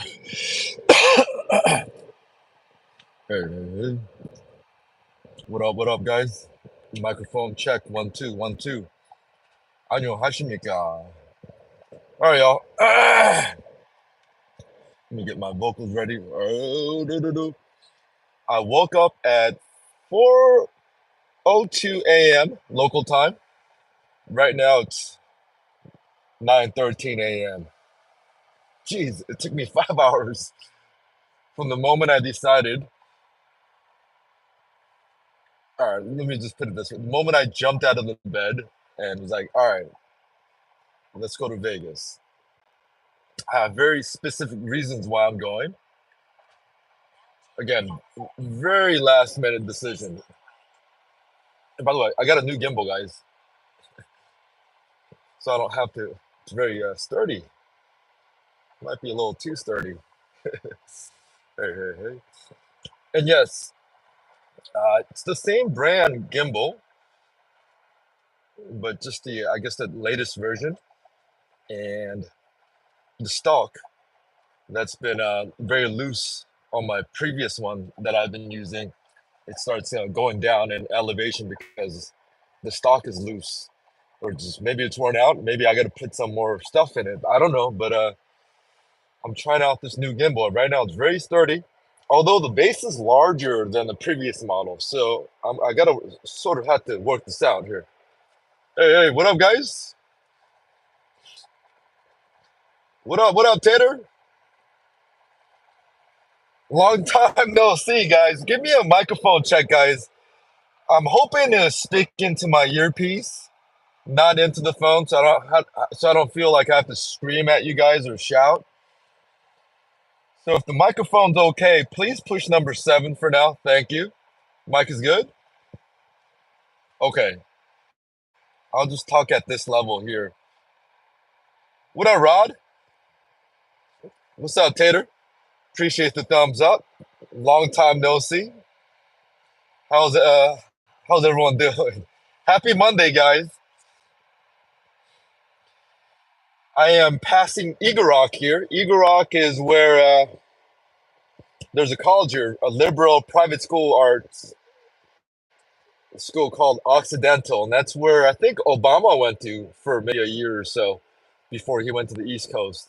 Hey, what up, guys? Microphone check, 1, 2, 1, 2. 안녕하십니까? All right, y'all. Let me get my vocals ready. I woke up at 4:02 a.m. local time. Right now it's 9:13 a.m. Jeez, it took me 5 hours from the moment I decided. All right, let me just put it this way. The moment I jumped out of the bed and was like, all right, let's go to Vegas. I have very specific reasons why I'm going. Again, very last minute decision. And by the way, I got a new gimbal, guys, so I don't have to. It's very sturdy. Might be a little too sturdy. Hey. And yes, it's the same brand gimbal, but just I guess, the latest version. And the stock that's been very loose on my previous one that I've been using, it starts going down in elevation because the stock is loose, or just maybe it's worn out. Maybe I got to put some more stuff in it. I don't know, but I'm trying out this new gimbal. Right now, it's very sturdy, although the base is larger than the previous model. So I gotta sort of have to work this out here. Hey, what up, guys? What up, Tater? Long time no see, guys. Give me a microphone check, guys. I'm hoping to speak into my earpiece, not into the phone, so I don't feel like I have to scream at you guys or shout. So if the microphone's okay, please push number 7 for now. Thank you. Mic is good? Okay. I'll just talk at this level here. What up, Rod? What's up, Tater? Appreciate the thumbs up. Long time no see. How's how's everyone doing? Happy Monday, guys. I am passing Eagle Rock here. Eagle Rock is where there's a college here, a liberal private school arts school called Occidental, and that's where I think Obama went to for maybe a year or so before he went to the East Coast.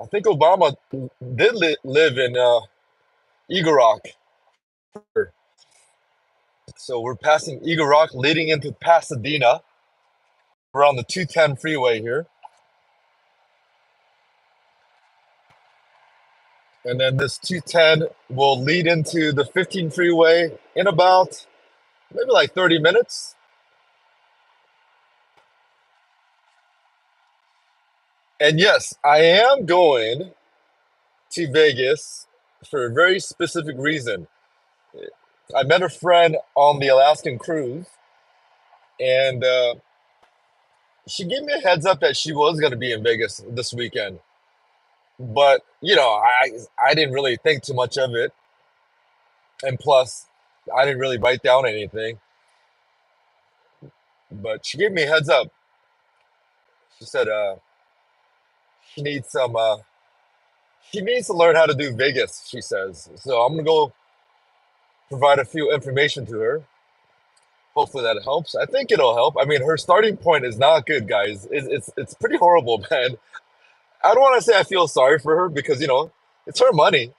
I think Obama did live in Eagle Rock. So we're passing Eagle Rock, leading into Pasadena. We're on the 210 freeway here. And then this 210 will lead into the 15 freeway in about maybe like 30 minutes. And yes, I am going to Vegas for a very specific reason. I met a friend on the Alaskan cruise, and she gave me a heads up that she was going to be in Vegas this weekend. But I didn't really think too much of it, and plus, I didn't really write down anything. But she gave me a heads up. She said she needs some. She needs to learn how to do Vegas. She says so. I'm gonna go provide a few information to her. Hopefully that helps. I think it'll help. I mean, her starting point is not good, guys. It's pretty horrible, man. I don't want to say I feel sorry for her because it's her money.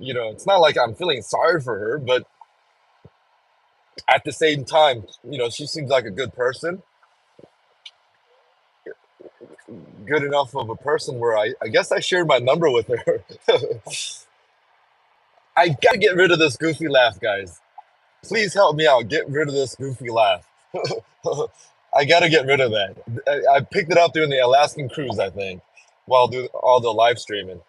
It's not like I'm feeling sorry for her, but at the same time, she seems like a good person, good enough of a person where I guess I shared my number with her. I gotta get rid of this goofy laugh, guys. Please help me out. Get rid of this goofy laugh. I gotta get rid of that. I picked it up during the Alaskan cruise, I think, while doing all the live streaming.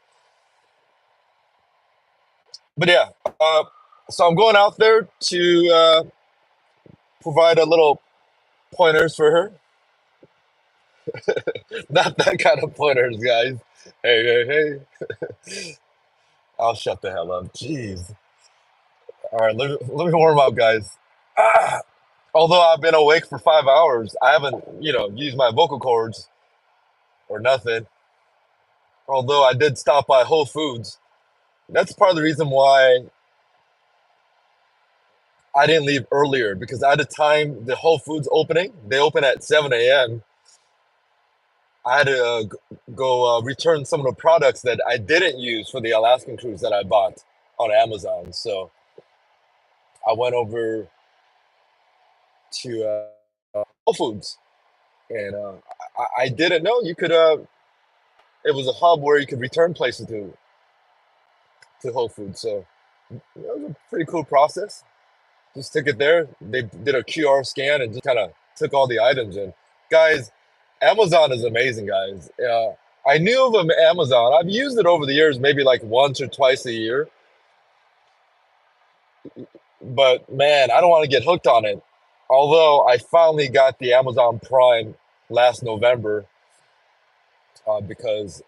But yeah, so I'm going out there to provide a little pointers for her. Not that kind of pointers, guys. Hey. I'll shut the hell up. Jeez. All right, let me warm up, guys. Although I've been awake for 5 hours, I haven't, used my vocal cords or nothing. Although I did stop by Whole Foods. That's part of the reason why I didn't leave earlier, because at the time the Whole Foods opening, they open at 7 a.m. I had to go return some of the products that I didn't use for the Alaskan cruise that I bought on Amazon. So I went over to Whole Foods, and I didn't know you could. It was a hub where you could return places to Whole Foods. So it was a pretty cool process. Just took it there. They did a QR scan and just kind of took all the items in. Guys, Amazon is amazing, guys. I knew of Amazon. I've used it over the years, maybe like once or twice a year. But man, I don't want to get hooked on it. Although I finally got the Amazon Prime last November because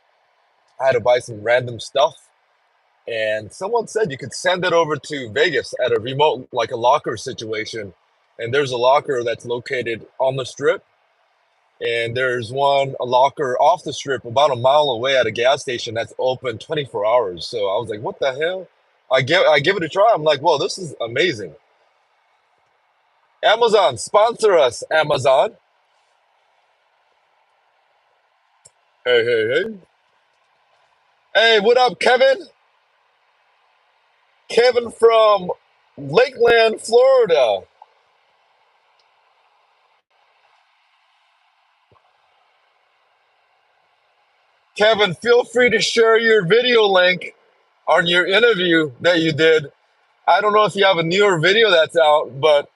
I had to buy some random stuff. And someone said you could send it over to Vegas at a remote, like a locker situation. And there's a locker that's located on the strip. And there's a locker off the strip about a mile away at a gas station that's open 24 hours. So I was like, what the hell? I give it a try. I'm like, well, this is amazing. Amazon, sponsor us, Amazon. Hey, hey, hey. Hey, what up, Kevin? Kevin from Lakeland, Florida. Kevin, feel free to share your video link on your interview that you did. I don't know if you have a newer video that's out, but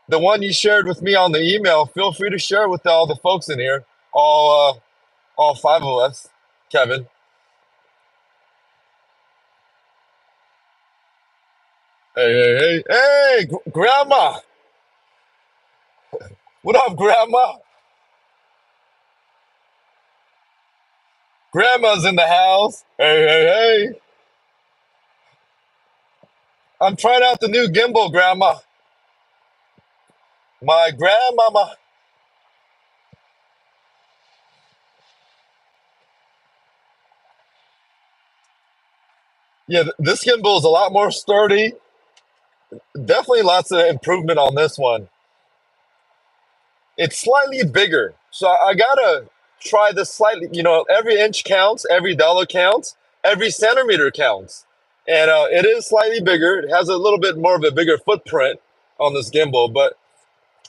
the one you shared with me on the email, feel free to share with all the folks in here, all five of us, Kevin. Hey, hey, hey, hey, Grandma. What up, Grandma? Grandma's in the house. Hey, hey, hey. I'm trying out the new gimbal, Grandma. My grandmama. Yeah, this gimbal is a lot more sturdy. Definitely lots of improvement on this one. It's slightly bigger. So I gotta try this slightly. Every inch counts, every dollar counts, every centimeter counts. And it is slightly bigger. It has a little bit more of a bigger footprint on this gimbal, but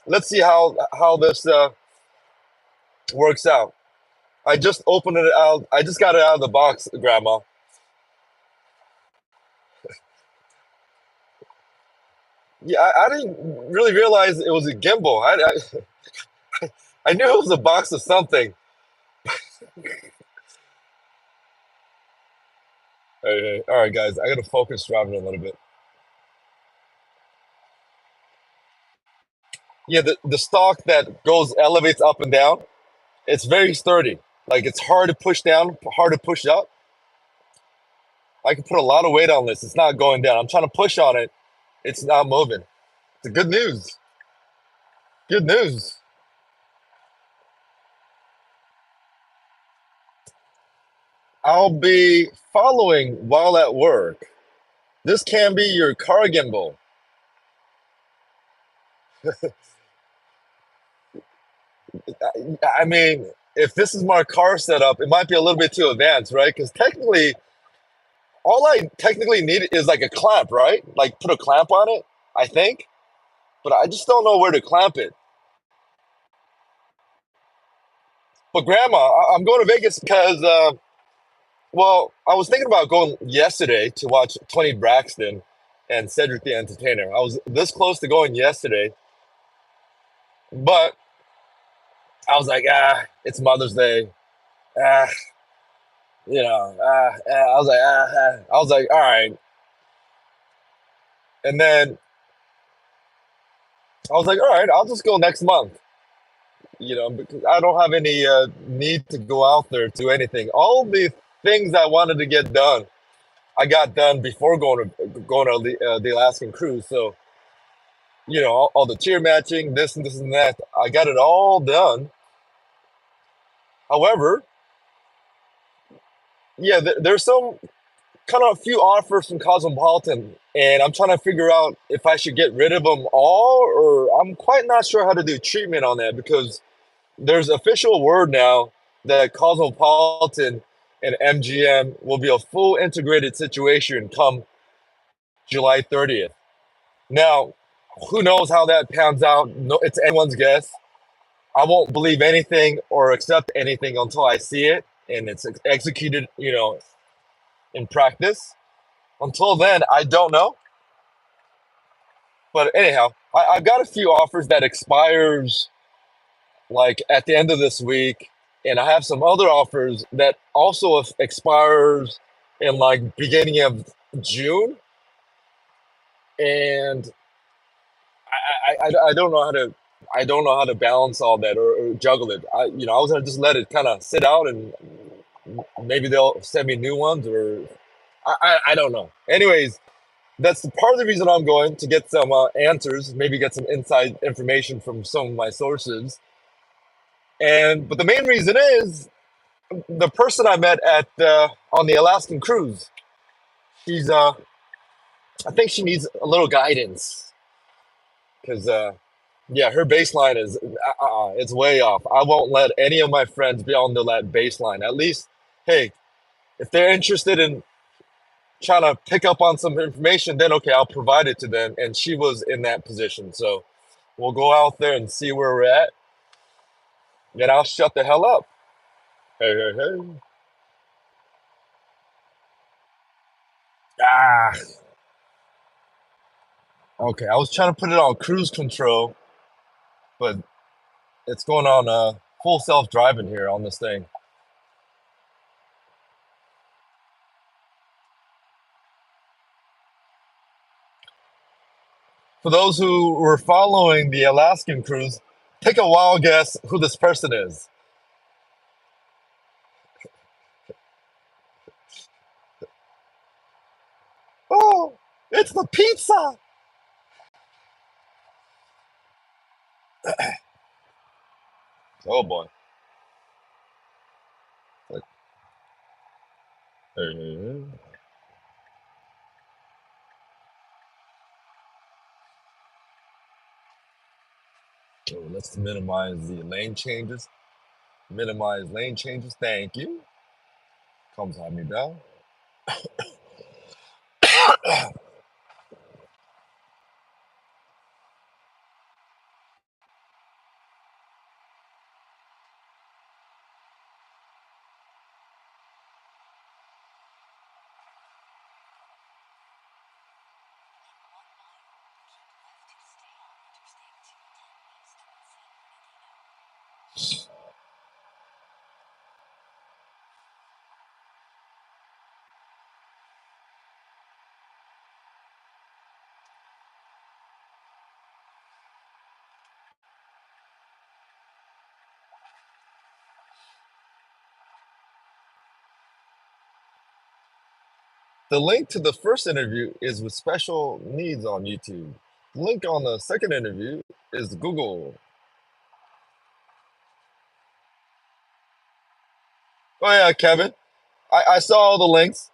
let's see how this works out. I just opened it out. I just got it out of the box, Grandma. Yeah, I didn't really realize it was a gimbal. I knew it was a box of something. Hey, hey, all right, guys, I gotta focus driving a little bit. Yeah, the stock that goes elevates up and down, it's very sturdy. Like it's hard to push down, hard to push up. I can put a lot of weight on this. It's not going down. I'm trying to push on it. It's not moving. It's good news. Good news. I'll be following while at work. This can be your car gimbal. I mean, if this is my car setup, it might be a little bit too advanced, right? Because technically, all I technically need is like a clamp, right? Like put a clamp on it, I think. But I just don't know where to clamp it. But Grandma, I'm going to Vegas because, well, I was thinking about going yesterday to watch Tony Braxton and Cedric the Entertainer. I was this close to going yesterday, but I was like, it's Mother's Day. Ah, I was like, I was like, all right. And then I was like, all right, I'll just go next month. Because I don't have any need to go out there to do anything. All the things I wanted to get done, I got done before going to the Alaskan cruise. So all the tier matching, this and this and that, I got it all done. However, yeah, there's some kind of a few offers from Cosmopolitan, and I'm trying to figure out if I should get rid of them all, or I'm quite not sure how to do treatment on that because there's official word now that Cosmopolitan and MGM will be a full integrated situation come July 30th. Now, who knows how that pans out? No, it's anyone's guess. I won't believe anything or accept anything until I see it and it's executed, in practice. Until then, I don't know. But anyhow, I've got a few offers that expires like at the end of this week, and I have some other offers that also expires in like beginning of June, and I don't know how to balance all that or juggle it. I was gonna just let it kind of sit out, and maybe they'll send me new ones, or I don't know. Anyways, that's part of the reason I'm going to get some answers, maybe get some inside information from some of my sources. And but the main reason is the person I met at on the Alaskan cruise. She's I think she needs a little guidance because yeah, her baseline is it's way off. I won't let any of my friends be on that baseline. At least, hey, if they're interested in trying to pick up on some information, then okay, I'll provide it to them. And she was in that position, so we'll go out there and see where we're at. Then I'll shut the hell up. Hey, hey, hey. Ah, okay. I was trying to put it on cruise control, but it's going on full self driving here on this thing. For those who were following the Alaskan cruise, take a wild guess who this person is. Oh, it's the pizza. Oh boy. Like, hey, hey, hey. Oh, let's minimize the lane changes. Minimize lane changes. Thank you. Comes on me down. The link to the first interview is with special needs on YouTube. The link on the second interview is Google. Oh yeah, Kevin. I saw all the links.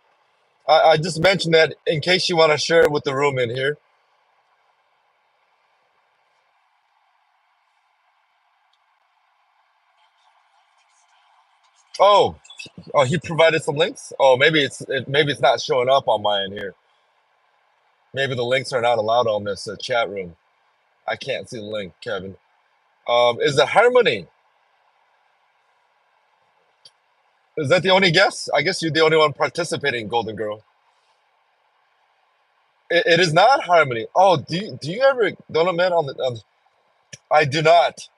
I just mentioned that in case you want to share it with the room in here. Oh, oh, he provided some links. Oh, maybe it's not showing up on my end here. Maybe the links are not allowed on this chat room. I can't see the link, Kevin. Is it Harmony? Is that the only guess? I guess you're the only one participating, Golden Girl. It is not Harmony. Oh, do you ever don't man on the? I do not.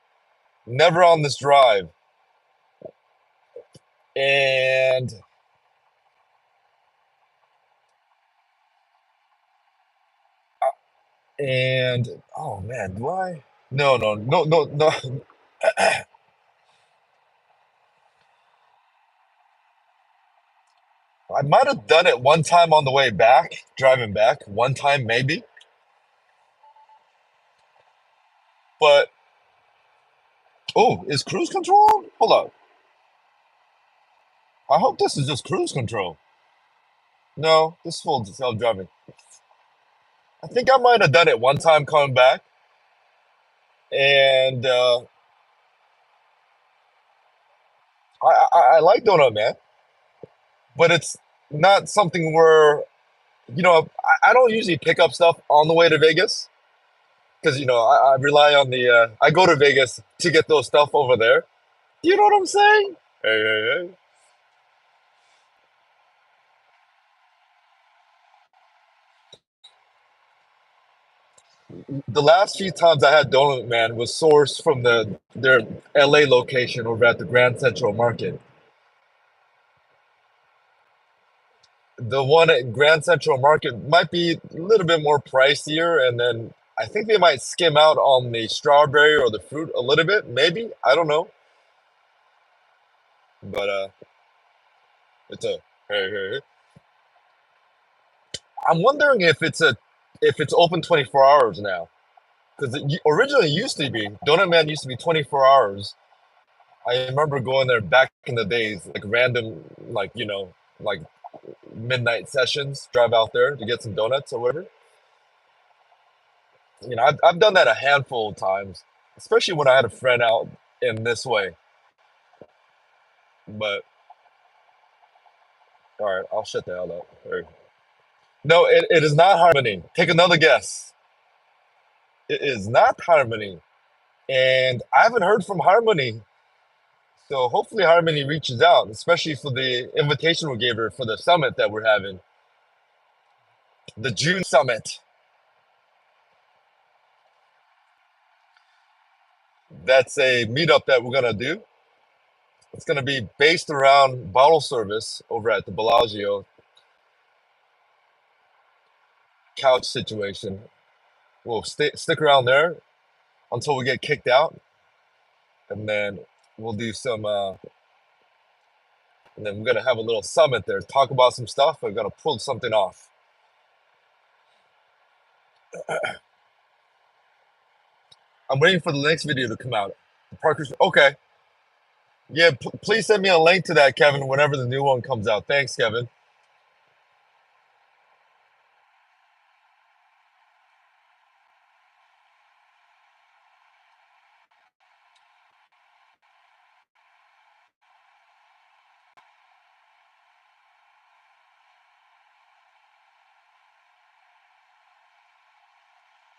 Never on this drive. And oh man, do I? No, no, no, no, no. I might have done it one time on the way back, driving back, one time maybe. But oh, is cruise control on? Hold on. I hope this is just cruise control. No, this is full self-driving. I think I might have done it one time coming back, and I like Donut Man, but it's not something where I don't usually pick up stuff on the way to Vegas because I rely on I go to Vegas to get those stuff over there. You know what I'm saying? Hey, hey, hey. The last few times I had Donut Man was sourced from their LA location over at the Grand Central Market. The one at Grand Central Market might be a little bit more pricier, and then I think they might skim out on the strawberry or the fruit a little bit, maybe. I don't know. But it's a hey, hey, hey. I'm wondering if it's open 24 hours now. Because it originally used to be, Donut Man used to be 24 hours. I remember going there back in the days, like random, like midnight sessions, drive out there to get some donuts or whatever. I've done that a handful of times, especially when I had a friend out in this way. But all right, I'll shut the hell up. All right. No, it is not Harmony. Take another guess. It is not Harmony. And I haven't heard from Harmony. So hopefully Harmony reaches out, especially for the invitation we gave her for the summit that we're having, the June summit. That's a meetup that we're gonna do. It's gonna be based around bottle service over at the Bellagio couch situation. We'll stick around there until we get kicked out, and then we'll do some. And then we're gonna have a little summit there, talk about some stuff. We're gonna pull something off. I'm waiting for the next video to come out. Parker's okay. Yeah, please send me a link to that, Kevin, whenever the new one comes out. Thanks, Kevin.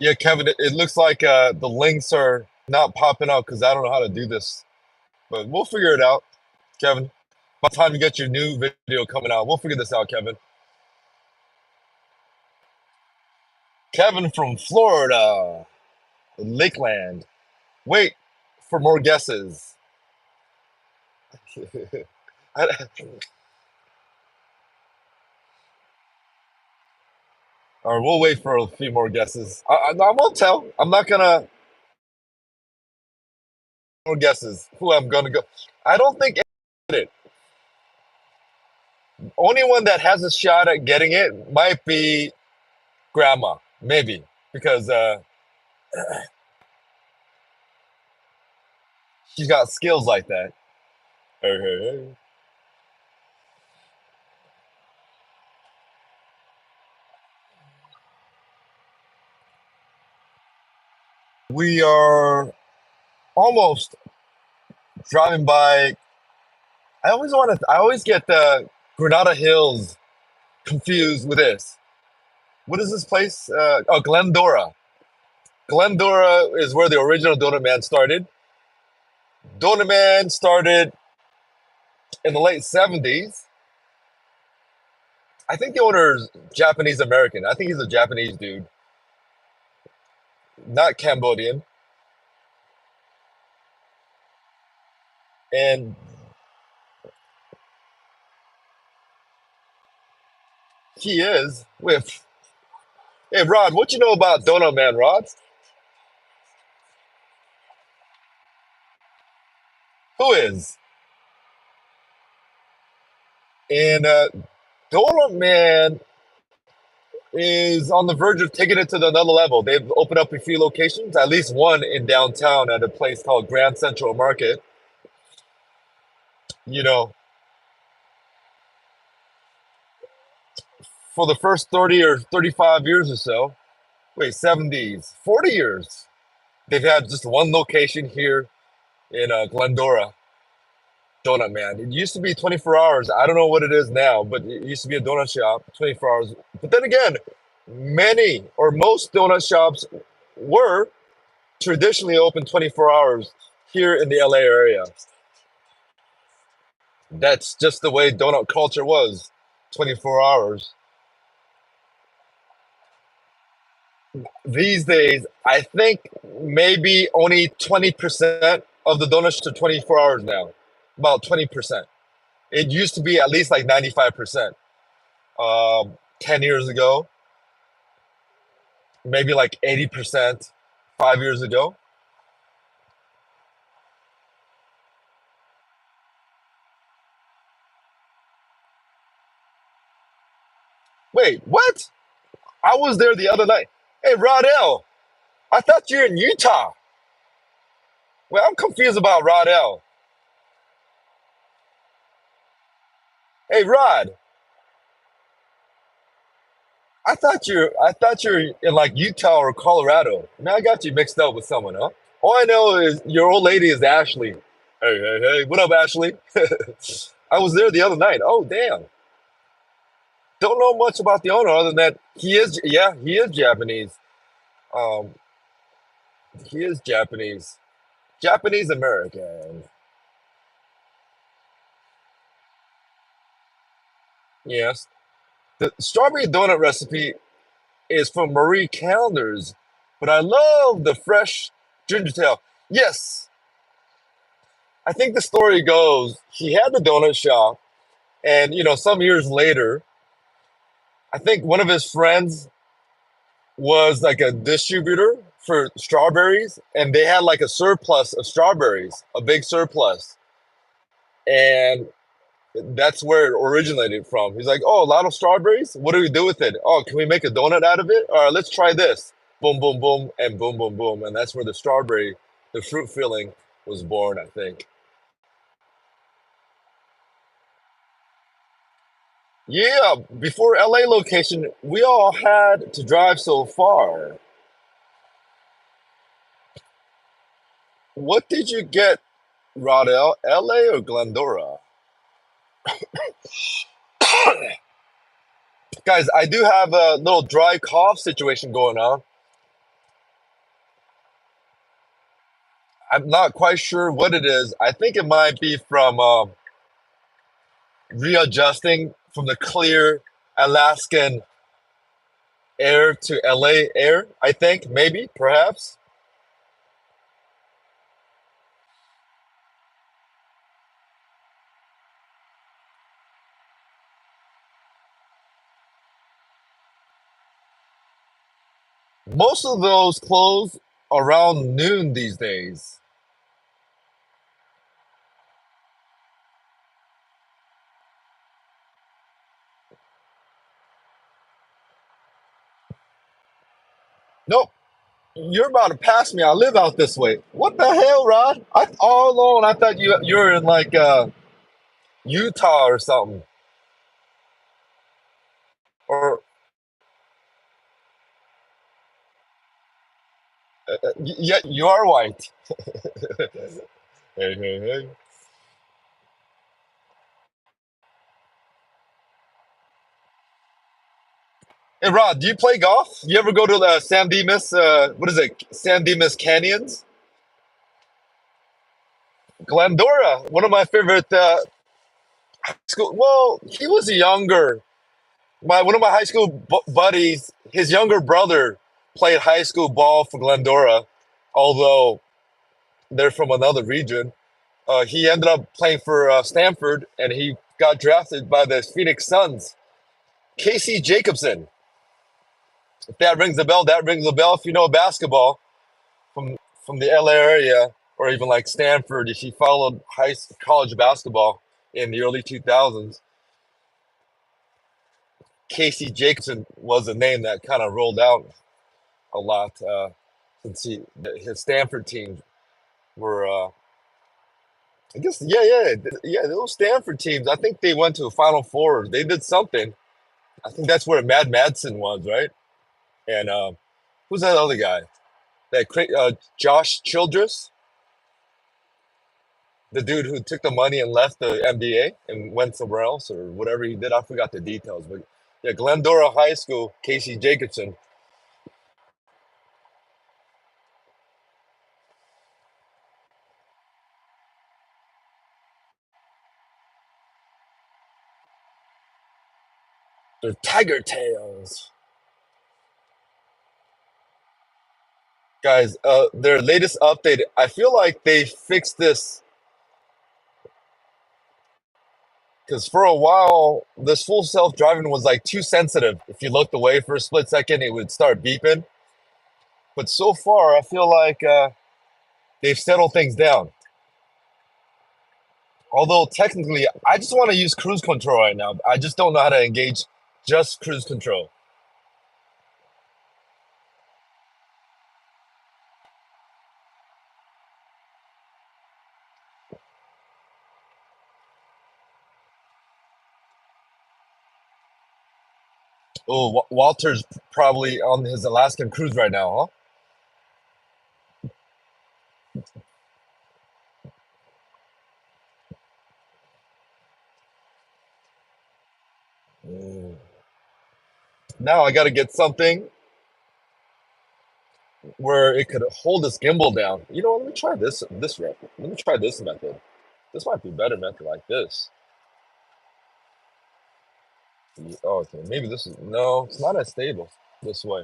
Yeah, Kevin, it looks like the links are not popping up because I don't know how to do this, but we'll figure it out, Kevin. By the time you get your new video coming out, we'll figure this out, Kevin. Kevin from Florida, Lakeland. Wait for more guesses. Or we'll wait for a few more guesses. I won't tell. I'm not gonna more guesses who I'm gonna go. I don't think it. Only one that has a shot at getting it might be Grandma, maybe because she's got skills like that. Hey, hey, hey. We are almost driving by. I always get the Granada Hills confused with this. What is this place? Oh, Glendora. Glendora is where the original Donut Man started. Donut Man started in the late 70s. I think the owner is Japanese American. I think he's a Japanese dude, not Cambodian. And he is with. Hey, Rod, what you know about Donut Man, Rod? Who is? And Donut Man is on the verge of taking it to another level. They've opened up a few locations, at least one in downtown at a place called Grand Central Market. You know, for the first 30 or 35 years or so. Wait, 70s, 40 years. They've had just one location here in Glendora, Donut Man. It used to be 24 hours. I don't know what it is now, but it used to be a donut shop, 24 hours. But then again, many or most donut shops were traditionally open 24 hours here in the LA area. That's just the way donut culture was, 24 hours. These days, I think maybe only 20% of the donuts are 24 hours now. About 20%. It used to be at least like 95%. 10 years ago, maybe like 80% 5 years ago. Wait, what? I was there the other night. Hey, Rodell, I thought you're in Utah. Well, I'm confused about Rodell. Hey, Rod, I thought you're in like Utah or Colorado. Now I got you mixed up with someone, huh? All I know is your old lady is Ashley. Hey, hey, hey, what up, Ashley? I was there the other night. Oh, damn. Don't know much about the owner other than that he is Japanese. Um, he is Japanese. Japanese American. Yes. The strawberry donut recipe is from Marie Callender's, but I love the fresh ginger tail. Yes, I think the story goes he had the donut shop, and some years later, I think one of his friends was like a distributor for strawberries, and they had like a surplus of strawberries, a big surplus, and that's where it originated from. He's like, "Oh, a lot of strawberries. What do we do with it? Oh, can we make a donut out of it? All right, let's try this." Boom, boom, boom, and boom, boom, boom, and that's where the fruit filling, was born. I think. Yeah, before LA location, we all had to drive so far. What did you get, Rodell? LA or Glendora? Guys, I do have a little dry cough situation going on. I'm not quite sure what it is. I think it might be from readjusting from the clear Alaskan air to LA air. I think, maybe, perhaps. Most of those close around noon these days. Nope. You're about to pass me. I live out this way. What the hell, Rod? All alone, I thought you're in like Utah or something. Or yeah, you are white. Hey, hey, hey. Hey, Rod, do you play golf? You ever go to the San Dimas? What is it? San Dimas Canyons, Glendora. One of my favorite school. Well, he was younger. My One of my high school buddies, his younger brother played high school ball for Glendora, although they're from another region. He ended up playing for Stanford, and he got drafted by the Phoenix Suns. Casey Jacobson. If that rings a bell, that rings a bell. If you know basketball from the LA area, or even like Stanford, if you followed college basketball in the early 2000s, Casey Jacobson was a name that kind of rolled out a lot since his Stanford teams were. I guess yeah, yeah, yeah. Those Stanford teams, I think they went to a Final Four. They did something. I think that's where Mad Madsen was, right? And who's that other guy? Josh Childress, the dude who took the money and left the MBA and went somewhere else or whatever he did. I forgot the details, but yeah, Glendora High School, Casey Jacobson. They're tiger tails. Guys, their latest update, I feel like they fixed this because for a while, this full self-driving was like too sensitive. If you looked away for a split second, it would start beeping. But so far, I feel like they've settled things down. Although technically, I just want to use cruise control right now. I just don't know how to engage just cruise control. Oh, Walter's probably on his Alaskan cruise right now, huh? Now I got to get something where it could hold this gimbal down. You know, let me try this route. Let me try this method. This might be a better method like this. Oh, okay, maybe this is no. It's not as stable this way.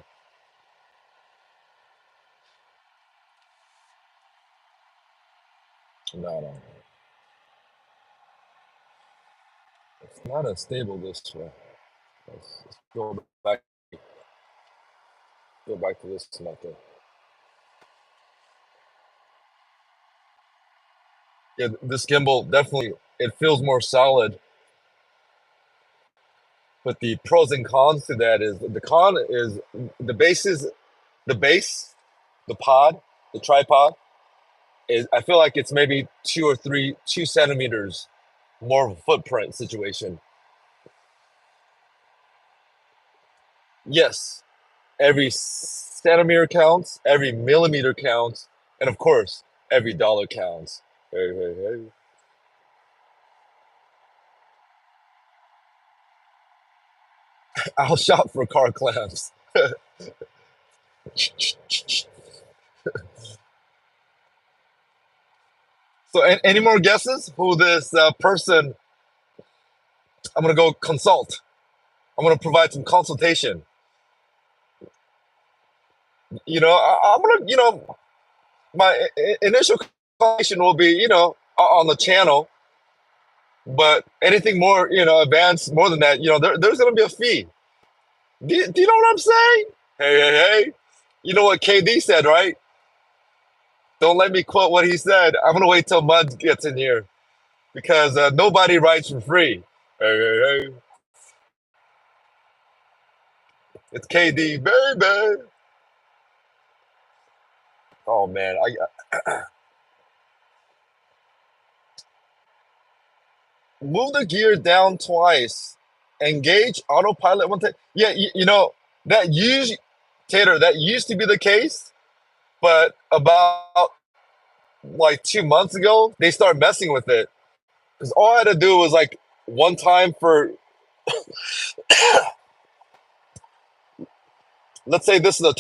No, no, it's not as stable this way. Let's back. Go back to this method. Yeah, this gimbal definitely it feels more solid. But the pros and cons to that is the con is the base is the base, the pod, the tripod is I feel like it's maybe 2 centimeters more of a footprint situation. Yes, every centimeter counts, every millimeter counts, and of course, every dollar counts. Hey, hey, hey. I'll shop for car clamps. So, any more guesses who this person? I'm gonna go consult. I'm gonna provide some consultation. I'm gonna, my initial consultation will be, on the channel, but anything more, advanced, more than that, there's gonna be a fee. Do you know what I'm saying? Hey, hey, hey. You know what KD said, right? Don't let me quote what he said. I'm gonna wait till Mud gets in here because nobody writes for free. Hey, hey, hey. It's KD, baby. Oh man, I move the gear down twice. Engage autopilot one time. Yeah, that usually, Tater, that used to be the case, but about like 2 months ago, they started messing with it because all I had to do was like one time for, let's say this is a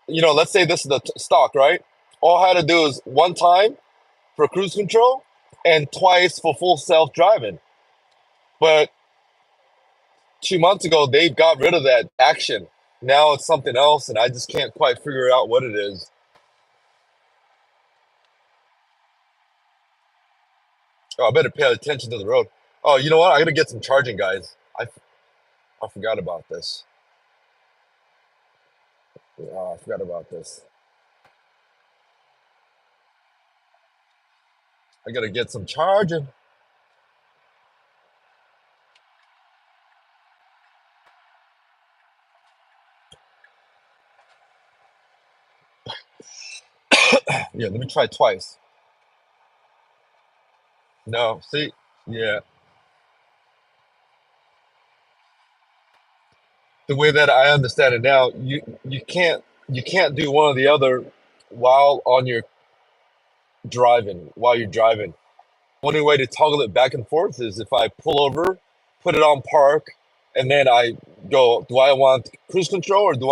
let's say this is the stock, right? All I had to do is one time for cruise control and twice for full self driving. But 2 months ago, they got rid of that action. Now it's something else, and I just can't quite figure out what it is. Oh, I better pay attention to the road. Oh, you know what? I gotta get some charging, guys. I forgot about this. Oh, I forgot about this. I gotta get some charging. Yeah, let me try twice. No, see? Yeah. the way that I understand it now, you can't do one or the other while on your driving while you're driving. Only way to toggle it back and forth is if I pull over, put it on park, and then I go, do I want cruise control or do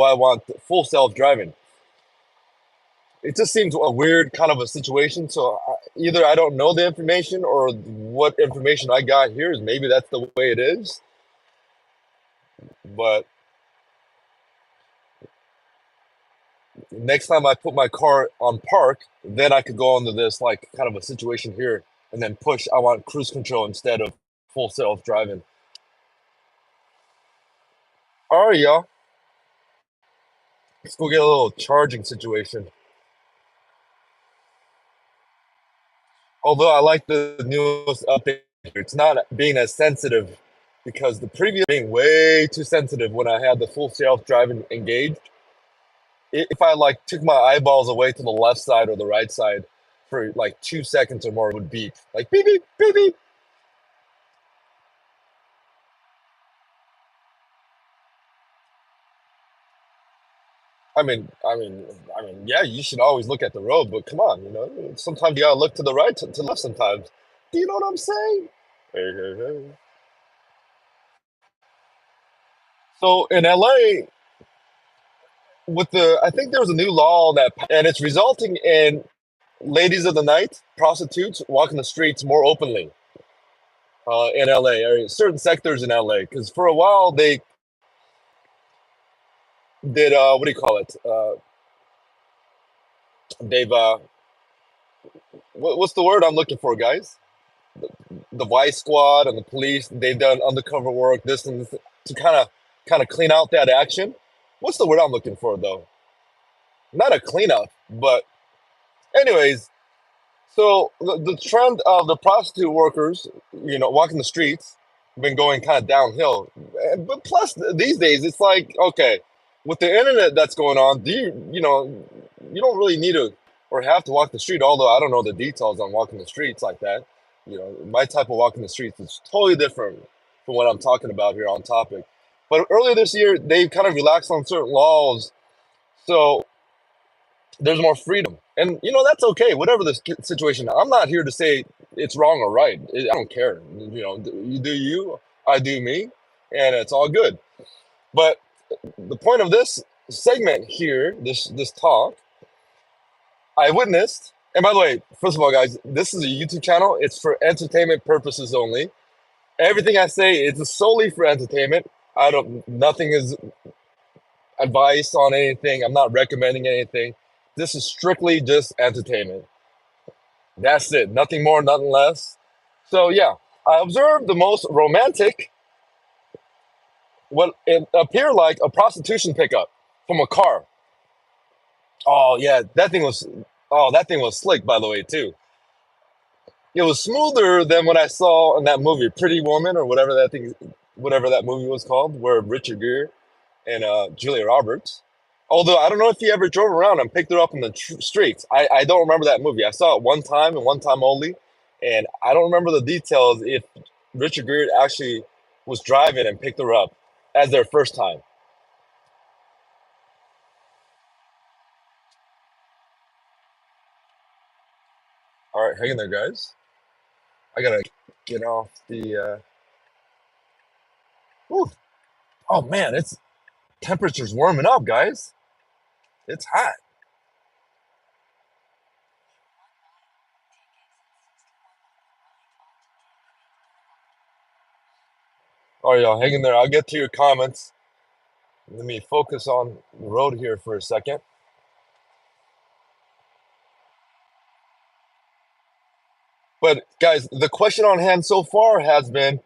I want full self driving? It just seems a weird kind of a situation. So either I don't know the information or what information I got here is maybe that's the way it is. But next time I put my car on park, then I could go into this like kind of a situation here and then push. I want cruise control instead of full self driving. All right, y'all. Let's go get a little charging situation. Although I like the newest update, it's not being as sensitive because the previous being way too sensitive when I had the full self driving engaged. If I like took my eyeballs away to the left side or the right side for like 2 seconds or more, it would beep like beep beep beep beep. Yeah, you should always look at the road, but come on, sometimes you gotta look to the right, to left sometimes. Do you know what I'm saying? Hey, hey, hey. So in LA, I think there was a new law and it's resulting in ladies of the night, prostitutes, walking the streets more openly in LA, or certain sectors in LA. Because for a while they did, what do you call it? They've, what's the word I'm looking for, guys? The Vice Squad and the police, they've done undercover work, this and this, to kind of clean out that action. What's the word I'm looking for though? Not a cleanup, but anyways. So the trend of the prostitute workers, walking the streets, been going kind of downhill. But plus these days, it's like okay, with the internet that's going on, you don't really need to or have to walk the street. Although I don't know the details on walking the streets like that. My type of walking the streets is totally different from what I'm talking about here on topic. But earlier this year, they kind of relaxed on certain laws, so there's more freedom, and that's okay. Whatever the situation, I'm not here to say it's wrong or right. I don't care. You do you, I do me, and it's all good. But the point of this segment here, this talk, I witnessed. And by the way, first of all, guys, this is a YouTube channel. It's for entertainment purposes only. Everything I say is solely for entertainment. Nothing is advice on anything. I'm not recommending anything. This is strictly just entertainment. That's it. Nothing more, nothing less. So yeah, I observed the most romantic, what it appeared like a prostitution pickup from a car. Oh yeah, that thing was slick, by the way, too. It was smoother than what I saw in that movie, Pretty Woman, or whatever that movie was called, where Richard Gere and Julia Roberts. Although I don't know if he ever drove around and picked her up in the streets. I don't remember that movie. I saw it one time and one time only, and I don't remember the details if Richard Gere actually was driving and picked her up as their first time. All right, hang in there, guys. I gotta get off the. Whew. Oh man, it's temperature's warming up, guys. It's hot. All right, y'all, hang in there. I'll get to your comments. Let me focus on the road here for a second. But guys, the question on hand so far has been,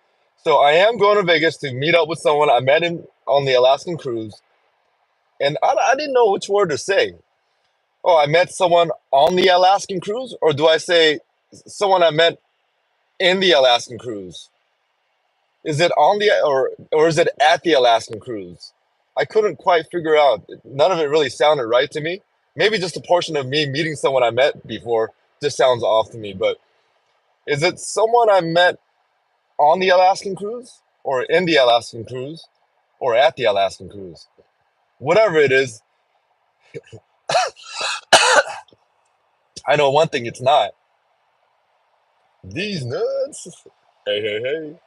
so I am going to Vegas to meet up with someone. I met him on the Alaskan cruise, and I didn't know which word to say. Oh, I met someone on the Alaskan cruise, or do I say someone I met in the Alaskan cruise? Is it on the or is it at the Alaskan cruise? I couldn't quite figure out. None of it really sounded right to me. Maybe just a portion of me meeting someone I met before just sounds off to me. But is it someone I met on the Alaskan cruise or in the Alaskan cruise? or at the Alaskan cruise. Whatever it is, I know one thing it's not. These nuts. Hey, hey, hey.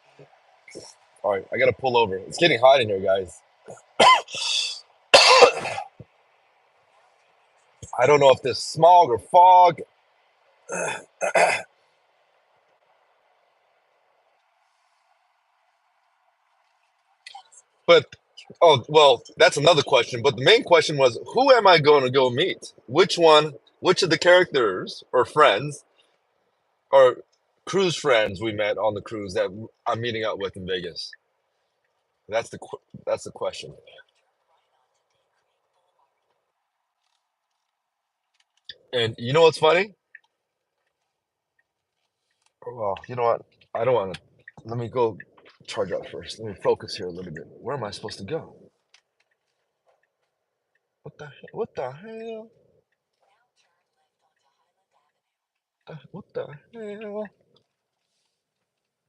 All right, I gotta pull over. It's getting hot in here, guys. I don't know if this smog or fog. But oh well, that's another question. But the main question was, who am I going to go meet? Which one? Which of the characters or friends or cruise friends we met on the cruise that I'm meeting up with in Vegas? That's that's the question. And you know what's funny? Well, you know what? I don't want to. Let me go charge up first. Let me focus here a little bit. Where am I supposed to go? What the hell? What the hell? What the hell?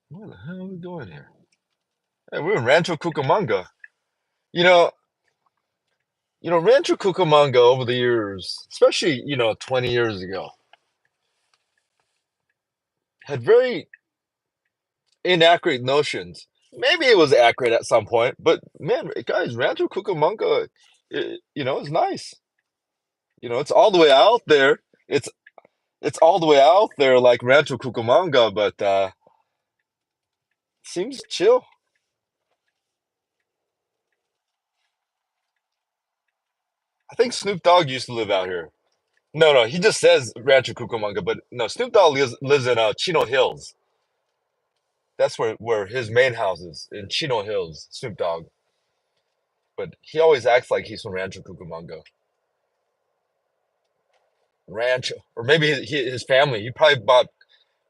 Where the hell are we going here? Hey, we're in Rancho Cucamonga. You know, Rancho Cucamonga over the years, especially 20 years ago, had very inaccurate notions. Maybe it was accurate at some point, but man, guys, Rancho Cucamonga, it's nice. It's all the way out there. It's it's all the way out there like Rancho Cucamonga, but seems chill. I think Snoop Dogg used to live out here. No, no, he just says Rancho Cucamonga, but no, Snoop Dogg lives in Chino Hills. That's where his main house is in Chino Hills, Snoop Dogg. But he always acts like he's from Rancho Cucamonga. Rancho, or maybe his family.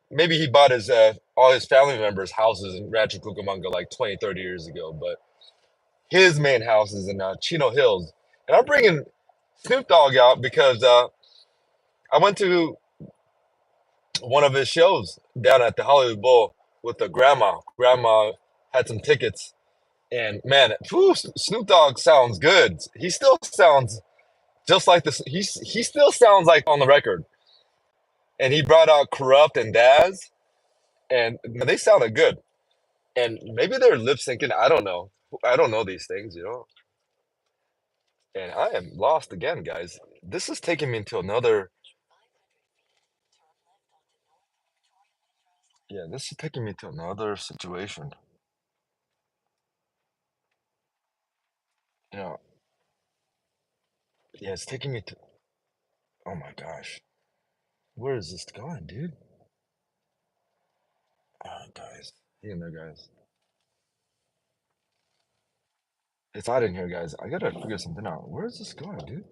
Maybe he bought his all his family members' houses in Rancho Cucamonga like 20, 30 years ago. But his main house is in Chino Hills. And I'm bringing Snoop Dogg out because I went to one of his shows down at the Hollywood Bowl with the grandma. Grandma had some tickets, and man, whew, Snoop Dogg sounds good. He still sounds just like this. He still sounds like on the record. And he brought out Corrupt and Daz, and man, they sounded good. And maybe they're lip syncing. I don't know. I don't know these things. And I am lost again, guys. This is taking me into another. Yeah, this is taking me to another situation. You know, yeah, it's taking me to. Oh my gosh, where is this going, dude? Oh, guys, hang in there, guys. It's hot in here, guys. I gotta figure something out. Where is this going, dude?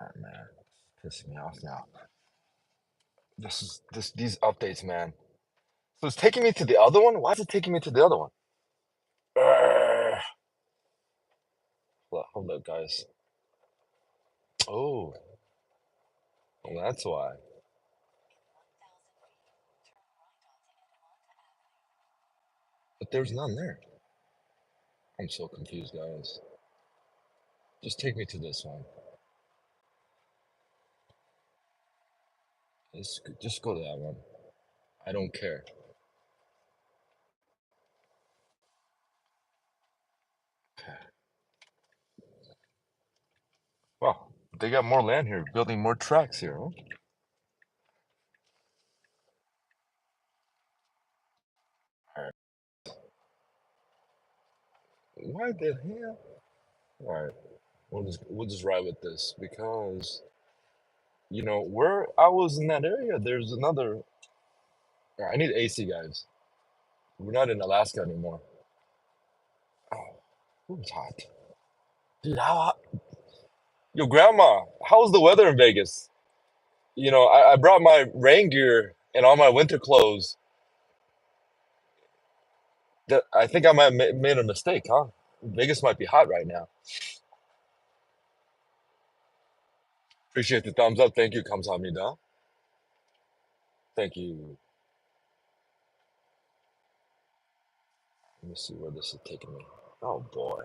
Oh man, it's pissing me off now. These updates, man. So it's taking me to the other one. Why is it taking me to the other one? Urgh. Hold up, guys. Oh, well, that's why. But there's none there. I'm so confused, guys. Just take me to this one. Just go to that one. I don't care. Okay. Wow, they got more land here, building more tracks here, huh? All right. Why the hell? All right, we'll just ride with this because where I was in that area, there's another. I need AC, guys. We're not in Alaska anymore. Oh, it was hot, dude. How hot? Yo, Grandma, how's the weather in Vegas? I brought my rain gear and all my winter clothes. I think I might have made a mistake, huh? Vegas might be hot right now. Appreciate the thumbs up. Thank you, Kamsahamnida. Thank you. Let me see where this is taking me. Oh boy,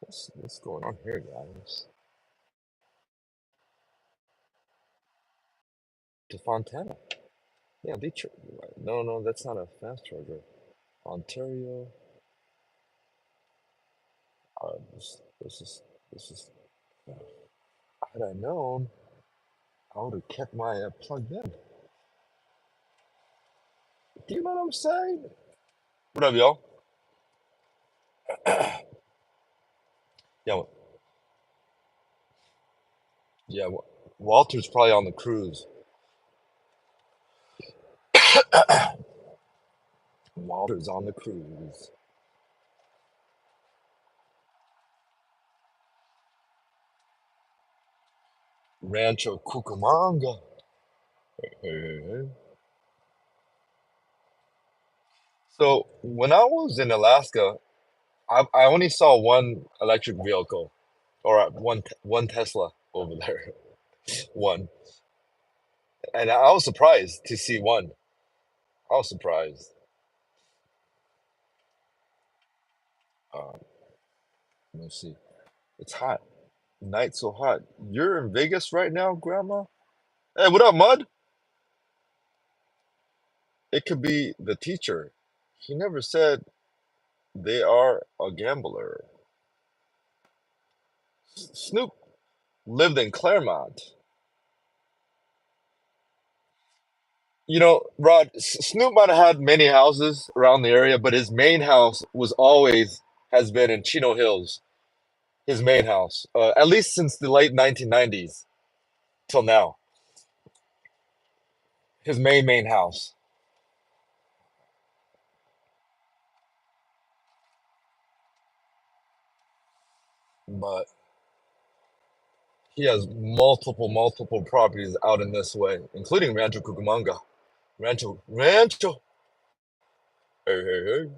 what's going on here, guys? To Fontana. Yeah, Detroit. No, no, that's not a fast charger. Ontario. This is this is. Had I known, I would have kept my plugged in. Do you know what I'm saying? What up, y'all? Yeah, yeah. Walter's probably on the cruise. Walter's on the cruise. Rancho Cucamonga. Hey, hey, hey. So when I was in Alaska, I only saw one electric vehicle, or one Tesla over there. One, and I was surprised to see one. I was surprised. Uh, let me see. It's hot. Night so hot. You're in Vegas right now, Grandma? Hey, what up, Mud? It could be the teacher. He never said they are a gambler. Snoop lived in Claremont. You know, Rod, Snoop might have had many houses around the area, but his main house was always has been in Chino Hills. His main house, at least since the late 1990s till now. His main house. But he has multiple properties out in this way, including Rancho Cucamonga. Rancho. Hey, hey, hey.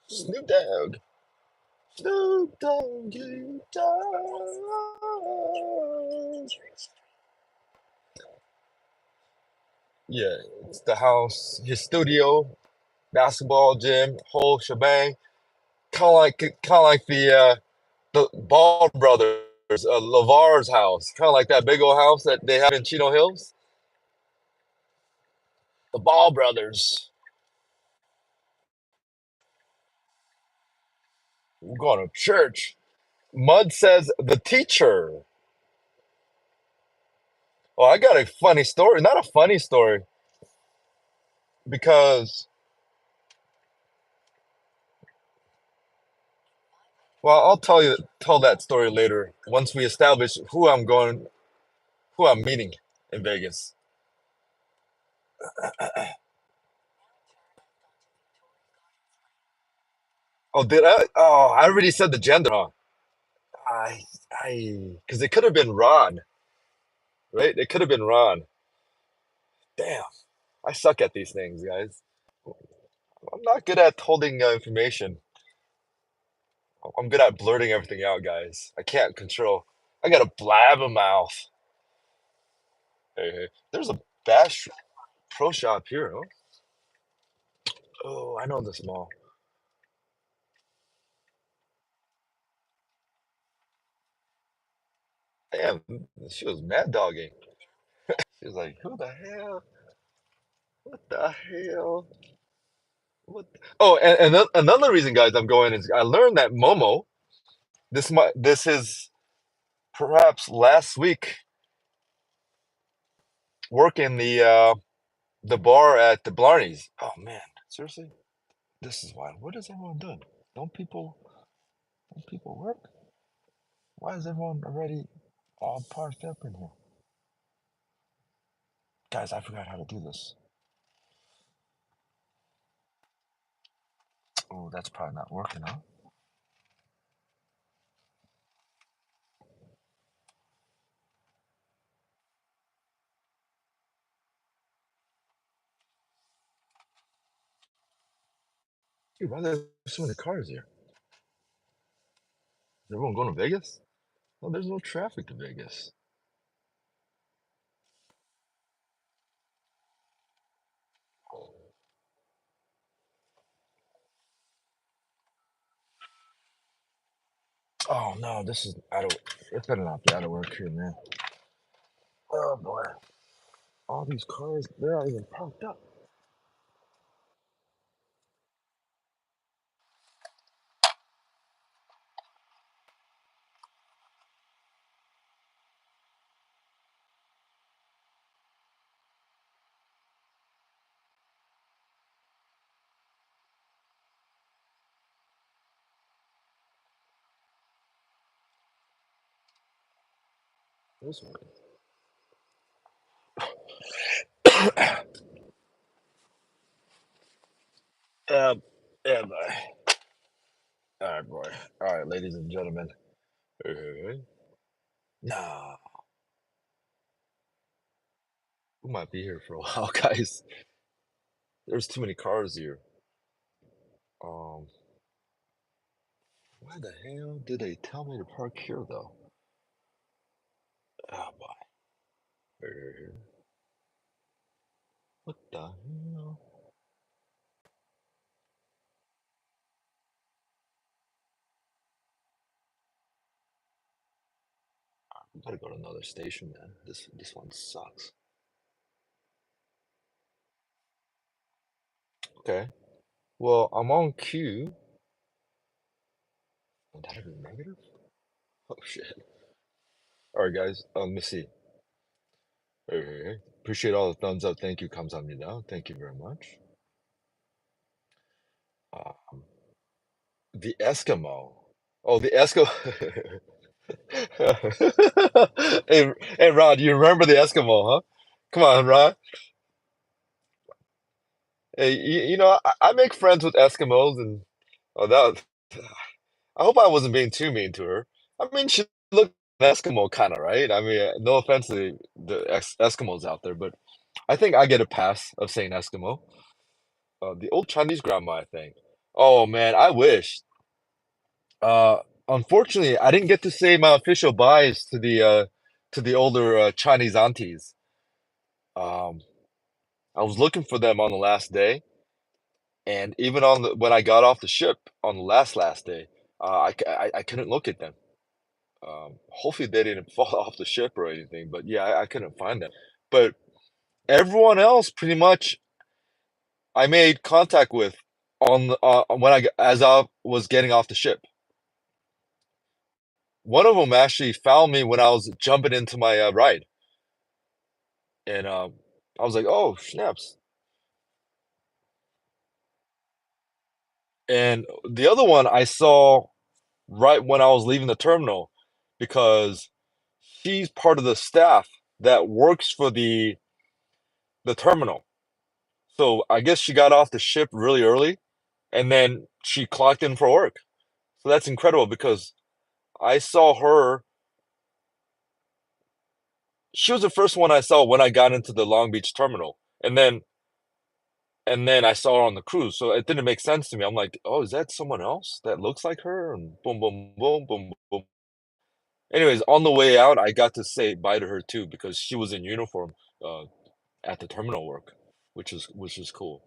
Snoop Dogg. Snoop Dogg, you dog. Yeah, it's the house, his studio, basketball gym, whole shebang. Kind of like the Ball brothers, Lavar's house, kind of like that big old house that they have in Chino Hills. The Ball brothers. We're going to church. Mud says the teacher. Oh, I got a funny story. Not a funny story because, well, tell that story later once we establish who I'm meeting in Vegas. Oh, did I? Oh, I already said the gender, huh? I, because it could have been Ron, right? It could have been Ron. Damn, I suck at these things, guys. I'm not good at holding information. I'm good at blurting everything out, guys. I can't control. I got a blab a mouth. Hey, hey. There's a Bash Pro Shop here, huh? Oh, I know this mall. Damn, she was mad dogging. She was like, "Who the hell? What the hell? What?" Oh, and another reason, guys, I'm going is I learned that Momo. This is perhaps last week working the bar at the Blarney's. Oh man, seriously, this is wild. What is everyone doing? Don't people don't people work? Why is everyone already all parked up in here? Guys, I forgot how to do this. Oh, that's probably not working, huh? Dude, why are there so many cars here? Is everyone going to Vegas? No, there's no traffic to Vegas. Oh no, this is out of. It better not be out of work here, man. Oh boy, all these cars, they're not even parked up. This one. Yeah, boy. All right, boy. All right, ladies and gentlemen. Hey, hey, hey. Nah, we might be here for a while, guys. There's too many cars here. Um, why the hell did they tell me to park here though? Oh boy. Hey, hey, hey. What the hell? We gotta go to another station, man. This one sucks. Okay. Well, I'm on queue. Oh, that'd be negative? Oh shit. All right, guys. Let me see. Hey, hey, hey. Appreciate all the thumbs up. Thank you, 감사합니다. Thank you very much. Um, the Eskimo. Oh, the Eskimo. Hey, Rod, you remember the Eskimo, huh? Come on, Rod. Hey, you know, I make friends with Eskimos, and oh, that. I hope I wasn't being too mean to her. I mean, she looked an Eskimo kind of, right? I mean, no offense to the Eskimos out there, but I think I get a pass of saying Eskimo. The old Chinese grandma, I think. Oh man, I wish. Uh, Unfortunately, I didn't get to say my official byes to the older Chinese aunties. Um, I was looking for them on the last day, and even on when I got off the ship on the last day, I couldn't look at them. Hopefully they didn't fall off the ship or anything, but yeah, I couldn't find them. But everyone else, pretty much, I made contact with on when as I was getting off the ship. One of them actually found me when I was jumping into my ride, and I was like, "Oh, snaps!" And the other one I saw right when I was leaving the terminal because she's part of the staff that works for the terminal. So I guess she got off the ship really early and then she clocked in for work. So that's incredible because I saw her. She was the first one I saw when I got into the Long Beach terminal. And then I saw her on the cruise. So it didn't make sense to me. I'm like, "Oh, is that someone else that looks like her?" And boom, boom, boom, boom, boom. Anyways, on the way out, I got to say bye to her too because she was in uniform uh, at the terminal work, which is cool.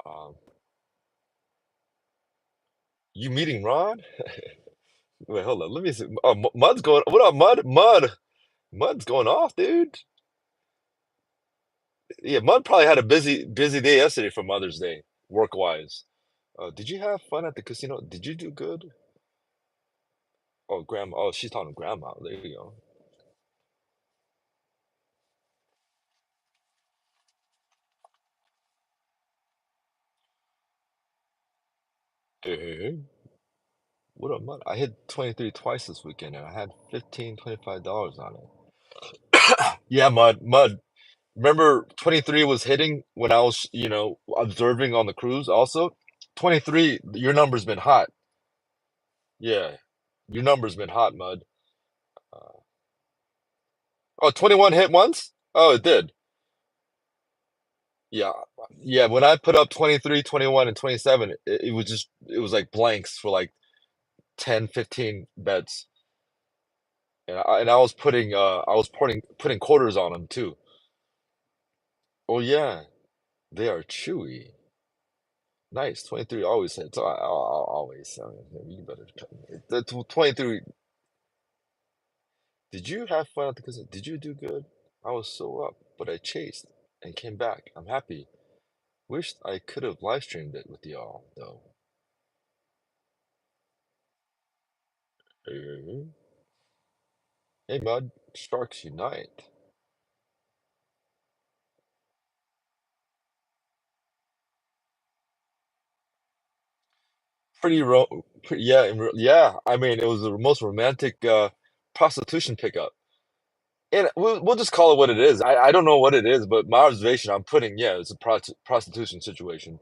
Um, you meeting Ron? Wait, hold on. Let me see. Oh, Mud's going. What up, Mud? Mud's going off, dude. Yeah, Mud probably had a busy day yesterday for Mother's Day, work wise. Did you have fun at the casino? Did you do good? Oh, grandma. Oh, she's talking to grandma. There you go. Hey, hey, hey. What up, Mud? I hit 23 twice this weekend and I had 15, $25 on it. Yeah, Mud. Remember 23 was hitting when I was, observing on the cruise also? 23, your number's been hot. Yeah, your number's been hot, Mud. Uh, oh, 21 hit once? Oh, it did. Yeah. Yeah, when I put up 23, 21, and 27, it was like blanks for like 10, 15 bets. And I was putting quarters on them too. Oh yeah, they are chewy. Nice. 23 always hits. I'll always. You better. The 23. Did you have fun at the casino? Did you do good? I was so up, but I chased and came back. I'm happy. Wished I could have live streamed it with y'all, though. Hey, hey, Mud. Sharks unite. Yeah, yeah. I mean, it was the most romantic prostitution pickup. And we'll just call it what it is. I don't know what it is, but my observation I'm putting, yeah, it's a prostitution situation.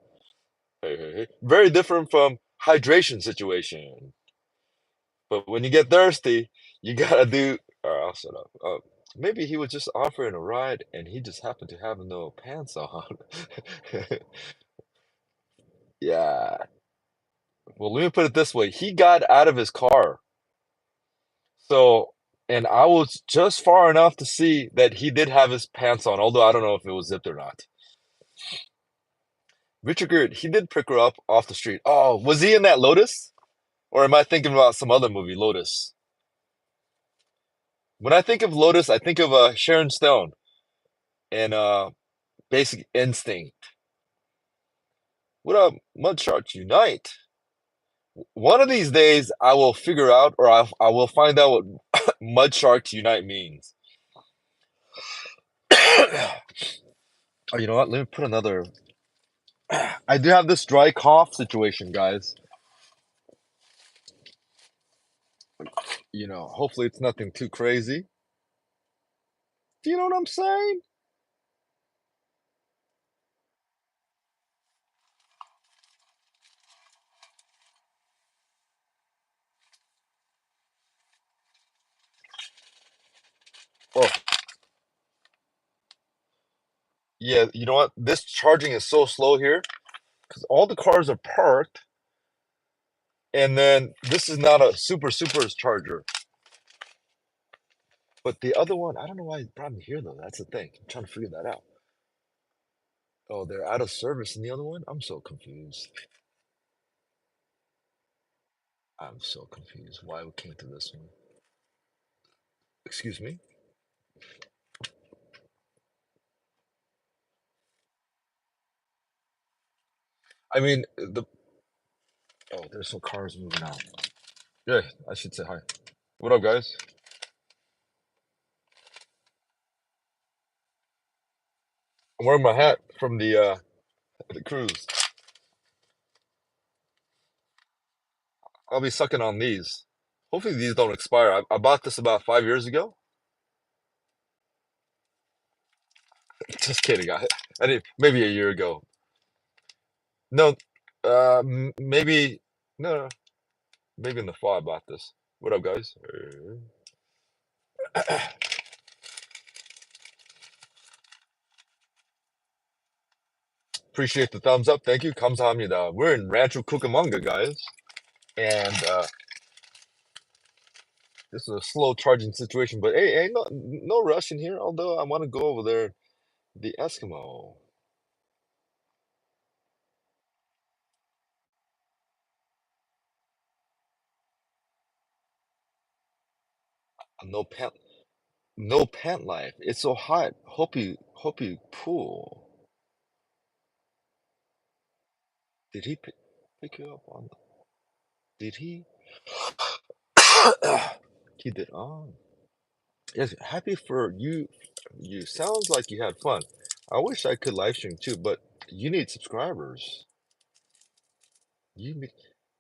Hey, hey, hey. Very different from hydration situation. But when you get thirsty, you gotta do. All right, I'll shut up. Maybe he was just offering a ride, and he just happened to have no pants on. Yeah. Well, let me put it this way: he got out of his car, so and I was just far enough to see that he did have his pants on, although I don't know if it was zipped or not. Richard Gere, he did pick her up off the street. Oh, was he in that Lotus? Or am I thinking about some other movie, Lotus? When I think of Lotus, I think of Sharon Stone and Basic Instinct. What up, Mudsharks Unite? One of these days, I will figure out, or I will find out what Mudsharks Unite means. Oh, you know what? Let me put another. I do have this dry cough situation, guys. Hopefully it's nothing too crazy. Do you know what I'm saying? Oh, yeah. You know what? This charging is so slow here because all the cars are parked, and then this is not a super charger. But the other one, I don't know why it brought me here though. That's the thing. I'm trying to figure that out. Oh, they're out of service in the other one? I'm so confused. I'm so confused why we came to this one. Excuse me? I mean, there's some cars moving out. Yeah, I should say hi. What up, guys? I'm wearing my hat from the cruise. I'll be sucking on these. Hopefully these don't expire. I bought this about 5 years ago. Just kidding. Maybe a year ago. No, maybe no, maybe in the fall I bought this. What up, guys? Appreciate the thumbs up. Thank you. 감사합니다. We're in Rancho Cucamonga, guys, and this is a slow charging situation. But hey, ain't no rush in here. Although I want to go over there, the Eskimo. No pant, no pant life. It's so hot. Hope you pool. Did he pick you up on? Did he? He did. Oh, yes. Happy for you. You sounds like you had fun. I wish I could live stream too, but you need subscribers. You need.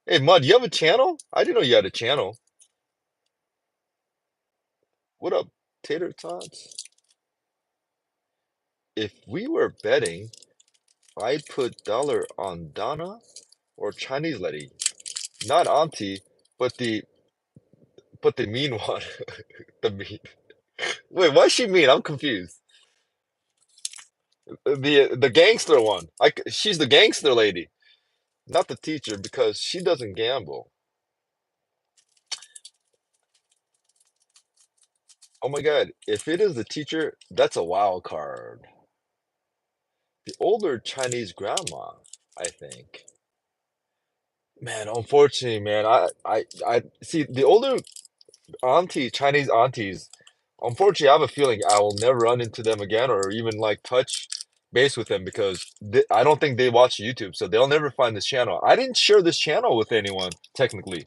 Hey, Mud, you have a channel? I didn't know you had a channel. What up, Tater Tots? If we were betting, I'd put dollar on Donna or Chinese lady. Not auntie, but the mean one. The mean. Wait, why's she mean? I'm confused. The gangster one. She's the gangster lady, not the teacher because she doesn't gamble. Oh my God, if it is the teacher, that's a wild card. The older Chinese grandma, I think. Man, unfortunately, man, I see the older Chinese aunties. Unfortunately, I have a feeling I will never run into them again or even like touch base with them because I don't think they watch YouTube, so they'll never find this channel. I didn't share this channel with anyone, technically.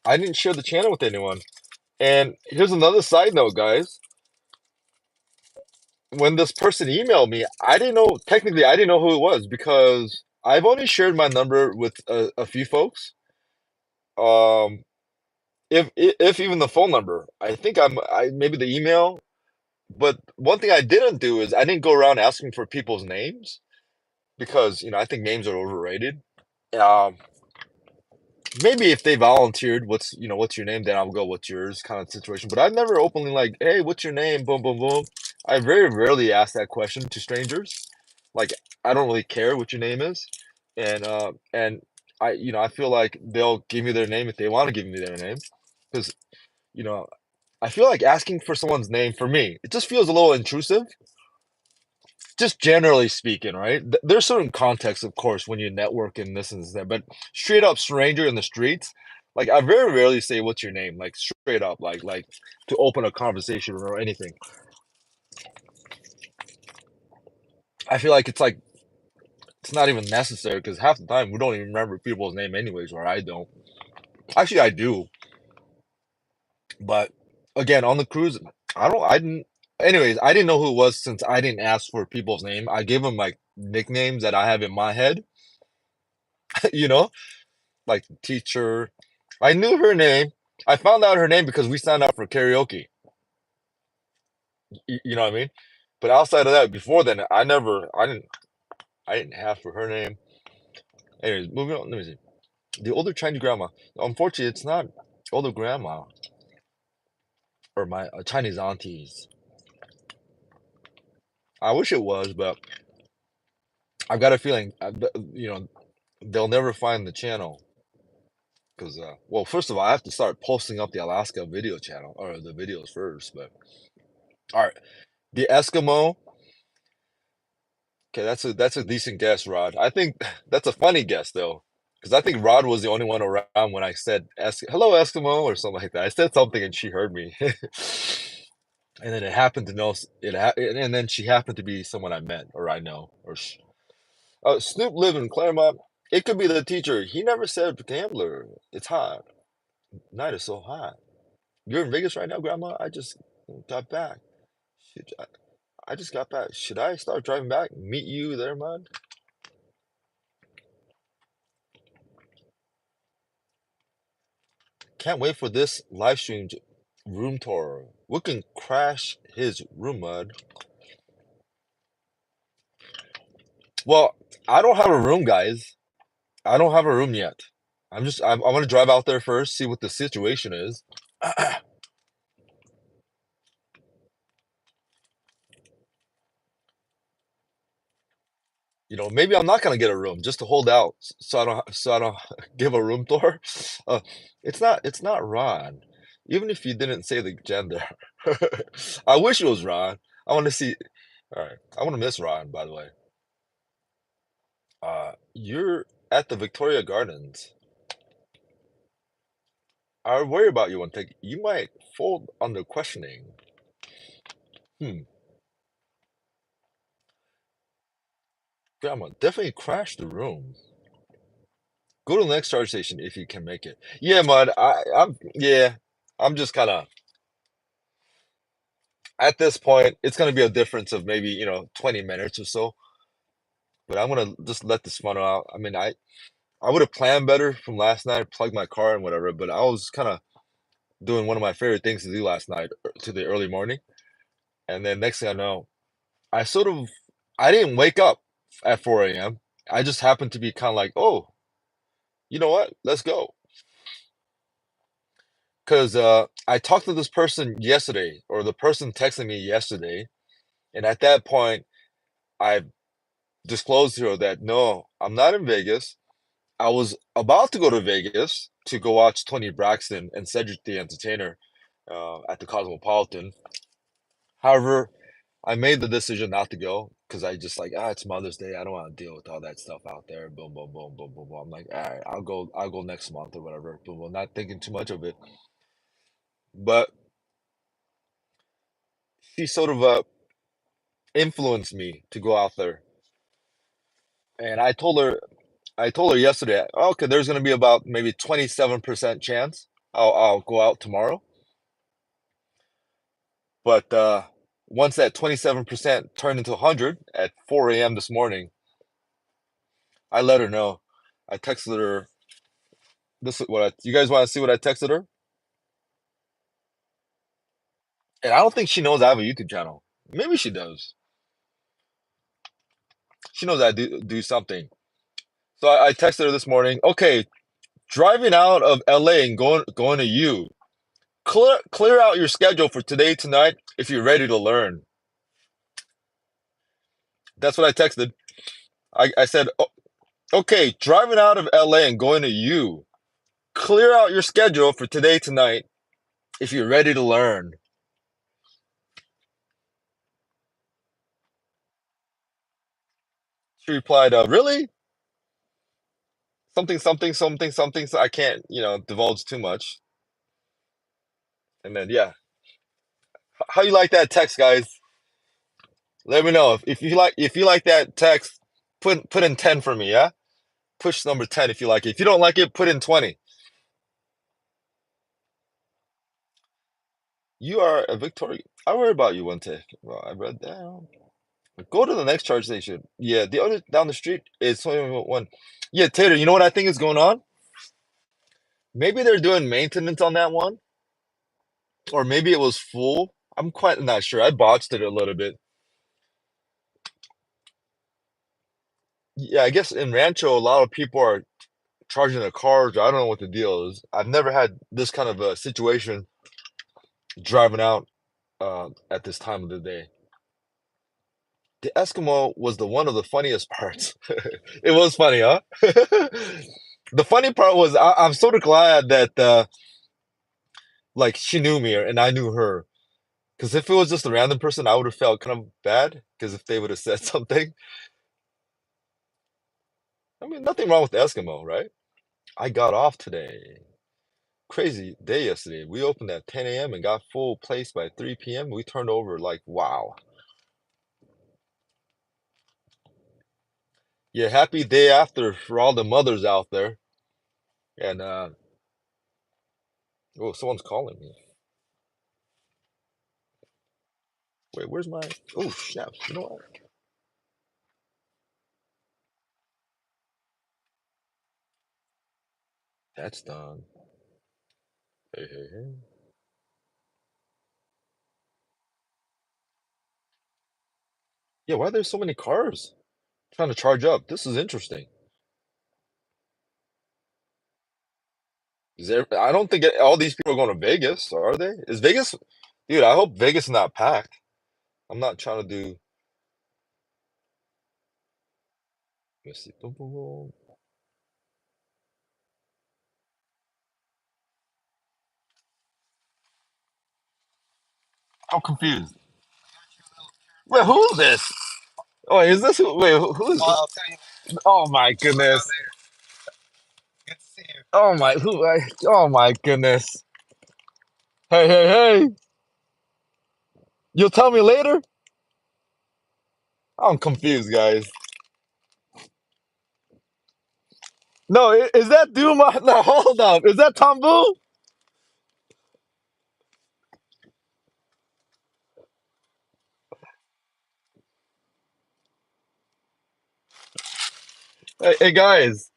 I didn't share the channel with anyone. And here's another side note, guys. When this person emailed me, I didn't know, technically, I didn't know who it was because I've only shared my number with a few folks. Um, if even the phone number, I think I maybe the email. But one thing I didn't do is I didn't go around asking for people's names because I think names are overrated. Um, Maybe if they volunteered, what's your name? Then I'll go, what's yours, kind of situation. But I've never openly like, hey, what's your name? Boom, boom, boom. I very rarely ask that question to strangers. Like, I don't really care what your name is, and I feel like they'll give me their name if they want to give me their name, because you know, I feel like asking for someone's name for me, it just feels a little intrusive. Just generally speaking, right? There's certain contexts, of course, when you network and this and that, but straight up stranger in the streets, like I very rarely say what's your name, like straight up, like to open a conversation or anything. I feel like it's not even necessary because half the time we don't even remember people's name anyways, or I don't. Actually, I do, but again, on the cruise, I didn't. Anyways, I didn't know who it was since I didn't ask for people's name. I gave them like nicknames that I have in my head, you know. Like teacher. I knew her name. I found out her name because we signed up for karaoke. You know what I mean? But outside of that, before then, I didn't have for her name. Anyways, moving on. Let me see. The older Chinese grandma. Unfortunately, it's not older grandma or my Chinese aunties. I wish it was, but I've got a feeling, they'll never find the channel because, well, first of all, I have to start posting up the Alaska video channel or the videos first. But all right, the Eskimo. Okay, that's a decent guess, Rod. I think that's a funny guess though, because I think Rod was the only one around when I said "Hello, Eskimo" or something like that. I said something and she heard me, and then it happened to know and then she happened to be someone I met or I know Snoop live in Claremont. It could be the teacher. He never said gambler. It's hot. Night is so hot. You're in Vegas right now, Grandma. I just got back. Shit, I just got back. Should I start driving back? Meet you there, man? Can't wait for this live stream room tour. We can crash his room, bud. Well, I don't have a room, guys. I don't have a room yet. I'm gonna drive out there first, see what the situation is. Maybe I'm not gonna get a room just to hold out, so I don't give a room tour. Uh, it's not Ron. Even if you didn't say the gender, I wish it was Ron. I want to see. All right, I want to miss Ron, by the way. You're at the Victoria Gardens. I worry about you one thing. You might fold under questioning. Hmm. Grandma, definitely crash the room. Go to the next charge station if you can make it. Yeah, Mud. Yeah. I'm just kind of at this point. It's gonna be a difference of maybe 20 minutes or so. But I'm gonna just let this funnel out. I mean, I would have planned better from last night, plug my car and whatever. But I was kind of doing one of my favorite things to do last night to the early morning, and then next thing I know, I sort of I didn't wake up at 4 a.m. I just happened to be kind of like, oh, you know what? Let's go. Because I talked to this person yesterday, or the person texted me yesterday, and at that point, I disclosed to her that no, I'm not in Vegas. I was about to go to Vegas to go watch Tony Braxton and Cedric the Entertainer at the Cosmopolitan. However, I made the decision not to go because I just like, it's Mother's Day. I don't want to deal with all that stuff out there. Boom, boom, boom, boom, boom, boom. I'm like, all right, I'll go next month or whatever. Boom, boom. Not thinking too much of it. But she sort of influenced me to go out there. And I told her yesterday, okay, there's gonna be about maybe 27% chance I'll go out tomorrow. But once that 27% turned into 100 at 4 a.m. this morning, I let her know. I texted her. This is what you guys want to see what I texted her? And I don't think she knows I have a YouTube channel. Maybe she does. She knows I do something. So I texted her this morning. Okay, driving out of LA and going to you. Clear out your schedule for today, tonight, if you're ready to learn. That's what I texted. I said, okay, driving out of LA and going to you. Clear out your schedule for today, tonight, if you're ready to learn. She replied, really? Something, something, something, something. So I can't, divulge too much. And then, yeah. How you like that text, guys? Let me know if you like that text. Put in 10 for me, yeah. Push number 10 if you like it. If you don't like it, put in 20. You are a Victoria. I worry about you one day. Well, I read that. Go to the next charge station. Yeah, the other down the street is 21. Yeah, Tater, you know what I think is going on? Maybe they're doing maintenance on that one, or maybe it was full. I'm quite not sure. I botched it a little bit. Yeah, I guess in Rancho, a lot of people are charging their cars. I don't know what the deal is. I've never had this kind of a situation driving out at this time of the day. The Eskimo was the one of the funniest parts. It was funny, huh? The funny part was I'm sort of glad that like she knew me and I knew her. Because if it was just a random person, I would have felt kind of bad. Because if they would have said something, I mean, nothing wrong with the Eskimo, right? I got off today. Crazy day yesterday. We opened at 10 a.m. and got full place by 3 p.m. We turned over like, wow. Yeah, happy day after for all the mothers out there. And oh, someone's calling me. Wait, where's my? Oh, snap! You know what? That's done. Hey, hey, hey. Yeah, why are there so many cars trying to charge up? This is interesting. I don't think all these people are going to Vegas, are they? Is Vegas? Dude, I hope Vegas is not packed. I'm not trying to do. Let's see. Boom, boom, boom. I'm confused. Wait, who's this? Oh, is this who? Wait, who is this? Oh my goodness. Oh my who? Oh my goodness. Hey, hey, hey! You'll tell me later. I'm confused, guys. No, is that Duma? No, hold on. Is that Tambu? Hey, hey, guys.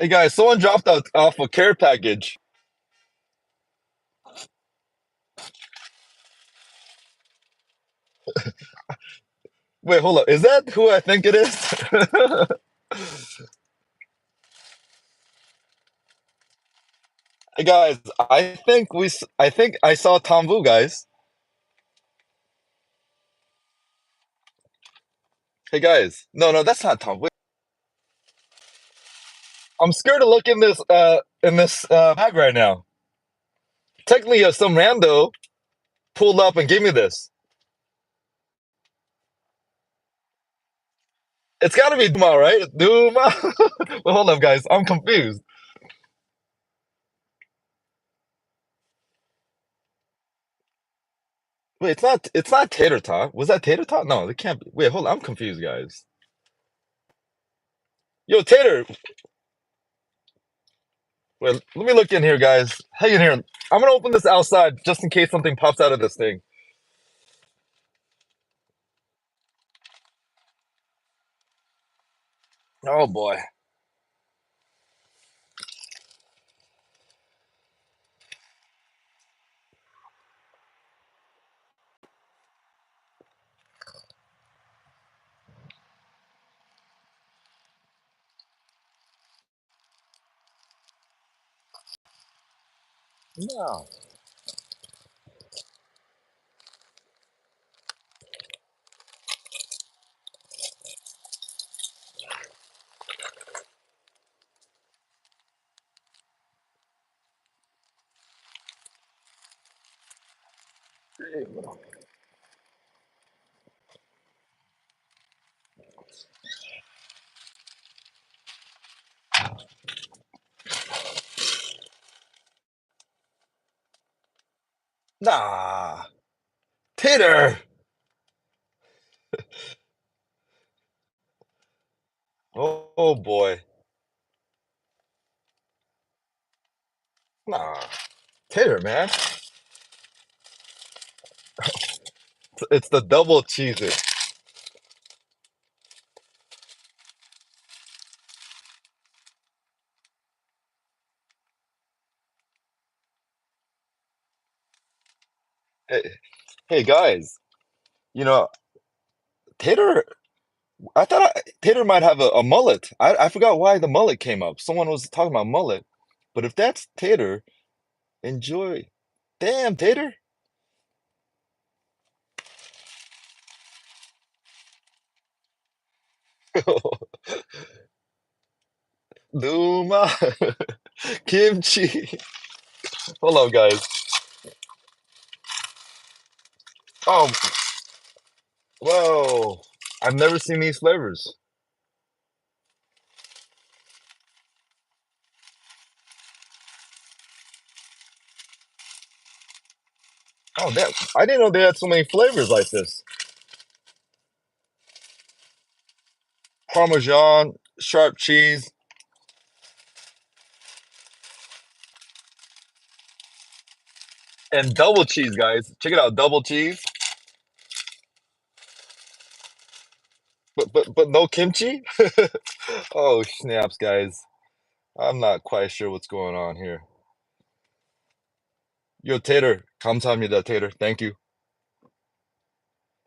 Hey guys, someone dropped off a care package. Wait, hold up. Is that who I think it is? Hey guys, I think I saw Tambu, guys. Hey guys. No, no, that's not Tambu. I'm scared to look in this in this bag right now. Technically, some rando pulled up and gave me this. It's got to be Duma, right? Duma. Well, hold up, guys. I'm confused. Wait, it's not. It's not tater tot. Was that tater tot? No, it can't be. Wait, hold on. I'm confused, guys. Yo, tater. Wait, let me look in here, guys. Hang in here. I'm gonna open this outside just in case something pops out of this thing. Oh boy. No. Nah. Tater. Oh boy. Nah. Tater, man. It's the double cheese it. Hey, hey guys. You know, Tater. Tater might have a mullet. I forgot why the mullet came up. Someone was talking about mullet. But if that's Tater, enjoy. Damn, Tater. Luma. Kimchi. Hold on, guys. Oh, whoa. I've never seen these flavors. Oh, that I didn't know they had so many flavors like this. Parmesan, sharp cheese, and double cheese, guys. Check it out, double cheese. But no kimchi? Oh, snaps, guys. I'm not quite sure what's going on here. Yo, Tater, 감사합니다, Tater. Thank you.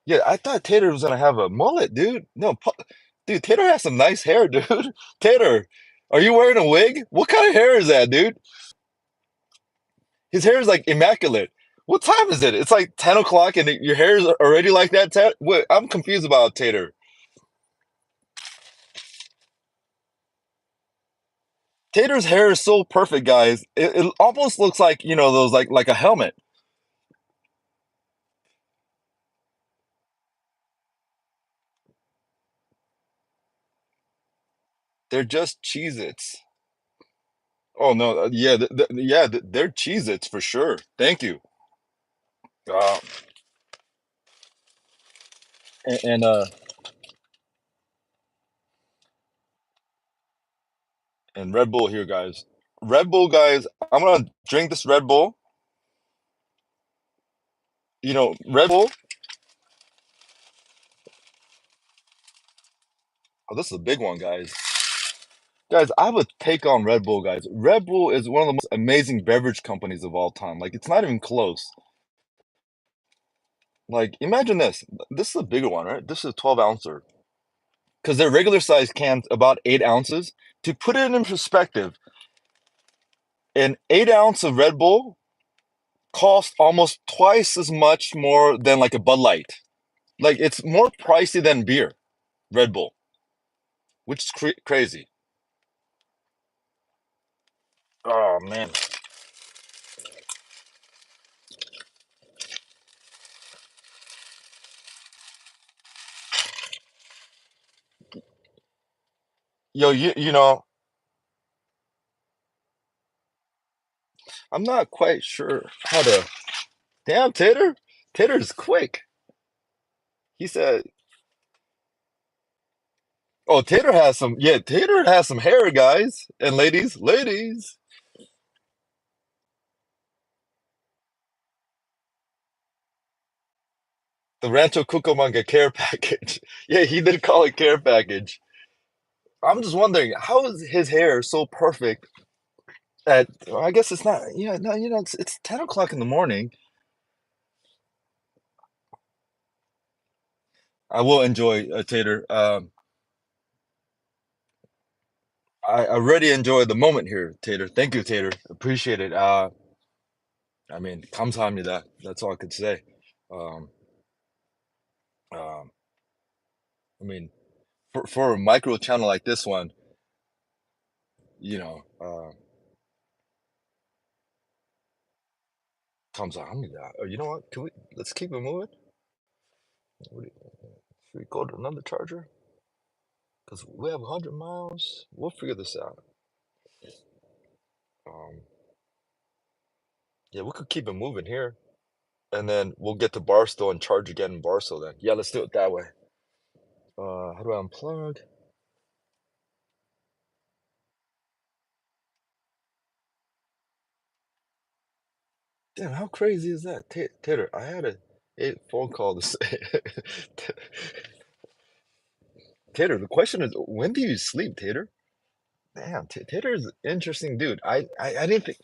Yeah, I thought Tater was gonna have a mullet, dude. No, dude, Tater has some nice hair, dude. Tater, are you wearing a wig? What kind of hair is that, dude? His hair is like immaculate. What time is it? It's like 10 o'clock and your hair is already like that, Wait, I'm confused about Tater. Tater's hair is so perfect, guys. It almost looks like, those like a helmet. They're just Cheez-Its. Oh no, yeah, they're Cheez-Its for sure. Thank you. Uh, and and Red Bull here, guys. Red Bull, guys. I'm gonna drink this Red Bull. Red Bull. Oh, this is a big one, guys. Guys, I have a take on Red Bull, guys. Red Bull is one of the most amazing beverage companies of all time. Like, it's not even close. Like, imagine this. This is a bigger one, right? This is a 12 ouncer. Because their regular size can's about 8 ounces. To put it in perspective, an 8 ounce of Red Bull costs almost twice as much more than like a Bud Light. Like, it's more pricey than beer, Red Bull, which is crazy. Oh man. Yo, you know, I'm not quite sure how to. Damn, Tater. Tater's quick. He said, "Oh, Tater has some. Yeah, Tater has some hair, guys and ladies. Ladies, the Rancho Cucamonga care package. Yeah, he did call it care package. I'm just wondering, how is his hair so perfect at? Well, I guess it's not. Yeah, no, it's 10 o'clock in the morning. I will enjoy Tater. I already enjoy the moment here, Tater. Thank you, Tater. Appreciate it. I mean, 감사합니다. That's all I could say. Um, um, I mean, for a micro channel like this one, you know, 감사합니다. You know what? Can we let's keep it moving? Should we go to another charger? Because we have 100 miles. We'll figure this out. Um, yeah, we could keep it moving here, and then we'll get to Barstow and charge again in Barstow. Then, yeah, let's do it that way. How do I unplug? Damn, how crazy is that? Tater, I had a phone call to say. Tater, the question is, when do you sleep, Tater? Damn, Tater's an interesting dude. I didn't think.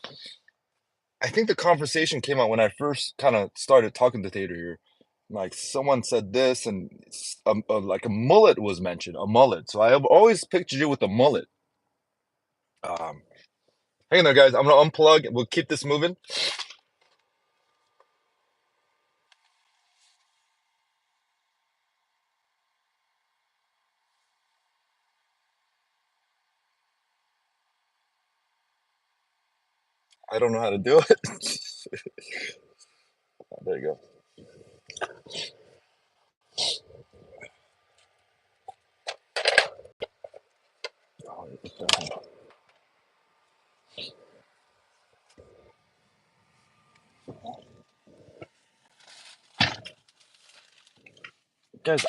I think the conversation came out when I first kind of started talking to Tater here. Like someone said this, and like a mullet was mentioned, a mullet. So I have always pictured you with a mullet. Um, Hang on there, guys. I'm gonna unplug. We'll keep this moving. I don't know how to do it. There you go. Oh, guys,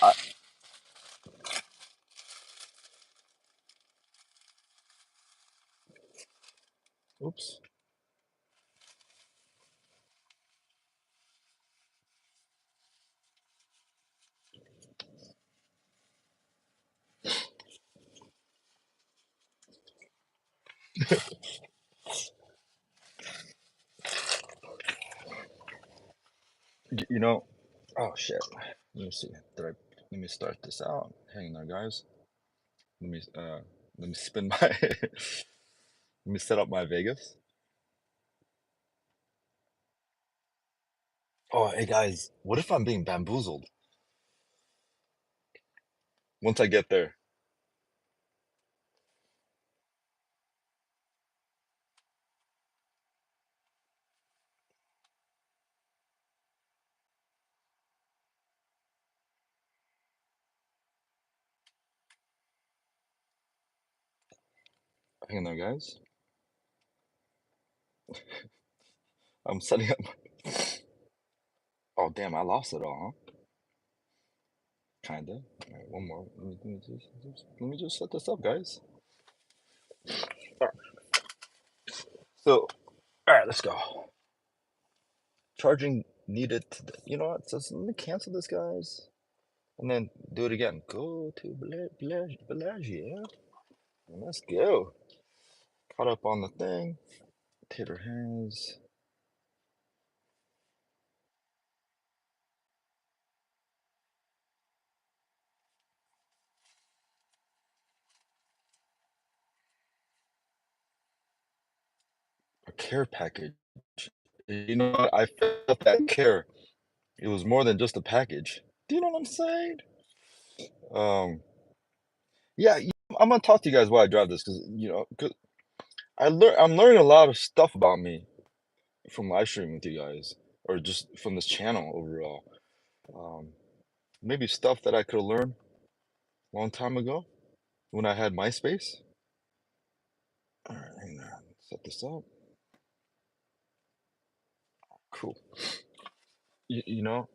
oops. You know, oh shit. Let me see. Let me start this out. Hang on, guys. Let me let me spin my let me set up my Vegas. Oh, hey guys, what if I'm being bamboozled once I get there? Hang on there, guys. I'm setting up. Oh damn, I lost it all, huh? Kinda. All right, one more. Let me just set this up, guys. All right. So, all right, let's go. Charging needed. You know what? So let me cancel this, guys, and then do it again. Go to Bellagio. Let's go. Caught up on the thing. Tater has a care package. You know what? I felt that care. It was more than just a package. Do you know what I'm saying? Um, yeah, I'm gonna talk to you guys while I drive this because I'm learning a lot of stuff about me from live streaming with you guys, or just from this channel overall. Um, maybe stuff that I could have learned a long time ago when I had MySpace. All right, hang on. Set this up. Cool. You know,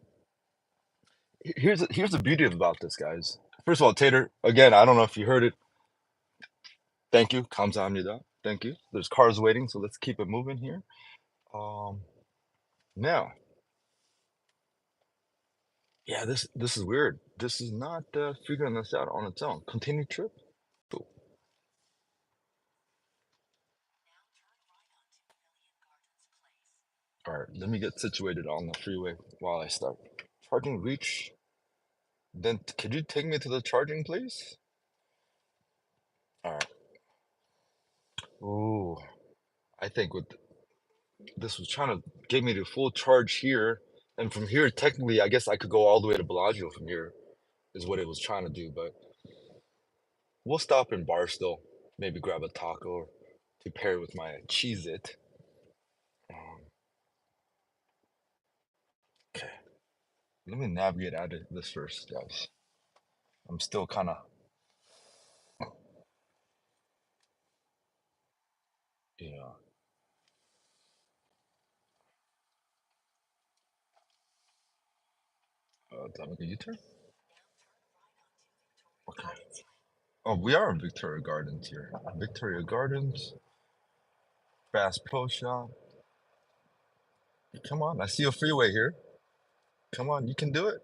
here's the beauty about this, guys. First of all, Tater, again, I don't know if you heard it. Thank you. 감사합니다. Thank you. There's cars waiting, so let's keep it moving here. Um, now, yeah, this is weird. This is not figuring this out on its own. Continue trip. Cool. All right, let me get situated on the freeway while I start. Charging reach. Then could you take me to the charging place? All right. Ooh, I think with this was trying to get me to full charge here, and from here, technically, I guess I could go all the way to Bellagio from here, is what it was trying to do. But we'll stop in Barstow, maybe grab a taco to pair with my Cheez-It. Um, okay, let me navigate out of this first, guys. I'm still kind of, you know, did I make a U-turn? Okay. Oh, we are in Victoria Gardens here. Victoria Gardens, Bass Pro Shop. Come on, I see a freeway here. Come on, you can do it.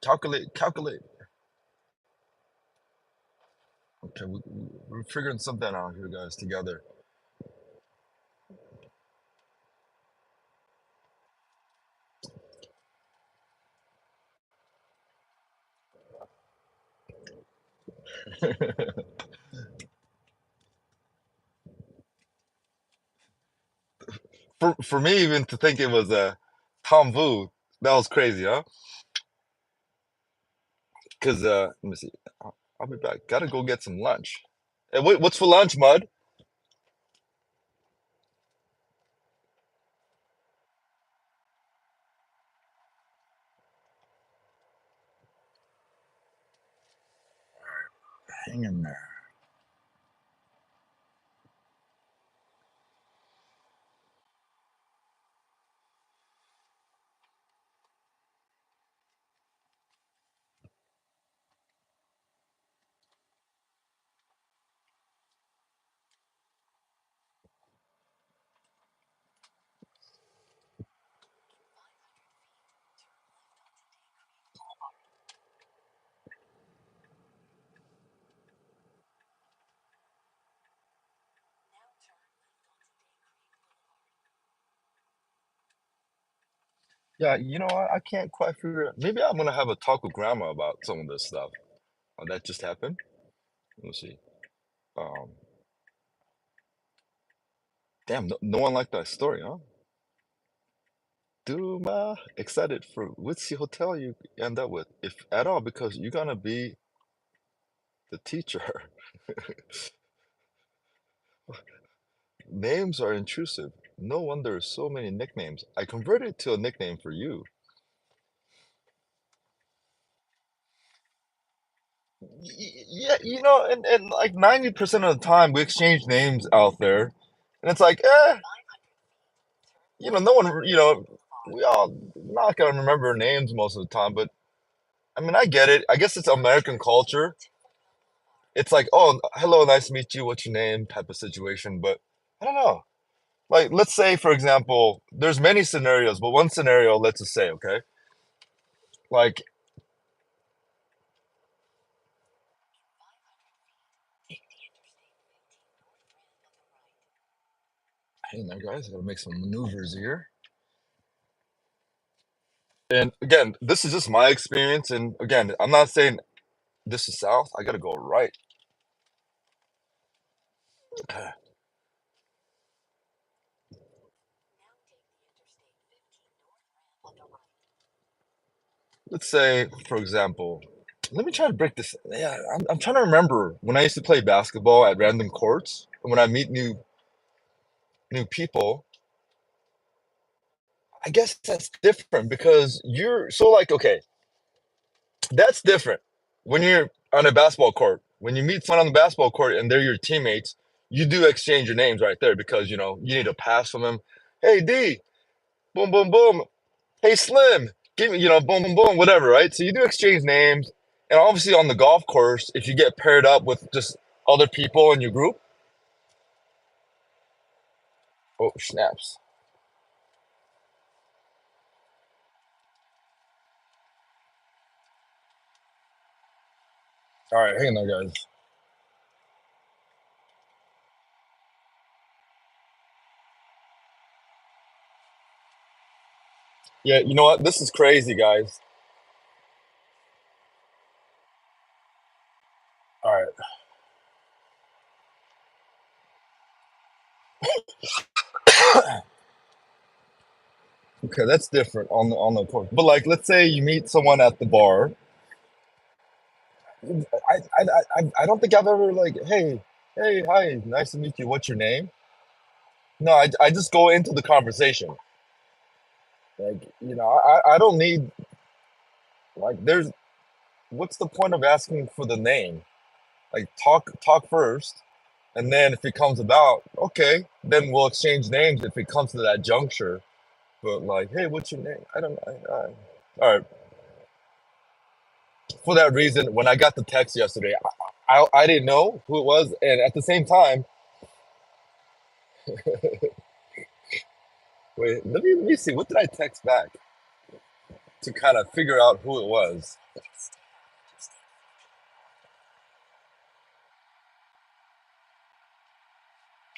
Calculate, calculate. Okay, we're figuring something out here, guys, together. For me, even to think it was Tom Vu, that was crazy, huh? Because let me see, I'll be back. Gotta go get some lunch. Hey, what's for lunch, Mud? Hang in there. Yeah, you know what? I can't quite figure it. Maybe I'm gonna have a talk with Grandma about some of this stuff. That just happened. Let me see. Um, damn, no one liked that story, huh? Duma, excited for which hotel you end up with, if at all, because you're gonna be the teacher. Names are intrusive. No wonder so many nicknames. I converted to a nickname for you. Yeah, and like 90% of the time we exchange names out there, and it's like, no one, we all not gonna remember names most of the time, but I mean, I get it. I guess it's American culture. It's like, oh, hello, nice to meet you. What's your name? Type of situation. But I don't know. Like, let's say, for example, there's many scenarios, but one scenario, let's just say, okay, like, hey, now guys, I gotta make some maneuvers here. And again, this is just my experience. And again, I'm not saying this is south. I gotta go right. Okay. Let's say, for example, let me try to break this. Yeah, I'm trying to remember when I used to play basketball at random courts and when I meet new new people, I guess that's different because you're so like, okay, that's different. When you're on a basketball court, when you meet someone on the basketball court and they're your teammates, you do exchange your names right there because you need a pass from them. Hey D, boom, boom, boom. Hey Slim, give me, boom, boom, boom, whatever, right? So you do exchange names, and obviously on the golf course, if you get paired up with just other people in your group, oh snaps! All right, hang on, guys. Yeah, you know what? This is crazy, guys. All right, okay, that's different on the course. But like, let's say you meet someone at the bar. I don't think I've ever like, hey, hi, nice to meet you. What's your name? No, I just go into the conversation. Like, I don't need like there's what's the point of asking for the name? Like talk first, and then if it comes about, okay, then we'll exchange names if it comes to that juncture. But like, hey, what's your name? I don't know. All right. For that reason, when I got the text yesterday, I didn't know who it was, and at the same time, wait, let me see. What did I text back to kind of figure out who it was?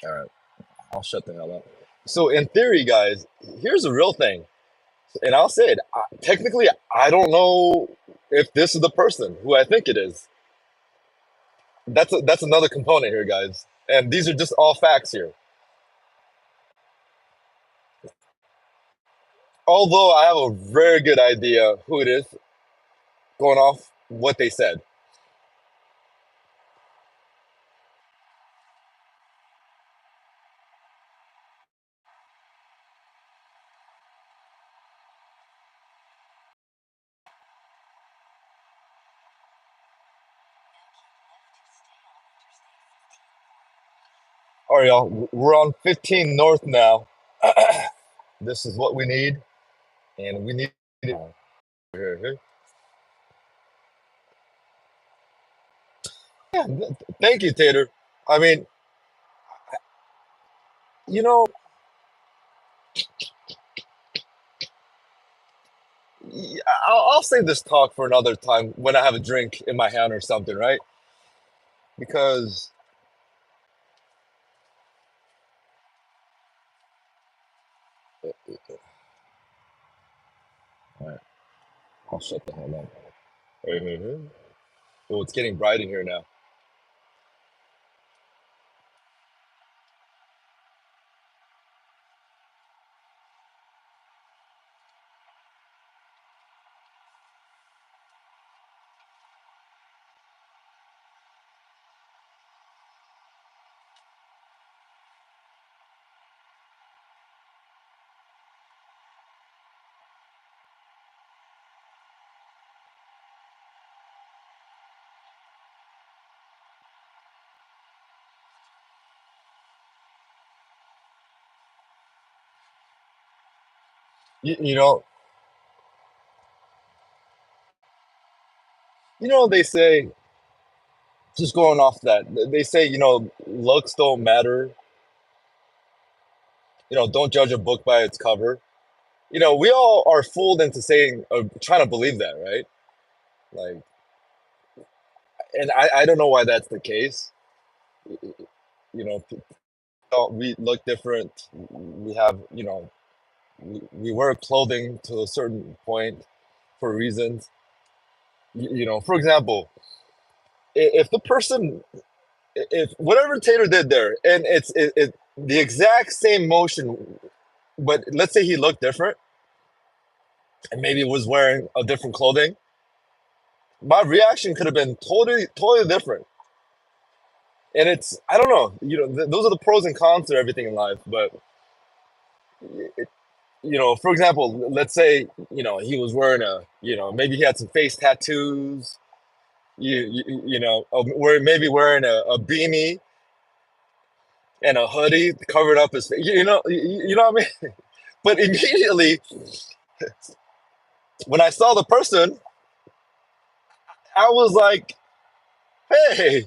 All right, I'll shut the hell up. So in theory, guys, here's the real thing, and I'll say it. Technically, I don't know if this is the person who I think it is. That's another component here, guys. And these are just all facts here. Although I have a very good idea who it is, going off what they said. All right, y'all. We're on 15 North now. This is what we need, and we need it. Yeah, thank you, Tater. I mean, you know, I'll save this talk for another time when I have a drink in my hand or something, right? Because, all right, I'll shut the hell up. Oh, it's getting bright in here now. You, you know, they say, just going off that, they say, looks don't matter. Don't judge a book by its cover. We all are fooled into saying, trying to believe that, right? Like, and I don't know why that's the case. We look different. We have, we wear clothing to a certain point for reasons. For example, if the person, if whatever Taylor did there, and it's the exact same motion, but let's say he looked different and maybe was wearing a different clothing, my reaction could have been totally different. And it's, I don't know, those are the pros and cons to everything in life. But For example, let's say, he was wearing maybe he had some face tattoos, maybe wearing a beanie and a hoodie covered up his face. You know what I mean? But immediately when I saw the person, I was like, hey,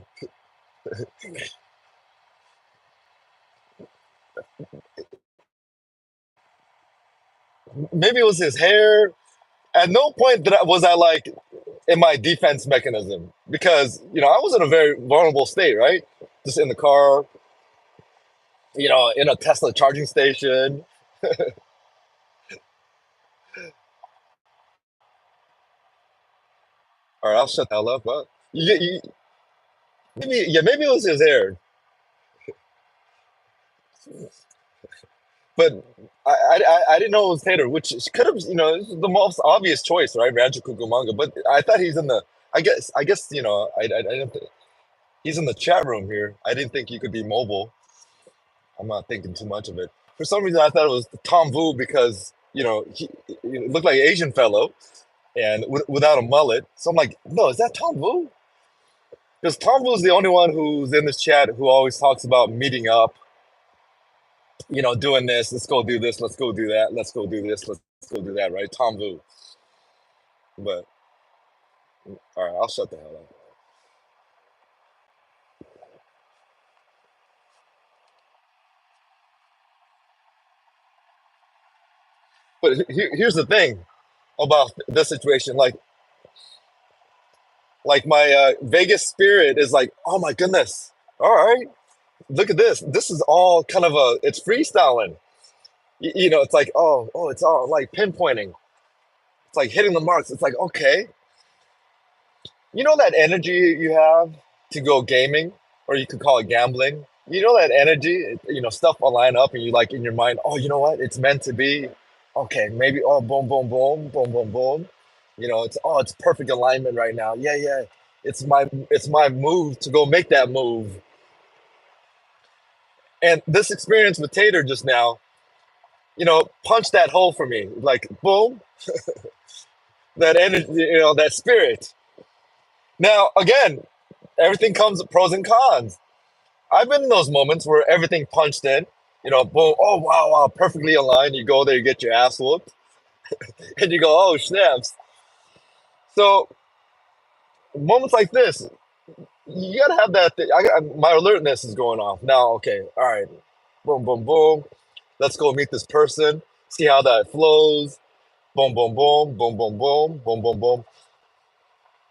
maybe it was his hair. At no point was I like in my defense mechanism because, I was in a very vulnerable state, right? Just in the car, in a Tesla charging station. All right, I'll shut the hell up. But maybe it was his hair, but I didn't know it was Tater, which could have, this is the most obvious choice, right? Rancho Cucamonga. But I thought he's in the. I guess I didn't. He's in the chat room here. I didn't think you could be mobile. I'm not thinking too much of it. For some reason, I thought it was Tom Vu because he looked like an Asian fellow and without a mullet. So I'm like, no, is that Tom Vu? Because Tom Vu's the only one who's in this chat who always talks about meeting up, doing this. Let's go do this. Let's go do that. Let's go do this. Let's go do that. Right, Tom Vu. But all right, I'll shut the hell up. But here's the thing about this situation. Like my Vegas spirit is like, oh my goodness. All right, look at this. This is all kind of it's freestyling. It's like, oh, it's all like pinpointing. It's like hitting the marks. It's like, okay, that energy you have to go gaming, or you could call it gambling. That energy, stuff will line up and you like in your mind, oh, you know what? It's meant to be. Okay, maybe, oh, boom, boom, boom, boom, boom, boom. It's perfect alignment right now. Yeah, yeah. It's my move to go make that move. And this experience with Tater just now, punch that hole for me. Like, boom, that energy, that spirit. Now, again, everything comes with pros and cons. I've been in those moments where everything punched in, boom, oh, wow, wow, perfectly aligned. You go there, you get your ass whooped, and you go, oh, snaps. So, moments like this, you gotta have that thing. My alertness is going off. Now, okay, all right, boom, boom, boom. Let's go meet this person, see how that flows. Boom, boom, boom, boom, boom, boom, boom, boom, boom.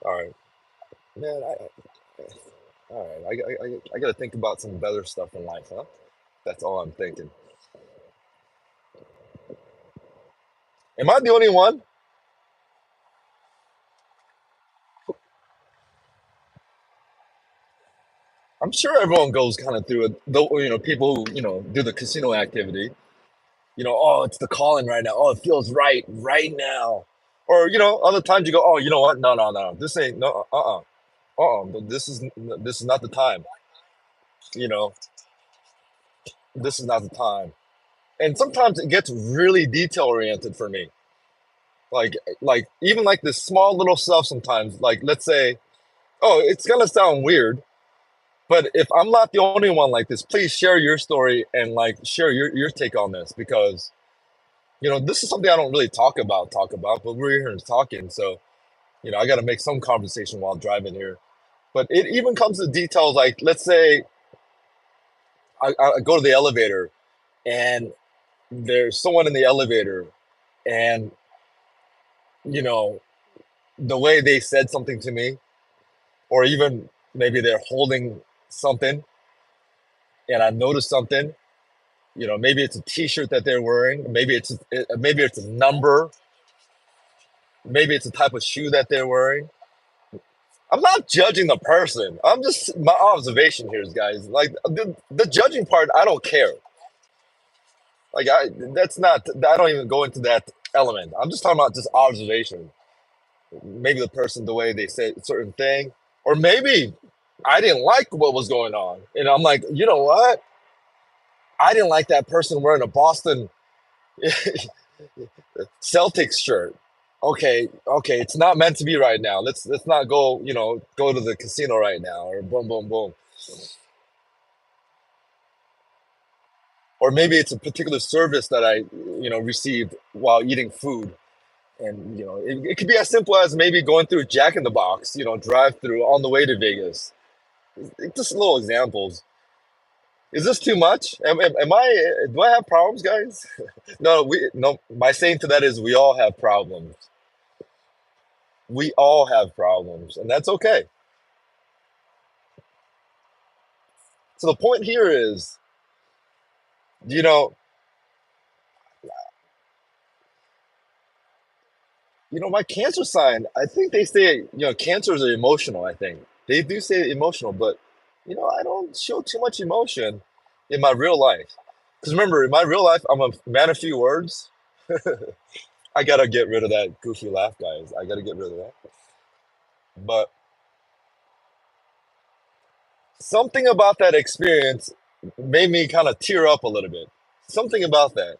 All right, man. All right. I got to think about some better stuff in life, huh? That's all I'm thinking. Am I the only one? I'm sure everyone goes kind of through it. Though, people who do the casino activity. Oh, it's the calling right now. Oh, it feels right now. Or other times you go, oh, you know what? No, no, no. This ain't no. But this is not the time. You know, this is not the time. And sometimes it gets really detail oriented for me. Like even like this small little stuff sometimes. Like let's say, oh, it's gonna sound weird, but if I'm not the only one like this, please share your story and like share your take on this because this is something I don't really talk about, but we're here talking, so I got to make some conversation while driving here. But it even comes to details like let's say I go to the elevator and there's someone in the elevator and you know the way they said something to me or even maybe they're holding something and I notice something. Maybe it's a T-shirt that they're wearing. Maybe it's a number. Maybe it's a type of shoe that they're wearing. I'm not judging the person. I'm just my observation here is, guys. Like the judging part, I don't care. Like that's not. I don't even go into that element. I'm just talking about just observation. Maybe the person, the way they say a certain thing, or maybe I didn't like what was going on, and I'm like, you know what? I didn't like that person wearing a Boston. Celtics shirt. Okay, okay, it's not meant to be right now. Let's not go, go to the casino right now or boom, boom, boom. Or maybe it's a particular service that I, received while eating food. And, it could be as simple as maybe going through Jack in the Box, drive through on the way to Vegas. Just little examples. Is this too much? Do I have problems, guys? No, my saying to that is we all have problems. We all have problems, and that's okay. So the point here is, you know, my cancer sign, I think they say, cancers are emotional, I think. They do say emotional, but, I don't show too much emotion in my real life. Because remember, in my real life, I'm a man of few words. I gotta get rid of that goofy laugh, guys. I gotta get rid of that. But something about that experience made me kind of tear up a little bit. Something about that.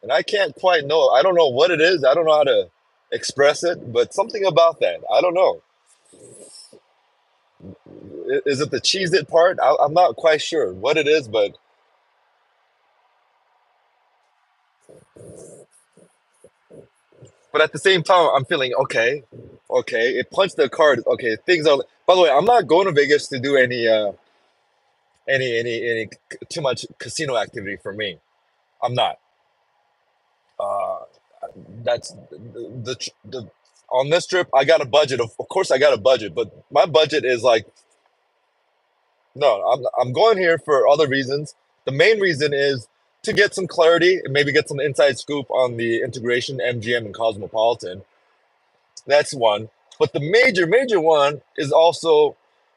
And I can't quite know. I don't know what it is. I don't know how to express it, but something about that. I don't know. Is it the cheese it part? I'm not quite sure what it is, but at the same time, I'm feeling okay. Okay, it punched the card. Okay, things are. By the way, I'm not going to Vegas to do any too much casino activity for me. I'm not. Uh, that's the on this trip. I got a budget. Of course, I got a budget, but my budget is like no. I'm going here for other reasons. The main reason is to get some clarity and maybe get some inside scoop on the integration MGM and Cosmopolitan. That's one. But the major one is also,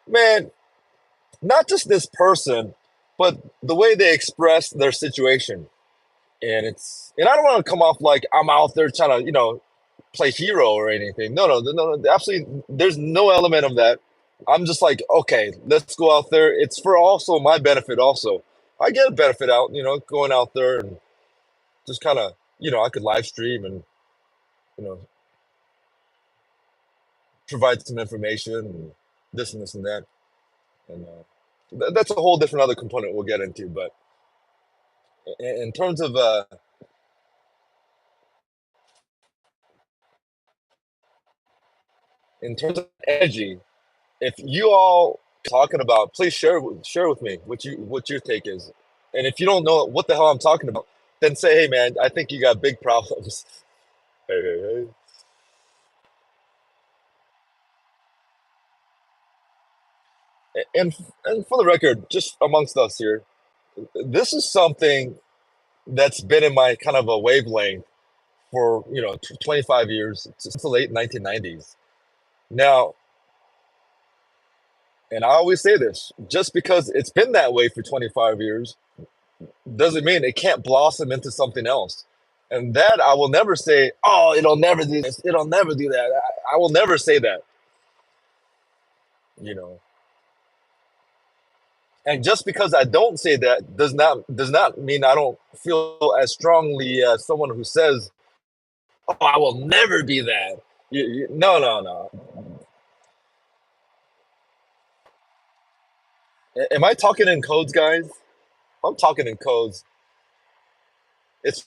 man, not just this person, but the way they express their situation. And I don't want to come off like I'm out there trying to, play hero or anything. No, absolutely. There's no element of that. I'm just like, okay, let's go out there. It's for also my benefit. Also, I get a benefit out, going out there and just kind of, I could live stream and you know provide some information and this and that. And that's a whole different other component we'll get into. But in terms of energy, if you all talking about, please share with me what your take is. And if you don't know what the hell I'm talking about, then say, hey man, I think you got big problems. Hey, hey, hey. And for the record, just amongst us here, this is something that's been in my kind of a wavelength for 25 years since the late 1990s. Now, and I always say this, just because it's been that way for 25 years doesn't mean it can't blossom into something else. And that I will never say, oh, it'll never do this, it'll never do that. I will never say that, you know. And just because I don't say that does not mean I don't feel as strongly as someone who says, "Oh, I will never be that." No, no, no. Am I talking in codes, guys? I'm talking in codes. It's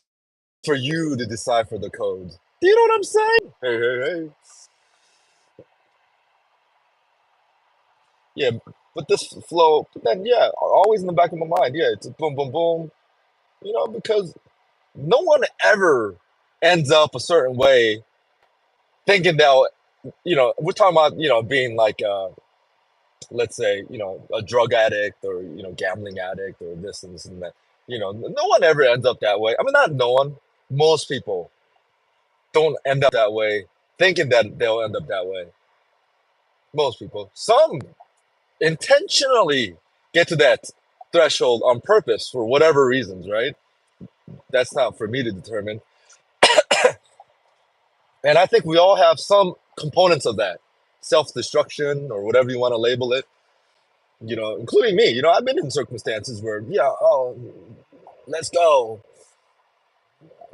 for you to decipher the codes. Do you know what I'm saying? Hey, hey, hey. Yeah, but this flow, but then yeah, always in the back of my mind, yeah, it's a boom, boom, boom. Because no one ever ends up a certain way thinking that we're talking about being like let's say a drug addict or gambling addict or this and that. No one ever ends up that way. I mean, not no one. Most people don't end up that way thinking that they'll end up that way. Most people. Some intentionally get to that threshold on purpose for whatever reasons, right? That's not for me to determine. And I think we all have some components of that self destruction or whatever you want to label it, including me. I've been in circumstances where, yeah, oh, let's go.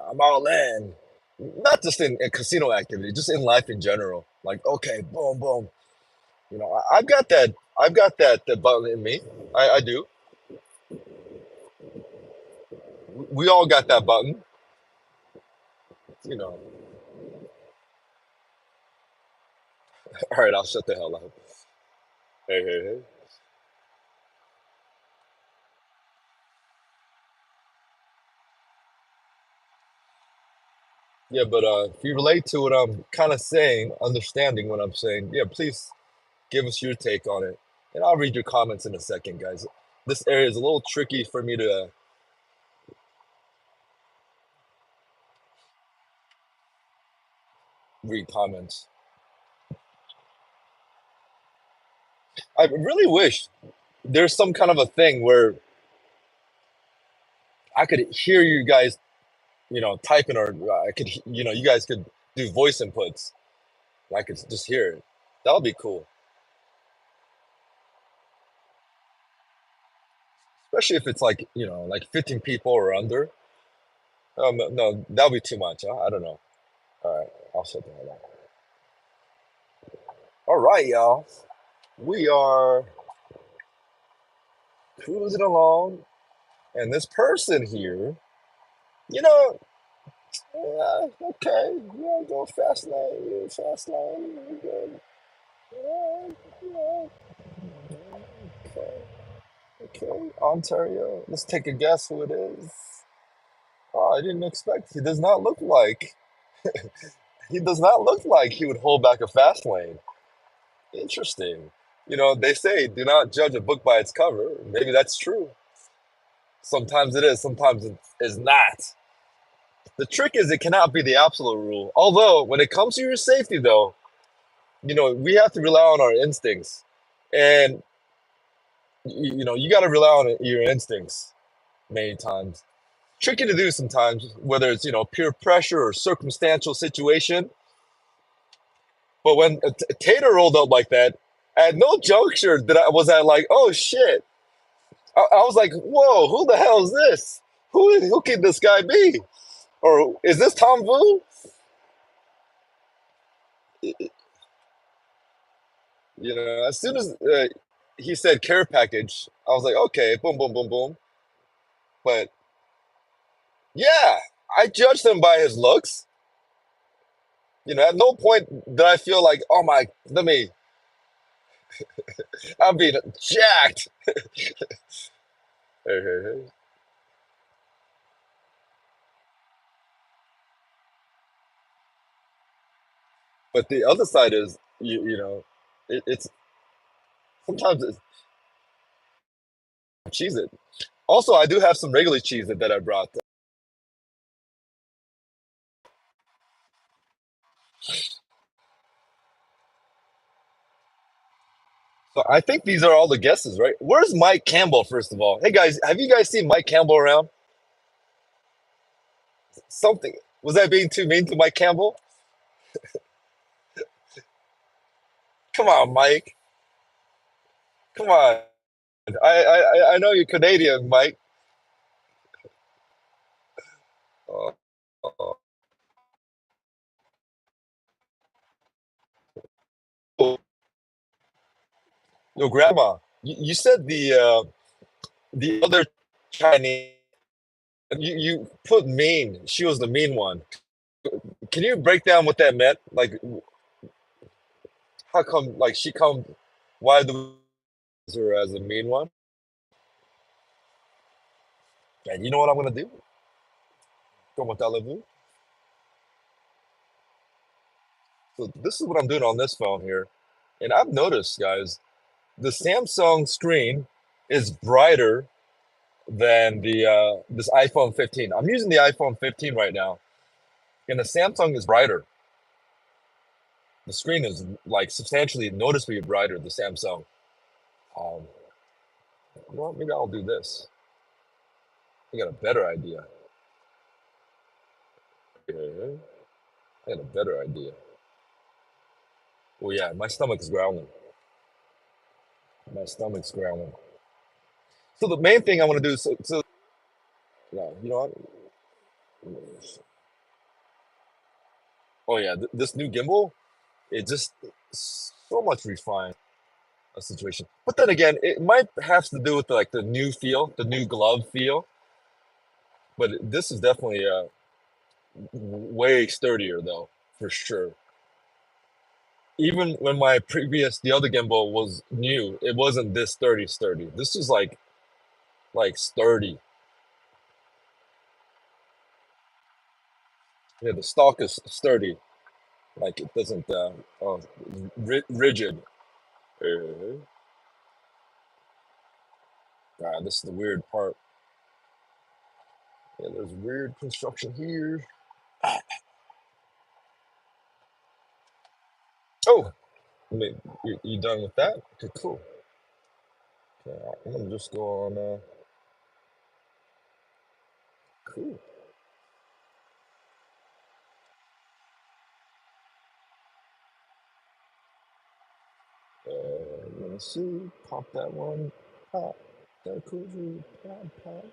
I'm all in. Not just in casino activity, just in life in general. Like, okay, boom, boom. I've got that. I've got that button in me. I do. We all got that button. You know. All right, I'll shut the hell up. Hey, hey, hey. Yeah, but if you relate to what I'm kind of saying, understanding what I'm saying, yeah, please give us your take on it, and I'll read your comments in a second, guys. This area is a little tricky for me to read comments. I really wish there's some kind of a thing where I could hear you guys, typing, or I could, you guys could do voice inputs. And I could just hear it. That would be cool, especially if it's like, like 15 people or under. No, no, that would be too much. Huh? I don't know. All right, I'll shut the hell up. All right, y'all. We are cruising along, and this person here, you know, okay, yeah, go fast lane, yeah, fast lane, you're good. Yeah, yeah, okay, okay. Ontario. Let's take a guess who it is. Oh, I didn't expect. He does not look like. He does not look like he would hold back a fast lane. Interesting. They say do not judge a book by its cover. Maybe that's true. Sometimes it is, sometimes it is not. The trick is it cannot be the absolute rule. Although, when it comes to your safety, though, we have to rely on our instincts. And, you got to rely on your instincts many times. Tricky to do sometimes, whether it's, peer pressure or circumstantial situation. But when Tater rolled up like that, at no juncture was I like, oh shit. I was like, whoa, who the hell is this? Who can this guy be? Or is this Tom Vu? As soon as he said care package, I was like, okay, boom, boom, boom, boom. But yeah, I judged him by his looks. At no point did I feel like, oh my, I'm being jacked. Hey, hey, hey. But the other side is, it's sometimes it's cheese it. Also, I do have some regular cheese that I brought. So I think these are all the guesses, right? Where's Mike Campbell, first of all? Hey guys, have you guys seen Mike Campbell around? Something. Was I being too mean to Mike Campbell? Come on, Mike. Come on. I know you're Canadian, Mike. Uh, oh, your grandma. You said the other Chinese. You put mean. She was the mean one. Can you break down what that meant? Like, how come? Like, she come? Why do we her as a mean one? And you know what I'm gonna do? Como allez-vous? So this is what I'm doing on this phone here, and I've noticed, guys, the Samsung screen is brighter than the this iPhone 15. I'm using the iPhone 15 right now, and the Samsung is brighter. The screen is like substantially, noticeably brighter. The Samsung. Um, well, maybe I'll do this. I got a better idea. I got a better idea. Oh yeah, my stomach's growling. My stomach's growling. So the main thing I want to do, so yeah, you know what? Oh yeah, this new gimbal, it just so much refined a situation. But then again, it might have to do with like the new feel, the new glove feel. But this is definitely way sturdier though, for sure. Even when my the other gimbal was new, it wasn't this sturdy. This is like sturdy. Yeah, the stock is sturdy. Like it doesn't rigid. Uh, this is the weird part. Yeah, there's weird construction here. Oh, you done with that? Okay, cool. Okay, I'm gonna just go on. Cool. Let me see. Pop that one. Pop. That cool. Pop, pop.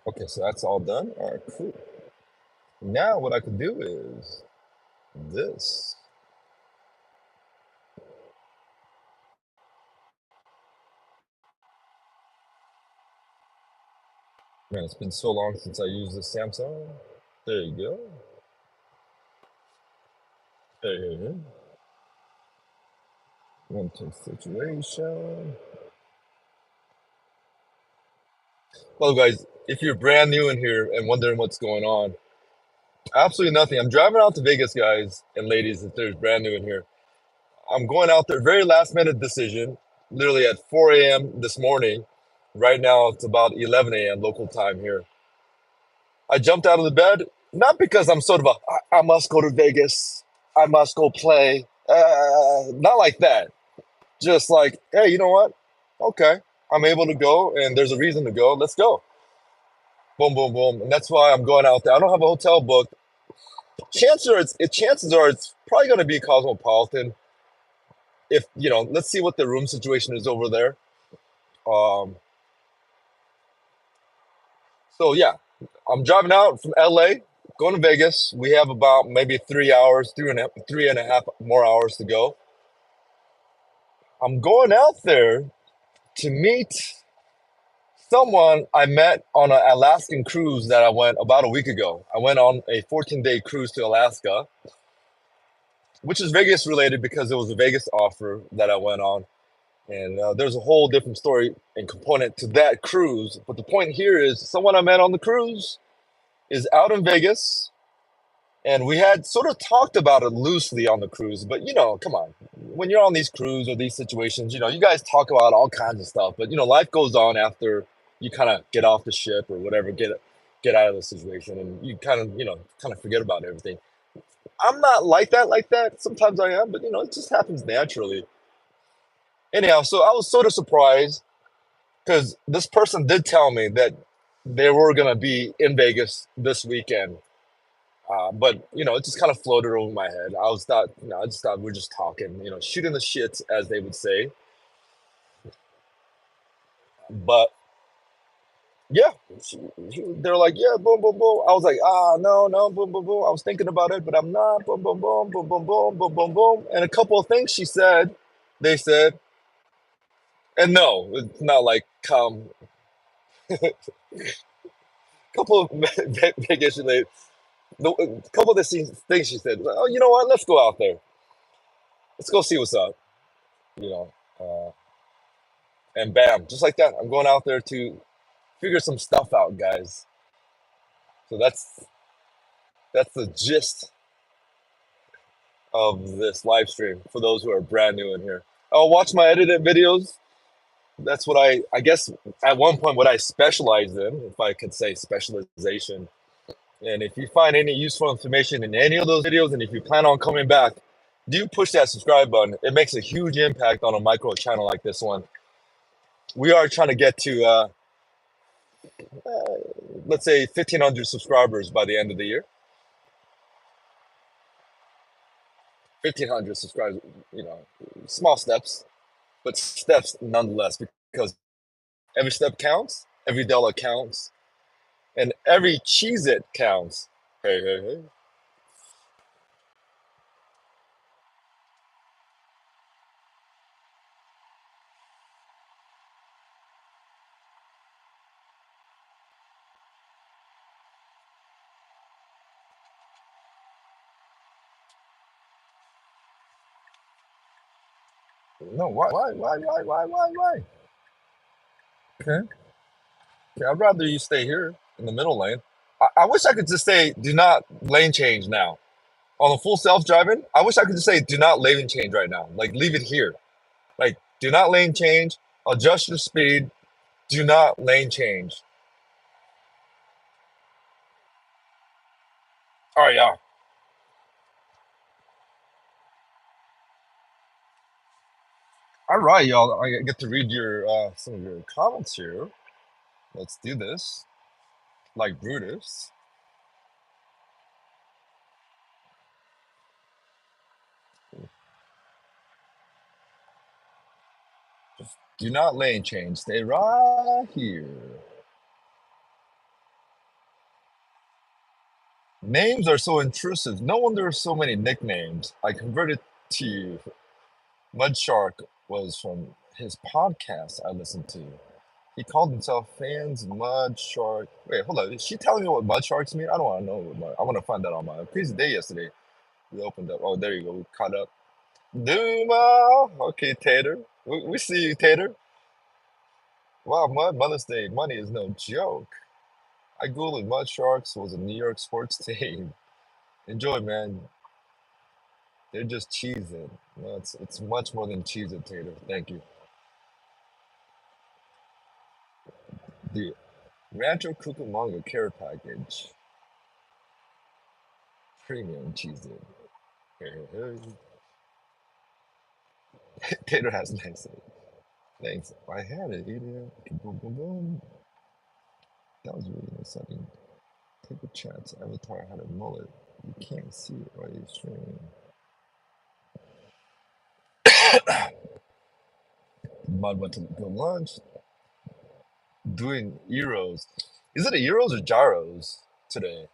Okay, so that's all done. All right, cool. Now what I could do is this. Man, it's been so long since I used this Samsung. There you go. Hey, one take situation. Well, guys, if you're brand new in here and wondering what's going on, absolutely nothing. I'm driving out to Vegas, guys and ladies, if there's brand new in here. I'm going out there, very last minute decision, literally at 4 a.m. this morning. Right now, it's about 11 a.m. local time here. I jumped out of the bed, not because I'm sort of I must go to Vegas, I must go play. Not like that. Just like, hey, you know what? Okay, I'm able to go, and there's a reason to go. Let's go. Boom, boom, boom. And that's why I'm going out there. I don't have a hotel booked. Chances are it's probably going to be Cosmopolitan. If let's see what the room situation is over there. Um, so yeah, I'm driving out from LA, going to Vegas. We have about maybe 3 hours, 3.5 more hours to go. I'm going out there to meet someone I met on an Alaskan cruise that I went about a week ago. I went on a 14-day cruise to Alaska, which is Vegas related because it was a Vegas offer that I went on. And there's a whole different story and component to that cruise. But the point here is someone I met on the cruise is out in Vegas. And we had sort of talked about it loosely on the cruise. But, come on. When you're on these cruises or these situations, you guys talk about all kinds of stuff. But, life goes on after you kind of get off the ship or whatever, get out of the situation. And you kind of forget about everything. I'm not like that. Sometimes I am. But, it just happens naturally. Anyhow, so I was sort of surprised because this person did tell me that they were gonna be in Vegas this weekend, but it just kind of floated over my head. I just thought we're just talking, shooting the shit, as they would say. But yeah, they're like, yeah, boom, boom, boom. I was like, no, no, boom, boom, boom. I was thinking about it, but I'm not. Boom, boom, boom, boom, boom, boom, boom, boom, boom. And a couple of things they said, and no, it's not like come. Couple of big issues. A couple of the things she said, oh, you know what? Let's go out there. Let's go see what's up. You know, uh, and bam, just like that, I'm going out there to figure some stuff out, guys. So that's the gist of this live stream for those who are brand new in here. Oh, watch my edited videos. That's what I guess at one point what I specialized in, if I could say specialization. And if you find any useful information in any of those videos, and if you plan on coming back, do push that subscribe button. It makes a huge impact on a micro channel like this one. We are trying to get to uh, let's say 1,500 subscribers by the end of the year. 1,500 subscribers, you know, small steps, but steps nonetheless, because every step counts, every dollar counts, and every cheese it counts. Hey, hey, hey. No, why? Okay. Okay, I'd rather you stay here in the middle lane. I wish I could just say, do not lane change now. On the full self-driving, I wish I could just say, do not lane change right now. Like, leave it here. Like, do not lane change, adjust your speed, do not lane change. All right, yeah. All right, y'all. I get to read your some of your comments here. Let's do this. Like Brutus. Do not lane change. Stay right here. Names are so intrusive. No wonder there's so many nicknames. I converted to you. Mud Shark was from his podcast I listened to. He called himself Fans Mud Shark. Wait, hold on. Is she telling me what mud sharks mean? I don't want to know. I want to find that on my crazy day yesterday. We opened up. Oh, there you go. We caught up. Duma. Okay, Tater. We see you, Tater. Wow, Mother's Day money is no joke. I googled Mud Sharks was a New York sports team. Enjoy, man. They're just cheesing. No, it's much more than cheesing, Tater. Thank you. The Rancho Cucamonga care package. Premium cheesing. Tater has nice. Thanks. I had it, idiot. Boom, boom, boom. That was really exciting. Take a chance. Avatar had a mullet. You can't see it while you're streaming. Mud went to go lunch. Doing Eros. Is it a Euros or gyros today?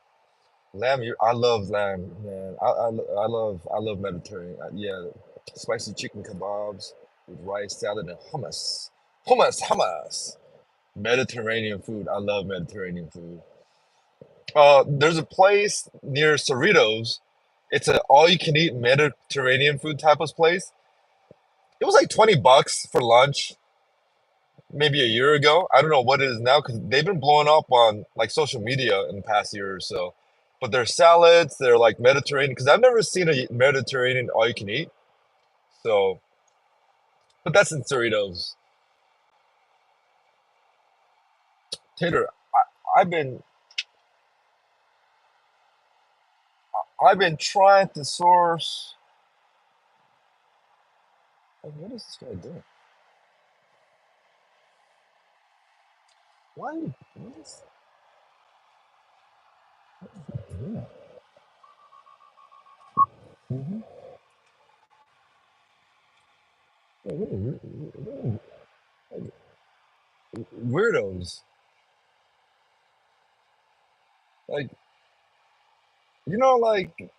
Lamb. I love lamb, man. I love Mediterranean. Yeah, spicy chicken kebabs with rice, salad, and hummus. Hummus. Mediterranean food. I love Mediterranean food. There's a place near Cerritos. It's an all-you-can-eat Mediterranean food type of place. It was like $20 for lunch, maybe a year ago. I don't know what it is now because they've been blowing up on like social media in the past year or so. But their salads, they're like Mediterranean because I've never seen a Mediterranean all-you-can-eat. So, but that's in Cerritos. Tater, I've been I've been trying to source. What is this guy doing? Why? What is? Yeah. Mm-hmm. Weirdos. Like, like,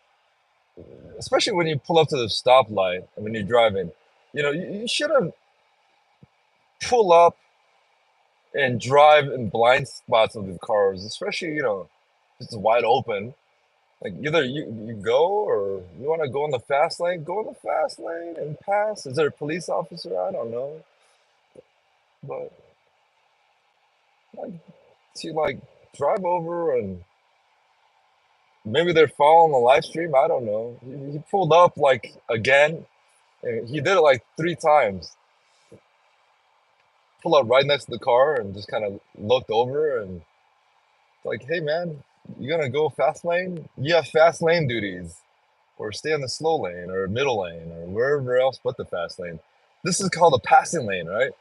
especially when you pull up to the stoplight and when you're driving, you shouldn't pull up and drive in blind spots of the cars, especially, if it's wide open. Like, either you go or you want to go in the fast lane, go in the fast lane and pass. Is there a police officer? I don't know. But, like, to, like, drive over and maybe they're following the live stream. I don't know. He pulled up, like, again. And he did it like 3 times. Pull up right next to the car and just kind of looked over and like, hey man, you gonna go fast lane? You have fast lane duties, or stay in the slow lane or middle lane or wherever else but the fast lane. This is called a passing lane, right?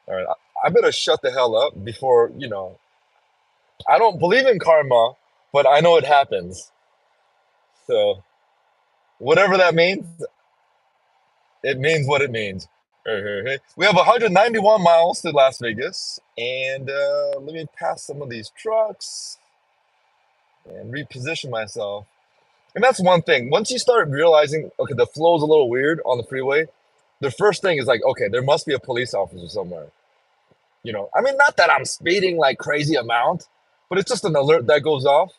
All right. I better shut the hell up before, I don't believe in karma, but I know it happens. So whatever that means, it means what it means. Hey, hey, hey. We have 191 miles to Las Vegas, and let me pass some of these trucks and reposition myself. And that's one thing. Once you start realizing, okay, the flow's a little weird on the freeway, the first thing is like, okay, there must be a police officer somewhere. I mean, not that I'm speeding like crazy amount, but it's just an alert that goes off,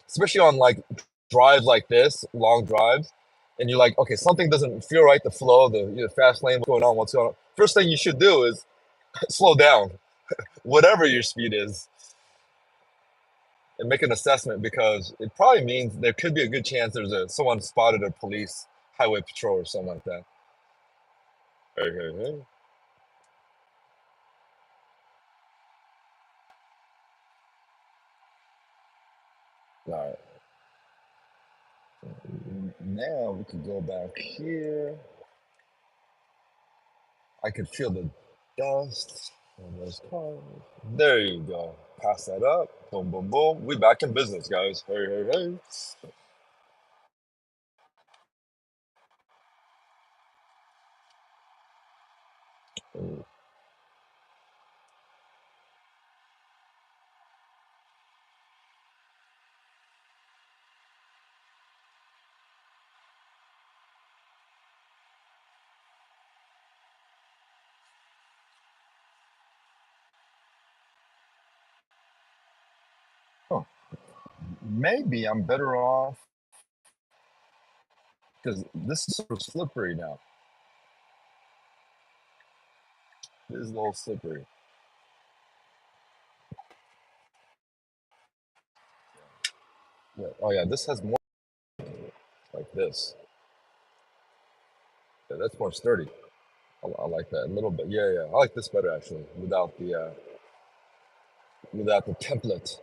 especially on like drives like this, long drives. And you're like, okay, something doesn't feel right. The flow, the fast lane, what's going on? What's going on? First thing you should do is slow down, whatever your speed is, and make an assessment because it probably means there could be a good chance someone spotted a police highway patrol or something like that. Hey, hey, hey. All right. Now we can go back here. I can feel the dust on those cars. There you go. Pass that up. Boom, boom, boom. We back in business, guys. Hey, hey, hey. Huh. Maybe I'm better off because this is sort of slippery now. This is a little slippery. Yeah. Oh, yeah. This has more like this. Yeah, that's more sturdy. I like that a little bit. Yeah, yeah. I like this better actually, without the template.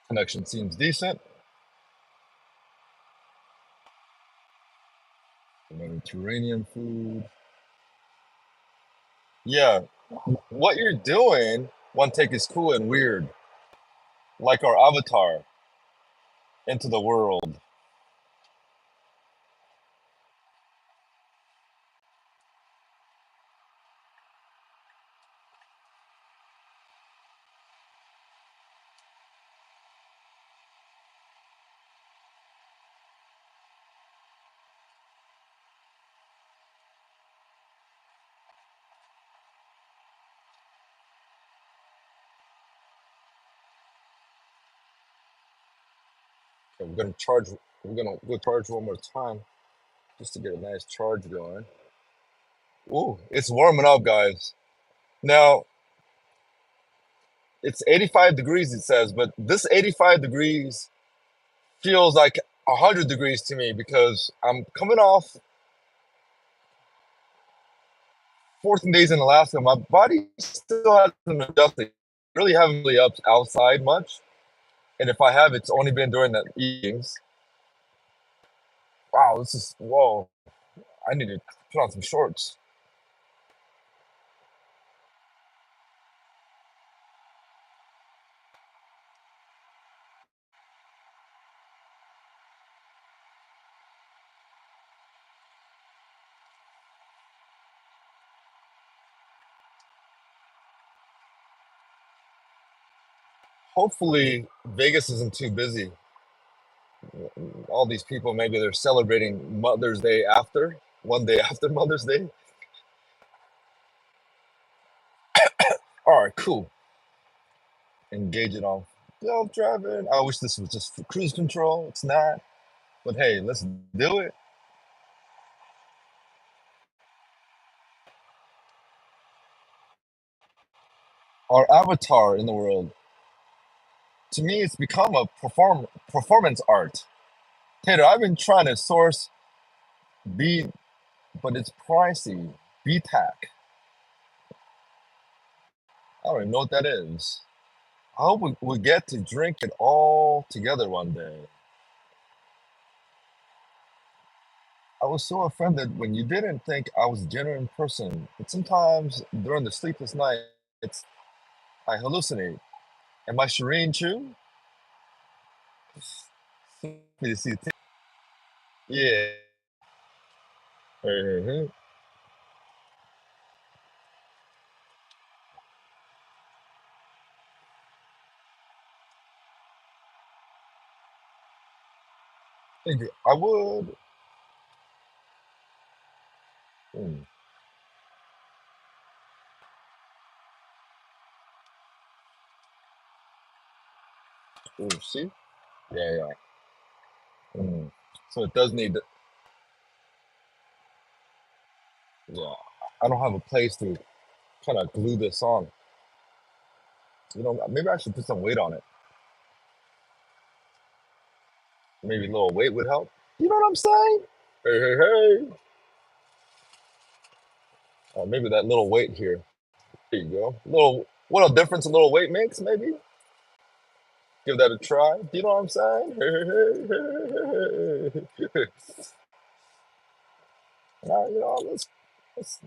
Connection seems decent. Mediterranean food. Yeah, what you're doing, one take is cool and weird, like our avatar into the world. Okay, we're gonna go charge one more time just to get a nice charge going. Ooh, it's warming up, guys. Now, it's 85 degrees, it says, but this 85 degrees feels like 100 degrees to me because I'm coming off 14 days in Alaska. My body still hasn't adjusted. Really haven't really up outside much. And if I have, it's only been during the evenings. Wow, whoa. I need to put on some shorts. Hopefully, Vegas isn't too busy. All these people, maybe they're celebrating Mother's Day after, one day after Mother's Day. All right, cool. Engage it on self-driving. I wish this was just for cruise control. It's not. But hey, let's do it. Our avatar in the world. To me, it's become a performance art. Tater, I've been trying to source B, but it's pricey. BTAC. I don't even know what that is. I hope we get to drink it all together one day. I was so offended when you didn't think I was a genuine person. But sometimes during the sleepless nights, I hallucinate. Am I Shireen Chu? So happy to see. Yeah. Mhm. Thank you. I would. Mm. Ooh, see? Yeah, yeah. Mm. So it does need. Yeah. I don't have a place to kind of glue this on. Maybe I should put some weight on it. Maybe a little weight would help. You know what I'm saying? Hey, hey, hey. Maybe that little weight here. There you go. What a difference a little weight makes, maybe? Give that a try. You know what I'm saying? Let's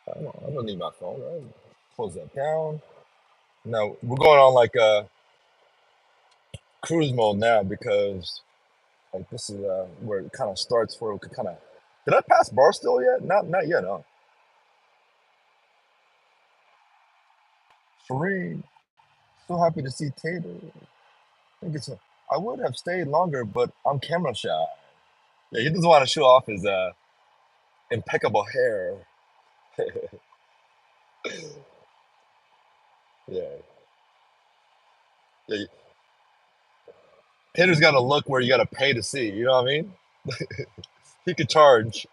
I don't need my phone, right? Close that down. Now we're going on like cruise mode now because like this is where it kind of starts where we could kind of. Did I pass Barstool yet? Not yet, huh? Sheree, so happy to see Tater. Think it's I would have stayed longer, but I'm camera shy. Yeah, he doesn't want to show off his impeccable hair. Yeah, yeah. Tater's got a look where you got to pay to see. You know what I mean? He could charge.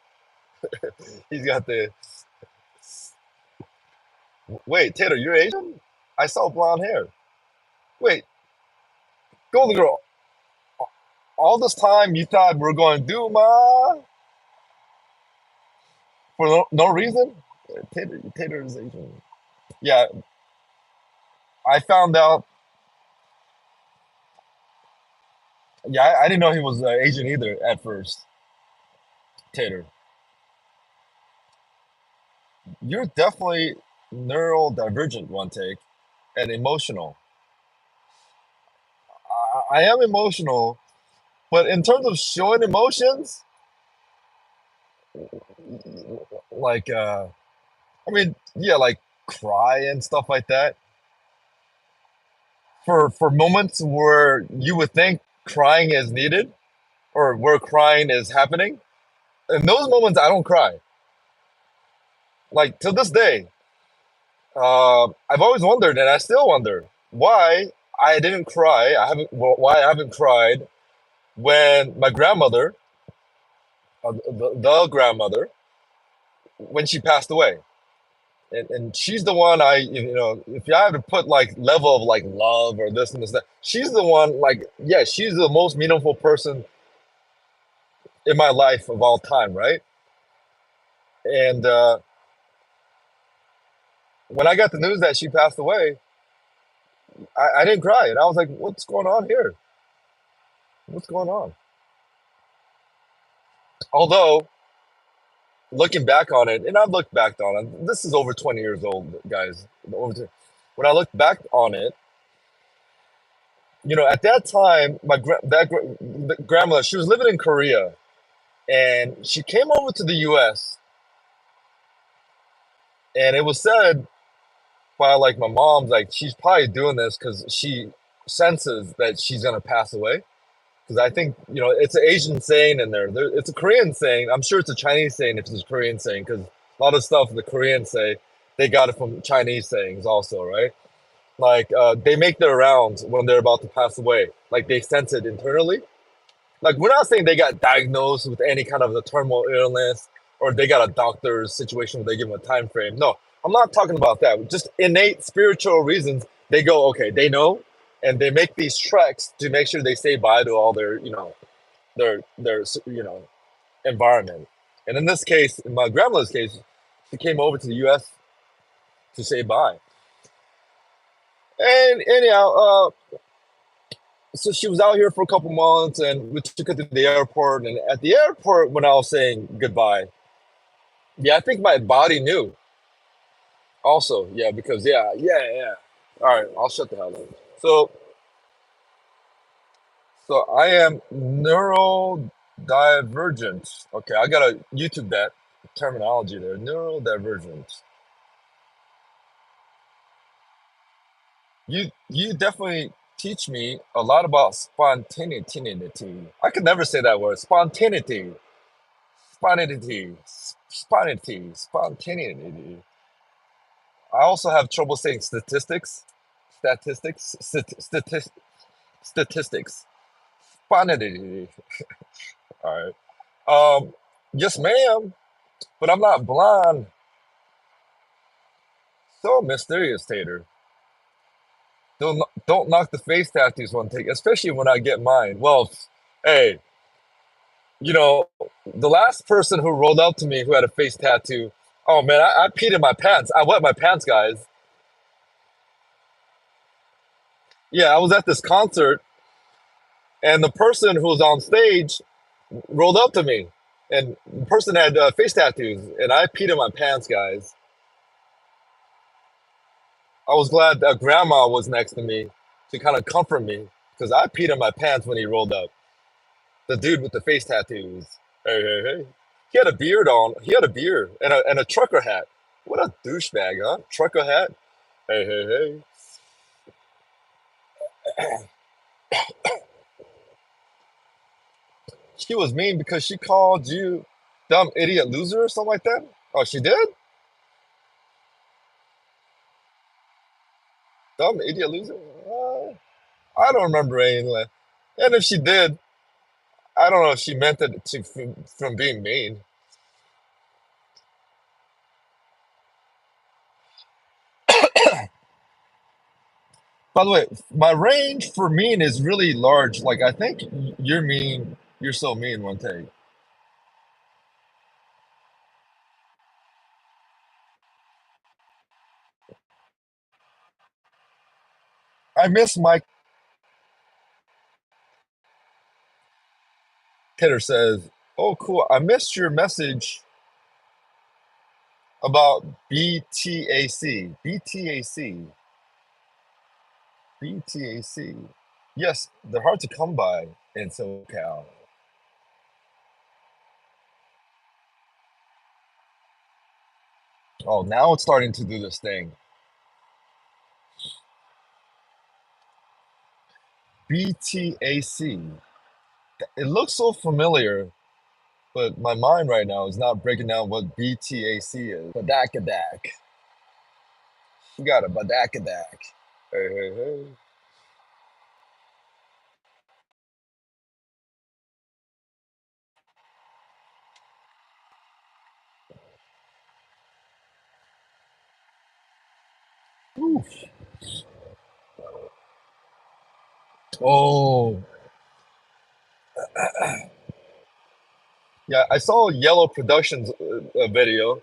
He's got the. Wait, Tater, you're Asian? I saw blonde hair. Wait, Golden Girl. All this time you thought we are going to do ma for no reason? Tater is Asian. Yeah, I found out. Yeah, I didn't know he was Asian either at first. Tater, you're definitely neurodivergent. One take and emotional. I am emotional, but in terms of showing emotions, like I mean, yeah, like cry and stuff like that. For moments where you would think crying is needed or where crying is happening, in those moments I don't cry. Like to this day, I've always wondered, and I still wonder why I didn't cry. Why I haven't cried when my grandmother, the grandmother, when she passed away. And she's the one if I have to put like level of like love or this and this that, she's the one like yeah, she's the most meaningful person in my life of all time, right? And when I got the news that she passed away, I didn't cry, and I was like, "What's going on here? What's going on?" Although looking back on it, and I've looked back on it, this is over 20 years old, guys. When I look back on it, at that time, the grandmother, she was living in Korea, and she came over to the U.S. and it was said by like my mom's like she's probably doing this because she senses that she's gonna pass away. Because I think it's an Asian saying in there. It's a Korean saying. I'm sure it's a Chinese saying if it's a Korean saying because a lot of stuff the Koreans say they got it from Chinese sayings also, right? Like they make their rounds when they're about to pass away. Like they sense it internally. Like we're not saying they got diagnosed with any kind of a terminal illness or they got a doctor's situation where they give them a time frame. No, I'm not talking about that. Just innate spiritual reasons. They go, okay, they know, and they make these treks to make sure they say bye to all their, their environment. And in this case, in my grandmother's case, she came over to the U.S. to say bye. And anyhow, so she was out here for a couple months, and we took her to the airport. And at the airport, when I was saying goodbye, yeah, I think my body knew. Also, yeah, because yeah. All right, I'll shut the hell up. So, so I am neurodivergent. Okay, I gotta YouTube that terminology there. Neurodivergent. You definitely teach me a lot about spontaneity. I could never say that word. Spontaneity. I also have trouble saying statistics. Spontaneity. All right. Yes, ma'am. But I'm not blind. So mysterious, Tater. Don't knock the face tattoos one take, especially when I get mine. Well, hey, you know, the last person who rolled up to me who had a face tattoo, oh man, I peed in my pants. I wet my pants, guys. Yeah, I was at this concert, and the person who was on stage rolled up to me, and the person had face tattoos, and I peed in my pants, guys. I was glad that grandma was next to me to kind of comfort me because I peed in my pants when he rolled up. The dude with the face tattoos. Hey. He had a beard on. He had a beard and a trucker hat. What a douchebag, huh? Trucker hat. Hey. She was mean because she called you dumb idiot loser or something like that. Oh, she did? Dumb idiot loser? I don't remember anything like. And if she did, I don't know if she meant it from being mean. By the way, my range for mean is really large. Like I think you're mean. You're so mean one take. I miss Mike. Hitter says, "Oh, cool. I missed your message about BTAC. BTAC. Yes, they're hard to come by in SoCal. Oh, now it's starting to do this thing. BTAC. It looks so familiar, but my mind right now is not breaking down what BTAC is. Badakadak. You got a badakadak. Hey. Oof. Oh, yeah. I saw Yellow Productions video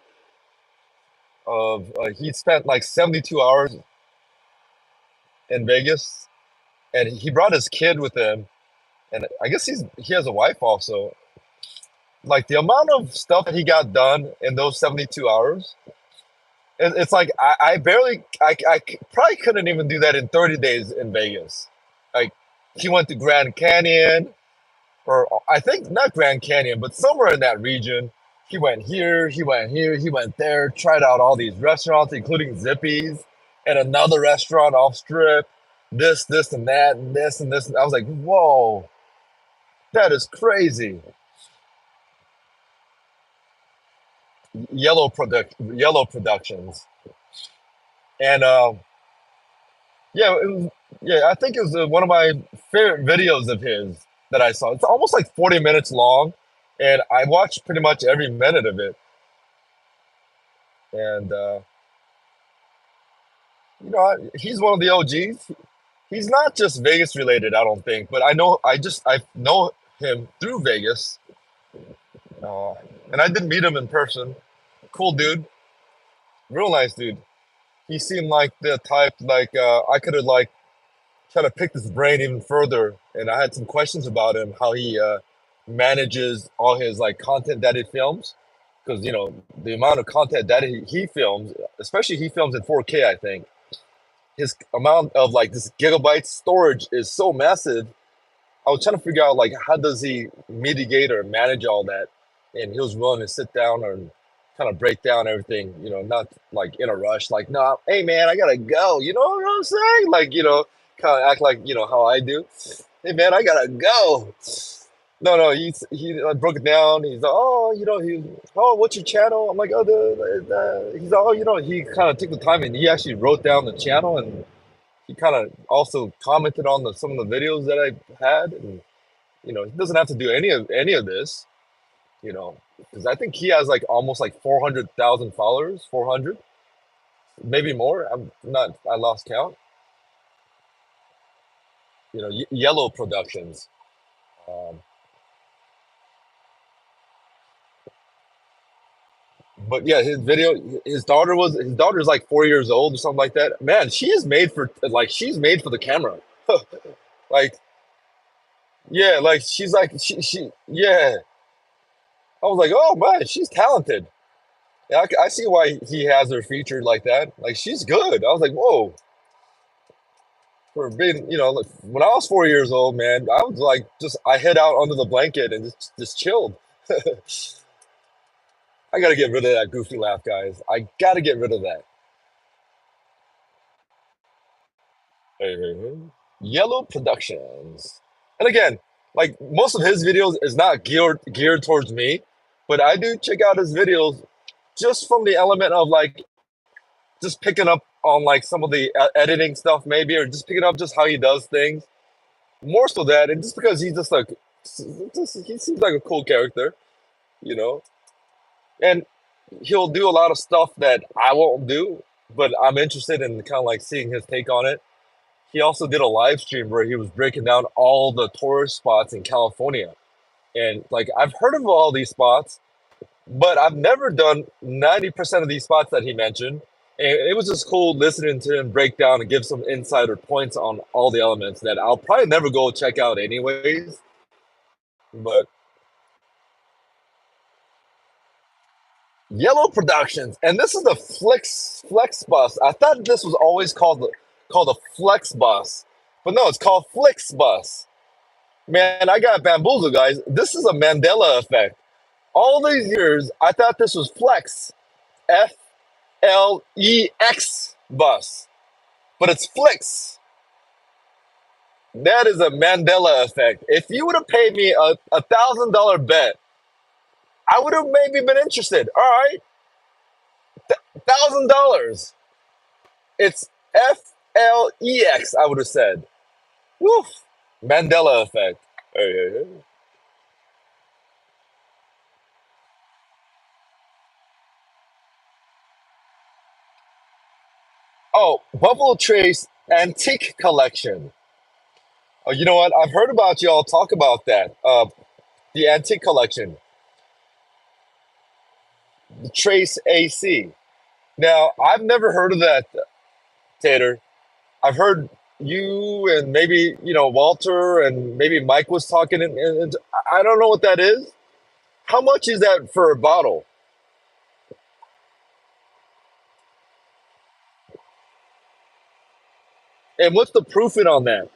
of he spent like 72 hours in Vegas, and he brought his kid with him, and I guess he has a wife also. Like the amount of stuff that he got done in those 72 hours, it's like I barely, probably couldn't even do that in 30 days in Vegas. Like he went to Grand Canyon, or I think not Grand Canyon, but somewhere in that region. He went there, tried out all these restaurants, including Zippy's and another restaurant off strip. This, and that, and this, and this. And I was like, whoa, that is crazy. Yellow Productions, and yeah, yeah, I think it was one of my favorite videos of his that I saw. It's almost like 40 minutes long, and I watched pretty much every minute of it. And he's one of the OGs. He's not just Vegas related, I don't think, but I know him through Vegas. Uh, And I did meet him in person. Cool dude, real nice dude. He seemed like the type like I could have like try to pick his brain even further. And I had some questions about him, how he manages all his like content that he films, because you know the amount of content that he films, especially he films in 4K. I think his amount of like this gigabyte storage is so massive. I was trying to figure out like how does he mitigate or manage all that, and he was willing to sit down and kind of break down everything, you know, not like in a rush, like no, hey man, I gotta go, you know what I'm saying? Like you know, kind of act like you know how I do. Hey man, I gotta go. No, no, he broke it down. He's like, oh, you know, what's your channel? I'm like, oh, he's like, oh, you know, he kind of took the time and he actually wrote down the channel and he kind of also commented on some of the videos that I had, and you know, he doesn't have to do any of this, you know, because I think he has like almost like 400,000 followers, 400, maybe more. I'm not, I lost count. You know, Yellow Productions. Um, but yeah, his video, his daughter's like 4 years old or something like that. Man, she is made for like she's made for the camera. Like yeah, like she's like she yeah. I was like, oh man, she's talented. Yeah, I see why he has her featured like that. Like she's good. I was like, whoa, for being, you know, like, when I was 4 years old, man, I was like, just I hid out under the blanket and just chilled. I gotta get rid of that goofy laugh, guys. I gotta get rid of that. Yellow Productions. And again, like most of his videos is not geared towards me, but I do check out his videos just from the element of like just picking up on like some of the editing stuff maybe, or just picking up just how he does things. More so that, and just because he's just like, he seems like a cool character, you know, and he'll do a lot of stuff that I won't do, but I'm interested in kind of like seeing his take on it. He also did a live stream where he was breaking down all the tourist spots in California, and like I've heard of all these spots, but I've never done 90% of these spots that he mentioned. And it was just cool listening to him break down and give some insider points on all the elements that I'll probably never go check out anyways. But Yellow Productions, and this is the Flex Bus. I thought this was always called a Flex Bus, but no, it's called Flix Bus. Man, I got bamboozled, guys. This is a Mandela effect. All these years, I thought this was Flex, Flex bus, but it's Flix. That is a Mandela effect. If you would have paid me a $1,000 bet, I would have maybe been interested. All right, $1,000. It's Flex. I would have said. Woof. Mandela effect. Hey, hey, hey. Oh, Buffalo Trace Antique Collection. Oh, you know what? I've heard about y'all talk about that. The Antique Collection, the Trace AC. Now, I've never heard of that, Tater. I've heard you and maybe, you know, Walter and maybe Mike was talking, and I don't know what that is. How much is that for a bottle? And what's the proofing on that?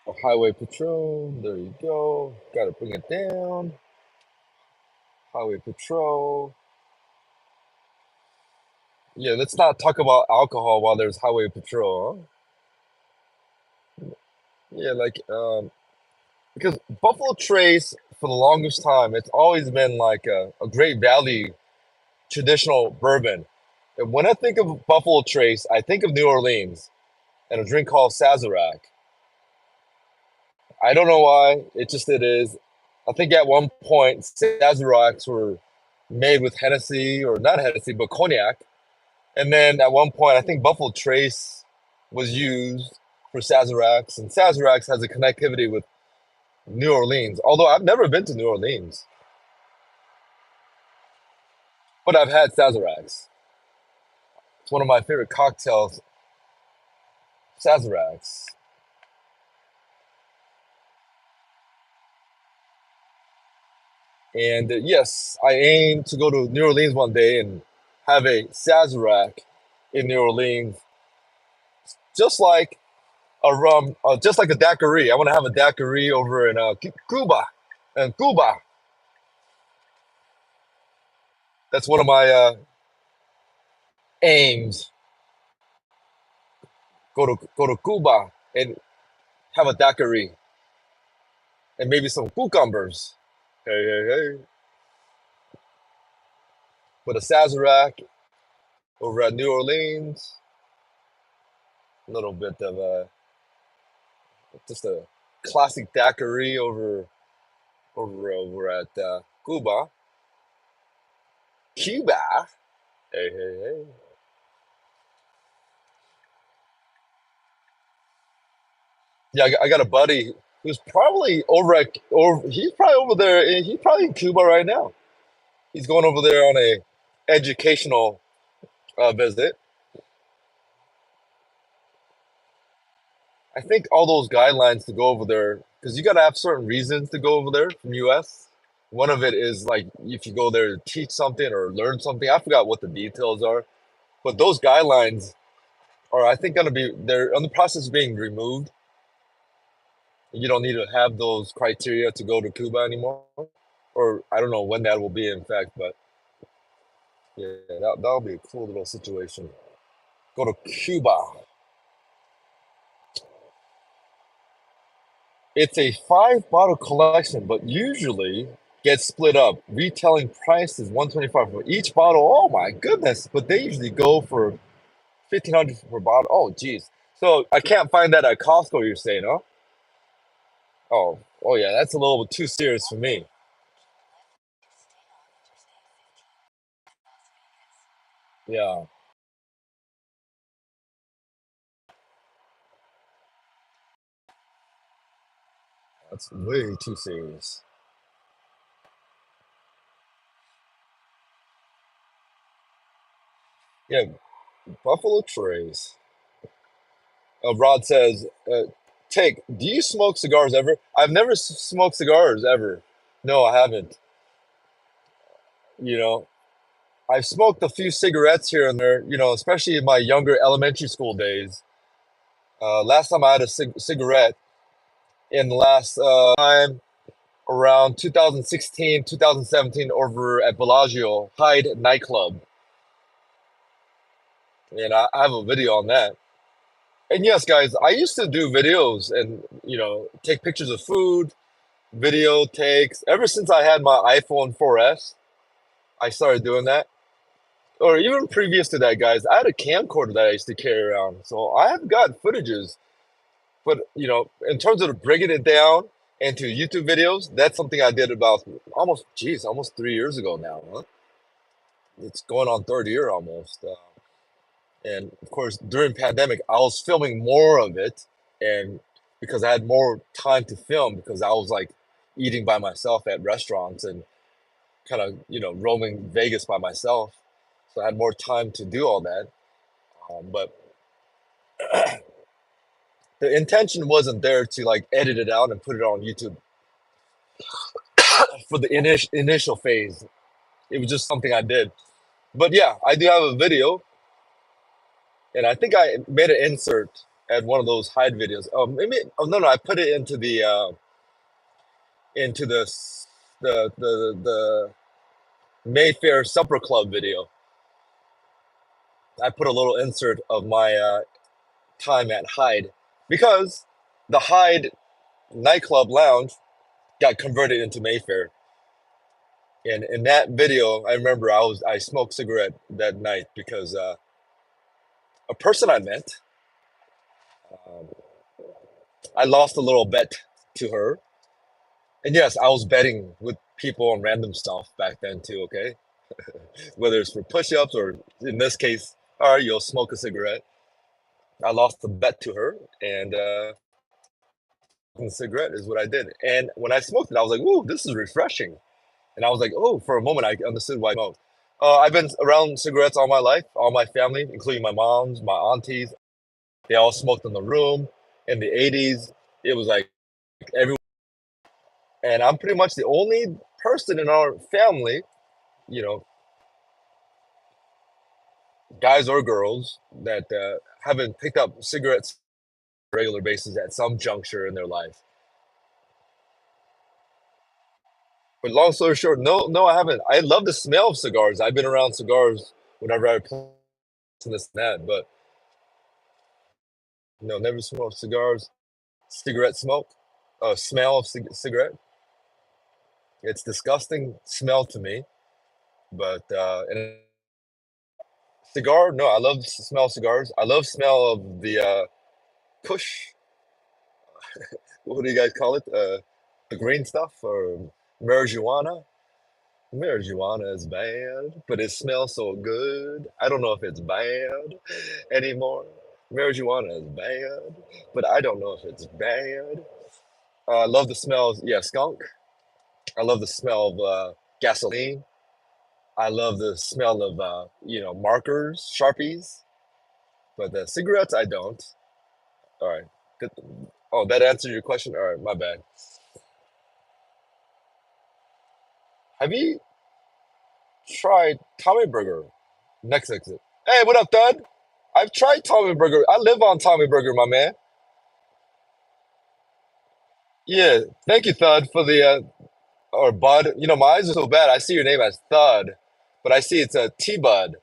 Oh, highway patrol. There you go. Got to bring it down. Highway patrol. Yeah, let's not talk about alcohol while there's highway patrol. Huh? Yeah, because Buffalo Trace for the longest time, it's always been like a Great Valley traditional bourbon. And when I think of Buffalo Trace, I think of New Orleans and a drink called Sazerac. I don't know why. It is. I think at one point Sazeracs were made with Hennessy, or not Hennessy, but cognac. And then at one point, I think Buffalo Trace was used for Sazeracs, and Sazeracs has a connectivity with New Orleans. Although I've never been to New Orleans, but I've had Sazeracs. It's one of my favorite cocktails, Sazeracs. And yes, I aim to go to New Orleans one day and have a Sazerac in New Orleans, just like just like a daiquiri. I want to have a daiquiri over in Cuba, and Cuba. That's one of my aims. Go to Cuba and have a daiquiri and maybe some cucumbers. Hey, hey, hey. With a Sazerac over at New Orleans, a little bit of just a classic daiquiri over at Cuba. Cuba. Hey, hey, hey. Yeah, I got a buddy who's probably he's probably over there. He's probably in Cuba right now. He's going over there on a educational visit. I think all those guidelines to go over there, because you got to have certain reasons to go over there from US. One of it is like if you go there to teach something or learn something. I forgot what the details are, but those guidelines are, I think, they're on the process of being removed. You don't need to have those criteria to go to Cuba anymore, or I don't know when that will be, in fact. But yeah, that'll be a cool little situation. Go to Cuba. It's a 5 bottle collection, but usually gets split up. Retailing price is 125 for each bottle. Oh my goodness! But they usually go for 1,500 per bottle. Oh geez. So I can't find that at Costco. You're saying, huh? Oh yeah. That's a little bit too serious for me. Yeah, that's way too serious. Yeah, Buffalo Trace. Rod says, "Take. Do you smoke cigars ever? I've never smoked cigars ever. No, I haven't. You know, I've smoked a few cigarettes here and there, especially in my younger elementary school days. Last time I had a cigarette in the last time around 2016, 2017 over at Bellagio Hyde nightclub. And I have a video on that. And yes, guys, I used to do videos and, take pictures of food, video takes. Ever since I had my iPhone 4S, I started doing that. Or even previous to that, guys, I had a camcorder that I used to carry around. So I have got footages. But in terms of bringing it down into YouTube videos, that's something I did about almost 3 years ago now. Huh? It's going on third year almost. And of course, during pandemic, I was filming more of it, and because I had more time to film, because I was like eating by myself at restaurants and kind of roaming Vegas by myself, so I had more time to do all that. But the intention wasn't there to like edit it out and put it on YouTube for the initial phase. It was just something I did. But yeah, I do have a video, and I think I made an insert at one of those hide videos. Oh, maybe. Oh no, no. I put it into the Mayfair Supper Club video. I put a little insert of my time at Hyde because the Hyde nightclub lounge got converted into Mayfair. And in that video, I remember I smoked cigarette that night because a person I met, um, I lost a little bet to her. And yes, I was betting with people on random stuff back then too. Okay, whether it's for push-ups or in this case, all right, you'll smoke a cigarette. I lost a bet to her, and the cigarette is what I did. And when I smoked it, I was like, "Ooh, this is refreshing." And I was like, "Oh," for a moment, I understood why I smoked. I've been around cigarettes all my life. All my family, including my moms, my aunties, they all smoked in the room. In the '80s, it was like everyone, and I'm pretty much the only person in our family, you know, guys or girls, that haven't picked up cigarettes on a regular basis at some juncture in their life. But long story short, no, no, I haven't. I love the smell of cigars. I've been around cigars whenever I play this and that, but no, never smoked cigars. Cigarette smoke, smell of cigarette. It's disgusting smell to me. But and cigar, no, I love the smell of cigars. I love smell of the push. What do you guys call it? The green stuff or marijuana. Marijuana is bad, but it smells so good. I don't know if it's bad anymore. Marijuana is bad, but I don't know if it's bad. I love the smell. Yeah, skunk. I love the smell of gasoline. I love the smell of markers, Sharpies. But the cigarettes, I don't. All right. Good. Oh, that answered your question. All right, my bad. Have you tried Tommy Burger? Next exit. Hey, what up, Thud? I've tried Tommy Burger. I live on Tommy Burger, my man. Yeah, thank you, Thud, for the or Bud. You know, my eyes are so bad. I see your name as Thud, but I see it's a T Bud.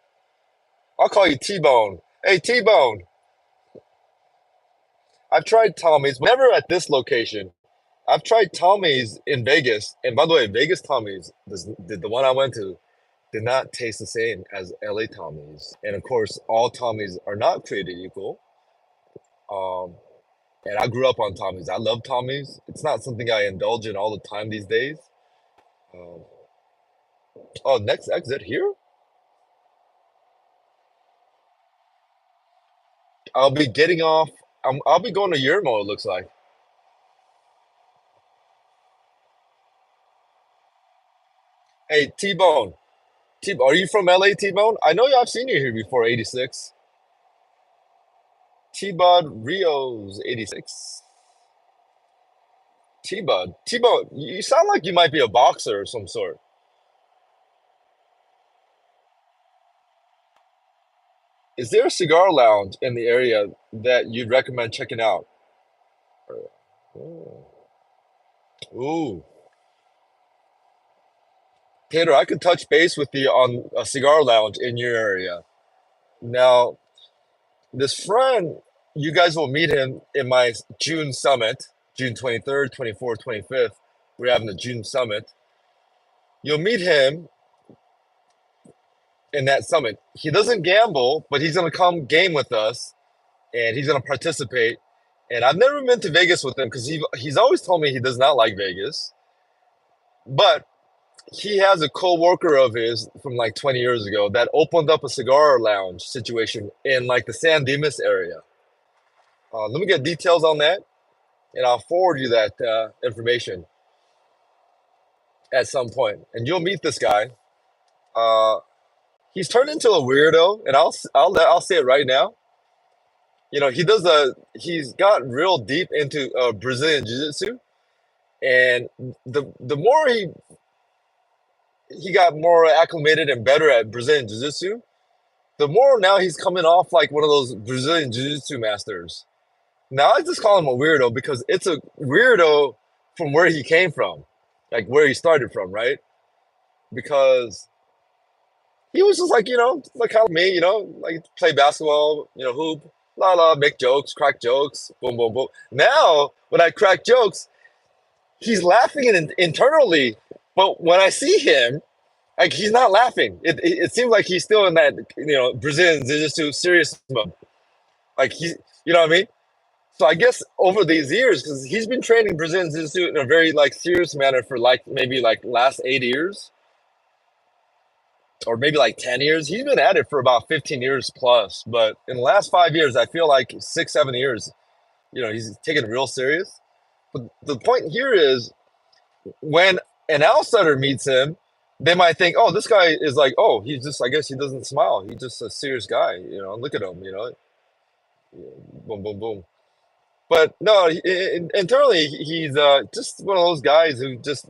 I'll call you T Bone. Hey, T Bone. I've tried Tommy's, but never at this location. I've tried Tommy's in Vegas, and by the way, Vegas Tommy's, the one I went to, did not taste the same as LA Tommy's. And of course, all Tommy's are not created equal. Um, and I grew up on Tommy's. I love Tommy's. It's not something I indulge in all the time these days. Um, oh, next exit here? I'll be getting off. I'll be going to Yermo, it looks like. Hey, T-Bone. Are you from LA, T-Bone? I know I've seen you here before, 86. T-Bud Rios, 86. T-Bud. T-Bone, you sound like you might be a boxer of some sort. Is there a cigar lounge in the area that you'd recommend checking out? Ooh. Ooh. Tater, I could touch base with you on a cigar lounge in your area. Now, this friend, you guys will meet him in my June summit, June 23rd, 24th, 25th. We're having the June summit. You'll meet him in that summit. He doesn't gamble, but he's going to come game with us and he's going to participate. And I've never been to Vegas with him because he's always told me he does not like Vegas. But he has a co-worker of his from like 20 years ago that opened up a cigar lounge situation in like the San Dimas area. Let me get details on that, and I'll forward you that information at some point. And you'll meet this guy. Uh, he's turned into a weirdo, and I'll say it right now. You know, he's got real deep into Brazilian jiu-jitsu, and the more he got more acclimated and better at Brazilian jiu-jitsu, the more now he's coming off like one of those Brazilian jiu-jitsu masters. Now I just call him a weirdo because it's a weirdo from where he came from, like where he started from, right? Because he was just like, like kind of me, like play basketball, hoop, la la, make jokes, crack jokes, boom, boom, boom. Now, when I crack jokes, he's laughing internally, but when I see him, like he's not laughing. It seems like he's still in that, Brazilian jiu-jitsu serious mode. Like you know what I mean? So I guess over these years, because he's been training Brazilian jiu-jitsu in a very like serious manner for like maybe like last 8 years or maybe like 10 years. He's been at it for about 15 years plus. But in the last 5 years, I feel like 6, 7 years, he's taken it real serious. But the point here is when an outsider meets him, they might think, oh, this guy is like, oh, he's just, I guess he doesn't smile. He's just a serious guy. Look at him, boom, boom, boom. But no, internally, he's just one of those guys who just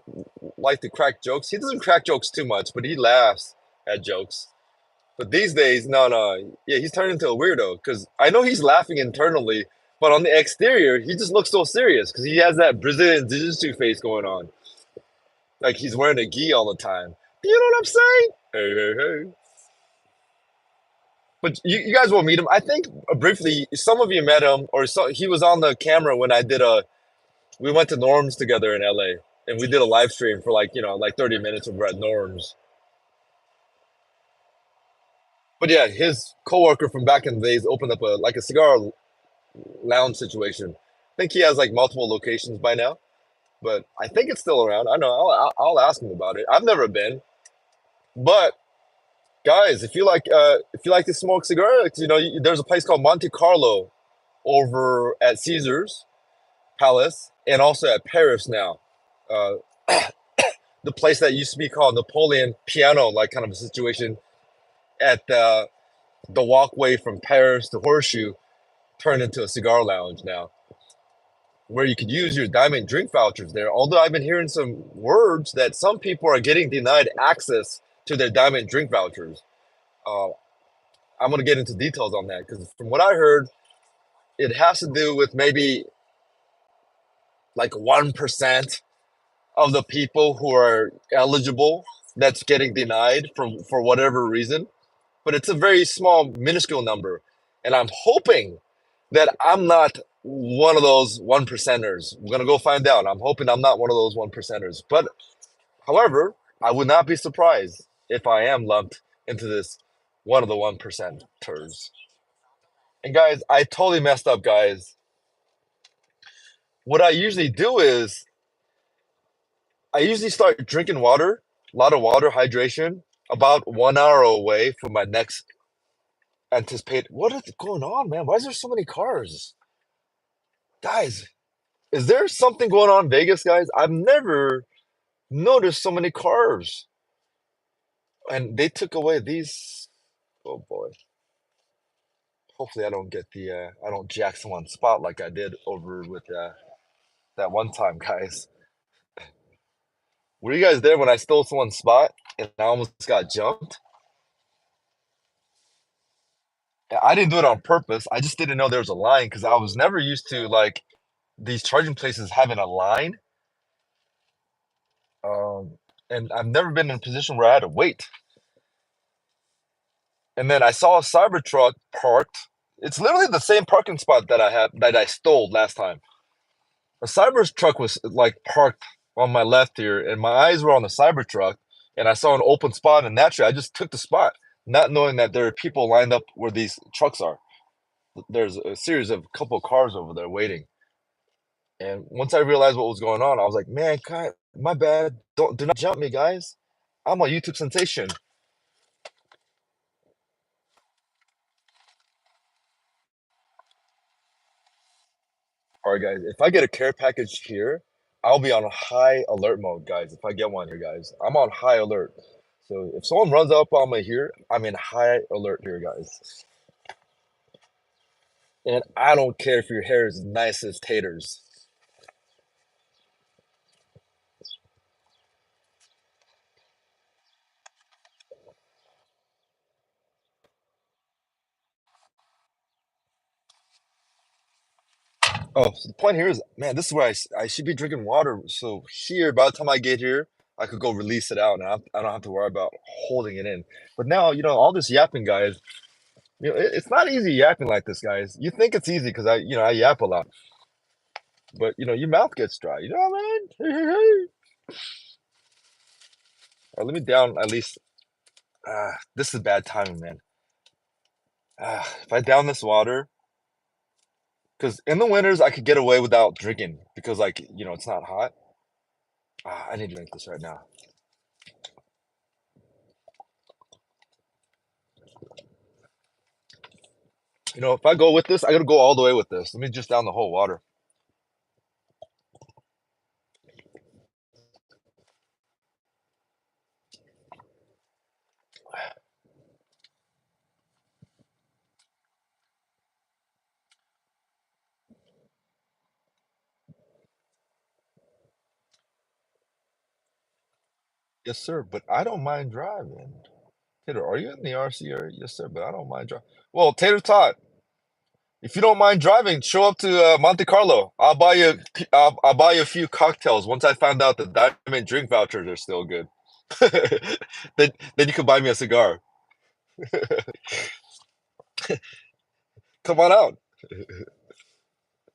like to crack jokes. He doesn't crack jokes too much, but he laughs at jokes. But these days, no, no, yeah, he's turned into a weirdo because I know he's laughing internally, but on the exterior, he just looks so serious because he has that Brazilian jiu-jitsu face going on. Like he's wearing a gi all the time. You know what I'm saying? Hey, hey, hey. But you guys will meet him. I think briefly, some of you met him, or he was on the camera when I did we went to Norms together in LA, and we did a live stream for like, like 30 minutes over at Norms. But yeah, his coworker from back in the days opened up a cigar lounge situation. I think he has like multiple locations by now, but I think it's still around. I know. I'll ask him about it. I've never been, but guys, if you like to smoke cigarettes, there's a place called Monte Carlo over at Caesar's Palace and also at Paris now. Uh, the place that used to be called Napoleon Piano, like kind of a situation at the walkway from Paris to Horseshoe, turned into a cigar lounge now, where you could use your diamond drink vouchers there. Although I've been hearing some words that some people are getting denied access to their diamond drink vouchers. Uh, I'm going to get into details on that because from what I heard, it has to do with maybe like 1% of the people who are eligible that's getting denied for whatever reason. But it's a very small, minuscule number. And I'm hoping that I'm not one of those one percenters. We're going to go find out. I'm hoping I'm not one of those one percenters. But however, I would not be surprised if I am lumped into this one of the one percenters. And guys, I totally messed up, guys. What I usually do is I usually start drinking water, a lot of water hydration, about 1 hour away from my next anticipate. What is going on, man? Why is there so many cars? Guys, is there something going on in Vegas, guys? I've never noticed so many cars. And they took away these. Oh boy. Hopefully I don't get I don't jack someone's spot like I did over with that one time, guys. Were you guys there when I stole someone's spot and I almost got jumped? I didn't do it on purpose. I just didn't know there was a line because I was never used to like these charging places having a line. Um, and I've never been in a position where I had to wait. And then I saw a cyber truck parked. It's literally the same parking spot that I stole last time. A cyber truck was like parked on my left here, and my eyes were on the cyber truck, and I saw an open spot, and naturally I just took the spot, not knowing that there are people lined up where these trucks are. There's a series of couple of cars over there waiting. And once I realized what was going on, I was like, man, God, my bad. Do not jump me, guys. I'm a YouTube sensation. All right, guys. If I get a care package here, I'll be on high alert mode, guys. If I get one here, guys, I'm on high alert. So if someone runs up on me here, I'm in high alert here, guys. And I don't care if your hair is nice as taters. Oh, so the point here is, man, this is where I should be drinking water. So here, by the time I get here, I could go release it out, and I don't have to worry about holding it in. But now, all this yapping, guys. It's not easy yapping like this, guys. You think it's easy because I yap a lot, but your mouth gets dry. You know what I mean? Hey, hey, hey. All right, let me down at least. This is bad timing, man. If I down this water, because in the winters I could get away without drinking because, like, it's not hot. I need to drink this right now. If I go with this, I gotta go all the way with this. Let me just down the whole water. Yes, sir, but I don't mind driving. Tater, are you in the RC area? Yes, sir, but I don't mind driving. Well, Tater Tot, if you don't mind driving, show up to Monte Carlo. I'll buy you a few cocktails once I found out the diamond drink vouchers are still good. Then you can buy me a cigar. Come on out. If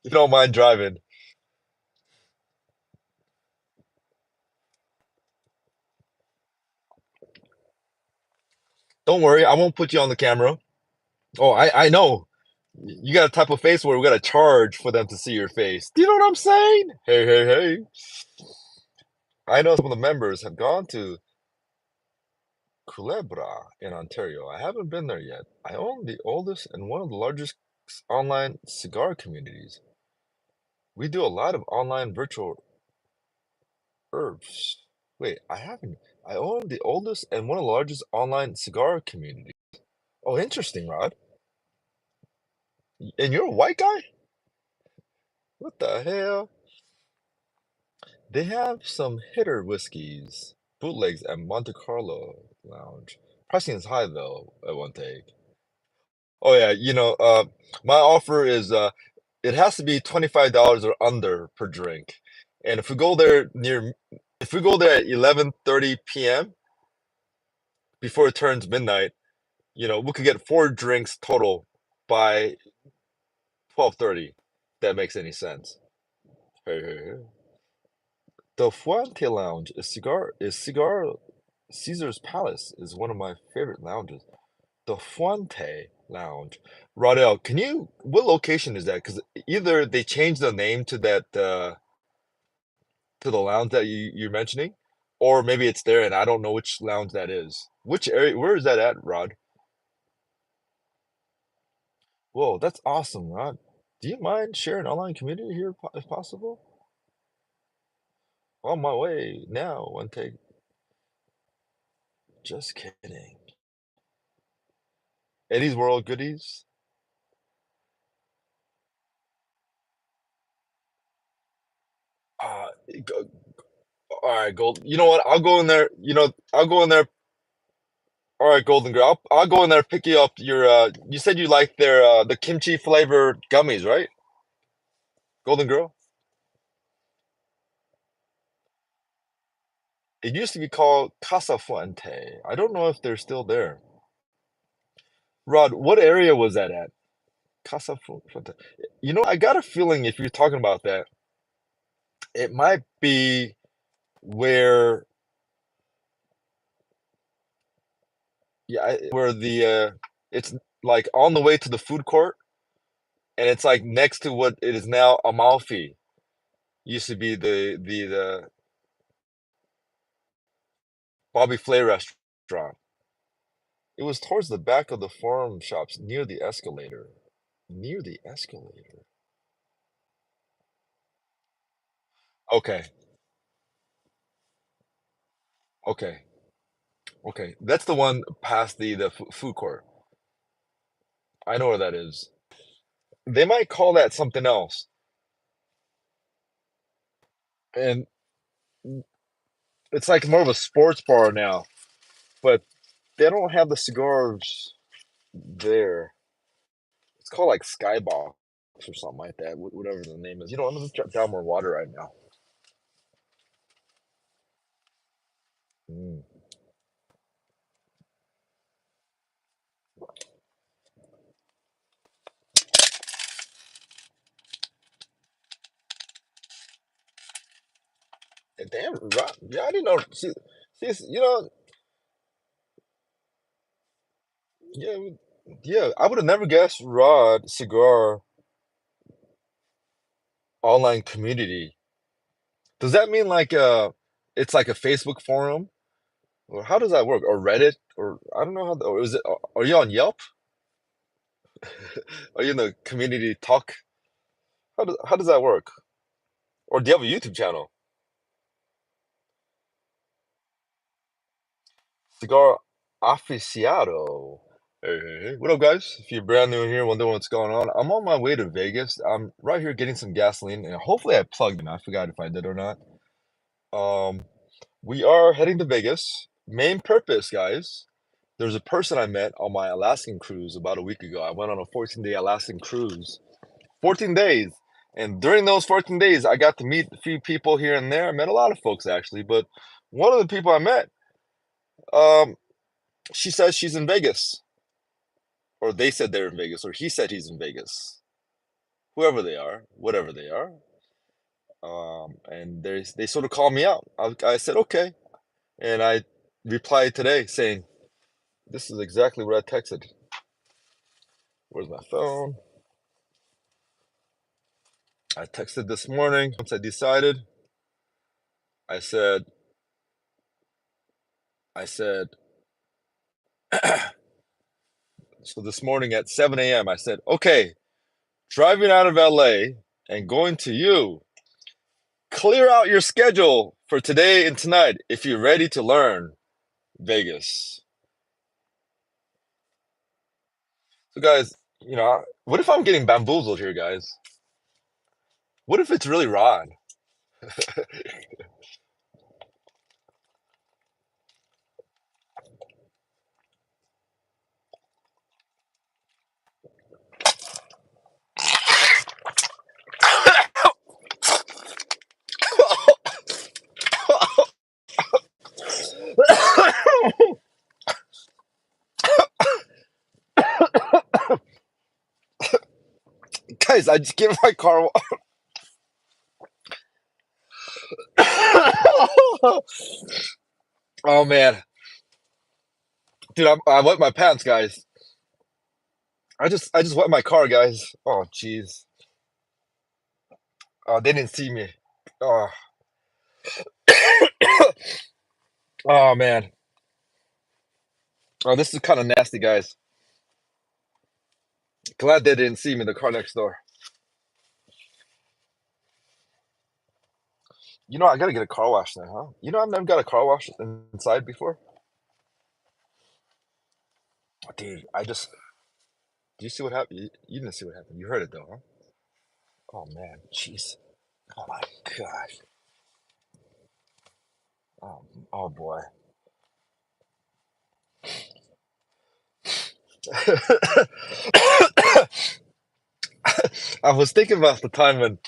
you don't mind driving. Don't worry, I won't put you on the camera. Oh, I know. You got a type of face where we gotta charge for them to see your face. Do you know what I'm saying? Hey, hey, hey. I know some of the members have gone to Culebra in Ontario. I haven't been there yet. I own the oldest and one of the largest online cigar communities. We do a lot of online virtual herbs. Wait, I haven't. I own the oldest and one of the largest online cigar communities. Oh, interesting, Rod. And you're a white guy? What the hell? They have some hitter whiskeys, bootlegs at Monte Carlo Lounge. Pricing is high though at one take. Oh yeah, my offer is it has to be $25 or under per drink. And if we go there at 11:30 p.m. before it turns midnight, we could get 4 drinks total by 12:30. If that makes any sense. Hey, hey, hey. The Fuente Lounge is cigar Caesar's Palace is one of my favorite lounges. The Fuente Lounge. Rodell, what location is that? Because either they changed the name to that to the lounge that you're mentioning, or maybe it's there and I don't know which lounge that is. Which area? Where is that at, Rod? Whoa, that's awesome, Rod. Do you mind sharing online community here if possible? On my way now. One take. Just kidding. Eddie's World Goodies. Uh, go, all right, Gold. You know what? I'll go in there. I'll go in there. All right, Golden Girl. I'll go in there pick you up your. You said you like their the kimchi flavored gummies, right? Golden Girl. It used to be called Casa Fuente. I don't know if they're still there. Rod, what area was that at? Casa Fuente. I got a feeling if you're talking about that, it might be where, yeah, where it's like on the way to the food court, and it's like next to what it is now Amalfi. Used to be the Bobby Flay restaurant. It was towards the back of the forum shops near the escalator. Near the escalator. Okay, okay, okay. That's the one past the food court. I know where that is. They might call that something else, and it's like more of a sports bar now. But they don't have the cigars there. It's called like Skybox bucks or something like that. Whatever the name is. You know, I'm gonna drop down more water right now. Mm. Damn, Rod. Yeah, I didn't know. You know, yeah, yeah. I would have never guessed Rod cigar online community. Does that mean like it's like a Facebook forum, or how does that work? Or Reddit, or I don't know how. Or is it? Are you on Yelp? Are you in the community talk? How does that work? Or do you have a YouTube channel? Cigar aficionado. Hey, hey, hey. What up, guys? If you're brand new here, wondering what's going on, I'm on my way to Vegas. I'm right here getting some gasoline, and hopefully I plugged in. I forgot if I did or not. Um, we are heading to Vegas. Main purpose, guys. There's a person I met on my Alaskan cruise about a week ago. I went on a 14-day Alaskan cruise. 14 days. And during those 14 days, I got to meet a few people here and there. I met a lot of folks actually, but one of the people I met, um, she says she's in Vegas, or they said they're in Vegas, or he said he's in Vegas. Whoever they are, whatever they are. And they sort of called me out. I said okay, and I replied today saying, "This is exactly what I texted." Where's my phone? I texted this morning. Once I decided, I said, I said, so this morning at 7 a.m., I said, okay, driving out of LA and going to you, clear out your schedule for today and tonight if you're ready to learn Vegas. So, guys, what if I'm getting bamboozled here, guys? What if it's really Ron? Guys, I just get my car. Oh man, dude, I wet my pants, guys. I just wet my car, guys. Oh jeez. Oh, they didn't see me. Oh, oh man. Oh, this is kind of nasty, guys. Glad they didn't see me in the car next door. I gotta get a car wash now, huh? I've never got a car wash inside before. Oh, dude, do you see what happened? You didn't see what happened. You heard it though, huh? Oh man, jeez. Oh my gosh. Oh, oh boy. I was thinking about the time when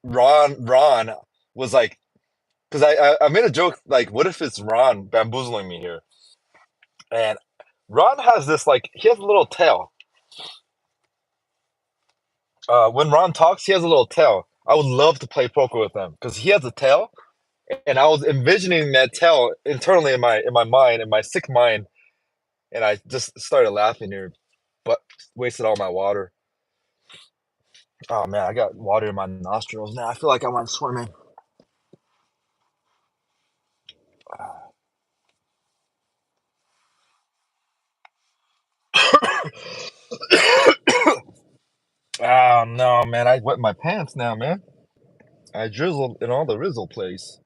Ron was like, because I made a joke like, what if it's Ron bamboozling me here? And Ron has this like he has a little tail. When Ron talks, he has a little tail. I would love to play poker with him because he has a tail, and I was envisioning that tail internally in my mind, in my sick mind, and I just started laughing here, but wasted all my water. Oh man, I got water in my nostrils now. I feel like I went swimming. Oh no, man! I wet my pants now, man. I drizzled in all the Rizzle place.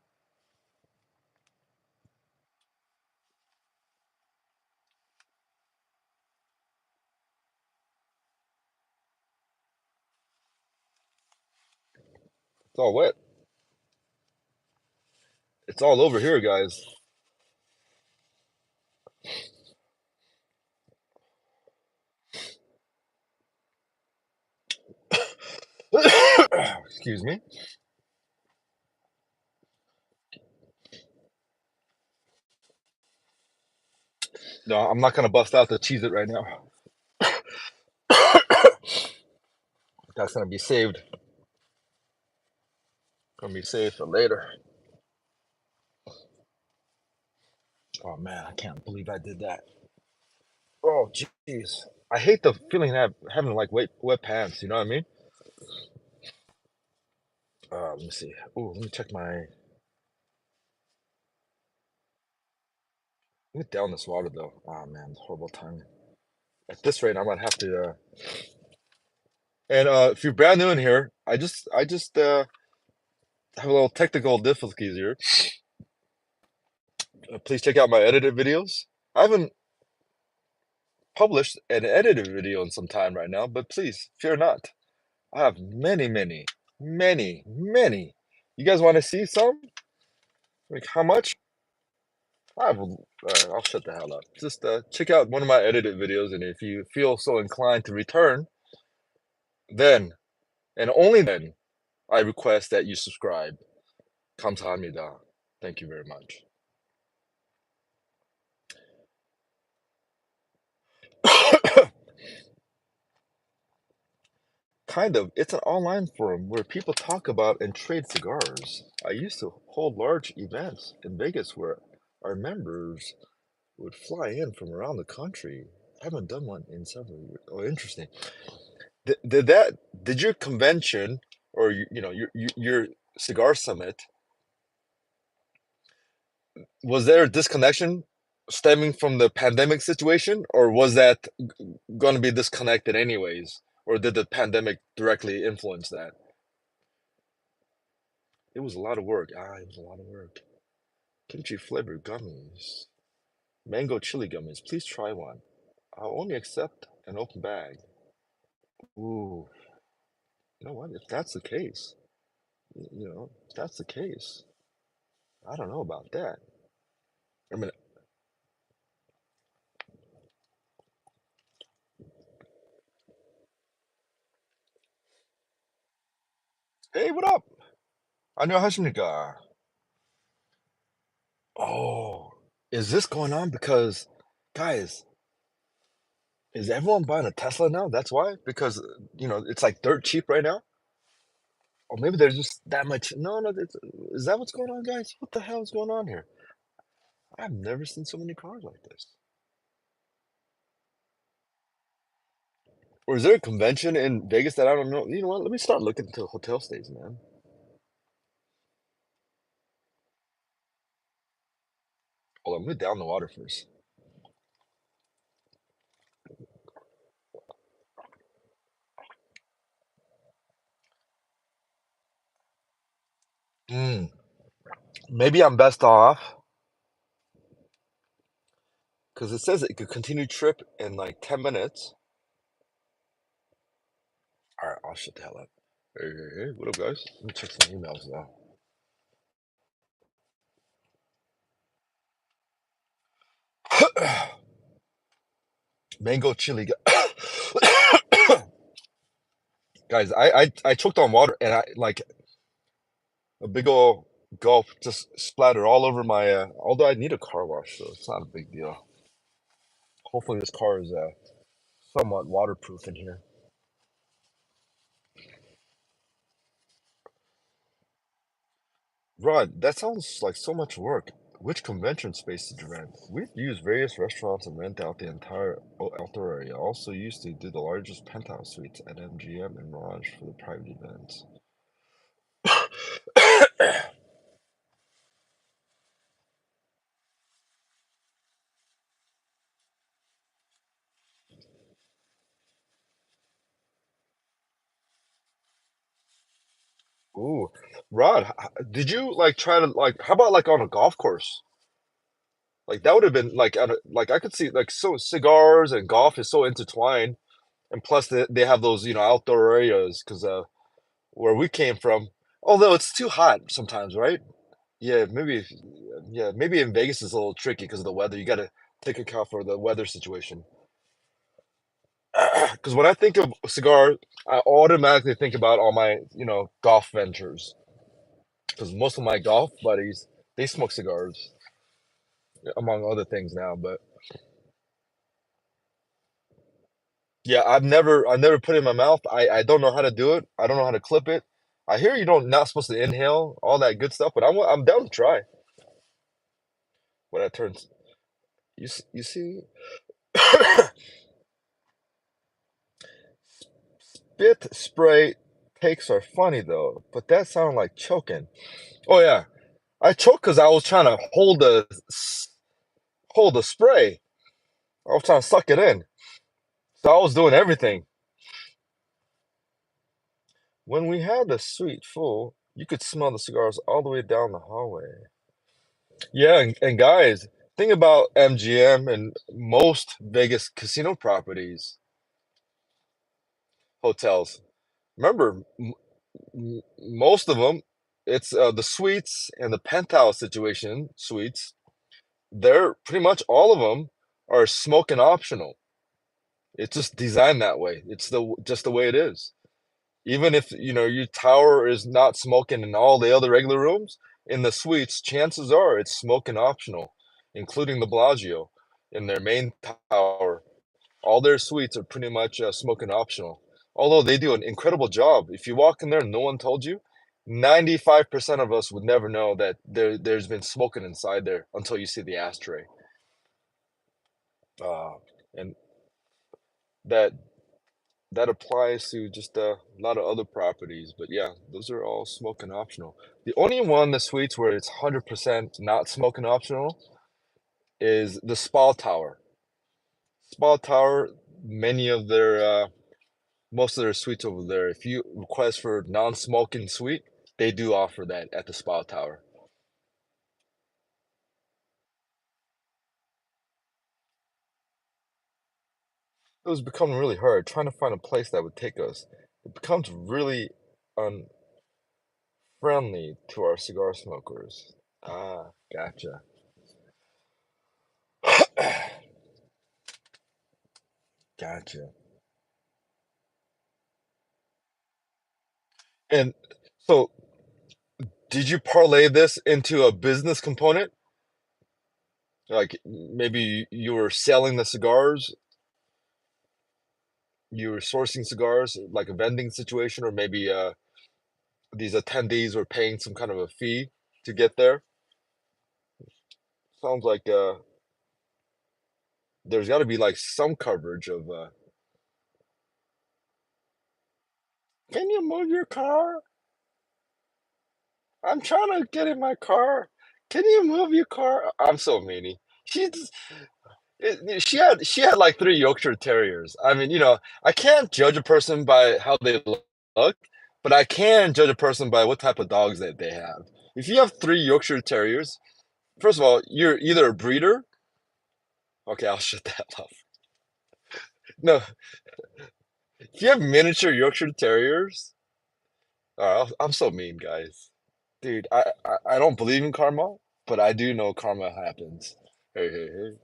It's all wet. It's all over here, guys. Excuse me. No, I'm not gonna bust out the cheese it right now. That's gonna be saved. Gonna be saved for later. Oh man, I can't believe I did that. Oh jeez. I hate the feeling of having like wet pants, you know what I mean? Let me see. Oh, let me check my. Let me down this water though. Oh man, horrible timing. At this rate, I might have to. And if you're brand new in here, I just have a little technical difficulties here. Please check out my edited videos. I haven't published an edited video in some time right now, but please fear not. I have many, many, many, many. You guys want to see some? Like how much? I have. I'll shut the hell up. Just check out one of my edited videos, and if you feel so inclined to return, then and only then I request that you subscribe. 감사합니다. Thank you very much. Kind of. It's an online forum where people talk about and trade cigars. I used to hold large events in Vegas where our members would fly in from around the country. I haven't done one in several years. Oh, interesting. Did your convention or your cigar summit, was there a disconnection stemming from the pandemic situation, or was that going to be disconnected anyways, or did the pandemic directly influence that? It was a lot of work. It was a lot of work. Kimchi flavored gummies, mango chili gummies. Please try one. I'll only accept an open bag. Ooh, you know what? If that's the case, if that's the case, I don't know about that. I mean, hey, what up? 안녕하십니까? Oh, is this going on? Because, guys, is everyone buying a Tesla now? That's why? Because, it's like dirt cheap right now? Or maybe there's just that much. No, no, is that what's going on, guys? What the hell is going on here? I've never seen so many cars like this. Or is there a convention in Vegas that I don't know? You know what? Let me start looking into hotel stays, man. Hold on, let me down the water first. Mm, maybe I'm best off because it says it could continue trip in like 10 minutes. All right, I'll shut the hell up. Hey, hey, hey, what up, guys? Let me check some emails now. Mango chili. Guys, I choked on water and I like a big old gulp just splattered all over my. Although I need a car wash, so it's not a big deal. Hopefully, this car is somewhat waterproof in here. Rod, that sounds like so much work. Which convention space did you rent? We've used various restaurants and rent out the entire outdoor area. Also used to do the largest penthouse suites at MGM and Mirage for the private events. Ooh, Rod, did you like try to like? How about like on a golf course? Like that would have been like like I could see like so cigars and golf is so intertwined, and plus they have those outdoor areas because where we came from, although it's too hot sometimes, right? Yeah, maybe. Yeah, maybe in Vegas it's a little tricky because of the weather. You got to take account for the weather situation. because when I think of cigar, I automatically think about all my, golf ventures. Because most of my golf buddies, they smoke cigars, among other things now. But yeah, I never put it in my mouth. I don't know how to do it. I don't know how to clip it. I hear you don't not supposed to inhale all that good stuff, but I'm down to try when I turn. You see, spit spray takes are funny though, but that sounded like choking. Oh yeah, I choked because I was trying to hold the spray. I was trying to suck it in, so I was doing everything. When we had the suite full, you could smell the cigars all the way down the hallway. Yeah, and guys, think about MGM and most Vegas casino properties, hotels. Remember, most of them, it's the suites and the penthouse situation suites. They're pretty much all of them are smoking optional. It's just designed that way. It's just the way it is. Even if your tower is not smoking in all the other regular rooms, in the suites, chances are it's smoking optional, including the Bellagio in their main tower. All their suites are pretty much smoking optional. Although they do an incredible job. If you walk in there and no one told you, 95% of us would never know that there's been smoking inside there until you see the ashtray. Uh, and that that applies to just a lot of other properties, but yeah, those are all smoking optional. The only one, the suites, where it's 100% not smoking optional is the Spa Tower. Spa Tower, many of their most of their suites over there, if you request for non-smoking suite, they do offer that at the Spa Tower. It was becoming really hard trying to find a place that would take us. It becomes really unfriendly to our cigar smokers. Ah, gotcha. Gotcha. And so, did you parlay this into a business component? Like maybe you were selling the cigars, you were sourcing cigars, like a vending situation, or maybe these attendees were paying some kind of a fee to get there. Sounds like there's got to be like some coverage of. Can you move your car? I'm trying to get in my car. Can you move your car? I'm so meanie. She's she had like 3 Yorkshire Terriers. I mean, I can't judge a person by how they look, but I can judge a person by what type of dogs that they have. If you have 3 Yorkshire Terriers, first of all, you're either a breeder. Okay, I'll shut that off. No, if you have miniature Yorkshire Terriers, I'm so mean, guys. Dude, I don't believe in karma, but I do know karma happens. Hey, hey, hey.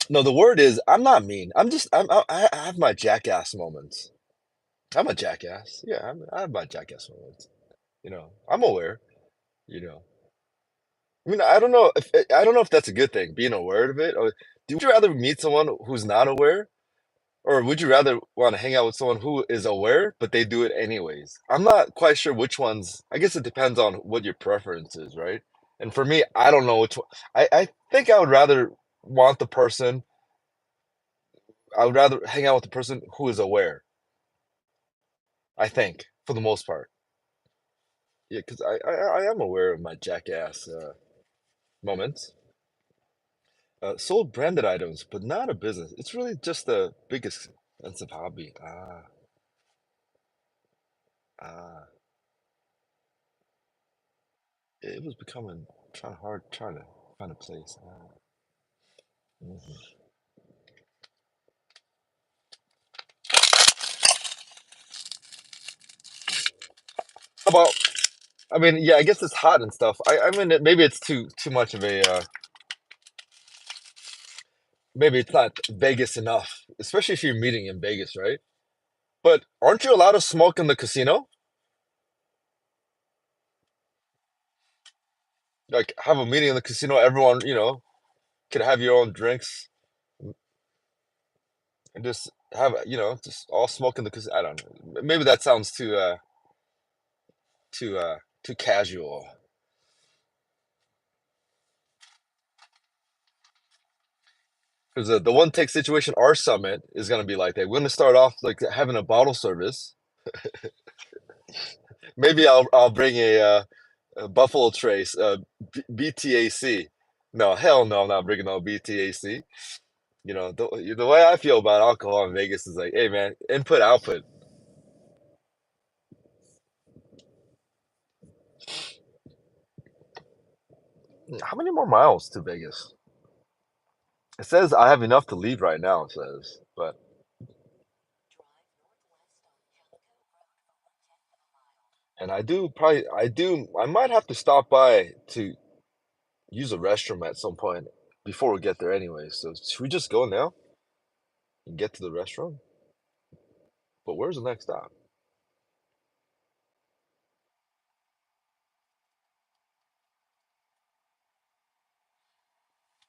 No, the word is I'm not mean. I'm just I have my jackass moments. I'm a jackass. Yeah, I have my jackass moments. I'm aware. You know, I don't know if that's a good thing, being aware of it. Or would you rather meet someone who's not aware, or would you rather want to hang out with someone who is aware but they do it anyways? I'm not quite sure which ones. I guess it depends on what your preference is, right? And for me, I don't know which one. I think I would rather want the person. I would rather hang out with the person who is aware. I think, for the most part. Yeah, because I am aware of my jackass moments. Sold branded items, but not a business. It's really just a big expensive hobby. Ah. It was becoming trying to find a place. Mhm. How about I mean, yeah, I guess it's hot and stuff. I mean, maybe it's too much of a maybe it's not Vegas enough, especially if you're meeting in Vegas, right? But aren't you allowed to smoke in the casino? Like have a meeting in the casino, everyone, could have your own drinks and just have, just all smoke in the casino. I don't know. Maybe that sounds too casual. Because the one take situation, our summit is gonna be like that. We're gonna start off like having a bottle service. Maybe I'll bring a Buffalo Trace, BTAC. No, hell no, I'm not bringing no BTAC. The way I feel about alcohol in Vegas is like, hey man, input output. How many more miles to Vegas? It says I have enough to leave right now. It says, but and I might have to stop by to use a restroom at some point before we get there anyway. So should we just go now and get to the restroom? But where's the next stop?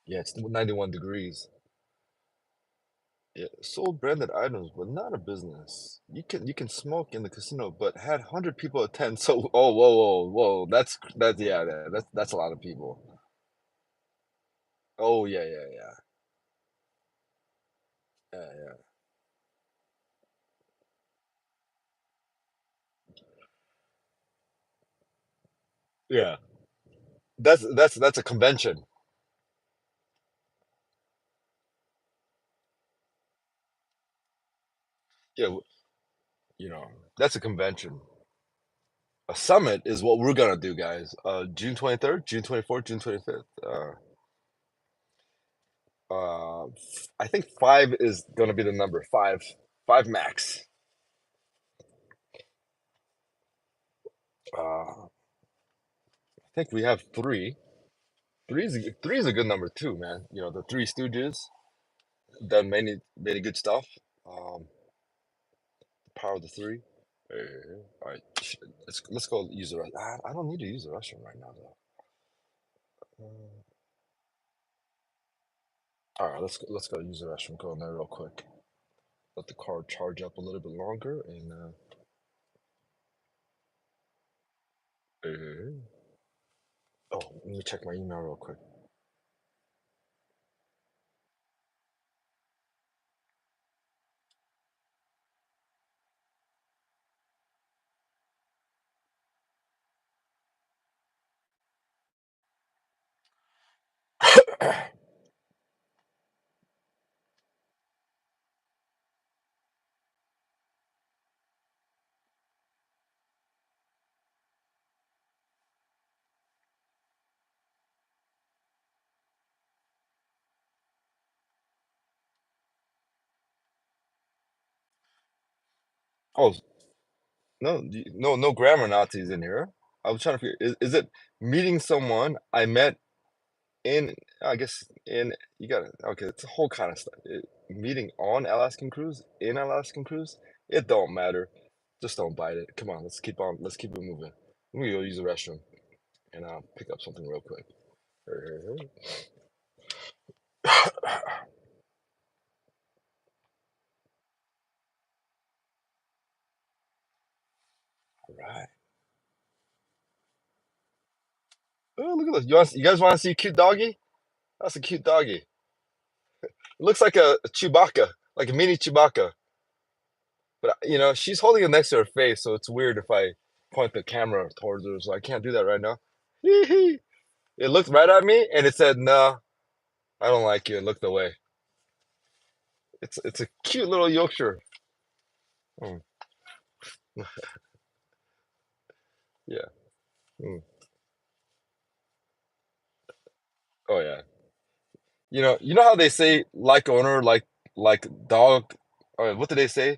Yeah, it's 91 degrees. Yeah, sold branded items, but not a business. You can smoke in the casino, but had 100 people attend. So, oh, whoa, whoa, whoa, that's yeah, that's a lot of people. Oh yeah, yeah, yeah, yeah, yeah. Yeah. That's a convention. Yeah, you know, that's a convention. A summit is what we're gonna do, guys. June 23rd, June 24th, June 25th. I think five is gonna be the number. Five max. I think we have three. Three is a good number too, man. The Three Stooges done many good stuff. Power of the Three. All right, let's go use the. I don't need to use the restroom right now though. All right, let's go use the restroom. Go in there real quick. Let the car charge up a little bit longer, and oh, let me check my email real quick. Oh no, no grammar Nazis in here. I was trying to figure. Is it meeting someone I met in? I guess in you got it. Okay, it's a whole kind of stuff. Meeting on Alaskan cruise in Alaskan cruise. It don't matter. Just don't bite it. Come on, let's keep on. Let's keep it moving. Let me go use the restroom and I'll pick up something real quick. All right. Oh, look at this. You guys want to see a cute doggy? That's a cute doggy. It looks like a Chewbacca, like a mini Chewbacca. But she's holding it next to her face, so it's weird if I point the camera towards her. So I can't do that right now. Hee. It looked right at me and it said, "No, I don't like you," and looked away. It's a cute little Yorkshire. Mm, yeah. Mm. Oh yeah. You know how they say like owner, like dog. What do they say?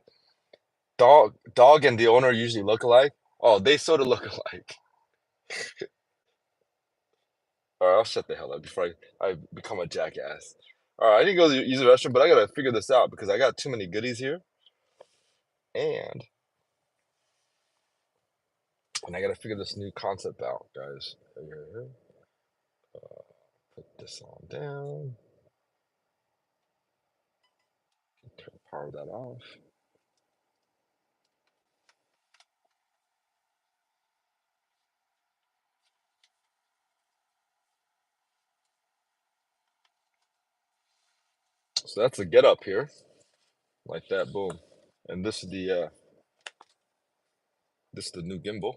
Dog and the owner usually look alike. Oh, they sort of look alike. All right, I'll shut the hell up before I become a jackass. All right, I need to go use the restroom, but I gotta figure this out because I got too many goodies here, and I gotta figure this new concept out, guys. Here, put this on down. Power that off. So that's the get up here, like that. Boom. And this is the new gimbal,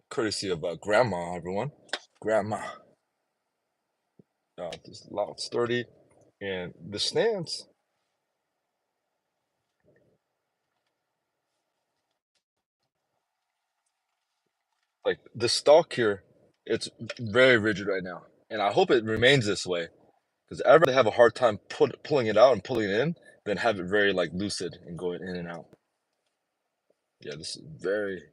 courtesy of Grandma, everyone. Grandma. This is loud, sturdy, and the stance, like the stalk here, it's very rigid right now, and I hope it remains this way because I'd rather have a hard time pulling it out and pulling it in than have it very like lucid and going in and out. Yeah, this is very,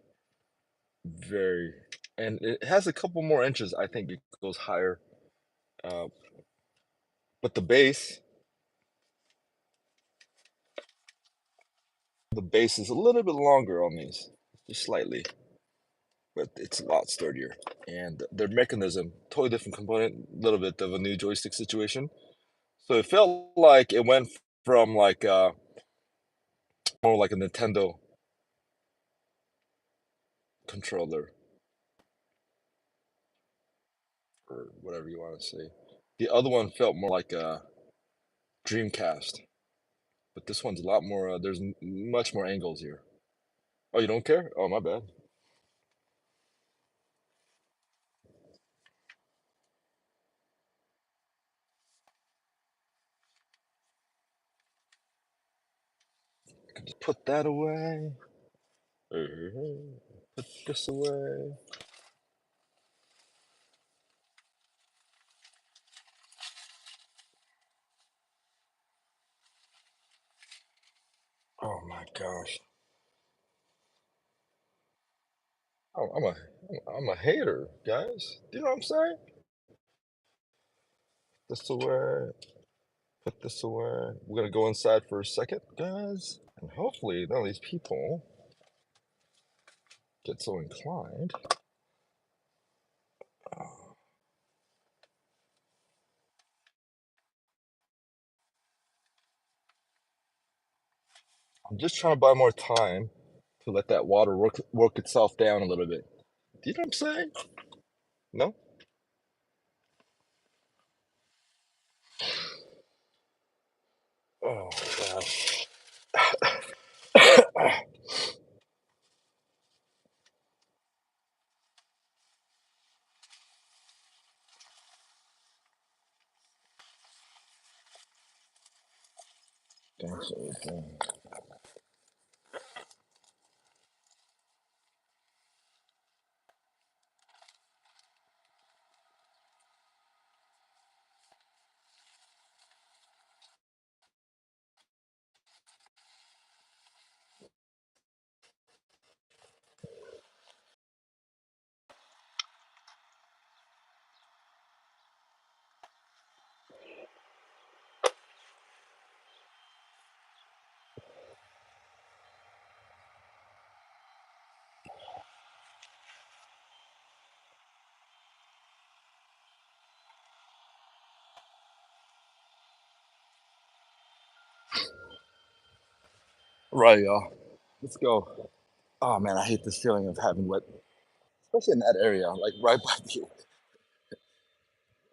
very, and it has a couple more inches. I think it goes higher, uh, but the base is a little bit longer on these, just slightly, but it's a lot sturdier. And their mechanism, totally different component, a little bit of a new joystick situation. So it felt like it went from like more like a Nintendo controller or whatever you want to say. The other one felt more like a Dreamcast, but this one's a lot more. There's much more angles here. Oh, you don't care? Oh, my bad. Just put that away. Put this away. Oh my gosh. Oh, I'm a hater, guys. Do you know what I'm saying? This away. Put this away. We're gonna go inside for a second, guys, and hopefully none of these people get so inclined. I'm just trying to buy more time to let that water work itself down a little bit. Do you know what I'm saying? No? Oh gosh. Thanks, everything. Right, y'all. Let's go. Oh man, I hate this feeling of having wet, especially in that area, like right by the.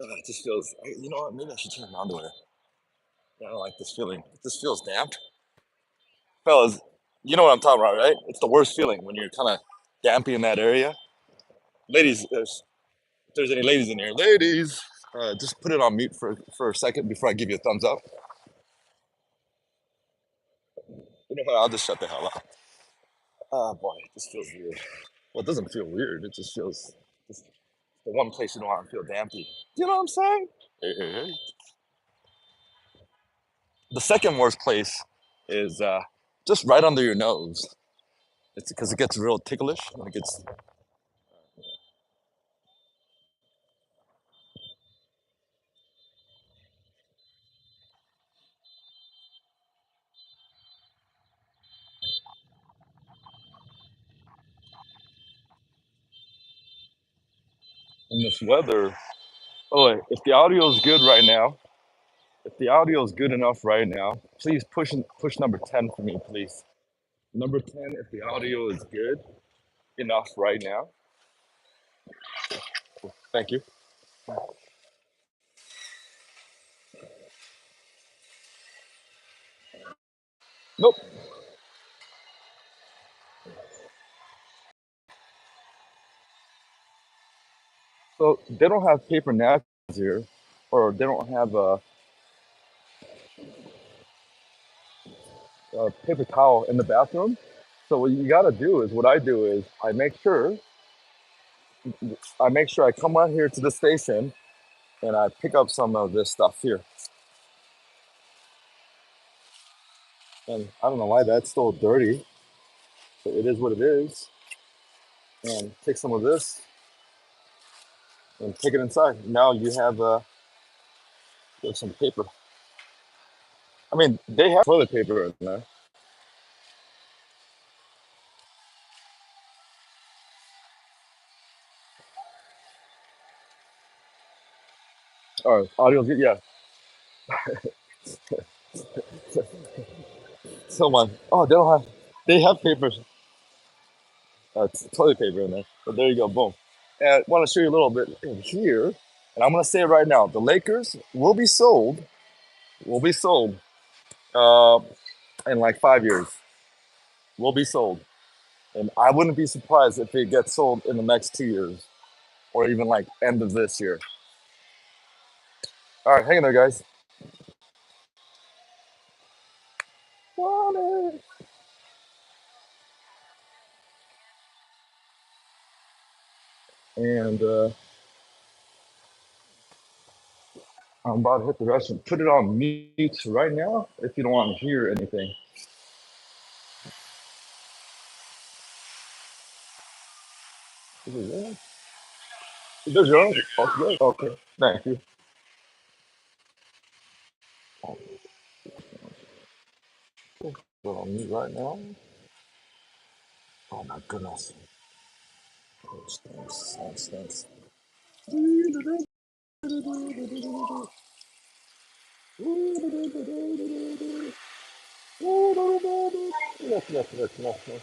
It just feels. You know what? Maybe I should turn my underwear. I don't like this feeling. It just feels damp, fellas. You know what I'm talking about, right? It's the worst feeling when you're kind of dampy in that area. Ladies, if there's any ladies in here, ladies, just put it on mute for a second before I give you a thumbs up. You know what? I'll just shut the hell up. Oh boy, this feels weird. Well, it doesn't feel weird. It just feels just the one place you don't want to feel dampy. You know what I'm saying? Hey, hey, hey. The second worst place is just right under your nose. It's because it gets real ticklish when it gets this weather. Oh, wait, if the audio is good right now, if the audio is good enough right now, please push number 10 for me, please. Number 10, if the audio is good enough right now. Thank you. Nope. So they don't have paper napkins here, or they don't have a paper towel in the bathroom. So what you gotta do is, what I do is, I make sure I come out here to the station and I pick up some of this stuff here. And I don't know why that's still dirty, but it is what it is. And take some of this and take it inside. Now you have there's some paper. I mean, they have toilet paper in there. Or audio's good, yeah. Someone, oh, they have papers, toilet paper in there. But there you go, boom. And I want to show you a little bit in here. And I'm gonna say it right now: the Lakers will be sold uh, in like 5 years. Will be sold, and I wouldn't be surprised if it gets sold in the next 2 years, or even like end of this year. All right, hang in there, guys. Water. And I'm about to hit the restroom. Put it on mute right now if you don't want to hear anything. Is it there? Is there your own? Okay, okay. Thank you. Put it on mute right now. Oh my goodness. Thanks, thanks, thanks. Yes, yes, yes, yes, yes.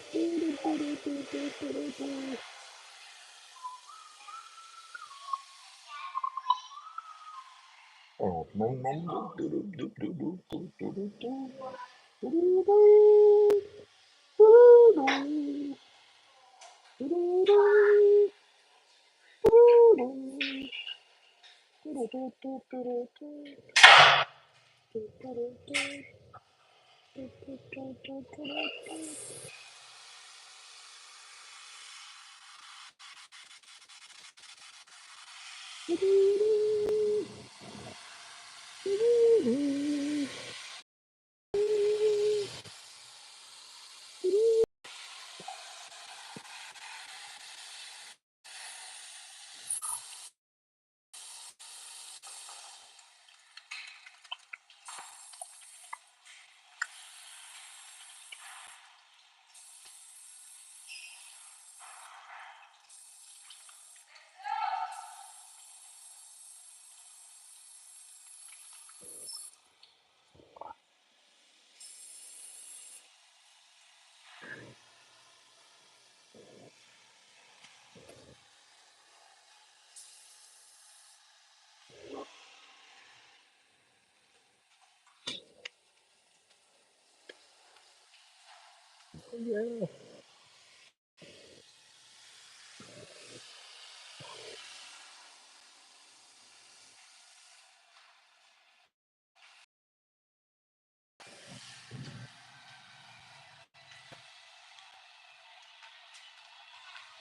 Oh, yeah.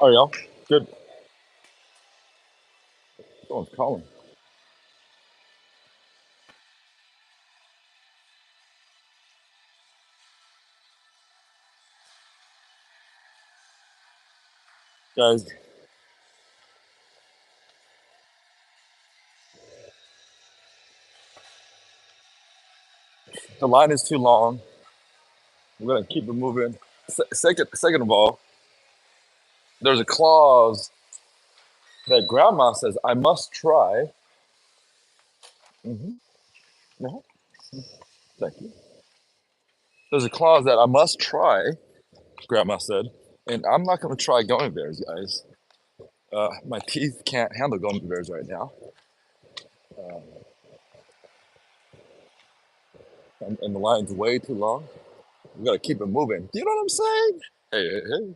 Oh, y'all. Good. Someone's calling. Guys, the line is too long. We're going to keep it moving. Second of all, there's a clause that grandma says I must try. Hmm. Thank you. There's a clause that I must try, grandma said, and I'm not going to try gummy bears, guys. My teeth can't handle gummy bears right now, and the line's way too long. We got to keep it moving. Do you know what I'm saying? Hey, hey, hey.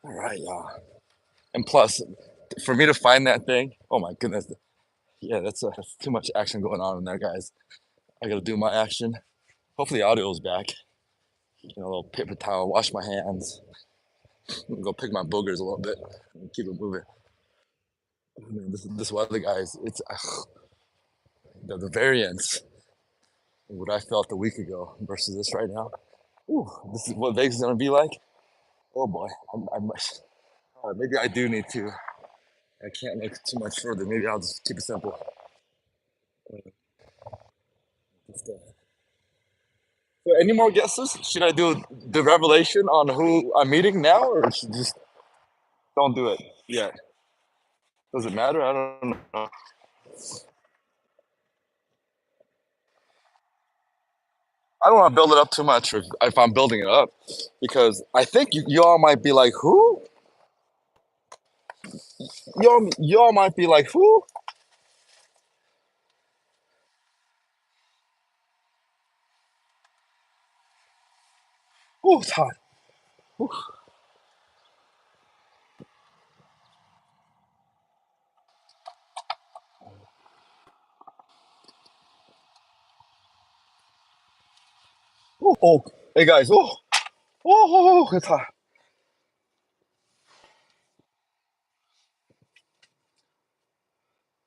All right, y'all. And plus, for me to find that thing, oh my goodness, yeah, that's too much action going on in there, guys. I got to do my action. Hopefully, audio is back. You know, a little paper towel, wash my hands, go pick my boogers a little bit, and keep it moving. I mean, this weather, guys, it's the variance of what I felt a week ago versus this right now. Ooh, this is what Vegas is gonna be like. Oh boy, maybe I do need to. I can't make it too much further. Maybe I'll just keep it simple. So, any more guesses? Should I do the revelation on who I'm meeting now, or should just don't do it yet? Does it matter? I don't know. I don't want to build it up too much if I'm building it up, because I think you all might be like, who? Y'all might be like, who? Oh, it's hot. Ooh. Oh, oh, hey guys. It's hot.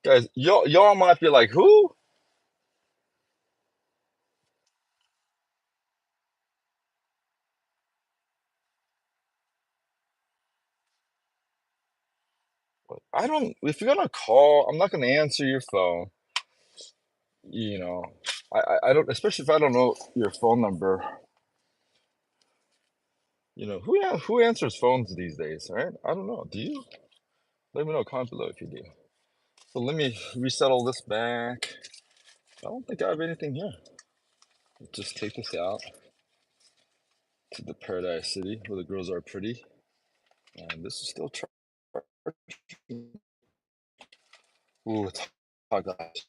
Guys, y'all might be like, who? I don't. If you're gonna call, I'm not gonna answer your phone. You know, I don't. Especially if I don't know your phone number. You know, who answers phones these days, right? I don't know. Do you? Let me know. Comment below if you do. So let me resettle this back. I don't think I have anything here. Just take this out to the Paradise City where the girls are pretty, and this is still charging. Ooh, it's hot, guys.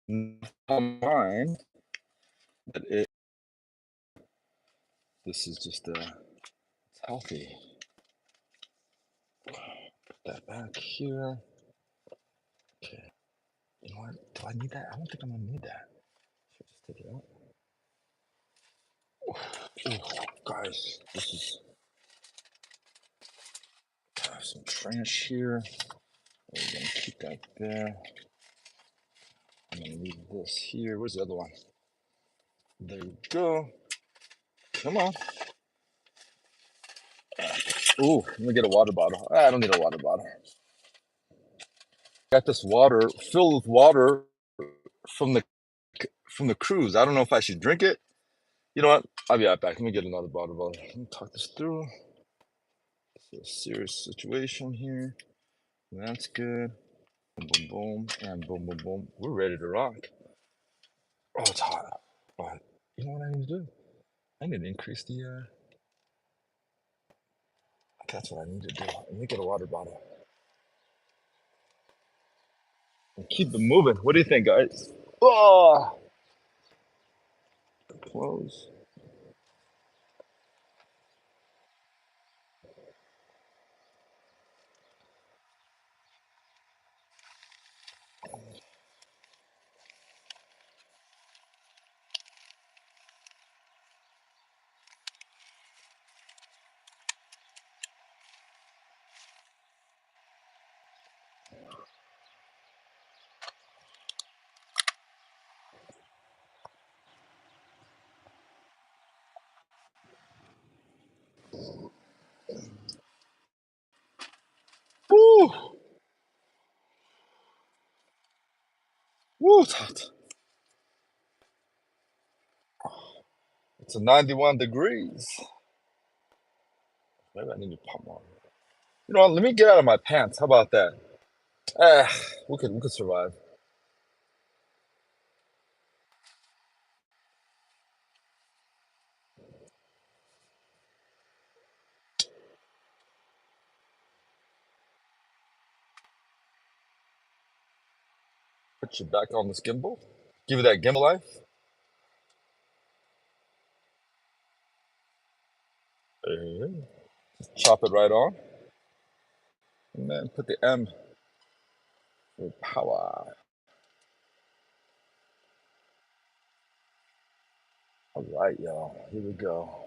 Mine, but this is just it's healthy. Put that back here. Okay. You know what? Do I need that? I don't think I'm gonna need that. Should I just take it out? Ooh, guys, this is some trash here. We're gonna keep that there. I'm gonna leave this here. Where's the other one? There you go. Come on. Ooh, let me get a water bottle. I don't need a water bottle. Got this water filled with water from the cruise. I don't know if I should drink it. You know what? I'll be right back. Let me get another bottle. Let me talk this through. It's a serious situation here. That's good. Boom, boom, boom, and boom, boom, boom. We're ready to rock. Oh, it's hot. But you know what I need to do? I need to increase the. That's what I need to do. Let me get a water bottle and keep it moving. What do you think, guys? Oh, close. Woo, woo, it's hot. It's a 91 degrees. Maybe I need to pop more. You know what? Let me get out of my pants. How about that? Ah, we could survive. Put you back on this gimbal. Give you that gimbal life. Hey, chop it right on. And then put the M for power. All right, y'all. Here we go.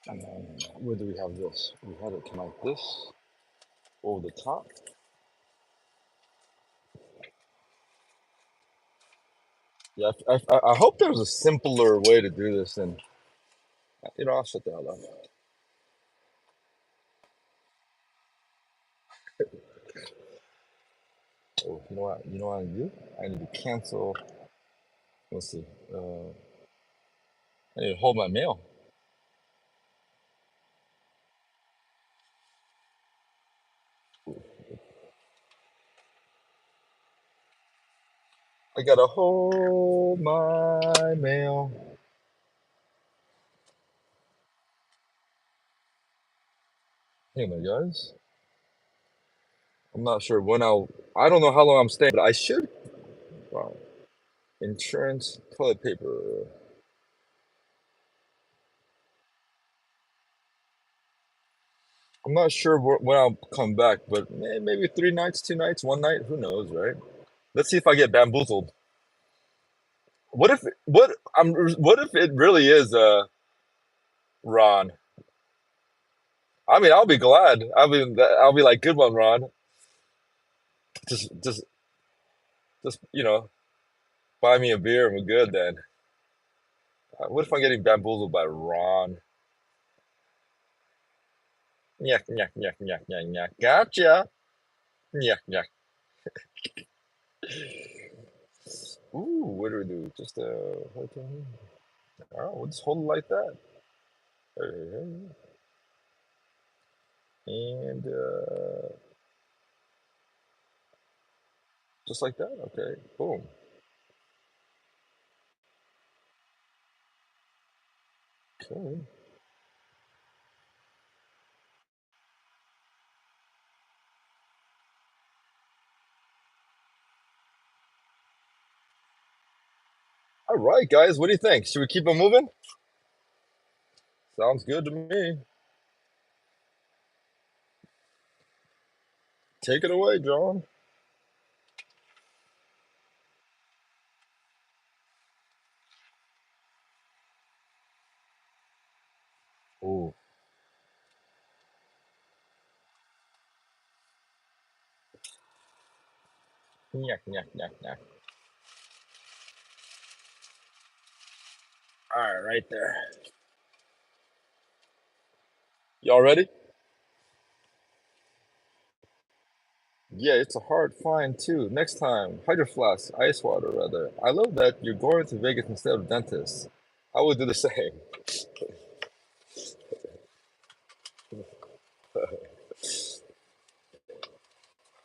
And then where do we have this? We had it like this over the top. Yeah, I hope there's a simpler way to do this. And I'll shut the hell up. Oh, you know what? You know what I need to do? I need to cancel. Let's see. I need to hold my mail. I gotta hold my mail. Anyway, guys, I'm not sure when I don't know how long I'm staying, but I should. Wow. Insurance, toilet paper. I'm not sure when I'll come back, but maybe 3 nights, 2 nights, one night. Who knows, right? Let's see if I get bamboozled. What if it really is Ron? I mean, I'll be glad. I'll be like, good one, Ron. Just just buy me a beer and we're good then. What if I'm getting bamboozled by Ron? Yuck, yuck, yuck, yuck, yuck, yuck. Gotcha. Yuck, yuck. Ooh, what do we do? Just okay. Oh, we'll just hold it like that. Hey, and just like that. Okay, boom. Okay. All right, guys. What do you think? Should we keep it moving? Sounds good to me. Take it away, John. Ooh. Yuck, yuck, yuck, yuck. All right, right there. Y'all ready? Yeah, it's a hard find too. Next time, Hydro Flask, ice water rather. I love that you're going to Vegas instead of dentist. I would do the same.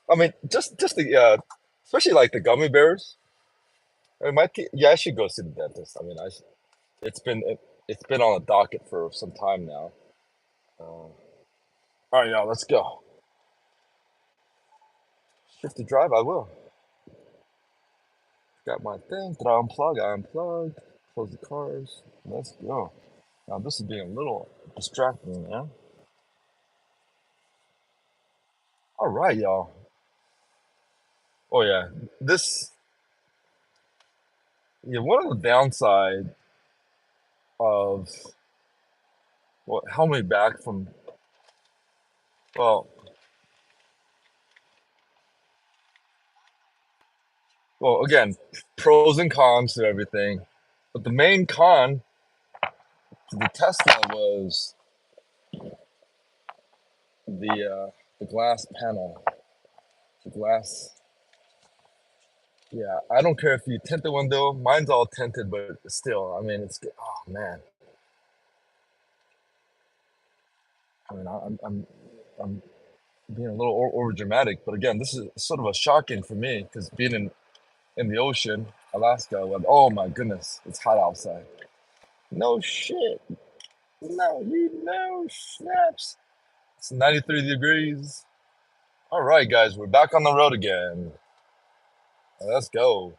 I mean, just the especially like the gummy bears. I mean, yeah, I should go see the dentist. I mean, it's been it's been on the docket for some time now. All right, y'all, let's go. Shift to drive, I will. Got my thing. Did I unplug? I unplugged. Close the cars. Let's go. Now this is being a little distracting, man. All right, y'all. Oh yeah, this yeah. One of the downside of what held me back from well, well again, pros and cons to everything, but the main con to the Tesla was the glass panel, the glass. Yeah, I don't care if you tint the window. Mine's all tinted, but still, I mean, it's oh man. I mean, I'm being a little over dramatic, but again, this is sort of a shocking for me because being in the ocean, Alaska, when oh my goodness, it's hot outside. No shit. No, you no snaps. It's 93 degrees. All right, guys, we're back on the road again. Let's go.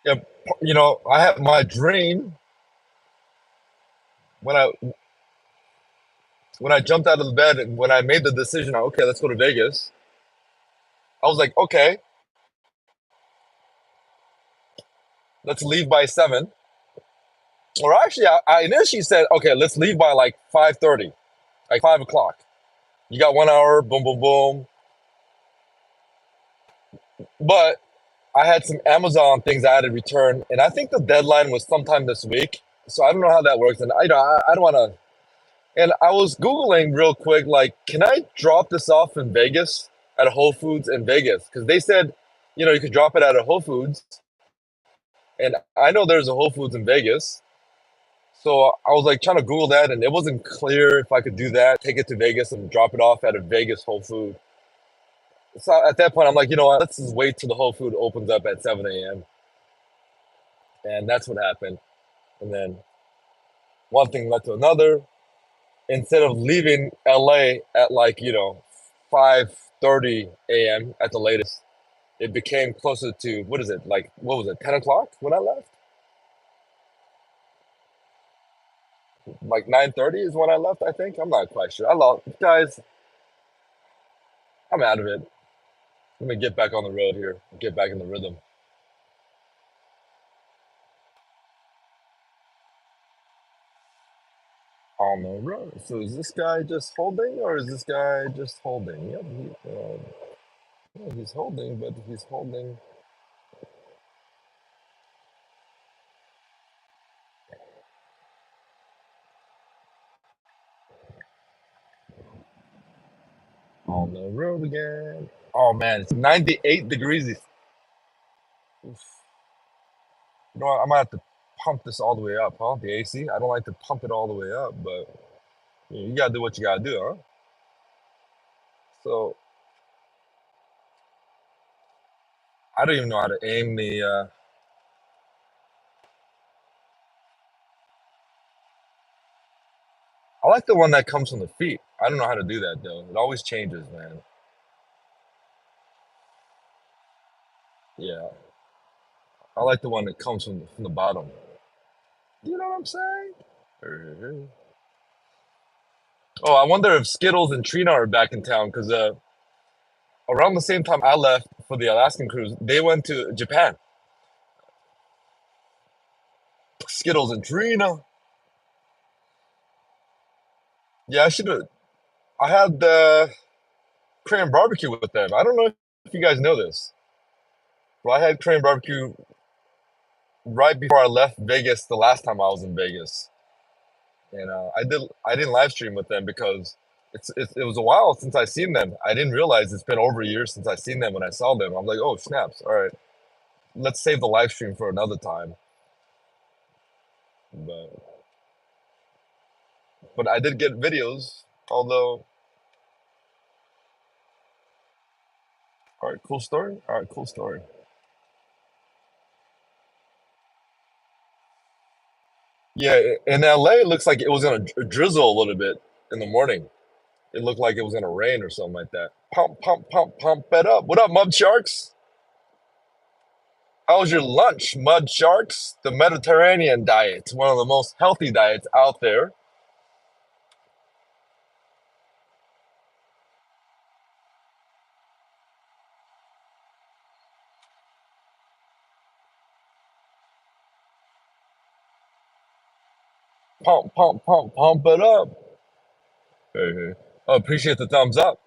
Yeah, you know, I have my dream when I jumped out of the bed and when I made the decision, okay, let's go to Vegas. I was like, okay, let's leave by 7. Or actually, I initially said, okay, let's leave by like 5:30, like 5 o'clock. You got 1 hour, boom, boom, boom. But I had some Amazon things I had to return, and I think the deadline was sometime this week. So I don't know how that works, and I don't want to. And I was googling real quick, like, can I drop this off in Vegas at a Whole Foods in Vegas? Because they said, you could drop it at a Whole Foods, and I know there's a Whole Foods in Vegas. So I was like trying to Google that, and it wasn't clear if I could do that, take it to Vegas and drop it off at a Vegas Whole Food. So at that point, I'm like, you know what? Let's just wait till the Whole Food opens up at 7 a.m. And that's what happened. And then one thing led to another. Instead of leaving LA at like 5:30 a.m. at the latest, it became closer to what is it like? What was it? 10 o'clock when I left? Like 9:30 is when I left. I think I'm not quite sure. I lost, guys. I'm out of it. Let me get back on the road here. Get back in the rhythm. On the road. So is this guy just holding, or is this guy just holding? Yep, yeah, he's holding, but he's holding on the road again. Oh man, it's 98 degrees. Oof. You know what? I might have to pump this all the way up, huh? The AC. I don't like to pump it all the way up, but you gotta do what you gotta do, huh? So I don't even know how to aim the. I like the one that comes from the feet. I don't know how to do that though. It always changes, man. Yeah, I like the one that comes from the bottom. You know what I'm saying? Mhm. Oh, I wonder if Skittles and Trina are back in town because around the same time I left for the Alaskan cruise, they went to Japan. Skittles and Trina. Yeah, I should have. I had Korean barbecue with them. I don't know if you guys know this, but I had Korean barbecue right before I left Vegas the last time I was in Vegas, and I didn't live stream with them because it was a while since I seen them. I didn't realize it's been over a year since I seen them. When I saw them, I'm like, oh snaps! All right, let's save the live stream for another time. But I did get videos. Although, all right, cool story. All right, cool story. Yeah, in LA, it looks like it was gonna drizzle a little bit in the morning. It looked like it was gonna rain or something like that. Pump, pump, pump, pump it up. What up, Mud Sharks? How was your lunch, Mud Sharks? The Mediterranean diet, one of the most healthy diets out there. Pump, pump, pump, pump it up. Hey, hey. Oh, appreciate the thumbs up.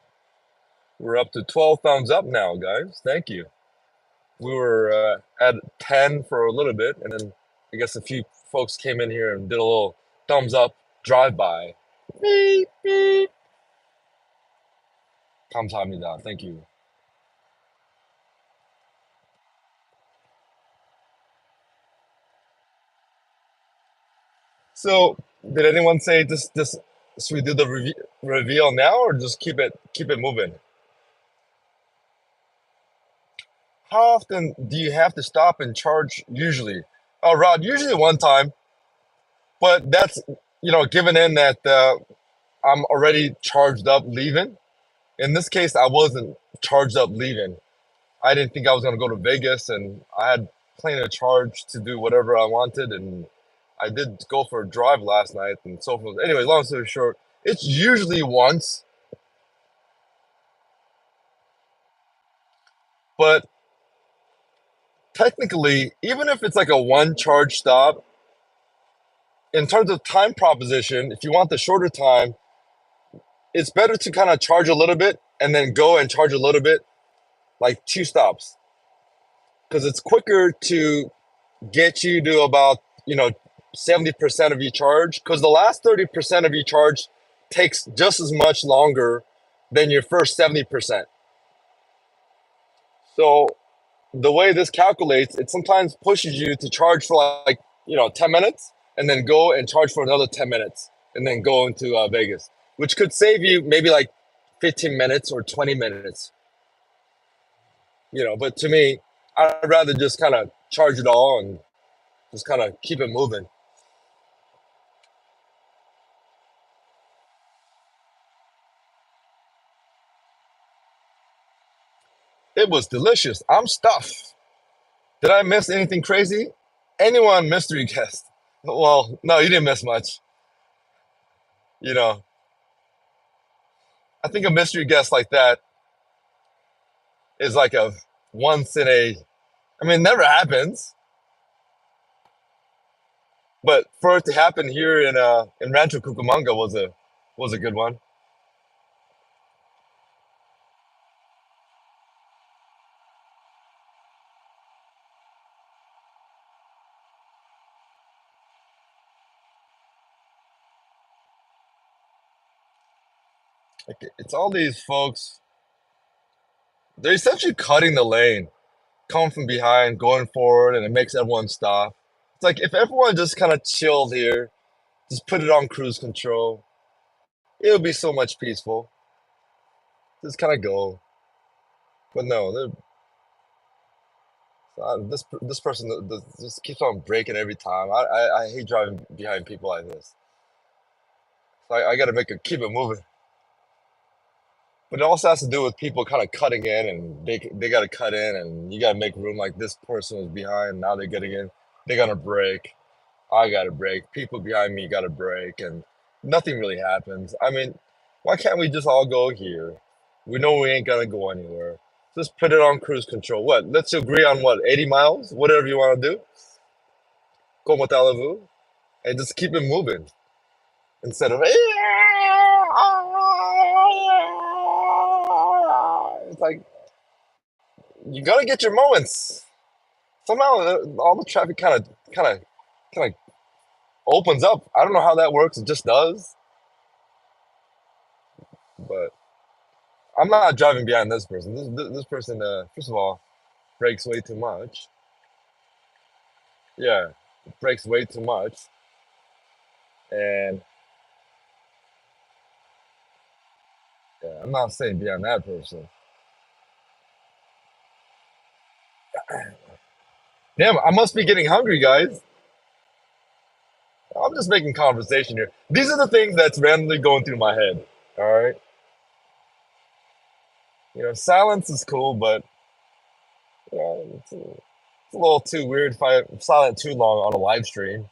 We're up to 12 thumbs up now, guys. Thank you. We were at 10 for a little bit, and then I guess a few folks came in here and did a little thumbs up drive-by. Beep, beep. 감사합니다. Thank you. So, did anyone say this should we do the reveal now or just keep it moving? How often do you have to stop and charge usually? Oh, Rod, usually one time, but that's given in that I'm already charged up leaving. In this case, I wasn't charged up leaving. I didn't think I was going to go to Vegas, and I had plenty of charge to do whatever I wanted, and I did go for a drive last night and so forth. Anyway, long story short, it's usually once, but technically, even if it's like a one charge stop, in terms of time proposition, if you want the shorter time, it's better to kind of charge a little bit and then go and charge a little bit, like two stops, because it's quicker to get you to about 70% of your charge, because the last 30% of your charge takes just as much longer than your first 70%. So the way this calculates, it sometimes pushes you to charge for like 10 minutes and then go and charge for another 10 minutes and then go into Vegas, which could save you maybe like 15 minutes or 20 minutes. But to me, I'd rather just kind of charge it all and just kind of keep it moving. It was delicious. I'm stuffed. Did I miss anything crazy? Anyone mystery guest? Well, no, you didn't miss much. You know, I think a mystery guest like that is like a once in a, I mean, it never happens, but for it to happen here in Rancho Cucamonga was a good one. Like, it's all these folks, they're essentially cutting the lane, coming from behind, going forward, and it makes everyone stop. It's like if everyone just kind of chilled here, just put it on cruise control, it would be so much peaceful. Just kind of go. But no, this person just keeps on breaking every time. I hate driving behind people like this. So I got to keep it moving. But it also has to do with people kind of cutting in, and they got to cut in, and you got to make room. Like this person was behind, now they're getting in. They got to brake. I got to brake. People behind me got to brake, and nothing really happens. I mean, why can't we just all go here? We know we ain't gonna go anywhere. Just put it on cruise control. What? Let's agree on what? 80 miles? Whatever you want to do. Como talevez? And just keep it moving instead of. It's like you gotta get your moments. Somehow all the traffic kind of opens up. I don't know how that works. It just does. But I'm not driving behind this person. This person, first of all, brakes way too much. Yeah, brakes way too much. And yeah, I'm not saying behind that person. Damn, I must be getting hungry, guys. I'm just making conversation here. These are the things that's randomly going through my head. All right. Silence is cool, but it's a little too weird if I'm silent too long on a live stream,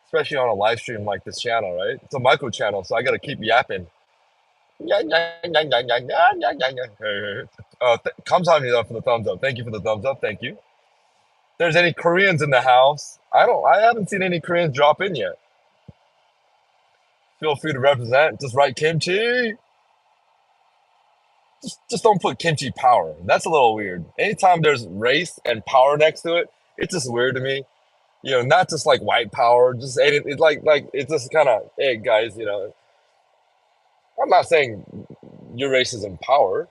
especially on a live stream like this channel, right? It's a micro channel, so I got to keep yapping. 감사합니다 for the thumbs up. Thank you for the thumbs up. Thank you. If there's any Koreans in the house, I haven't seen any Koreans drop in yet. Feel free to represent. Just write kimchi. Just don't put kimchi power. That's a little weird. Anytime there's race and power next to it, it's just weird to me. Not just like white power, just like it's just kind of, hey guys, I'm not saying your race is in power,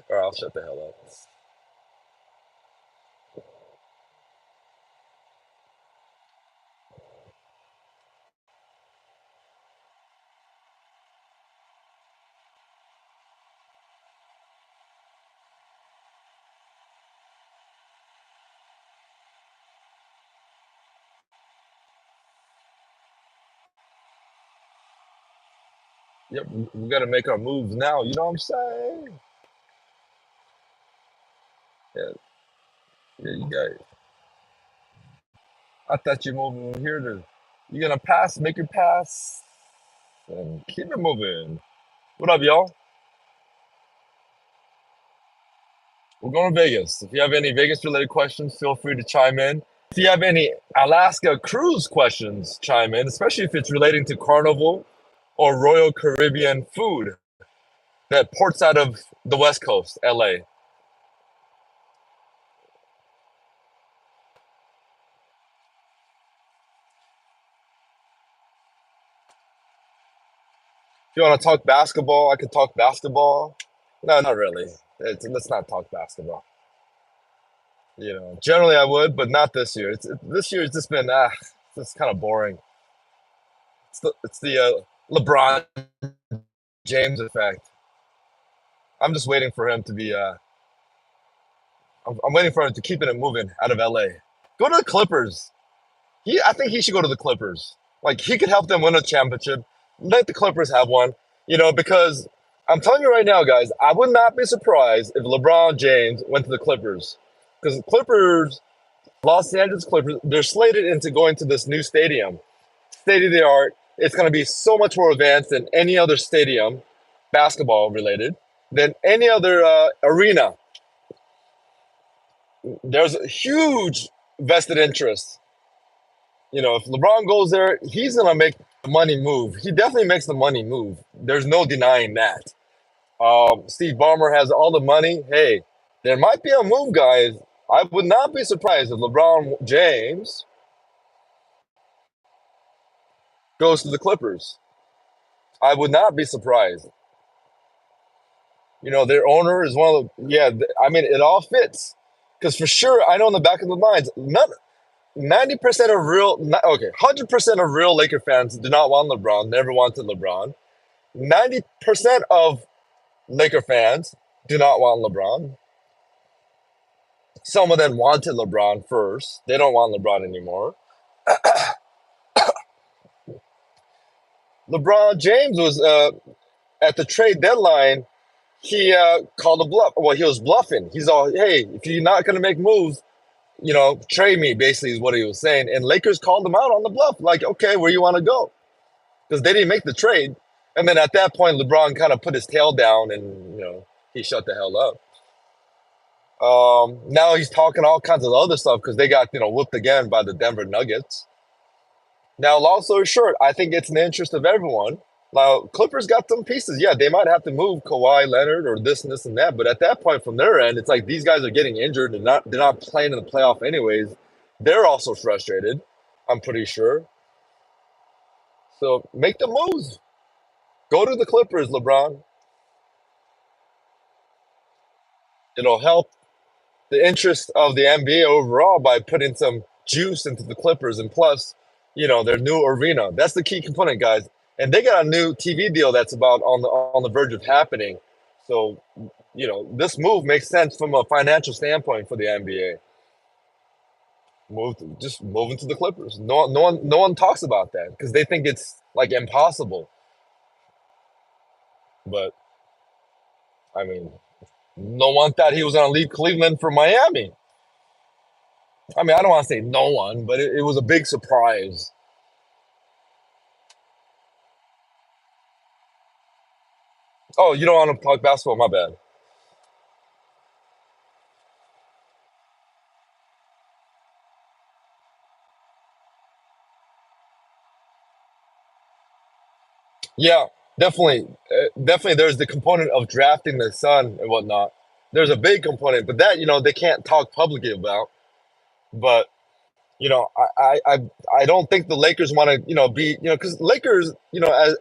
or I'll shut the hell up. Yep, we got to make our moves now. You know what I'm saying? Yeah, yeah, you got. I thought you moving here to. You gonna pass? Make your pass and keep it moving. What up, y'all? We're going to Vegas. If you have any Vegas related questions, feel free to chime in. If you have any Alaska cruise questions, chime in, especially if it's relating to Carnival or Royal Caribbean food that ports out of the West Coast, LA. If you want to talk basketball, I could talk basketball. No, not really. Let's not talk basketball. Generally I would, but not this year. This year it's just been it's kind of boring. It's the LeBron James effect. I'm just waiting for him to be. I'm waiting for him to keep it moving out of LA. Go to the Clippers. I think he should go to the Clippers. Like he could help them win a championship. Let the Clippers have one. Because I'm telling you right now, guys, I would not be surprised if LeBron James went to the Clippers. Because the Clippers, Los Angeles Clippers, they're slated into going to this new stadium, state of the art. It's going to be so much more advanced than any other stadium, basketball related, than any other arena. There's a huge vested interest. If LeBron goes there, he's gonna make the money move. He definitely makes the money move. There's no denying that. Steve Ballmer has all the money. Hey, there might be a move, guys. I would not be surprised if LeBron James goes to the Clippers. I would not be surprised. Their owner is one of the, yeah, I mean, it all fits. Because for sure, I know in the back of the minds, 90% of real, 100% of real Laker fans do not want LeBron, never wanted LeBron. 90% of Laker fans do not want LeBron. Some of them wanted LeBron first. They don't want LeBron anymore. LeBron James was at the trade deadline. He called a bluff. Well, he was bluffing. He's all, hey, if you're not going to make moves, trade me, basically, is what he was saying. And Lakers called him out on the bluff. Like, okay, where you want to go? Because they didn't make the trade. And then at that point, LeBron kind of put his tail down and, he shut the hell up. Now he's talking all kinds of other stuff because they got, whooped again by the Denver Nuggets. Now, long story short, I think it's in the interest of everyone. Now, Clippers got some pieces. Yeah, they might have to move Kawhi Leonard or this and this and that. But at that point, from their end, it's like these guys are getting injured and they're not playing in the playoff anyways. They're also frustrated, I'm pretty sure. So make the moves. Go to the Clippers, LeBron. It'll help the interest of the NBA overall by putting some juice into the Clippers, and plus, their new arena. That's the key component, guys. And they got a new TV deal that's about on the verge of happening. So, this move makes sense from a financial standpoint for the NBA. Just moving to the Clippers. No one talks about that because they think it's like impossible. But I mean, no one thought he was going to leave Cleveland for Miami. I mean, I don't want to say no one, but it was a big surprise. Oh, you don't want to talk basketball? My bad. Yeah, Definitely, definitely. There's the component of drafting the son and whatnot. There's a big component, but that they can't talk publicly about. But I don't think the Lakers want to be because Lakers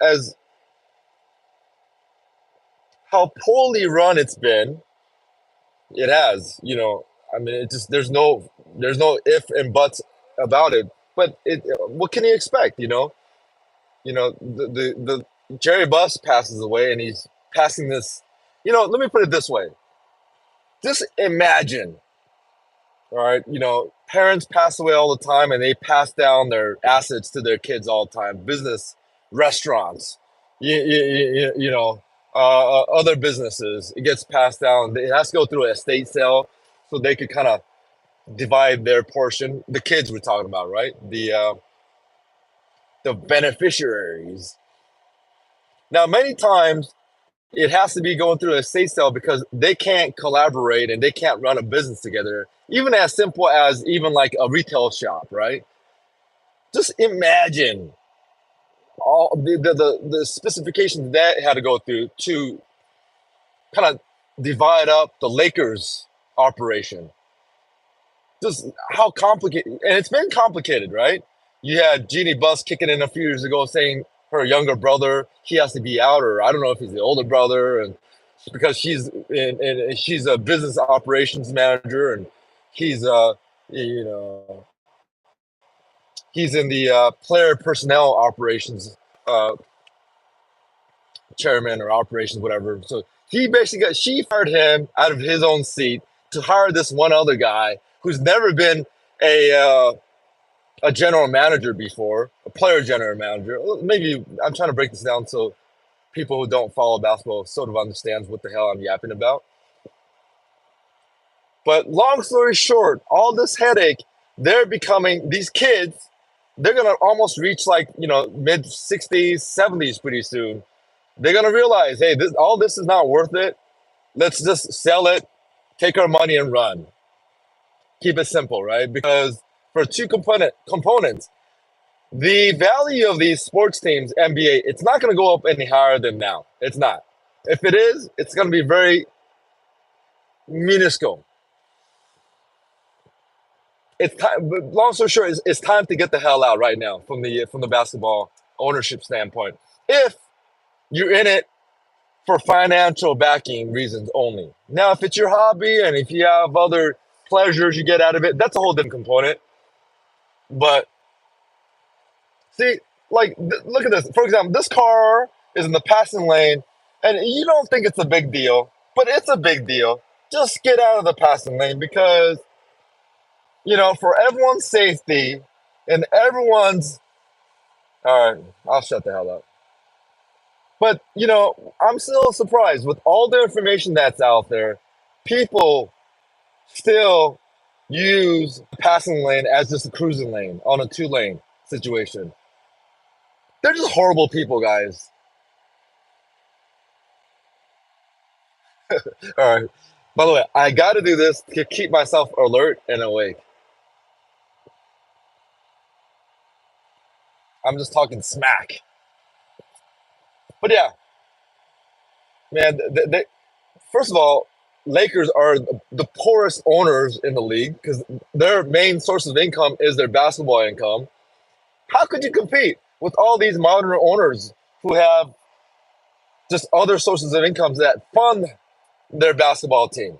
as how poorly run it's been, it has I mean it just there's no if and buts about it. But what can you expect? The Jerry Buss passes away and he's passing this. Let me put it this way. Just imagine, all right, parents pass away all the time and they pass down their assets to their kids all the time. Business, restaurants, other businesses. It gets passed down. It has to go through an estate sale so they could kind of divide their portion. The kids we're talking about, right? The beneficiaries. Now, many times it has to be going through a estate sale because they can't collaborate and they can't run a business together. Even as simple as even like a retail shop, right? Just imagine all the specifications that had to go through to kind of divide up the Lakers operation. Just how complicated, and it's been complicated, right? You had Jeannie Buss kicking in a few years ago saying her younger brother, he has to be out, or I don't know if he's the older brother, and because she's a business operations manager, and he's you know he's in the player personnel operations uh, chairman or operations, whatever. So she fired him out of his own seat to hire this one other guy who's never been a a general manager before, a player general manager. Maybe I'm trying to break this down so people who don't follow basketball sort of understands what the hell I'm yapping about. But long story short, all this headache, they're becoming these kids. They're gonna almost reach like mid 60s, 70s pretty soon. They're gonna realize, hey, all this is not worth it. Let's just sell it, take our money and run. Keep it simple, right? Because for two components, the value of these sports teams, NBA, it's not going to go up any higher than now. It's not. If it is, it's going to be very minuscule. It's time. But long story short, it's time to get the hell out right now from the basketball ownership standpoint. If you're in it for financial backing reasons only. Now, if it's your hobby and if you have other pleasures you get out of it, that's a whole different component. But see, like, look at this. For example, this car is in the passing lane, and you don't think it's a big deal, but it's a big deal. Just get out of the passing lane because, for everyone's safety and everyone's. All right, I'll shut the hell up. But, I'm still surprised with all the information that's out there. People still use the passing lane as just a cruising lane on a two-lane situation. They're just horrible people, guys. All right. By the way, I got to do this to keep myself alert and awake. I'm just talking smack. But yeah, man, first of all, Lakers are the poorest owners in the league because their main source of income is their basketball income. How could you compete with all these modern owners who have just other sources of incomes that fund their basketball team?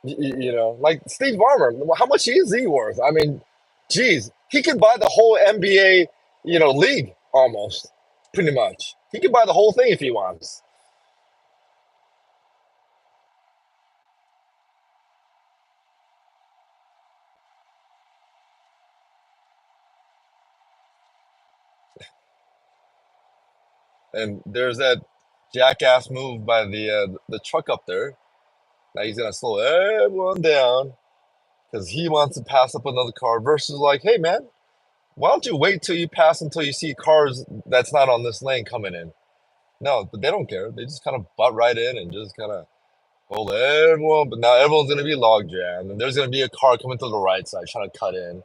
Like Steve Ballmer, how much is he worth? I mean, geez, he could buy the whole NBA, league almost, pretty much. He could buy the whole thing if he wants. And there's that jackass move by the truck up there. Now he's gonna slow everyone down because he wants to pass up another car. Versus like, hey man, why don't you wait till you pass until you see cars that's not on this lane coming in? No, but they don't care. They just kind of butt right in and just kind of hold everyone. But now everyone's gonna be log jammed, and there's gonna be a car coming to the right side trying to cut in.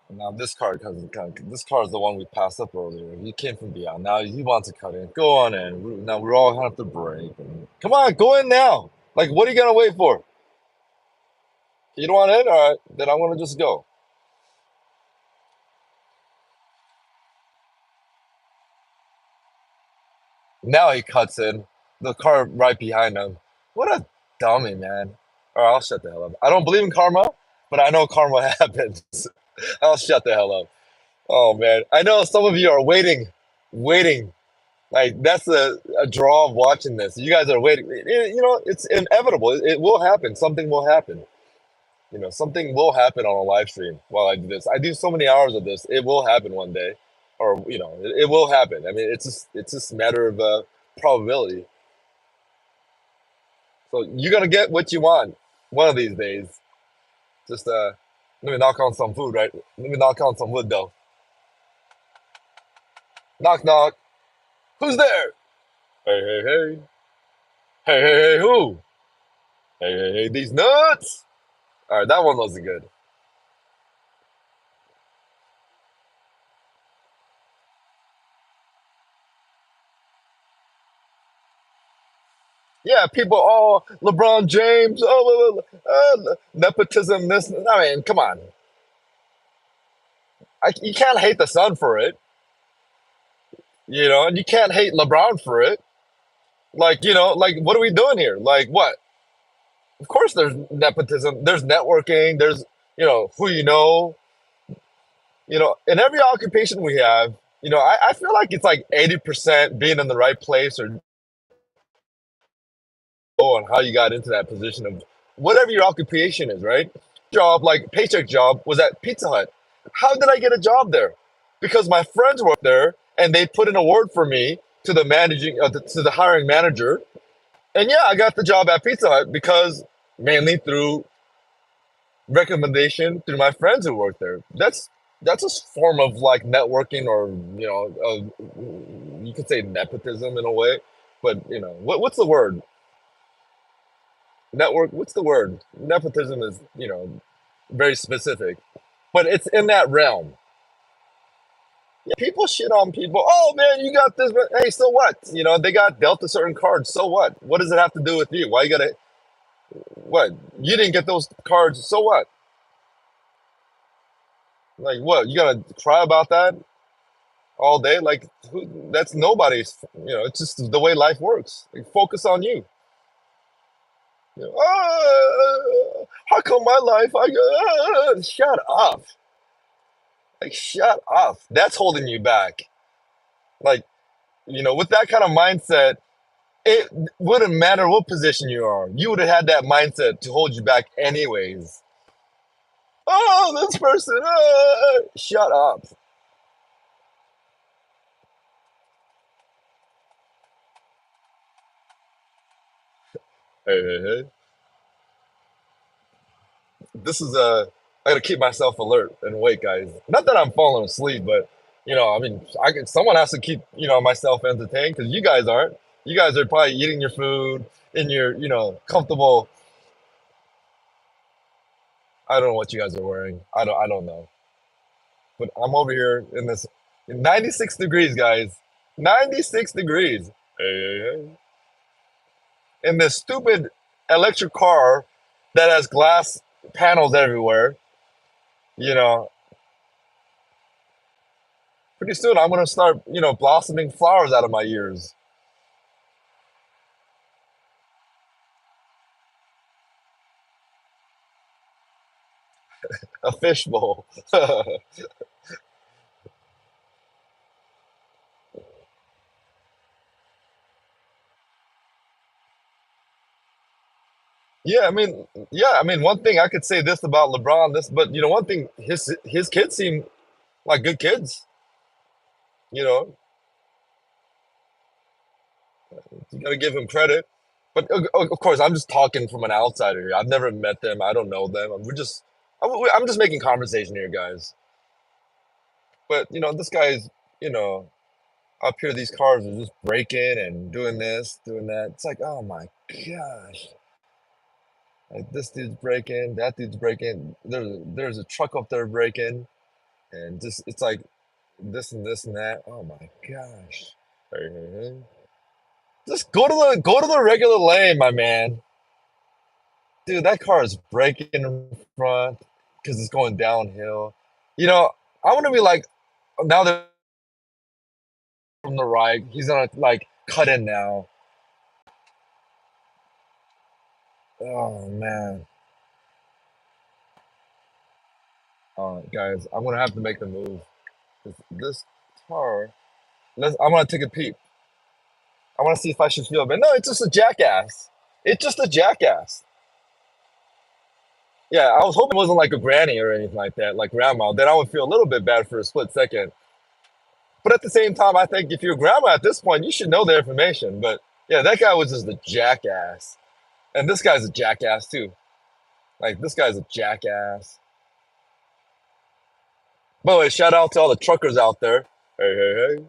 Now this car is the one we passed up earlier. He came from beyond. Now he wants to cut in. Go on in. Now we're all gonna have to break. Come on, go in now. Like, what are you gonna wait for? You don't want in? All right, then I'm gonna just go. Now he cuts in. The car right behind him. What a dummy, man. All right, I'll shut the hell up. I don't believe in karma, but I know karma happens. I'll shut the hell up. Oh man, I know some of you are waiting. Like that's a draw of watching this. You guys are waiting. You know, it's inevitable. It will happen. Something will happen. You know, something will happen on a live stream while I do this. I do so many hours of this. It will happen one day, or you know, it will happen. I mean, it's just a matter of probability. So you're gonna get what you want one of these days. Just let me knock on some food, right? Let me knock on some wood though. Knock knock. Who's there? Hey hey hey. Hey hey hey who? Hey hey hey these nuts. All right, that one wasn't good. Yeah, people, oh, LeBron James, oh, nepotism, this. I mean, come on. You can't hate the son for it, you know, and you can't hate LeBron for it. Like, you know, like, what are we doing here? Like, what? Of course, there's nepotism, there's networking, there's, you know, who you know, in every occupation we have, you know, I feel like it's like 80% being in the right place or on how you got into that position of whatever your occupation is, right? Job, like paycheck job, was at Pizza Hut. How did I get a job there? Because my friends worked there and they put in a word for me to the to the hiring manager. And yeah, I got the job at Pizza Hut because mainly through recommendation through my friends who work there. That's a form of like networking or you know, you could say nepotism in a way. But you know, what's the word? Network, what's the word? Nepotism is, you know, very specific, but it's in that realm. Yeah, people shit on people. Oh man, you got this. But hey, so what? You know, they got dealt a certain card. So what? What does it have to do with you? Why you gotta? What? You didn't get those cards. So what? Like what? You gotta cry about that all day? Like that's nobody's. You know, it's just the way life works. Like, focus on you. You know, how come my life? Shut up. Like, shut up. That's holding you back. Like, you know, with that kind of mindset, it wouldn't matter what position you are. You would have had that mindset to hold you back anyways. Oh, this person, shut up. Hey, hey, hey. This is I gotta keep myself alert and awake, guys. Not that I'm falling asleep, but you know, I mean, someone has to keep you know myself entertained because you guys aren't. You guys are probably eating your food in your you know comfortable. I don't know what you guys are wearing. I don't know. But I'm over here in this 96 degrees, guys. 96 degrees. Hey, hey, hey. In this stupid electric car that has glass panels everywhere. You know, pretty soon I'm gonna start, you know, blossoming flowers out of my ears. A fishbowl. Yeah, I mean, one thing I could say this about LeBron, this, but you know, one thing his kids seem like good kids. You know, you gotta give him credit. But of course, I'm just talking from an outsider here. I've never met them. I don't know them. I'm just making conversation here, guys. But you know, this guy's, you know, up here. These cars are just breaking and doing this, doing that. It's like, oh my gosh! Like this dude's breaking, that dude's breaking. There's a truck up there breaking. And just it's like this and this and that. Oh my gosh. Hey, hey, hey. Just go to the regular lane, my man. Dude, that car is braking in front because it's going downhill. You know, I want to be like, now that from the right, he's gonna like cut in now. Oh man. Guys, I'm gonna have to make the move. This car. I'm gonna take a peep. I want to see if I should feel it, but no, it's just a jackass. It's just a jackass. Yeah, I was hoping it wasn't like a granny or anything like that, like grandma. Then I would feel a little bit bad for a split second. But at the same time, I think if you're grandma at this point, you should know the information. But yeah, that guy was just a jackass. And this guy's a jackass too. Like, this guy's a jackass. By the way, shout out to all the truckers out there. Hey, hey, hey.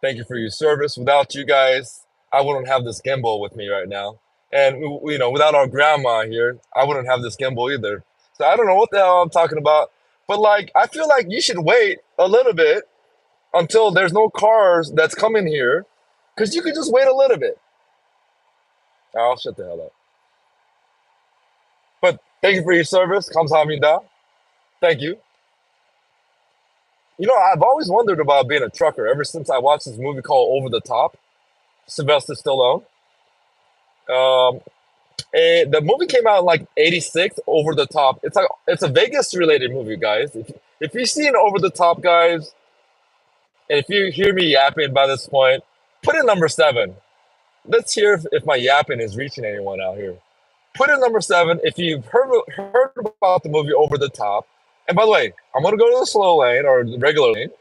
Thank you for your service. Without you guys, I wouldn't have this gimbal with me right now. And, without our grandma here, I wouldn't have this gimbal either. So I don't know what the hell I'm talking about. But, like, I feel like you should wait a little bit until there's no cars that's coming here, because you could just wait a little bit. I'll shut the hell up. But thank you for your service. Kamsahamnida. Thank you. I've always wondered about being a trucker ever since I watched this movie called Over the Top, Sylvester Stallone. Um, the movie came out in like '86. Over the Top. It's a Vegas related movie, guys. If you've seen Over the Top, guys, and if you hear me yapping by this point, put in number 7. Let's hear if my yapping is reaching anyone out here. Put in number 7 if you've heard about the movie Over the Top. And by the way, I'm gonna go to the slow lane or the regular lane,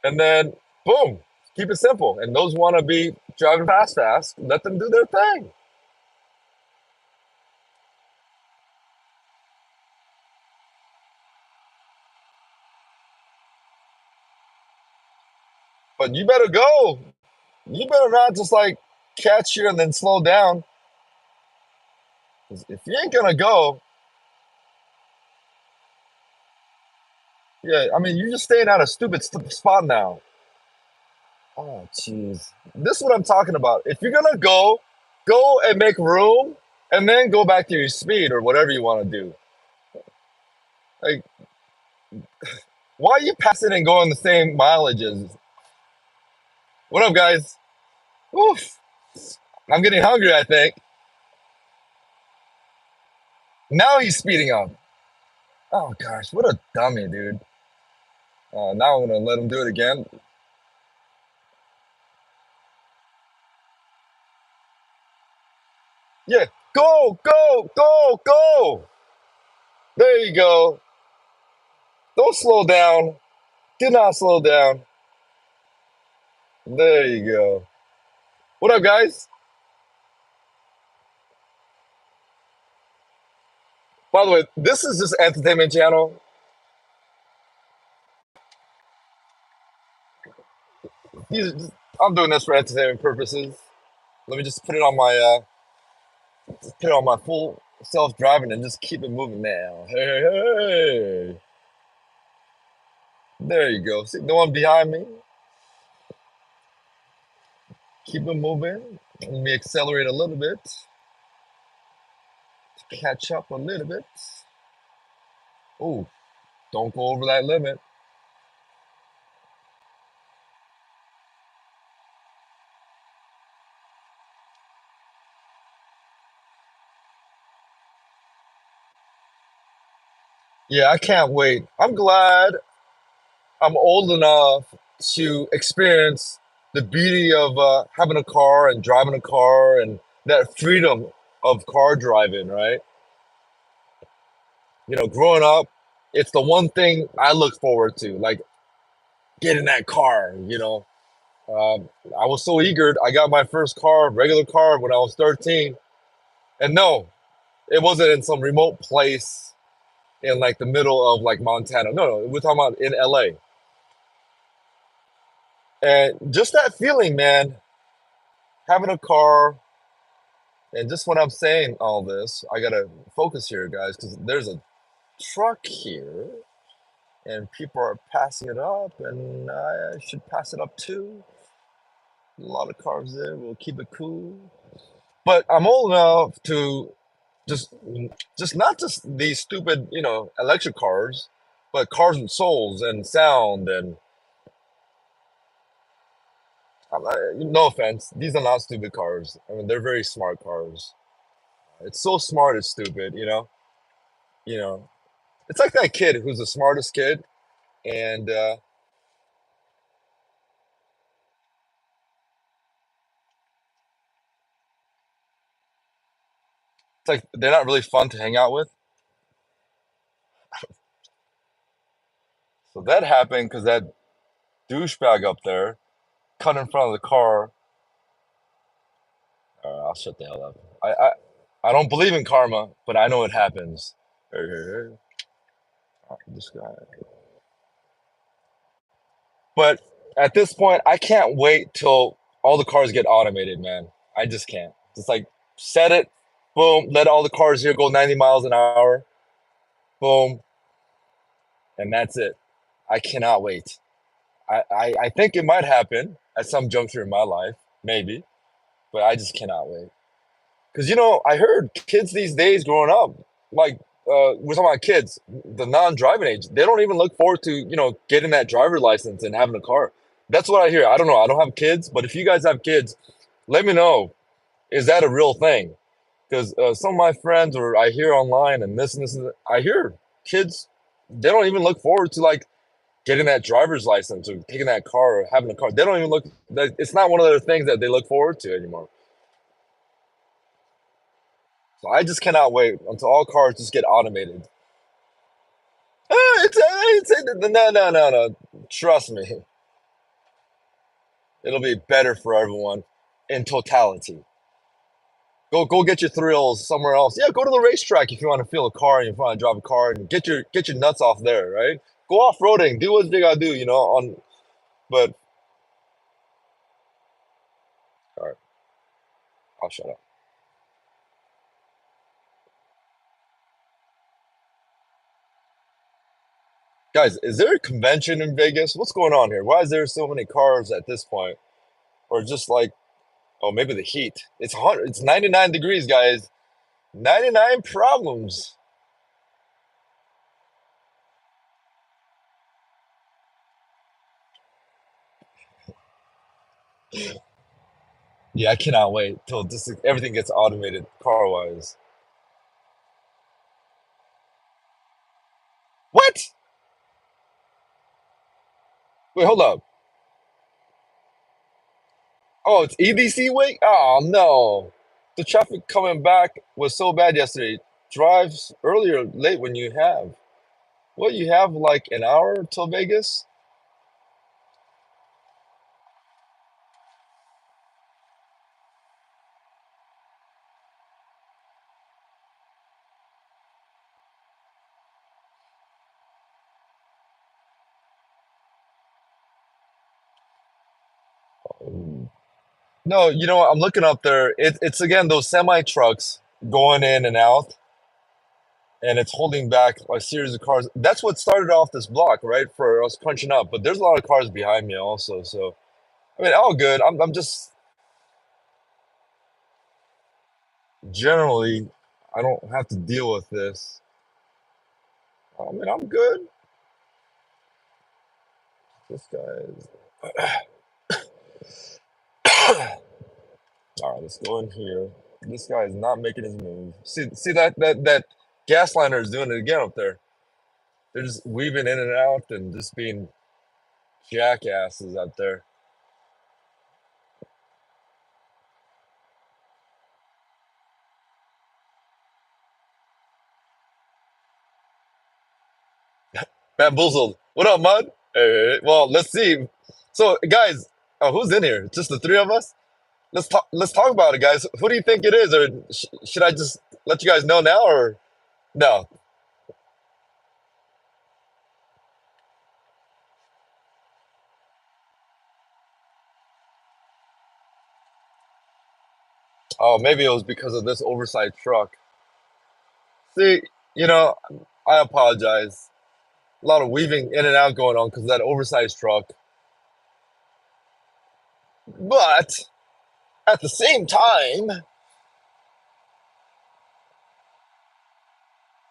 and then boom, keep it simple. And those want to be driving fast, let them do their thing. But you better go. You better not just like catch you and then slow down. 'Cause if you ain't gonna go, yeah, I mean, you're just staying at a stupid spot now. Oh, jeez. This is what I'm talking about. If you're gonna go and make room, and then go back to your speed or whatever you want to do. Like, why are you passing and going the same mileages? What up, guys? Oof. I'm getting hungry, I think. Now he's speeding up. Oh, gosh. What a dummy, dude. Now I'm going to let him do it again. Yeah. Go, go, go, go. There you go. Don't slow down. Do not slow down. There you go. What up, guys? By the way, this is just entertainment channel. I'm doing this for entertainment purposes. Let me just put it on my full self driving and just keep it moving now. Hey, hey, hey. There you go. See the one behind me? Keep it moving. Let me accelerate a little bit to catch up a little bit. Oh, don't go over that limit. Yeah, I can't wait. I'm glad I'm old enough to experience the beauty of having a car and driving a car and that freedom of car driving, right? Growing up, it's the one thing I look forward to, like getting that car. I was so eager. I got my first car, regular car, when I was 13. And no, it wasn't in some remote place in like the middle of like Montana. No, no, we're talking about in LA. And just that feeling, man, having a car. And just when I'm saying all this, I gotta focus here, guys, because there's a truck here. and people are passing it up, and I should pass it up too. A lot of cars there. We'll keep it cool. But I'm old enough to just just not just these stupid, electric cars, but cars with souls and sound and no offense, these are not stupid cars. I mean, they're very smart cars. It's so smart it's stupid, you know? You know, it's like that kid who's the smartest kid, and it's like they're not really fun to hang out with. So that happened because that douchebag up there cut in front of the car. I'll shut the hell up. I don't believe in karma, but I know it happens. Hey, hey, hey. This guy. But at this point, I can't wait till all the cars get automated, man. I just can't. Just like set it, boom, let all the cars here go 90 miles an hour, boom, and that's it. I cannot wait. I think it might happen at some juncture in my life, maybe, but I just cannot wait. Because, I heard kids these days growing up, like, we're talking about kids, the non-driving age, they don't even look forward to, getting that driver license and having a car. That's what I hear. I don't know. I don't have kids, but if you guys have kids, let me know. Is that a real thing? Because some of my friends, or I hear online and this, and I hear kids, they don't even look forward to like getting that driver's license or taking that car or having a car. They don't even look, it's not one of their things that they look forward to anymore. So I just cannot wait until all cars just get automated. No. Trust me, it'll be better for everyone in totality. Go get your thrills somewhere else. Yeah, go to the racetrack if you want to feel a car and you want to drive a car and get your nuts off there, right? Go off roading, do what you gotta do, On but all right, I'll shut up. Guys, is there a convention in Vegas? What's going on here? Why is there so many cars at this point? Or just like, oh, maybe the heat. It's hot. It's 99 degrees, guys. 99 problems. Yeah, I cannot wait till this everything gets automated car wise. What? Wait, hold up. Oh, it's EDC week? Oh no. The traffic coming back was so bad yesterday. Drives earlier late when you have. What, you have like an hour till Vegas? No, I'm looking up there. It's again those semi trucks going in and out, and it's holding back a series of cars. That's what started off this block, right? For us crunching up. But there's a lot of cars behind me also. So I mean, all good. I'm just generally, I don't have to deal with this. I mean, I'm good. This guy is. All right, let's go in here. This guy is not making his move. See that gas liner is doing it again up there. They're just weaving in and out and just being jackasses out there. Bamboozled. What up, Mud? Hey, well, let's see. So, guys, who's in here? Just the three of us? Let's talk. Let's talk about it, guys. Who do you think it is, or should I just let you guys know now, or no? Oh, maybe it was because of this oversized truck. See, you know, I apologize. A lot of weaving in and out going on because of that oversized truck. But at the same time,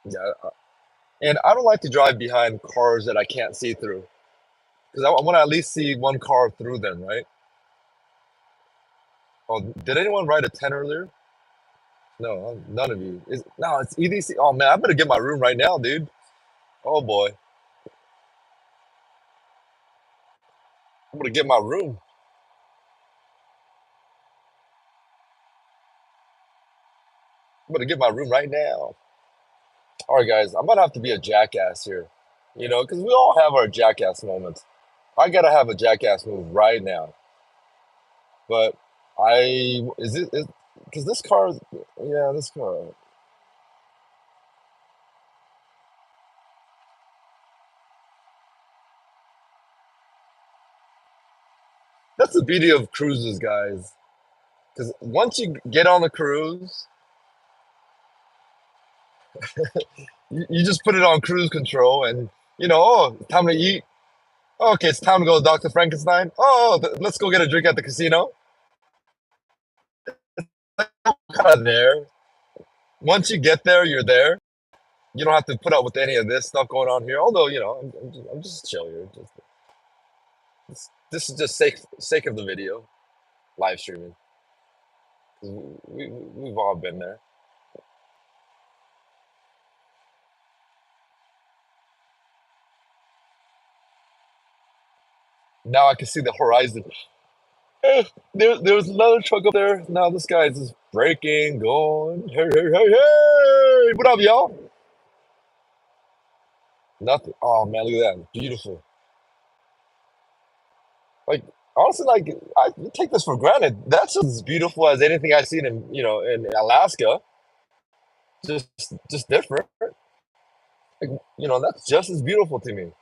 yeah, and I don't like to drive behind cars that I can't see through because I want to at least see one car through them, right? Oh, did anyone write a 10 earlier? No, none of you. No, it's EDC. Oh man, I better get my room right now, dude. Oh boy, I'm gonna get my room. I'm gonna get my room right now. All right, guys, I'm gonna have to be a jackass here, because we all have our jackass moments. I gotta have a jackass move right now. But I is it because this car, yeah, this car. That's the beauty of cruises, guys. Because once you get on the cruise, you just put it on cruise control, and oh, time to eat. Oh, okay, it's time to go to Dr. Frankenstein. Oh, let's go get a drink at the casino. Kind of there. Once you get there, you're there. You don't have to put up with any of this stuff going on here. Although, I'm just chill here. This is just sake of the video, live streaming. We've all been there. Now I can see the horizon. There's another truck up there. Now this guy's just braking, going. Hey, hey, hey, hey! What up, y'all? Nothing. Oh man, look at that. Beautiful. Like honestly, like I take this for granted. That's just as beautiful as anything I've seen in Alaska. Just different. Like, that's just as beautiful to me.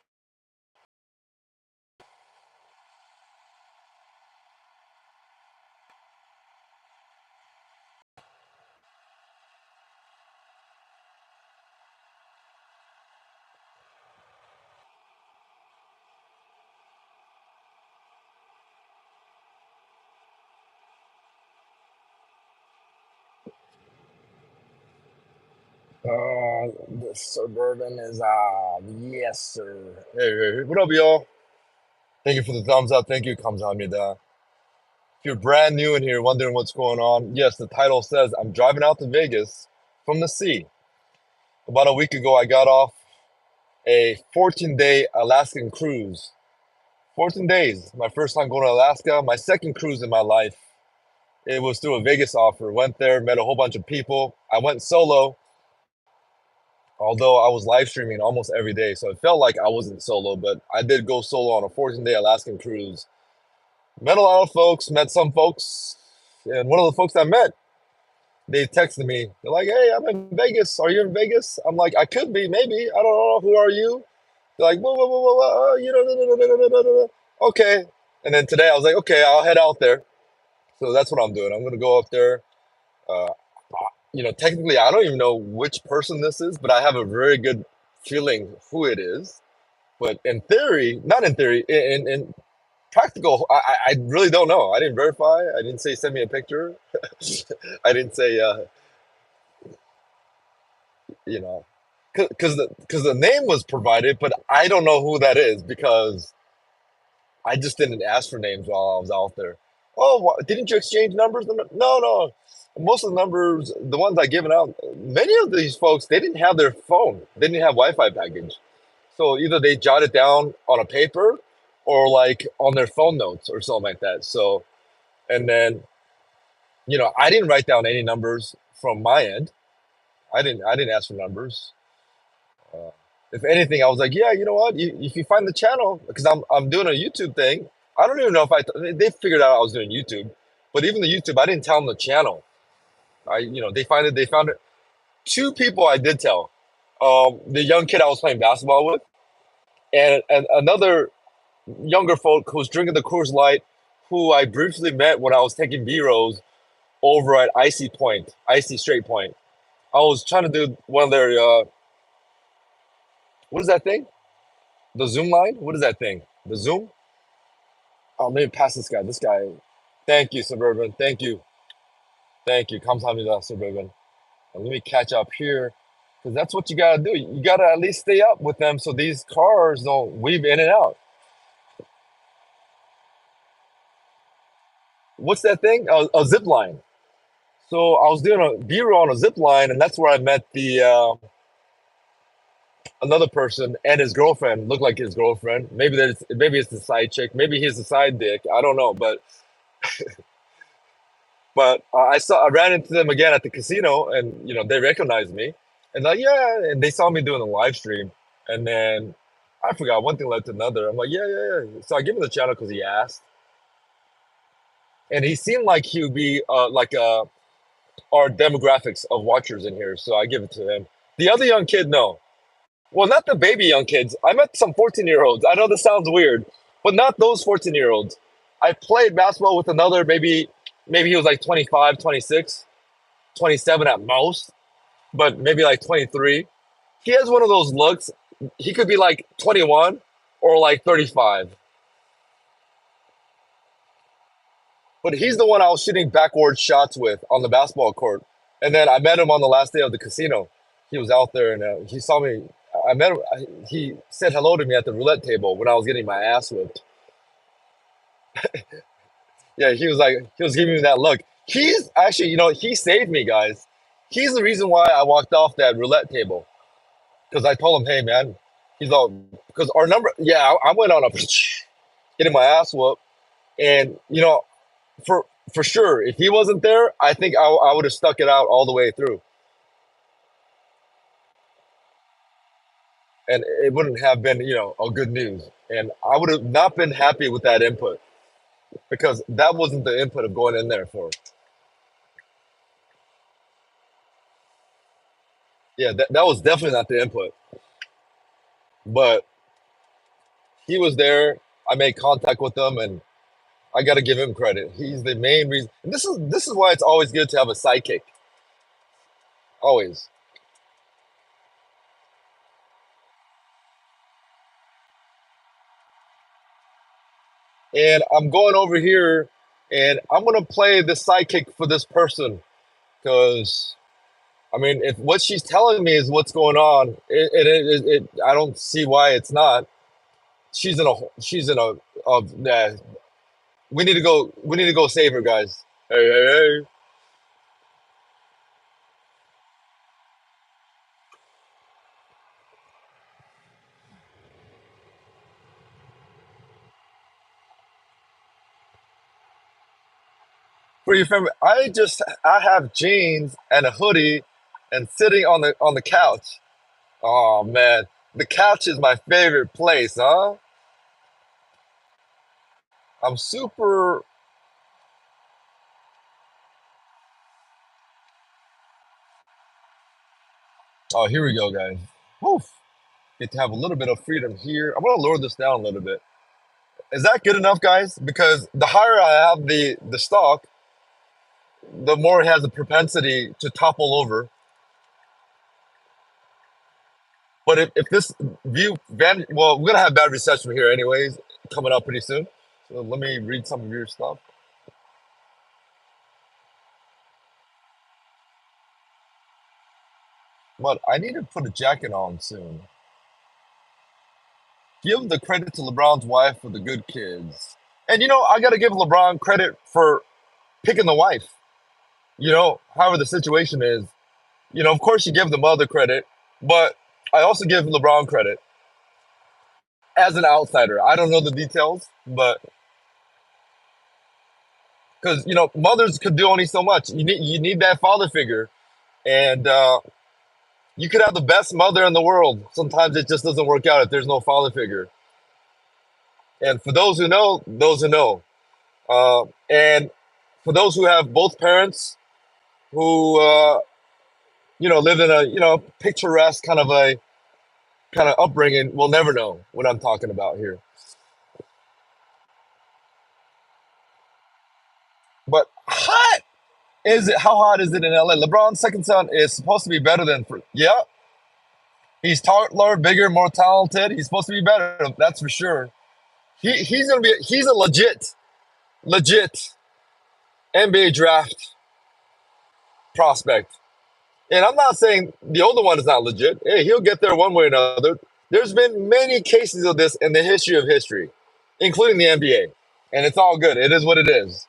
The Suburban is yes, sir. Hey, hey, hey, what up, y'all? Thank you for the thumbs up. Thank you, Kamsahamnida. If you're brand new in here, wondering what's going on, yes, the title says I'm driving out to Vegas from the sea. About a week ago, I got off a 14-day Alaskan cruise. 14 days. My first time going to Alaska. My second cruise in my life. It was through a Vegas offer. Went there, met a whole bunch of people. I went solo, although I was live streaming almost every day, so it felt like I wasn't solo, but I did go solo on a 14-day Alaskan cruise. Met a lot of folks, met some folks, and one of the folks I met, they texted me. They're like, "Hey, I'm in Vegas. Are you in Vegas?" I'm like, "I could be, maybe. I don't know. Who are you?" They're like, "Whoa, whoa, whoa, whoa, whoa, no, no, no, no, no, no, no." Okay. And then today I was like, "Okay, I'll head out there." So that's what I'm doing. I'm gonna go up there. Uh, technically, I don't even know which person this is, but I have a very good feeling who it is. But in theory, not in theory, in practical, I really don't know. I didn't verify. I didn't say send me a picture. I didn't say, you know, because the name was provided, but I don't know who that is because I just didn't ask for names while I was out there. Oh, didn't you exchange numbers? No, no. Most of the numbers, the ones I given out, many of these folks, they didn't have their phone. They didn't have Wi-Fi package. So either they jot it down on a paper or like on their phone notes or something like that. So, and then, I didn't write down any numbers from my end. I didn't ask for numbers. Uh, if anything, I was like, yeah, you know what? If you find the channel, because I'm doing a YouTube thing. I don't even know if they figured out I was doing YouTube, but even the YouTube, I didn't tell them the channel. They found it. Two people I did tell. The young kid I was playing basketball with, and another younger folk who's drinking the Coors Light, who I briefly met when I was taking B-rolls over at Icy Straight Point. I was trying to do one of their what is that thing? The Zoom line? What is that thing? The Zoom? Oh, maybe pass this guy. This guy. Thank you, Suburban. Thank you. Thank you. Kamsahamnida, Suburban. And let me catch up here. Because that's what you gotta do. You gotta at least stay up with them so these cars don't weave in and out. What's that thing? A zip line. So I was doing a B-roll on a zip line, and that's where I met the another person and his girlfriend. Looked like his girlfriend. Maybe it's the side chick. Maybe he's the side dick. I don't know. But I ran into them again at the casino, and they recognized me, and like yeah, and they saw me doing a live stream, and then I forgot one thing led to another. I'm like yeah. So I give him the channel because he asked, and he seemed like he would be like our demographics of watchers in here, so I give it to him. The other young kid, no. Well, not the baby young kids. I met some 14-year-olds. I know this sounds weird, but not those 14-year-olds. I played basketball with another, maybe he was like 25, 26, 27 at most, but maybe like 23. He has one of those looks. He could be like 21 or like 35. But he's the one I was shooting backward shots with on the basketball court. And then I met him on the last day of the casino. He was out there and he saw me. I met him. He said hello to me at the roulette table when I was getting my ass whipped. Yeah, he was giving me that look. He's actually, he saved me, guys. He's the reason why I walked off that roulette table. Because I told him, hey, man, he's all, because our number, yeah, I went on a, getting my ass whooped. And, for for sure, if he wasn't there, I think I would have stuck it out all the way through. And it wouldn't have been, a good news. And I would have not been happy with that input because that wasn't the input of going in there for. Yeah, that was definitely not the input. But he was there. I made contact with him, and I got to give him credit. He's the main reason. And this is why it's always good to have a sidekick. Always. And I'm going over here, and I'm gonna play the sidekick for this person because I mean, if what she's telling me is what's going on, I don't see why it's not. She's in a, yeah, we need to go save her, guys. Hey. For your family, I have jeans and a hoodie and sitting on the couch. Oh man, the couch is my favorite place, huh? I'm super. Oh, here we go, guys. Woof. Get to have a little bit of freedom here. I'm gonna lower this down a little bit. Is that good enough, guys? Because the higher I have the stock, the more it has a propensity to topple over. But if this well, we're gonna have bad reception here anyways, coming up pretty soon. So let me read some of your stuff. But I need to put a jacket on soon. Give the credit to LeBron's wife for the good kids. And I gotta give LeBron credit for picking the wife. However the situation is, of course you give the mother credit, but I also give LeBron credit as an outsider. I don't know the details, but because mothers could do only so much. You need that father figure, and you could have the best mother in the world. Sometimes it just doesn't work out if there's no father figure. And for those who know, those who know, and for those who have both parents who live in a picturesque kind of upbringing, will never know what I'm talking about here. But hot is it? How hot is it in LA? LeBron's second son is supposed to be better than. Yeah, He's taller, bigger, more talented. He's supposed to be better. That's for sure. He's a legit NBA draft prospect. And I'm not saying the older one is not legit. Hey, he'll get there one way or another. There's been many cases of this in the history of history, including the NBA. And it's all good. It is what it is.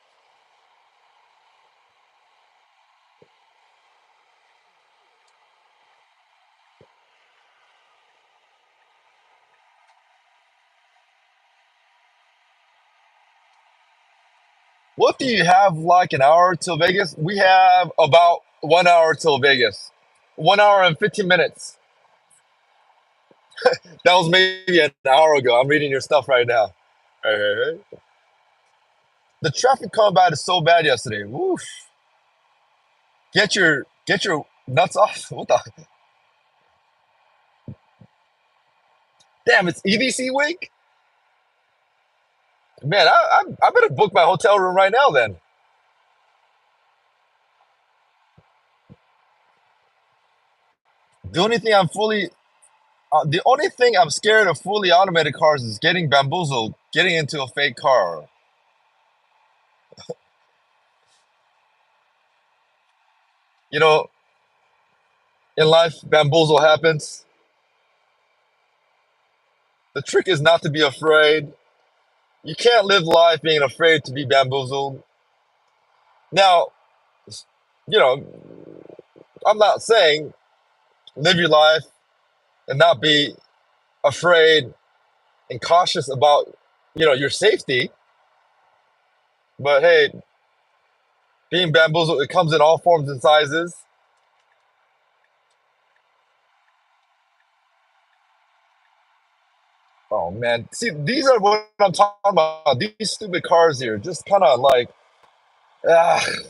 What do you have like an hour till Vegas? We have about 1 hour till Vegas. 1 hour and 15 minutes. That was maybe an hour ago. I'm reading your stuff right now. Hey, hey, hey. The traffic combat is so bad yesterday. Woof. Get your nuts off. What the damn, it's EDC week? Man, I better book my hotel room right now then. The only thing I'm fully the only thing I'm scared of fully automated cars is getting bamboozled, getting into a fake car. You know, in life, bamboozle happens. The trick is not to be afraid. You can't live life being afraid to be bamboozled. Now, you know, I'm not saying live your life and not be afraid and cautious about, your safety. But hey, being bamboozled, it comes in all forms and sizes. Oh man, see, these are what I'm talking about. These stupid cars here, just kind of like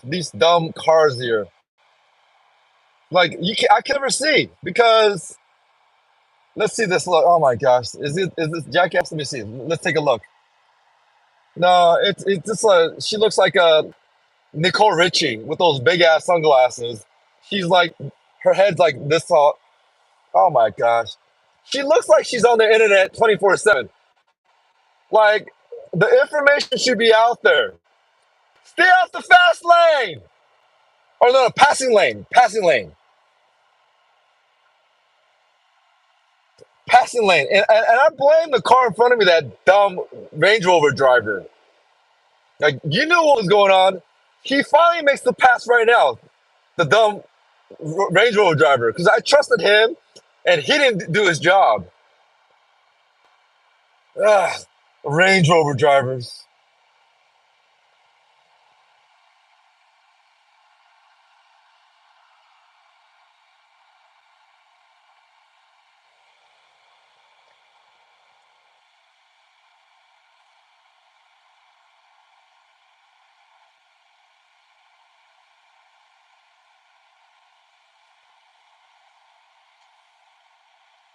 these dumb cars here. Like I can never see because let's see this. Look, oh my gosh, is this jackass? Let me see. Let's take a look. No, it's just she looks like a Nicole Richie with those big ass sunglasses. She's like her head's like this tall. Oh my gosh, she looks like she's on the internet 24/7. Like the information should be out there. Stay off the fast lane. Or no, passing lane. Passing lane. Passing lane. And I blame the car in front of me, that dumb Range Rover driver. Like, you knew what was going on. He finally makes the pass right now. The dumb Range Rover driver. Because I trusted him and he didn't do his job. Ugh, Range Rover drivers.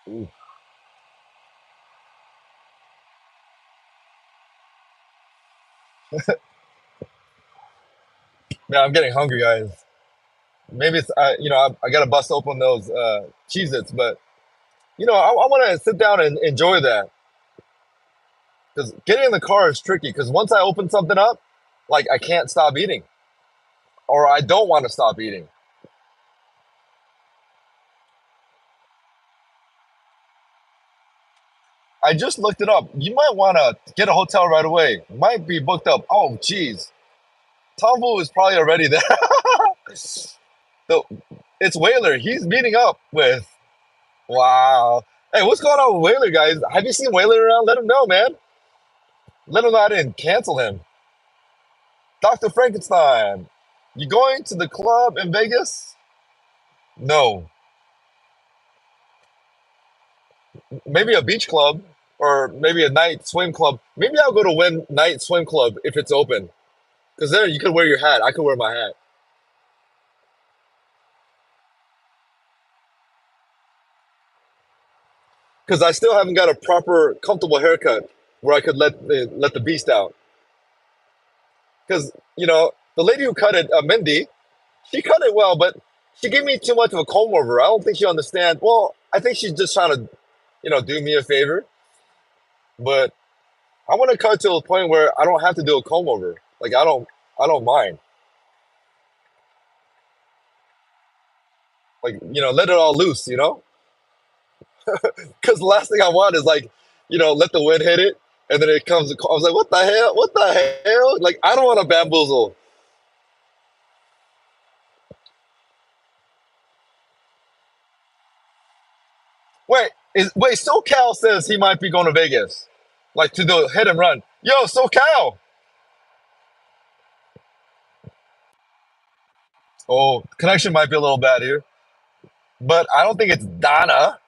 Ooh. Man, I'm getting hungry, guys. Maybe it's, I got to bust open those Cheez-Its, but, I want to sit down and enjoy that. Because getting in the car is tricky. Because once I open something up, like I can't stop eating, or I don't want to stop eating. I just looked it up. You might want to get a hotel right away. Might be booked up. Oh, geez, Tombu is probably already there. So it's Whaler. He's meeting up with. Wow. Hey, what's going on with Whaler, guys? Have you seen Whaler around? Let him know, man. Let him know I didn't cancel him. Dr. Frankenstein, you going to the club in Vegas? No. Maybe a beach club or maybe a night swim club. Maybe I'll go to Win Night Swim Club if it's open. Because there you could wear your hat. I could wear my hat. Because I still haven't got a proper, comfortable haircut where I could let the beast out. Because, the lady who cut it, Mindy, she cut it well, but she gave me too much of a comb over. I don't think she understands. Well, I think she's just trying to, do me a favor. But I want to cut to a point where I don't have to do a comb over. Like I don't mind. Like let it all loose. Because the last thing I want is like, let the wind hit it, and then it comes. I was like, what the hell? What the hell? Like I don't want to bamboozle. Wait. SoCal says he might be going to Vegas, like to do hit and run. Yo, SoCal. Oh, connection might be a little bad here, but I don't think it's Donna.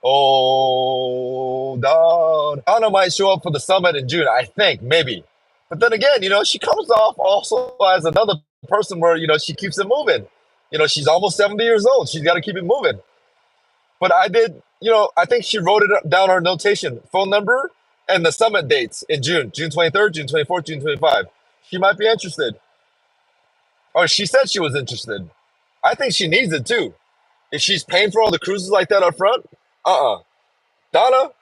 Oh, Donna might show up for the summit in June. I think maybe, but then again, she comes off also as another person where she keeps it moving. She's almost 70 years old. She's got to keep it moving. But I did, I think she wrote it down her notation, phone number, and the summit dates in June, June 23rd, June 24th, June 25. She might be interested. Or she said she was interested. I think she needs it too. If she's paying for all the cruises like that up front, Donna,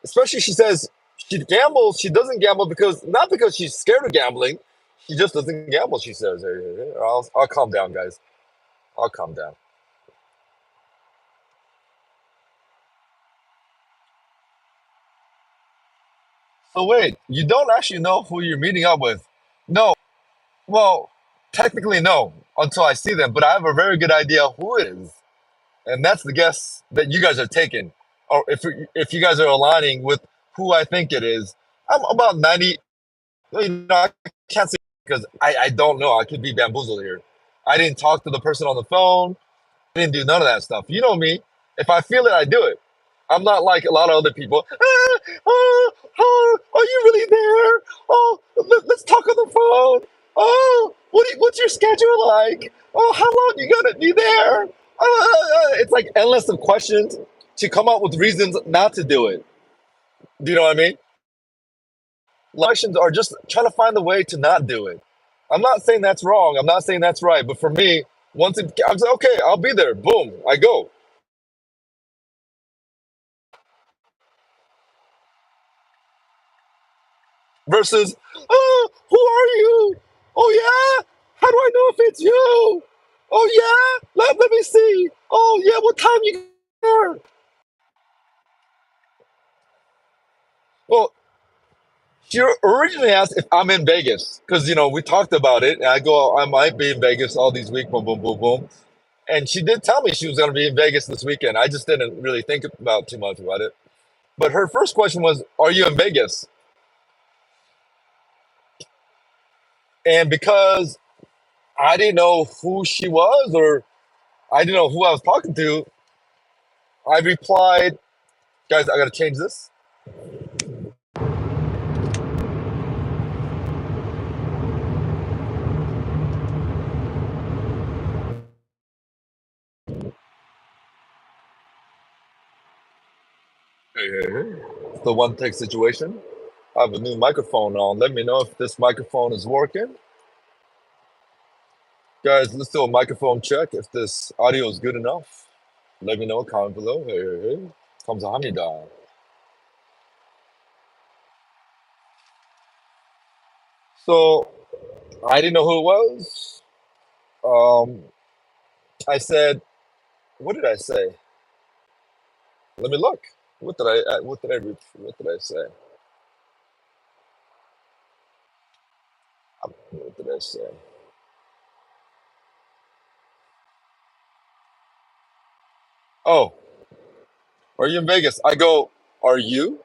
especially she says she gambles, she doesn't gamble not because she's scared of gambling, she just doesn't gamble, she says. Hey, I'll calm down, guys. I'll calm down. So wait, you don't actually know who you're meeting up with? No. Well, technically no, until I see them, but I have a very good idea who it is. And that's the guess that you guys are taking. Or if you guys are aligning with who I think it is, I'm about 90. I can't say because I don't know. I could be bamboozled here. I didn't talk to the person on the phone. I didn't do none of that stuff. You know me. If I feel it, I do it. I'm not like a lot of other people. Are you really there? Oh, let's talk on the phone. Oh, what's your schedule like? Oh, how long you gonna be there? It's like endless of questions to come up with reasons not to do it. Do you know what I mean? Questions are just trying to find a way to not do it. I'm not saying that's wrong. I'm not saying that's right. But for me, I'm like, okay, I'll be there. Boom, I go. Versus, oh, who are you? Oh yeah, how do I know if it's you? Oh yeah, let me see. Oh yeah, what time you there? Well, she originally asked if I'm in Vegas because we talked about it, and I go, I might be in Vegas all these weeks. Boom, boom, boom, boom. And she did tell me she was going to be in Vegas this weekend. I just didn't really think about too much about it. But her first question was, "Are you in Vegas?" And because I didn't know who she was or I didn't know who I was talking to, I replied, "Guys, I got to change this." Hey, hey, hey. It's the one take situation. I have a new microphone on. Let me know if this microphone is working. Guys, let's do a microphone check. If this audio is good enough, let me know. Comment below. Hey, hey, hey. 감사합니다. So I didn't know who it was. Um, I said, what did I say? Let me look. What did I say? What did I say? Oh, are you in Vegas? I go, are you?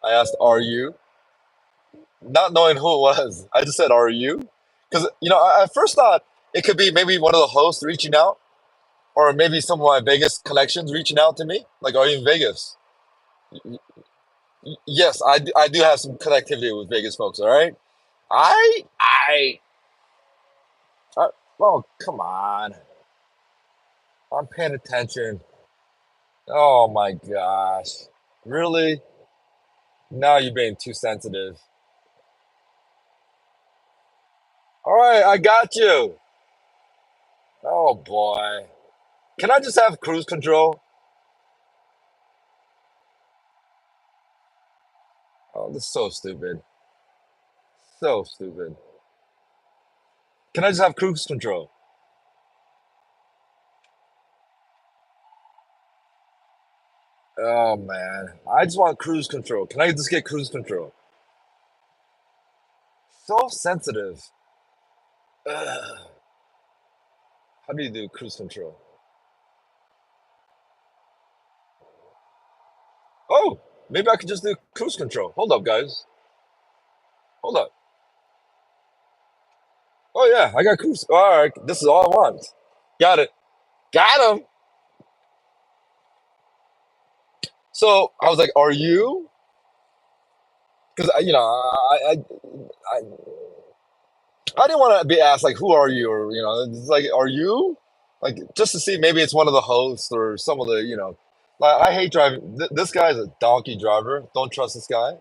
I asked, are you? Not knowing who it was. I just said, are you? Because, I first thought it could be maybe one of the hosts reaching out, or maybe some of my Vegas connections reaching out to me. Like, are you in Vegas? Yes, I do have some connectivity with Vegas folks, all right? I, I, I oh, come on. I'm paying attention. Oh my gosh. Really? Now you're being too sensitive. All right, I got you. Oh boy. Can I just have cruise control? Oh, this is so stupid. So stupid. Can I just have cruise control? Oh man, I just want cruise control. Can I just get cruise control? So sensitive. Ugh. How do you do cruise control? Oh, maybe I could just do cruise control. Hold up, guys. Hold up. Oh yeah, I got cruise. All right, this is all I want. Got it. Got him. So I was like, "Are you?" Because I I didn't want to be asked like, "Who are you?" Or it's like, "Are you?" Like just to see maybe it's one of the hosts or some of the Like I hate driving. This guy's a donkey driver. Don't trust this guy.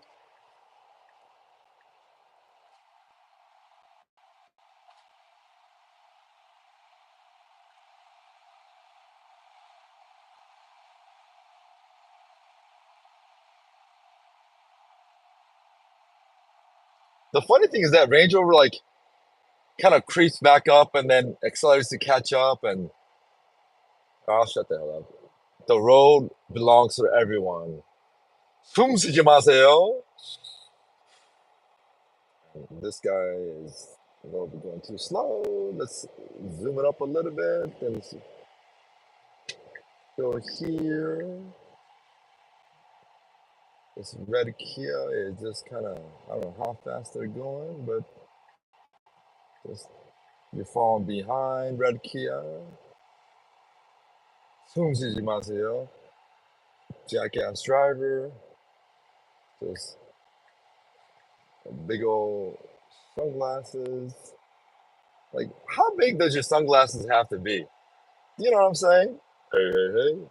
The funny thing is that Range Rover like kind of creeps back up and then accelerates to catch up, and I'll shut the hell up. The road belongs to everyone. 숨 쉬지 마세요. This guy is a little bit going too slow. Let's zoom it up a little bit and go here. This red Kia is just kind of, I don't know how fast they're going, but just you're falling behind red Kia. 숨 쉬지 마세요. Jackass driver. Just big old sunglasses. Like, how big does your sunglasses have to be? You know what I'm saying? Hey, hey, hey.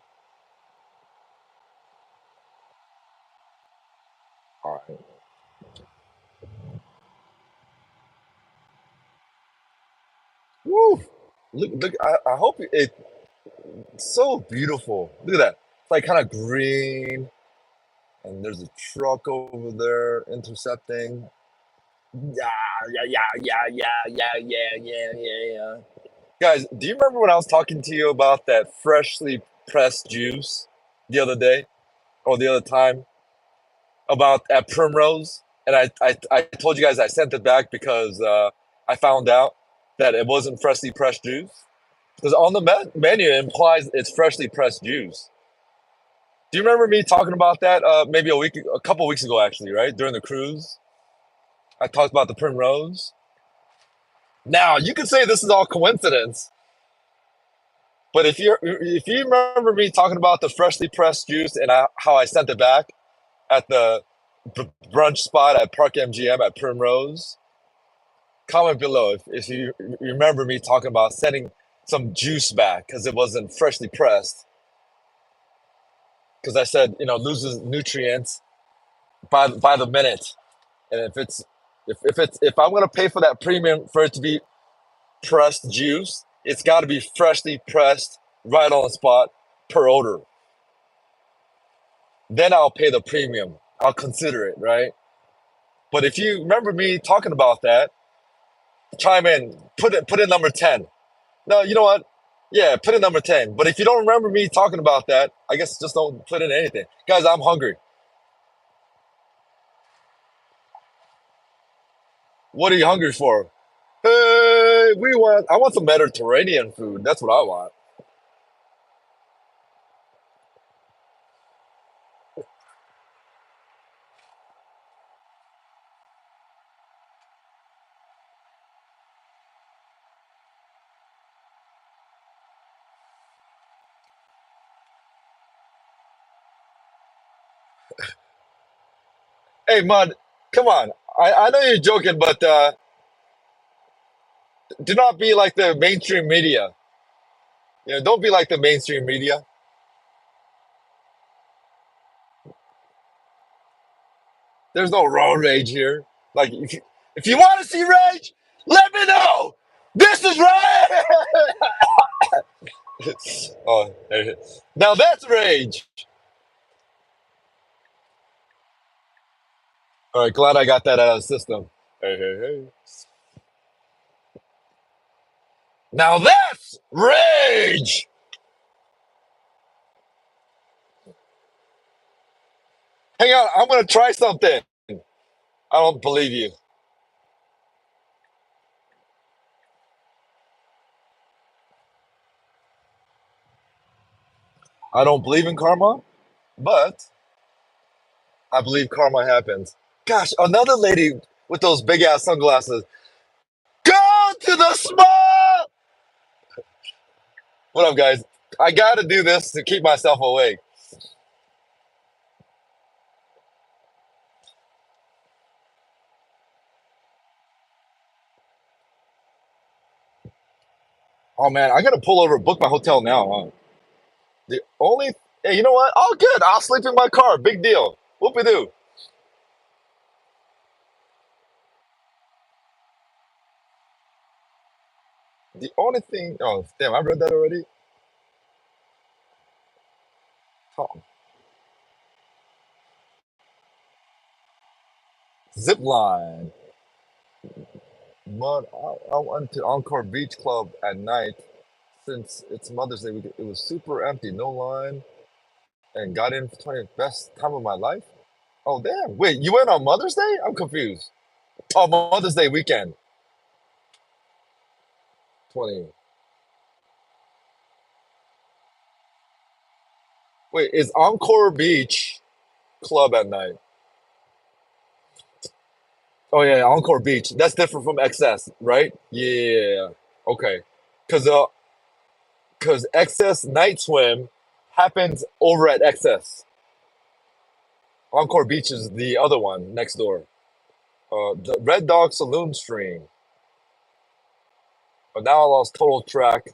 All right. Woo! Look. I hope it's so beautiful. Look at that. It's like kind of green, and there's a truck over there intercepting. Yeah, yeah. Guys, do you remember when I was talking to you about that freshly pressed juice the other day or the other time about at Primrose? And I told you guys I sent it back because I found out that it wasn't freshly pressed juice. Because on the menu it implies it's freshly pressed juice. Do you remember me talking about that maybe a couple weeks ago, actually, right? During the cruise, I talked about the Primrose. Now you can say this is all coincidence, but if you remember me talking about the freshly pressed juice and how I sent it back at the brunch spot at Park MGM at Primrose, comment below if you remember me talking about sending some juice back because it wasn't freshly pressed. Because I said loses nutrients by the minute, and if I'm gonna pay for that premium for it to be pressed juice, it's got to be freshly pressed right on the spot per order. Then I'll pay the premium. I'll consider it, right? But if you remember me talking about that, chime in, put in number 10. No, you know what? Yeah, put in number 10. But if you don't remember me talking about that, I guess just don't put in anything. Guys, I'm hungry. What are you hungry for? Hey, I want some Mediterranean food. That's what I want. Hey, Mud, come on. I know you're joking, but do not be like the mainstream media. Don't be like the mainstream media. There's no road rage here. Like if you want to see rage, let me know. This is right. Oh, now that's rage. All right, glad I got that out of the system. Hey, hey, hey. Now that's rage. Hang on, I'm gonna try something. I don't believe you. I don't believe in karma, but I believe karma happens. Gosh, another lady with those big ass sunglasses. Go to the small. What up, guys? I gotta do this to keep myself awake. Oh man, I gotta pull over, book my hotel now, huh? The only, hey, you know what? Oh, good. I'll sleep in my car. Big deal. Whoopie doo. The only thing, oh damn, I read that already. Oh, zip line. Mud. I went to Encore Beach Club at night since it's Mother's Day weekend. It was super empty, no line, and got in for 20 best time of my life. Oh damn! Wait, you went on Mother's Day? I'm confused. Oh, Mother's Day weekend. 20. Wait, is Encore Beach Club at night? Oh yeah, Encore Beach. That's different from XS, right? Yeah. Okay. Cause cause XS night swim happens over at XS. Encore Beach is the other one next door. The Red Dog Saloon Stream. But now I lost total track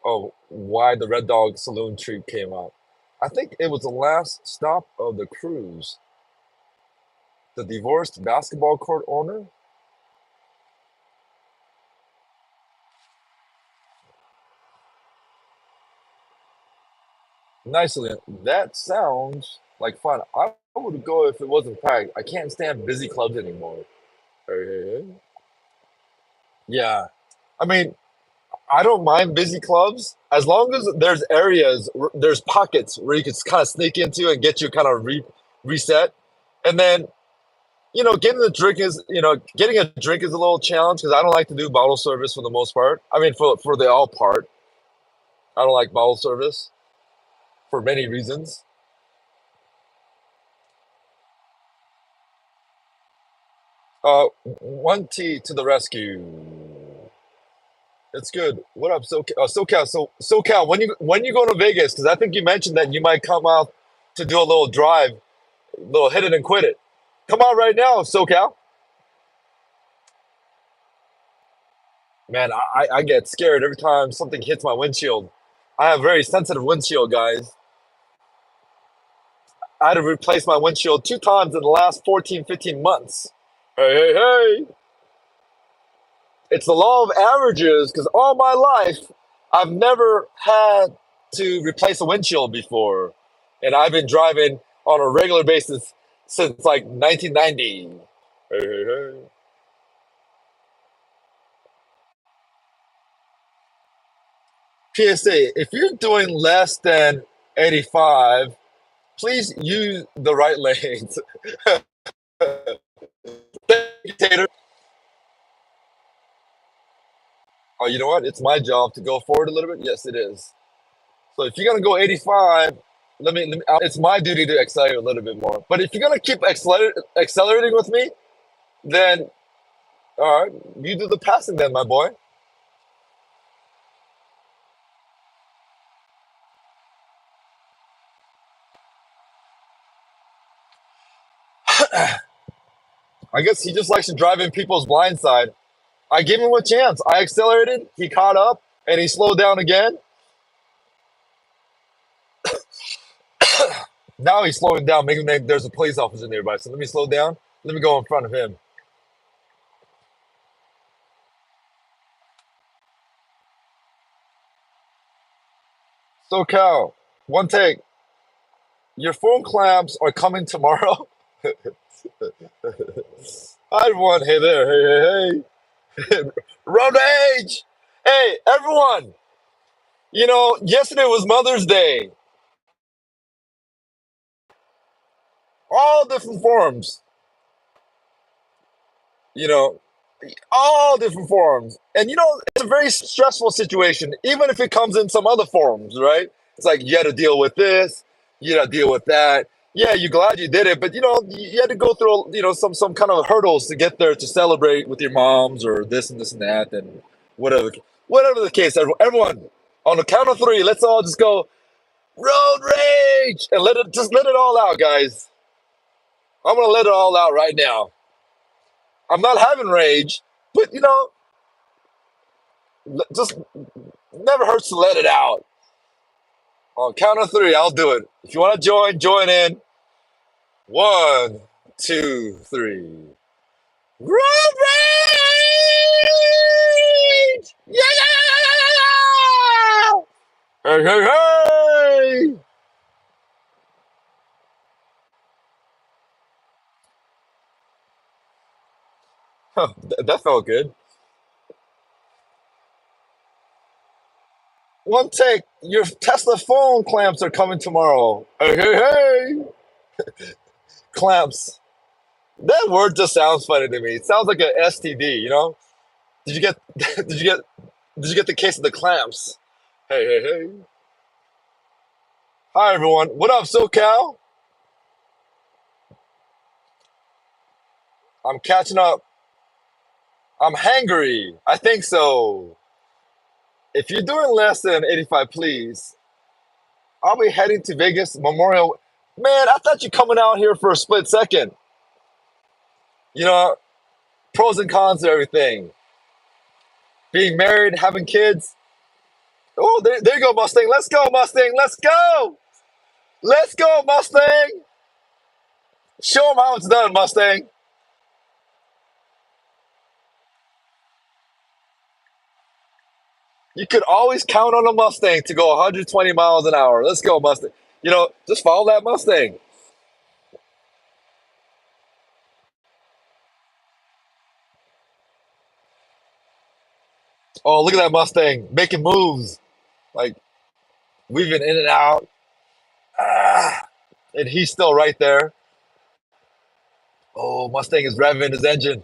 of why the Red Dog Saloon Stream came up. I think it was the last stop of the cruise. The divorced basketball court owner. Nicely. That sounds like fun. I would go if it wasn't packed. I can't stand busy clubs anymore. Hey, hey, hey. Yeah. I mean, I don't mind busy clubs as long as there's areas, there's pockets where you can kind of sneak into and get you kind of reset. And then, getting a drink is a little challenge because I don't like to do bottle service for the most part. I mean, for the all part, I don't like bottle service for many reasons. One T to the rescue. It's good. What up, SoCal? SoCal, when you go to Vegas? Because I think you mentioned that you might come out to do a little drive, little hit it and quit it. Come on right now, SoCal. Man, I get scared every time something hits my windshield. I have very sensitive windshield, guys. I had to replace my windshield 2 times in the last 14, 15 months. Hey, hey, hey. It's the law of averages because all my life I've never had to replace a windshield before. And I've been driving on a regular basis since like 1990. Hey, hey, hey. PSA, if you're doing less than 85, please use the right lanes. Tater. Oh, you know what? It's my job to go forward a little bit. Yes, it is. So if you're gonna go 85, it's my duty to accelerate a little bit more. But if you're gonna keep accelerating with me, then all right, you do the passing then, my boy. I guess he just likes to drive in people's blind side. I gave him a chance. I accelerated, he caught up, and he slowed down again. Now he's slowing down, making there's a police officer nearby. So let me slow down. Let me go in front of him. So Cal, one take. Your phone clamps are coming tomorrow. Hi everyone. Hey there. Hey, hey, hey. Road rage. Hey everyone. Yesterday was Mother's Day. All different forms. You know, all different forms. And it's a very stressful situation, even if it comes in some other forms, right? It's like you had to deal with this, you got to deal with that. Yeah, you're glad you did it, but you had to go through some kind of hurdles to get there to celebrate with your moms or this and this and that and whatever whatever the case. Everyone, on the count of three, let's all just go road rage and let it all out, guys. I'm gonna let it all out right now. I'm not having rage, but just never hurts to let it out. On count of three, I'll do it. If you want to join in. One, two, three. Road rage! Yeah, yeah, yeah, yeah, yeah, yeah! Hey, hey, hey! Huh, that felt good. One take. Your Tesla phone clamps are coming tomorrow. Hey, hey, hey! Clamps. That word just sounds funny to me. It sounds like a STD. Did you get? Did you get? Did you get the case of the clamps? Hey, hey, hey! Hi, everyone. What up, SoCal? I'm catching up. I'm hangry. I think so. If you're doing less than 85, please. I'll be heading to Vegas Memorial. Man, I thought you coming out here for a split second. You know, pros and cons to everything. Being married, having kids. Oh, there you go, Mustang. Let's go, Mustang. Let's go. Let's go, Mustang. Show them how it's done, Mustang. You could always count on a Mustang to go 120 miles an hour. Let's go, Mustang. Just follow that Mustang. Oh, look at that Mustang making moves, like weaving in and out. Ah, and he's still right there. Oh, Mustang is revving his engine.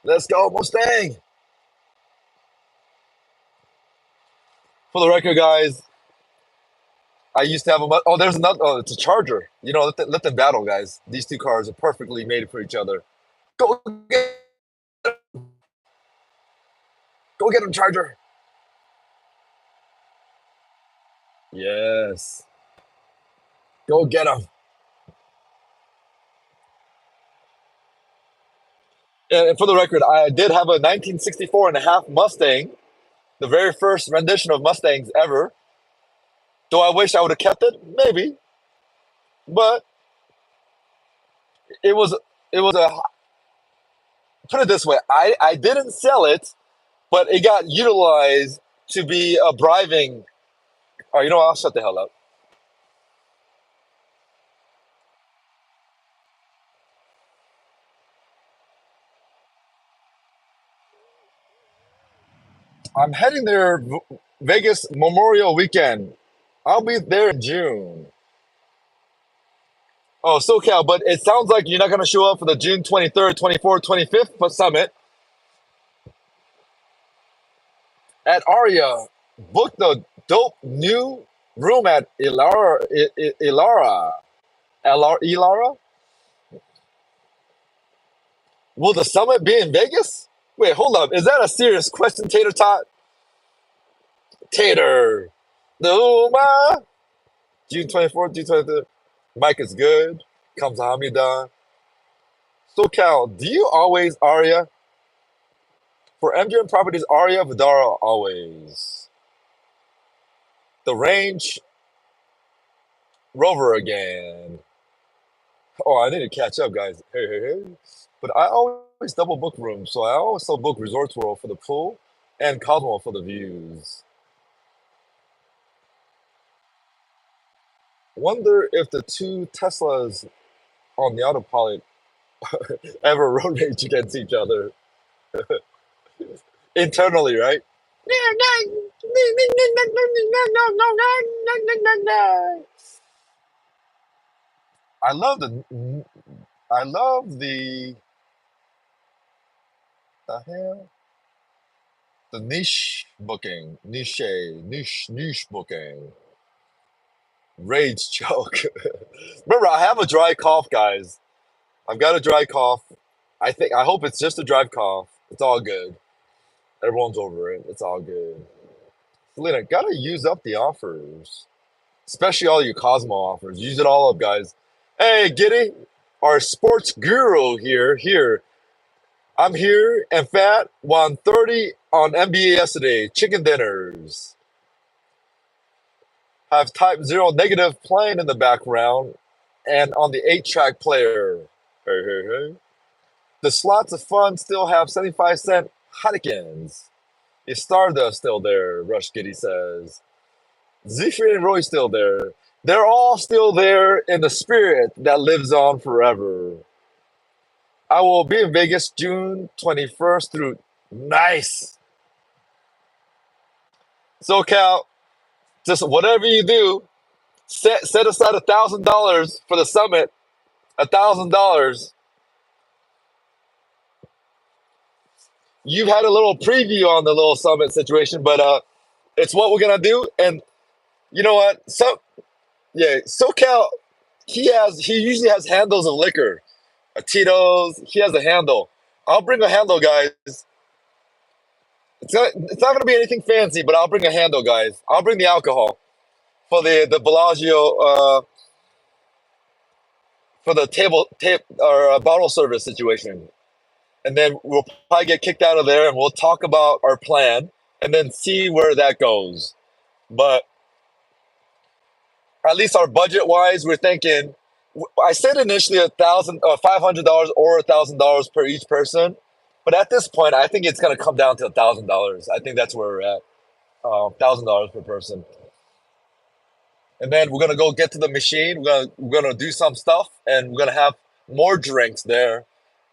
Let's go, Mustang. For the record, guys, I used to have a. Oh, there's another. Oh, it's a Charger. Let them battle, guys. These two cars are perfectly made for each other. Go get, go get him, Charger. Yes, go get him. And for the record, I did have a 1964 and a half Mustang, the very first rendition of Mustangs ever. Do I wish I would have kept it? Maybe, but it was it was a. Put it this way, I didn't sell it, but it got utilized to be a bribing. Oh, I'll shut the hell up. I'm heading there Vegas Memorial Weekend. I'll be there in June. Oh, SoCal, but it sounds like you're not going to show up for the June 23rd, 24th, 25th summit at Aria. Book the dope new room at Ilara. Will the summit be in Vegas? Wait, hold up. Is that a serious question, Tater Tot? Tater. No, ma. June 24th, June 23rd. Mike is good. Comes Hamida. So, Cal, do you always Aria? For MGM Properties, Aria Vidara always. The Range Rover again. Oh, I need to catch up, guys. Hey, hey, hey. But I always double book rooms, so I also book Resorts World for the pool and Cosmo for the views. Wonder if the two Teslas on the autopilot ever road rage against each other internally, right? I love the I love the hell the niche booking rage joke. Remember, I have a dry cough, guys. I've got a dry cough. I hope it's just a dry cough. It's all good. Everyone's over it. It's all good. Selena, gotta use up the offers, especially all your Cosmo offers. Use it all up, guys. Hey, Giddy, our sports guru here. I'm here and fat. Won 30 on NBA yesterday. Chicken dinners. Have Type 0 negative playing in the background and on the 8-track player. Hey, hey, hey. The slots of fun still have 75-cent Heinikens. Is Stardust still there? Rush Giddy says. Zephyr and Roy still there. They're all still there in the spirit that lives on forever. I will be in Vegas June 21st through nice. SoCal, just whatever you do, set aside $1,000 for the summit. $1,000. You've had a little preview on the little summit situation, but it's what we're gonna do. And you know what? SoCal, he usually has handles of liquor. Tito's, he has a handle. I'll bring a handle, guys. It's not gonna be anything fancy, but I'll bring a handle, guys. I'll bring the alcohol for the Bellagio for the table tape or bottle service situation, and then we'll probably get kicked out of there, and we'll talk about our plan, and then see where that goes. But at least our budget wise, we're thinking. I said initially $500 or $1,000 per each person, but at this point, I think it's gonna come down to $1,000. I think that's where we're at. $1,000 per person, and then we're gonna go get to the machine. We're gonna do some stuff, and we're gonna have more drinks there,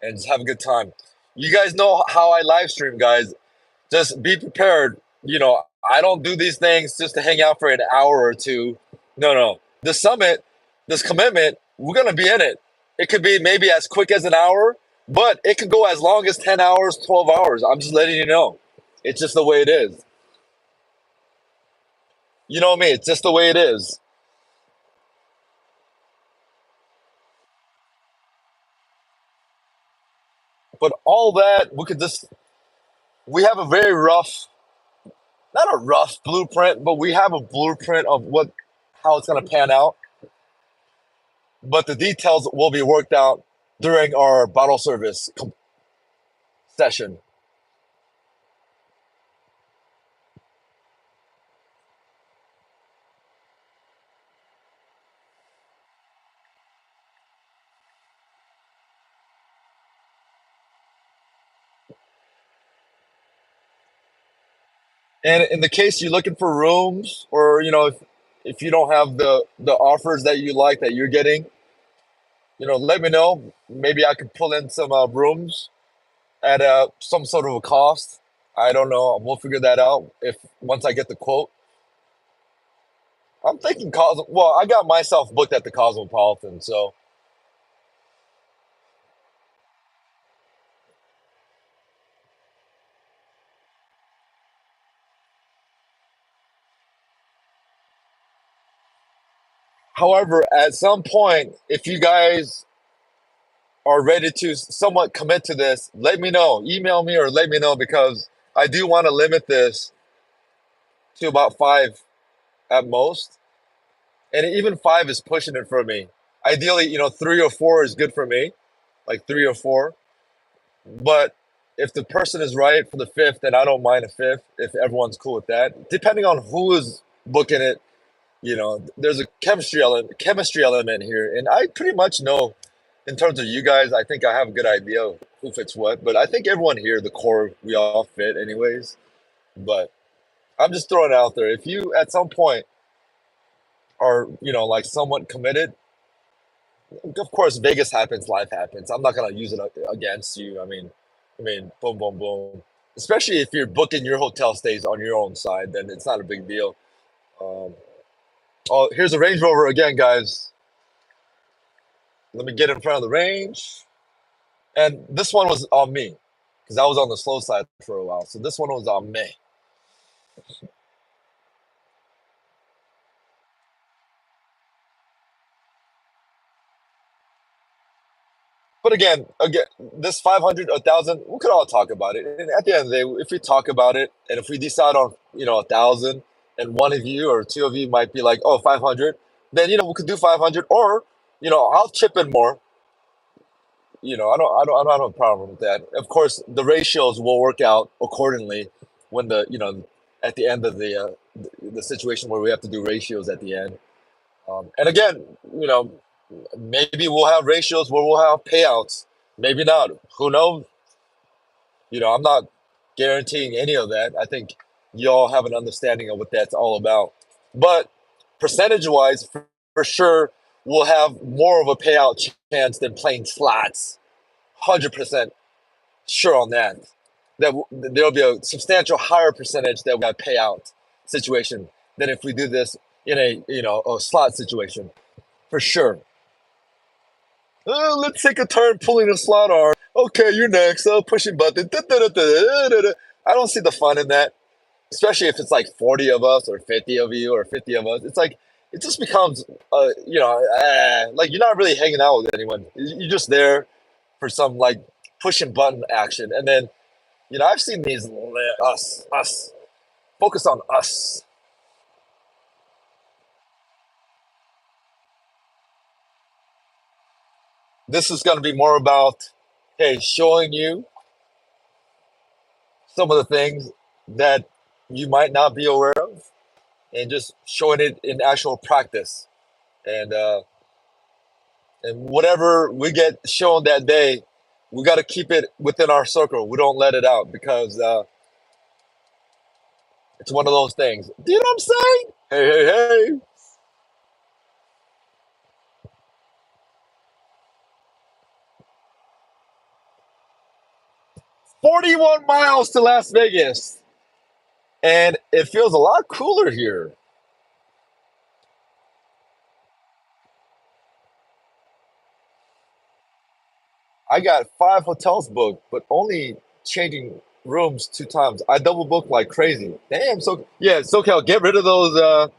and just have a good time. You guys know how I live stream, guys. Just be prepared. I don't do these things just to hang out for an hour or two. No, no. The summit, this commitment, we're gonna be in it. It could be maybe as quick as an hour, but it could go as long as 10 hours, 12 hours. I'm just letting you know. It's just the way it is. You know me, it's just the way it is. But all that, we have a very rough, not a rough blueprint, but we have a blueprint of how it's going to pan out. But the details will be worked out during our bottle service session. And in the case you're looking for rooms, or if you don't have the offers that you like that you're getting, let me know. Maybe I could pull in some rooms at some sort of a cost. I don't know. We'll figure that out if once I get the quote. I'm thinking Well, I got myself booked at the Cosmopolitan, so. However, at some point, if you guys are ready to somewhat commit to this, let me know. Email me or let me know, because I do want to limit this to about five at most. And even five is pushing it for me. Ideally, three or four is good for me, like three or four. But if the person is right for the fifth, then I don't mind a fifth if everyone's cool with that. Depending on who is booking it, there's a chemistry element here, and I pretty much know. In terms of you guys, I think I have a good idea of who fits what, but I think everyone here, the core, we all fit anyways. But I'm just throwing it out there. If you, at some point, are, like somewhat committed, of course, Vegas happens, life happens. I'm not gonna use it against you. I mean, boom, boom, boom. Especially if you're booking your hotel stays on your own side, then it's not a big deal. Um, oh, here's a Range Rover again, guys. Let me get in front of the range. And this one was on me because I was on the slow side for a while. So this one was on me. But again, this 500, 1,000, we could all talk about it. And at the end of the day, if we talk about it, and if we decide on, 1,000, and one of you or two of you might be like, oh, 500, then, we could do 500, or, I'll chip in more. I don't have a problem with that. Of course, the ratios will work out accordingly when at the end of the situation where we have to do ratios at the end. And again, you know, maybe we'll have ratios where we'll have payouts. Maybe not. Who knows? I'm not guaranteeing any of that. I think you all have an understanding of what that's all about. But percentage wise, for sure, we'll have more of a payout chance than playing slots. 100% sure on that. There'll be a substantial higher percentage that we got payout situation than if we do this in a slot situation for sure. Let's take a turn pulling a slot arm. Okay, you're next. Oh, pushing button. I don't see the fun in that, especially if it's like 40 of us or 50 of you or 50 of us. It's like it just becomes, like you're not really hanging out with anyone. You're just there for some like pushing button action, and then I've seen these us focus on us. This is going to be more about, hey, showing you some of the things that you might not be aware of, and just showing it in actual practice. And whatever we get shown that day, we got to keep it within our circle. We don't let it out because it's one of those things. Do you know what I'm saying? Hey, hey, hey. 41 miles to Las Vegas, and it feels a lot cooler here. I got 5 hotels booked, but only changing rooms 2 times. I double booked like crazy. Damn. So yeah, SoCal, get rid of those.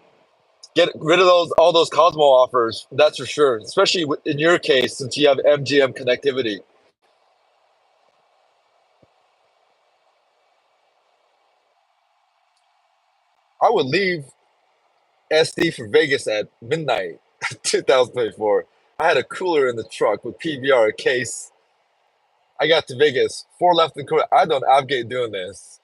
Get rid of all those Cosmo offers. That's for sure. Especially in your case, since you have MGM connectivity. I would leave SD for Vegas at midnight, 2024. I had a cooler in the truck with PBR case. I got to Vegas, 4 left in cooler. I don't advocate doing this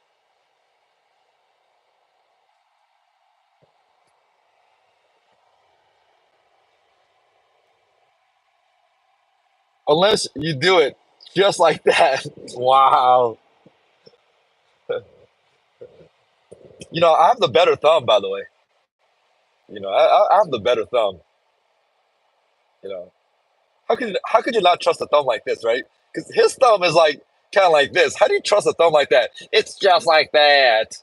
unless you do it just like that. Wow. I have the better thumb, by the way. I have the better thumb. You know, how could you not trust a thumb like this, right? Because his thumb is like kind of like this. How do you trust a thumb like that? It's just like that.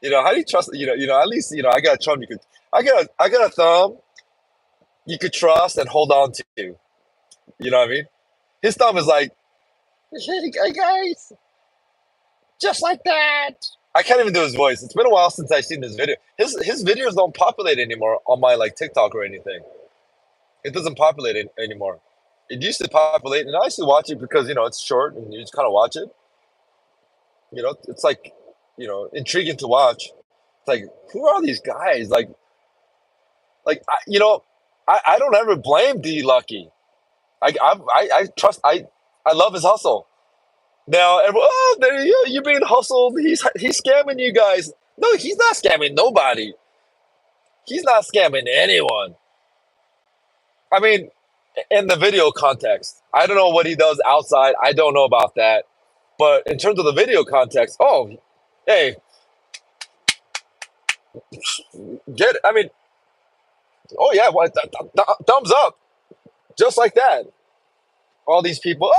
How do you trust? At least I got a thumb you could. I got a thumb you could trust and hold on to. You know what I mean? His thumb is like, hey guys, just like that. I can't even do his voice. It's been a while since I've seen this video. His videos don't populate anymore on my like TikTok or anything. It doesn't populate anymore. It used to populate, and I used to watch it because it's short and you just kind of watch it. It's like intriguing to watch. It's like, who are these guys? I don't ever blame D Lucky. I trust. I love his hustle. Now, oh, there you're being hustled. He's scamming you guys. No, he's not scamming nobody. He's not scamming anyone. I mean, in the video context, I don't know what he does outside. I don't know about that. But in terms of the video context, hey, I mean, Oh yeah, what? Thumbs up, just like that. All these people,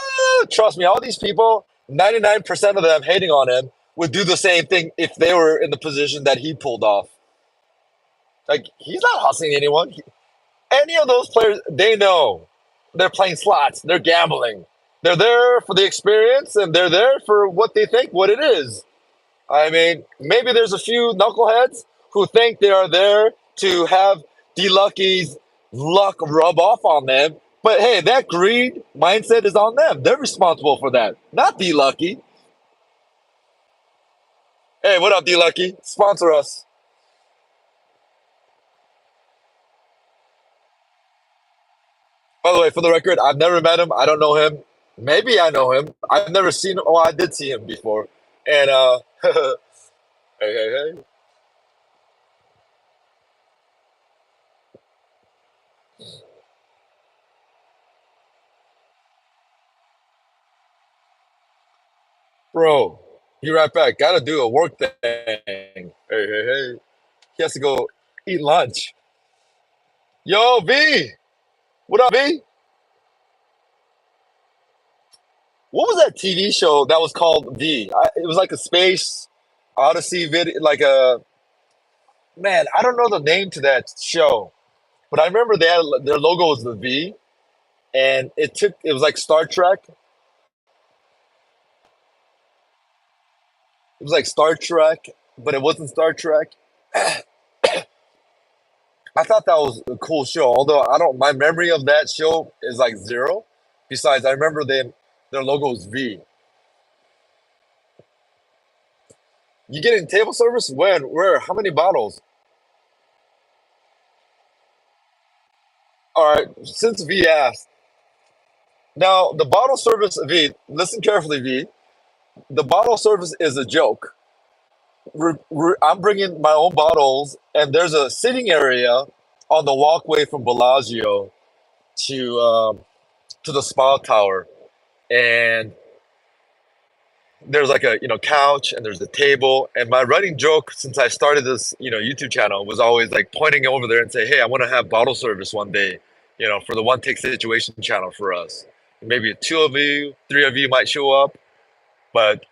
trust me, all these people, 99% of them hating on him would do the same thing if they were in the position that he pulled off. Like he's not hustling anyone. Any of those players, they know they're playing slots, they're gambling. They're there for the experience and they're there for what they think what it is. I mean, maybe there's a few knuckleheads who think they are there to have D Lucky's luck rub off on them. But hey, that greed mindset is on them. They're responsible for that, not D Lucky. Hey, what up, D Lucky? Sponsor us. By the way, for the record, I've never met him. I don't know him. Maybe I know him. I've never seen him. Oh, I did see him before. And hey, hey, hey, bro, be right back. Gotta do a work thing. Hey, hey, hey. He has to go eat lunch. Yo, V, what up, V? What was that TV show that was called V? It was like a space odyssey video, like a man. I don't know the name to that show, but I remember they had their logo was the V, and it was like Star Trek. It was like Star Trek, but it wasn't Star Trek. I thought that was a cool show. Although I don't, my memory of that show is like zero. Besides, I remember their logo was V. You getting table service? When? Where? How many bottles? All right. Since V asked, now the bottle service V. Listen carefully, V. The bottle service is a joke. I'm bringing my own bottles, and there's a sitting area on the walkway from Bellagio to to the spa tower, and there's like a couch and there's a table. And my running joke since I started this YouTube channel was always like pointing over there and say, hey, I want to have bottle service one day, for the one take situation channel for us. Maybe two of you, three of you might show up, but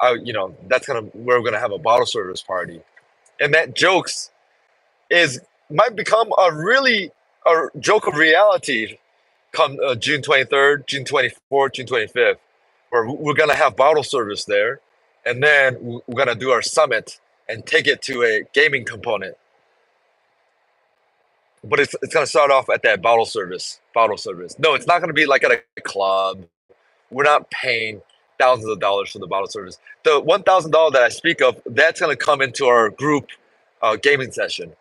that's kind of where we're gonna have a bottle service party. And that jokes is might become a joke of reality come June 23rd, June 24th, June 25th, where we're going to have bottle service there. And then we're going to do our summit and take it to a gaming component. But it's going to start off at that bottle service. Bottle service. No, it's not going to be like at a club. We're not paying thousands of dollars for the bottle service. The $1,000 that I speak of, that's going to come into our group gaming session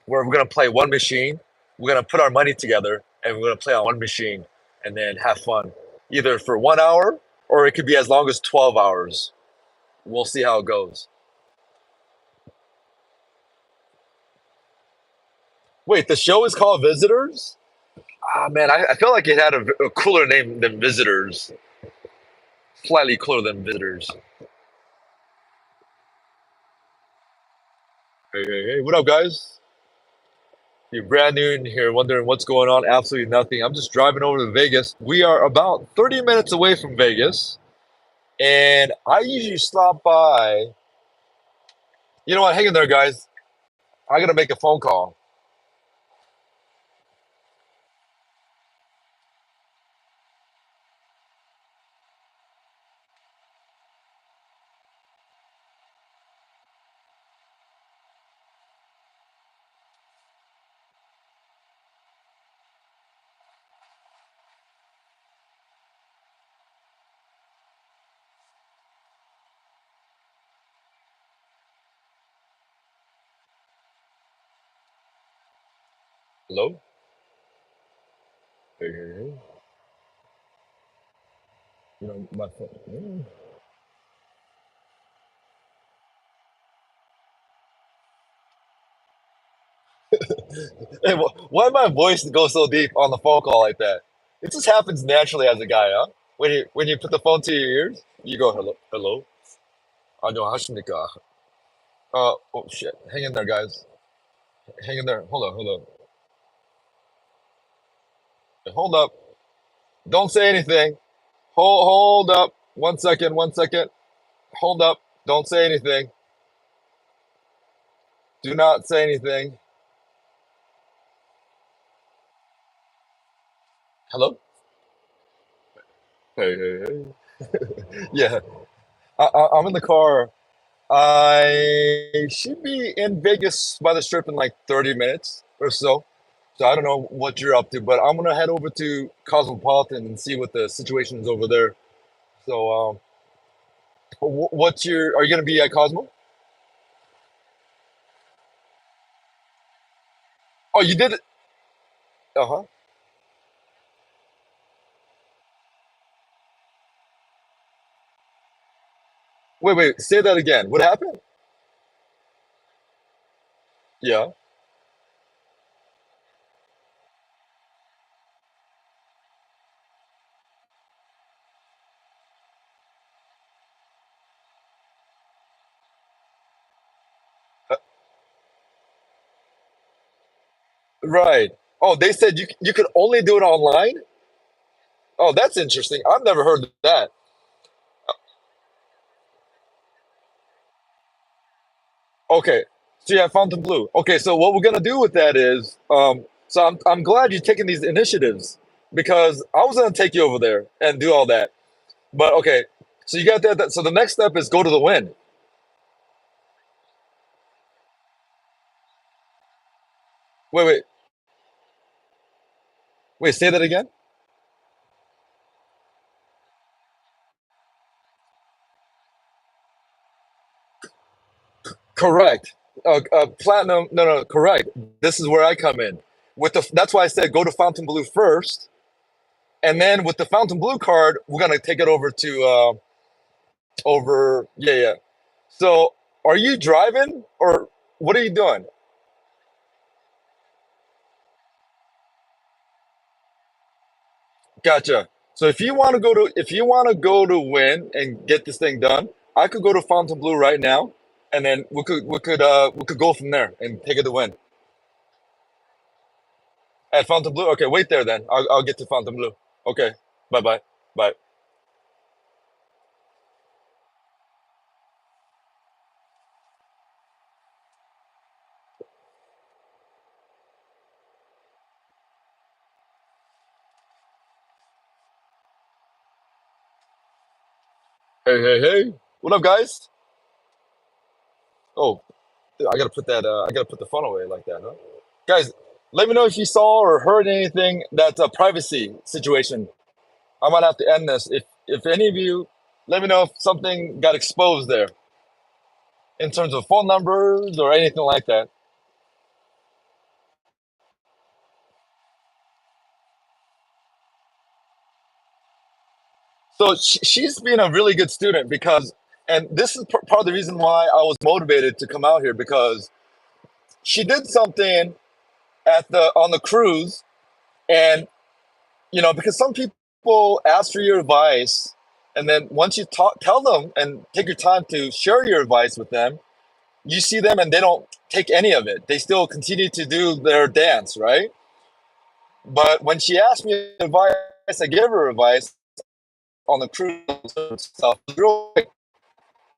where we're going to play one machine. We're going to put our money together and we're going to play on one machine and then have fun, either for 1 hour or it could be as long as 12 hours. We'll see how it goes. Wait, the show is called Visitors? Ah, man, I feel like it had a cooler name than Visitors. Slightly cooler than Visitors. Hey, hey, hey, what up, guys? You're brand new in here, wondering what's going on. Absolutely nothing. I'm just driving over to Vegas. We are about 30 minutes away from Vegas. And I usually stop by. You know what? Hang in there, guys. I gotta make a phone call. Hello? Hey, hey, hey. My phone. Hey, why my voice go so deep on the phone call like that? It just happens naturally as a guy, huh? When you put the phone to your ears, you go hello, hello. 안녕하십니까. Oh shit. Hang in there, guys. Hang in there. Hold on, hold on. Hold up. Don't say anything. Hold up. 1 second. 1 second. Hold up. Don't say anything. Do not say anything. Hello? Hey, hey, hey. Yeah. I'm in the car. I should be in Vegas by the strip in like 30 minutes or so. So I don't know what you're up to, but I'm gonna head over to Cosmopolitan and see what the situation is over there. So, what's your? Are you gonna be at Cosmo? Oh, you did it. Uh huh. Wait, wait. Say that again. What happened? Yeah. Uh, right. Oh, they said you could only do it online. Oh, that's interesting. I've never heard of that. Okay. So yeah, Fountain Blue. Okay, so what we're gonna do with that is, so I'm glad you're taking these initiatives because I was gonna take you over there and do all that. But okay, so you got that. So the next step is go to the win. Wait, wait, wait. Say that again. Correct. Platinum. No, no, correct. This is where I come in. With the that's why I said go to Fountain Blue first, and then with the Fountain Blue card, we're gonna take it over to over. Yeah, yeah. So are you driving or what are you doing? Gotcha. So if you want to go to win and get this thing done, I could go to Fountain Blue right now, and then we could go from there and take it to win at Fountain Blue. Okay, wait there then. I'll get to Fountain Blue. Okay. Bye bye. Bye. Hey hey hey. What up, guys? Oh, I gotta put that. I gotta put the phone away like that, huh? Guys, let me know if you saw or heard anything that's a privacy situation. I might have to end this. If any of you, let me know if something got exposed there in terms of phone numbers or anything like that. So she's been a really good student because, and this is part of the reason why I was motivated to come out here because she did something at the on the cruise, and because some people ask for your advice, and then once you tell them and take your time to share your advice with them, you see them and they don't take any of it. They still continue to do their dance, right? But when she asked me advice, I gave her advice on the cruise stuff.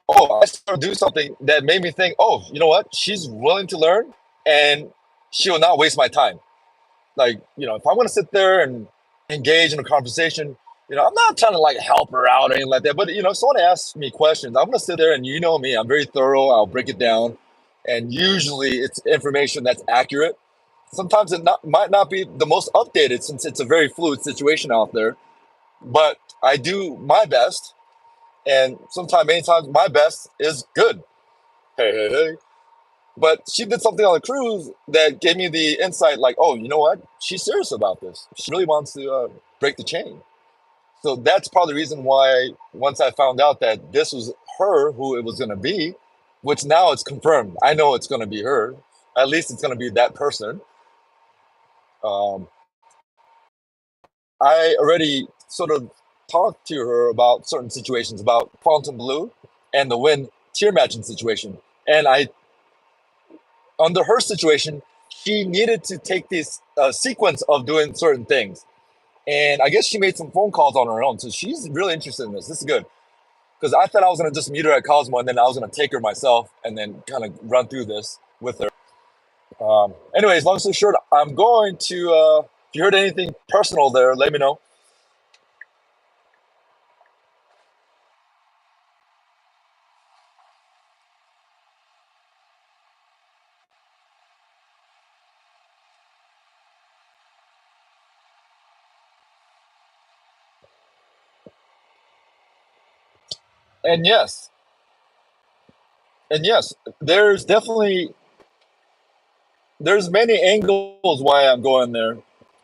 Oh, I started to do something that made me think, oh, you know what? She's willing to learn and she will not waste my time. Like, if I want to sit there and engage in a conversation, I'm not trying to like help her out or anything like that. But, if someone asks me questions, I'm going to sit there and you know me, I'm very thorough. I'll break it down. And usually it's information that's accurate. Sometimes might not be the most updated since it's a very fluid situation out there. But I do my best. And sometimes, many times, my best is good. Hey, hey, hey. But she did something on the cruise that gave me the insight like, oh, you know what? She's serious about this. She really wants to break the chain. So that's probably the reason why once I found out that this was her who it was going to be, which now it's confirmed. I know it's going to be her. At least it's going to be that person. Um, I already sort of talked to her about certain situations, about Fountain Blue and the Win tier matching situation. And under her situation, she needed to take this sequence of doing certain things. And I guess she made some phone calls on her own. So she's really interested in this. This is good. Because I thought I was going to just meet her at Cosmo and then I was going to take her myself and then kind of run through this with her. Anyways, long story short, I'm going to, if you heard anything personal there, let me know. And yes, and yes, there's definitely, there's many angles why I'm going there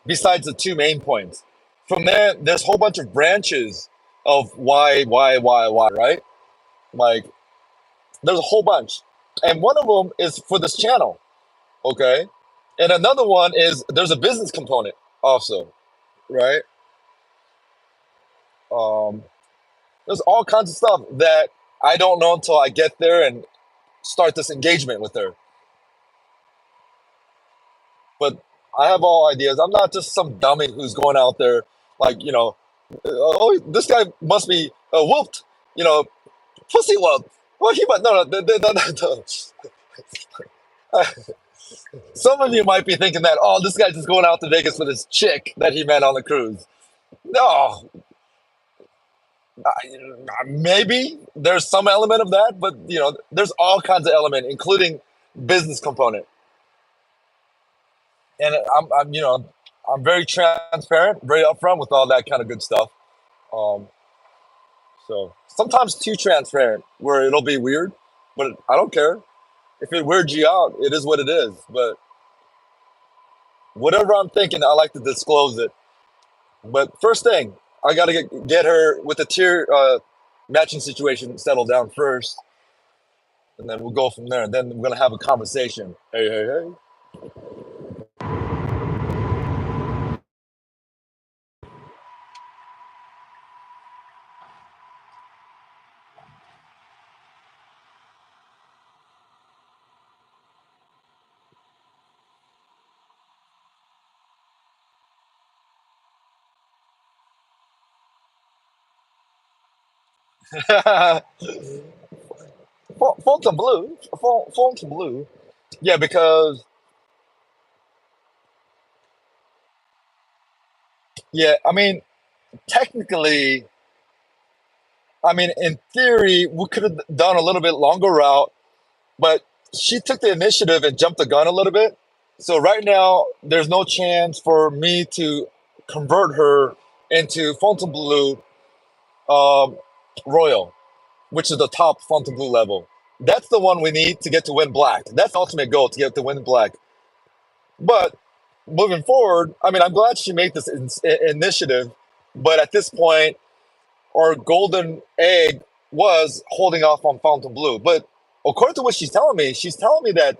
besides the two main points. From there, there's a whole bunch of branches of why, right? Like, there's a whole bunch. And one of them is for this channel, okay? And another one is there's a business component also, right? Um, there's all kinds of stuff that I don't know until I get there and start this engagement with her. But I have all ideas. I'm not just some dummy who's going out there like, oh, this guy must be whooped, you know, pussy whooped. Well, he might, no. Some of you might be thinking that, oh, this guy's just going out to Vegas for this chick that he met on the cruise. No, maybe there's some element of that, but there's all kinds of element, including business component. And I'm very transparent, very upfront with all that kind of good stuff. Um, so sometimes too transparent, where it'll be weird, but I don't care if it weirds you out. It is what it is. But whatever I'm thinking, I like to disclose it. But first thing, I got to get her with the tier matching situation settled down first, and then we'll go from there. And then we're gonna have a conversation. Hey, hey, hey. Fontainebleau, Fontainebleau. Yeah, because yeah, I mean, technically, I mean, in theory, we could have done a little bit longer route, but she took the initiative and jumped the gun a little bit. So right now, there's no chance for me to convert her into Fontainebleau um, Royal, which is the top Fontainebleau level. That's the one we need to get to win black. That's the ultimate goal to get to win black. But moving forward, I mean, I'm glad she made this initiative, but at this point, our golden egg was holding off on Fontainebleau. But according to what she's telling me that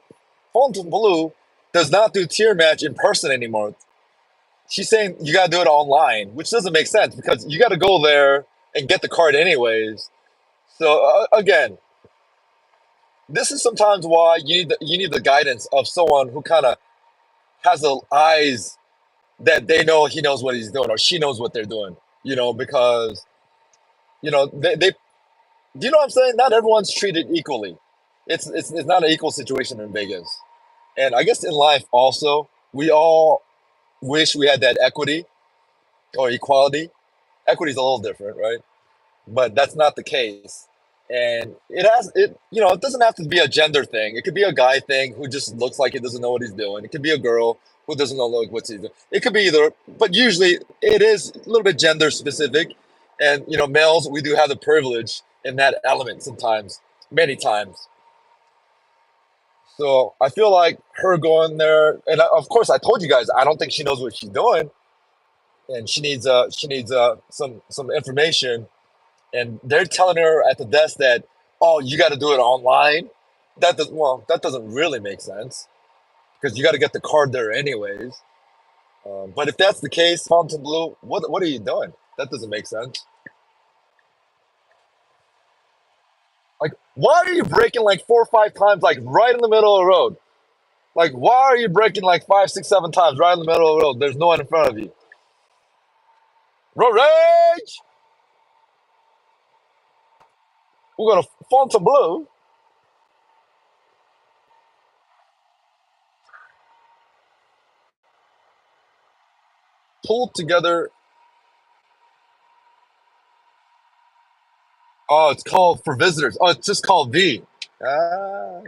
Fontainebleau does not do tier match in person anymore. She's saying you got to do it online, which doesn't make sense because you got to go there and get the card anyways. So again, this is sometimes why you need the guidance of someone who kind of has the eyes that they know he knows what he's doing or she knows what they're doing. Because they do you know what I'm saying? Not everyone's treated equally. It's not an equal situation in Vegas, and I guess in life also we all wish we had that equity or equality. Equity is a little different, right? But that's not the case. And it doesn't have to be a gender thing. It could be a guy thing who just looks like he doesn't know what he's doing. It could be a girl who doesn't know what he's doing. It could be either, but usually it is a little bit gender specific. And males, we do have the privilege in that element sometimes, many times. So I feel like her going there, and of course I told you guys I don't think she knows what she's doing, and she needs some information, and they're telling her at the desk that, oh, you got to do it online. That doesn't really make sense because you got to get the card there anyways. But if that's the case, Fontainebleau, what are you doing? That doesn't make sense. Like, why are you braking like 4 or 5 times, like right in the middle of the road? Like, why are you braking like 5, 6, 7 times right in the middle of the road? There's no one in front of you. Rage! We're gonna Fontainebleau pull together. Oh, it's called for visitors. Oh, it's just called V. Ah.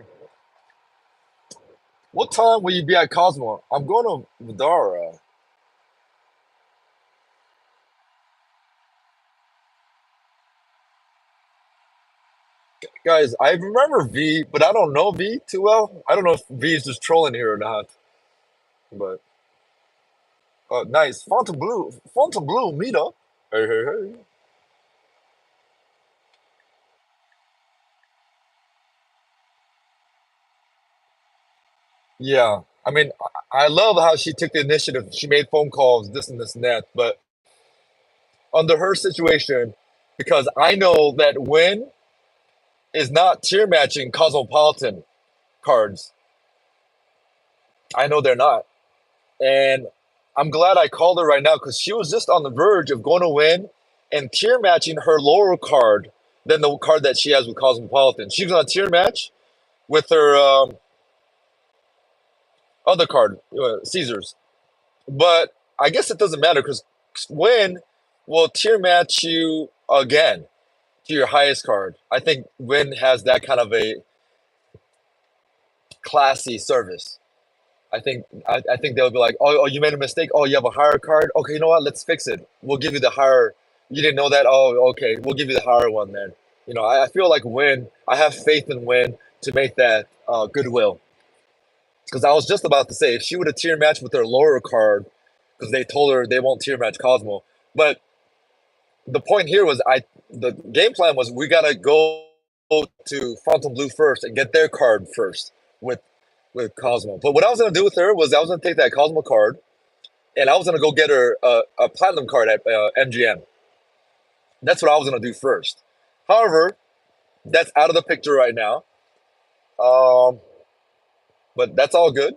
What time will you be at Cosmo? I'm going to Vidara. Guys, I remember V, but I don't know V too well. I don't know if V is just trolling here or not. But nice. Fontainebleau meetup. Hey, hey, hey. Yeah. I mean, I love how she took the initiative. She made phone calls, this and this and that. But under her situation, because I know that Win is not tier matching Cosmopolitan cards. I know they're not. And I'm glad I called her right now because she was just on the verge of going to Win and tier matching her lower card than the card that she has with Cosmopolitan. She was on a tier match with her other card, Caesars. But I guess it doesn't matter because Win will tier match you again to your highest card. I think Win has that kind of a classy service. I think they'll be like, oh, you made a mistake. Oh, you have a higher card. Okay, you know what? Let's fix it. We'll give you the higher. You didn't know that. Oh, okay. We'll give you the higher one then. I feel like Win. I have faith in Win to make that goodwill. Because I was just about to say, if she would have tier matched with her lower card, because they told her they won't tier match Cosmo. But the point here was, the game plan was we gotta go to Fontainebleau first and get their card first with Cosmo. But what I was gonna do with her was I was gonna take that Cosmo card and I was gonna go get her a platinum card at MGM. That's what I was gonna do first. However, that's out of the picture right now. Um, but that's all good.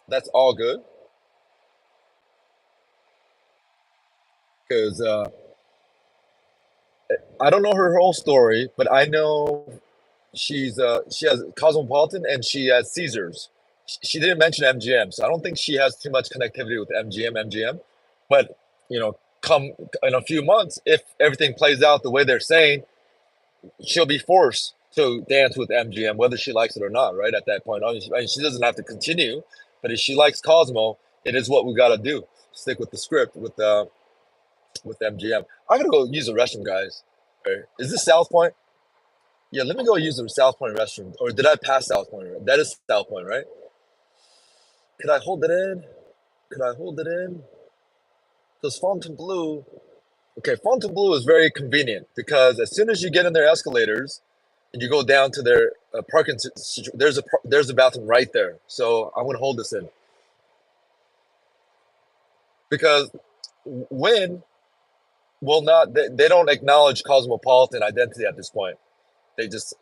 That's all good because I don't know her whole story, but I know she has Cosmopolitan and she has Caesars. She didn't mention MGM, so I don't think she has too much connectivity with MGM. But come in a few months, if everything plays out the way they're saying, she'll be forced to dance with MGM, whether she likes it or not. Right at that point, I mean, she doesn't have to continue, but if she likes Cosmo, it is what we got to do. Stick with the script with MGM. I'm gonna go use the restroom, guys. Okay. Is this South Point? Yeah, let me go use the South Point restroom. Or did I pass South Point? That is South Point, right? Could I hold it in? Could I hold it in? Because Fontainebleau. Okay, Fontainebleau is very convenient because as soon as you get in their escalators and you go down to their parking, there's a bathroom right there. So I'm gonna hold this in because Win will not. They don't acknowledge cosmopolitan identity at this point. They just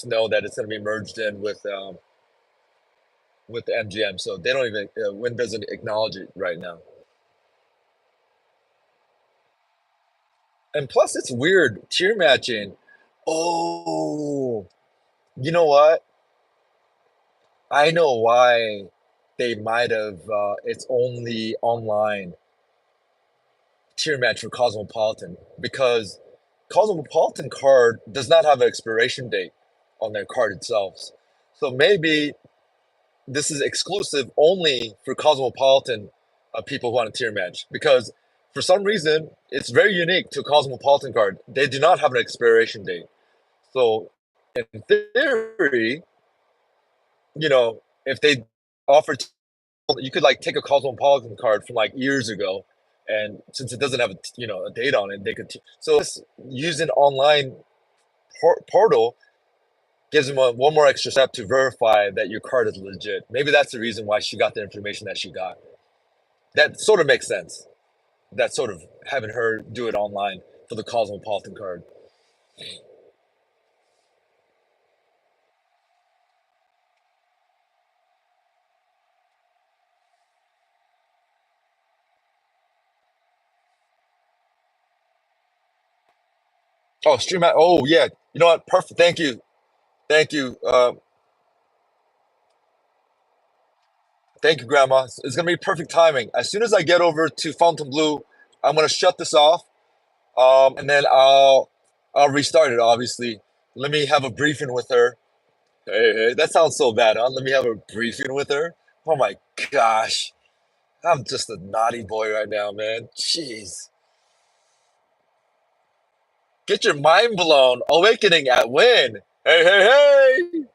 know that it's gonna be merged in with the MGM. So they don't even Win doesn't acknowledge it right now. And plus, it's weird tier matching. Oh, you know what? I know why they might have. It's only online tier match for Cosmopolitan because Cosmopolitan card does not have an expiration date on their card itself. So maybe this is exclusive only for Cosmopolitan people who want a tier match because for some reason it's very unique to Cosmopolitan card. They do not have an expiration date. So in theory, if they offer, you could like take a Cosmopolitan card from like years ago, and since it doesn't have a date on it, they could. So this using online portal gives them one more extra step to verify that your card is legit. Maybe that's the reason why she got the information that she got. That sort of makes sense. That sort of having her do it online for the Cosmopolitan card. Oh, stream at. Oh, yeah. You know what? Perfect. Thank you. Thank you. Thank you, Grandma. It's gonna be perfect timing. As soon as I get over to Fontainebleau, I'm gonna shut this off, and then I'll restart it. Obviously, let me have a briefing with her. Hey, that sounds so bad, huh? Let me have a briefing with her. Oh my gosh, I'm just a naughty boy right now, man. Jeez, get your mind blown. Awakening at when? Hey.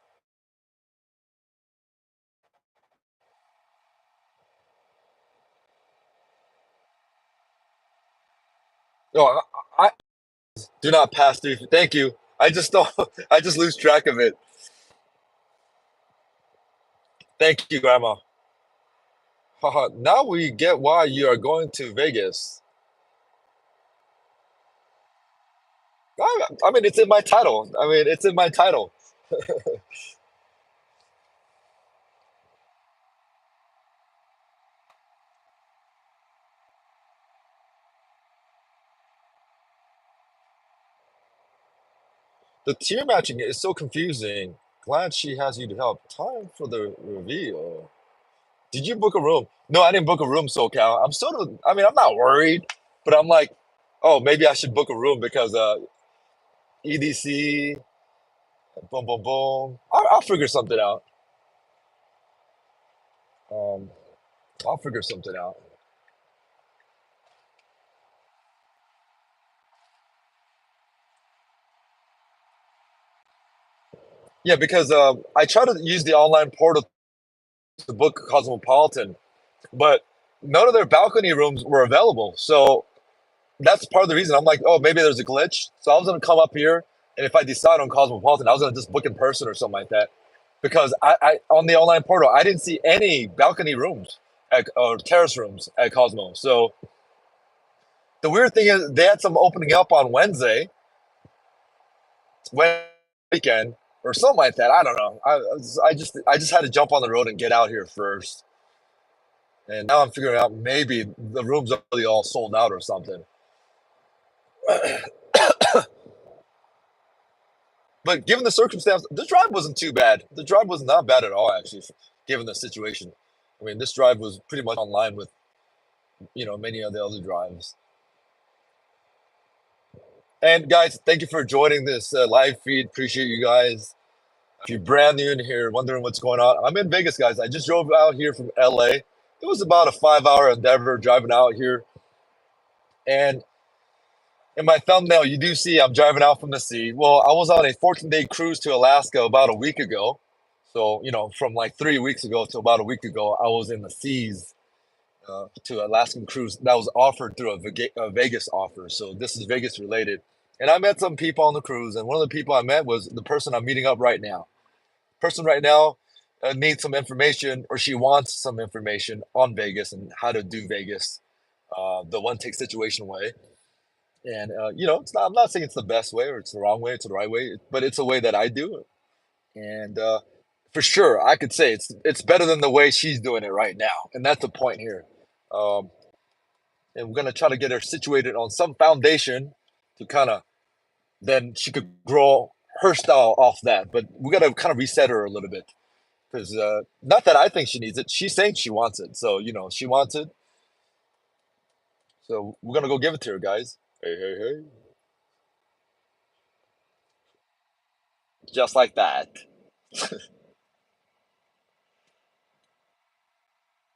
No, I do not pass through. Thank you. I just don't. I just lose track of it. Thank you, Grandma. Haha, now we get why you are going to Vegas. I mean, it's in my title. I mean, it's in my title. The tier matching is so confusing. Glad she has you to help. Time for the reveal. Did you book a room? No, I didn't book a room, SoCal. I'm sort of, I mean, I'm not worried, but I'm like, oh, maybe I should book a room because EDC, boom, boom, boom. I'll figure something out. Um, I'll figure something out. Yeah, because I try to use the online portal to book Cosmopolitan, but none of their balcony rooms were available. So that's part of the reason. I'm like, oh, maybe there's a glitch. So I was gonna come up here, and if I decide on Cosmopolitan, I was gonna just book in person or something like that. Because I on the online portal, I didn't see any balcony rooms or terrace rooms at Cosmo. So the weird thing is, they had some opening up on Wednesday weekend or something like that. I don't know. I just had to jump on the road and get out here first. And now I'm figuring out maybe the rooms are really all sold out or something. But given the circumstance, the drive wasn't too bad. The drive was not bad at all, actually, given the situation. I mean, this drive was pretty much online with many of the other drives. And guys, thank you for joining this live feed. Appreciate you guys. If you're brand new in here, wondering what's going on, I'm in Vegas, guys. I just drove out here from LA. It was about a 5 hour endeavor driving out here. And in my thumbnail, you do see I'm driving out from the sea. Well, I was on a 14-day cruise to Alaska about a week ago. So, from like 3 weeks ago to about a week ago, I was in the seas to Alaskan cruise that was offered through a Vegas offer. So this is Vegas related. And I met some people on the cruise, and one of the people I met was the person I'm meeting up right now. Person right now needs some information, or she wants some information on Vegas and how to do Vegas the one take situation way. And it's not. I'm not saying it's the best way or it's the wrong way. It's the right way, but it's a way that I do it. And for sure, I could say it's better than the way she's doing it right now, and that's the point here. Um, and we're gonna try to get her situated on some foundation to kind of then she could grow her style off that. But we gotta kind of reset her a little bit because not that I think she needs it. She's saying she wants it, so she wants it. So we're gonna go give it to her, guys. Hey, just like that.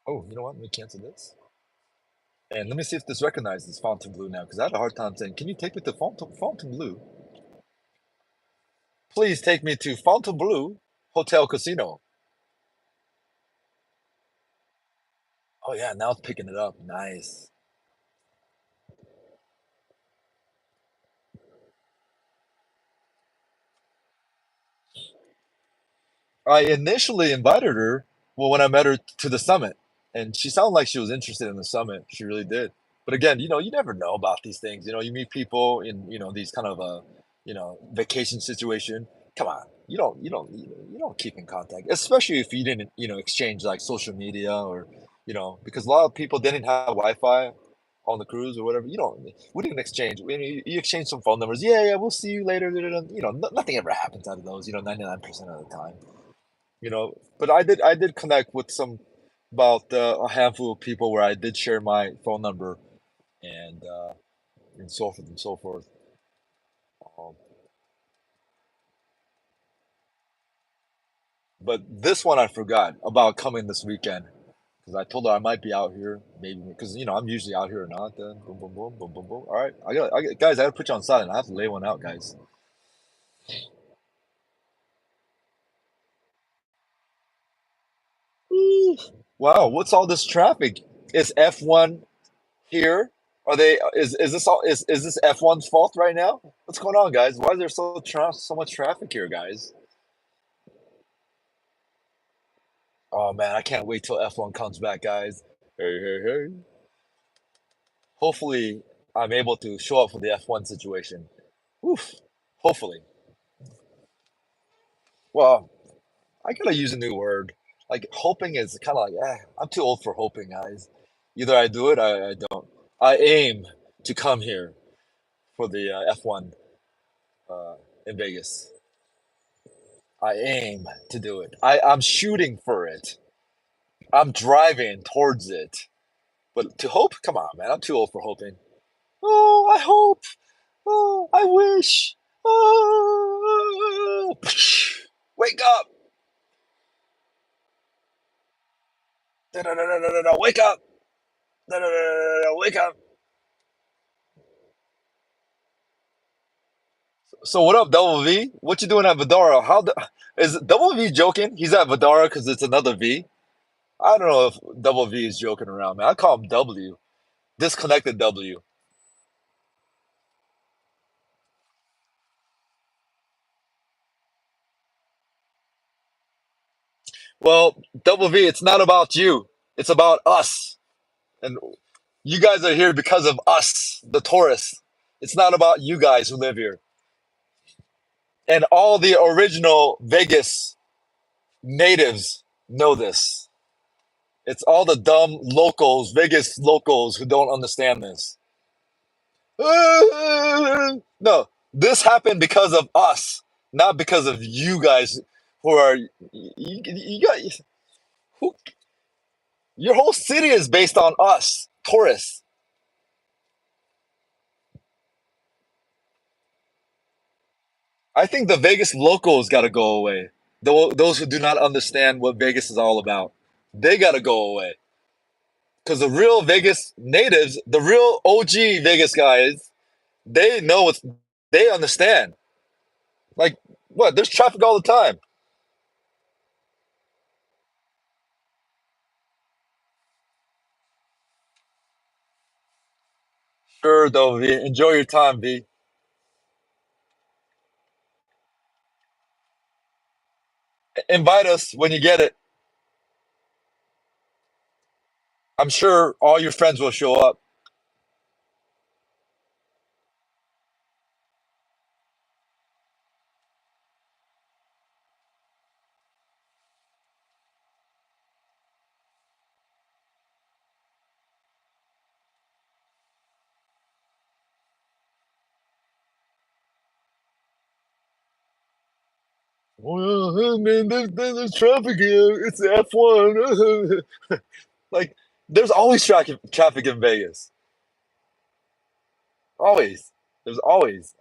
Oh, you know what? Let me cancel this. And let me see if this recognizes Fontainebleau now, because I had a hard time saying, can you take me to Fontainebleau? Please take me to Fontainebleau Hotel Casino. Oh yeah, now it's picking it up. Nice. I initially invited her, well, when I met her to the summit, and she sounded like she was interested in the summit. She really did. But again, you never know about these things. You meet people in, these kind of vacation situation. Come on, you don't keep in contact, especially if you didn't, exchange like social media or, because a lot of people didn't have Wi-Fi. on the cruise or whatever. We didn't exchange. You exchange some phone numbers. Yeah, yeah, we'll see you later. Nothing ever happens out of those. 99% of the time. But I did connect with about a handful of people where I did share my phone number and so forth and so forth. Um, but this one I forgot about coming this weekend because I told her I might be out here, maybe because I'm usually out here or not. Then boom, boom, boom, boom, boom, boom. All right, guys, I gotta put you on silent. I have to lay one out, guys. Ooh, wow, what's all this traffic? Is F1 here? Are they? Is this all? Is this F1's fault right now? What's going on, guys? Why is there so much traffic here, guys? Oh man, I can't wait till F1 comes back, guys. Hey, hey, hey. Hopefully, I'm able to show up for the F1 situation. Oof. Hopefully. Well, I gotta use a new word. Like hoping is kind of like, I'm too old for hoping, guys. Either I do it, I don't. I aim to come here for the F1 uh, in Vegas. I aim to do it. I'm shooting for it. I'm driving towards it. But to hope, come on, man. I'm too old for hoping. Oh, I hope. Oh, I wish. Oh, wake up. Da-da-da-da-da-da, wake up. Da-da-da-da-da-da, wake up. So what up, Double V? What you doing at Vidara? Is Double V joking? He's at Vidara because it's another V. I don't know if Double V is joking around, man. I call him W. Disconnected W. Well, Double V, it's not about you. It's about us. And you guys are here because of us, the tourists. It's not about you guys who live here. And all the original Vegas natives know this. It's all the dumb locals, Vegas locals, who don't understand this. No, this happened because of us, not because of you guys who are. You got who, your whole city is based on us, tourists. I think the Vegas locals got to go away. Those who do not understand what Vegas is all about, they got to go away. Because the real Vegas natives, the real OG Vegas guys, they know it's, they understand. Like, what? There's traffic all the time. Sure, though, V. Enjoy your time, V. Invite us when you get it. I'm sure all your friends will show up. Well, man, there's traffic here. It's F1. Like, there's always traffic in Vegas. Always. There's always.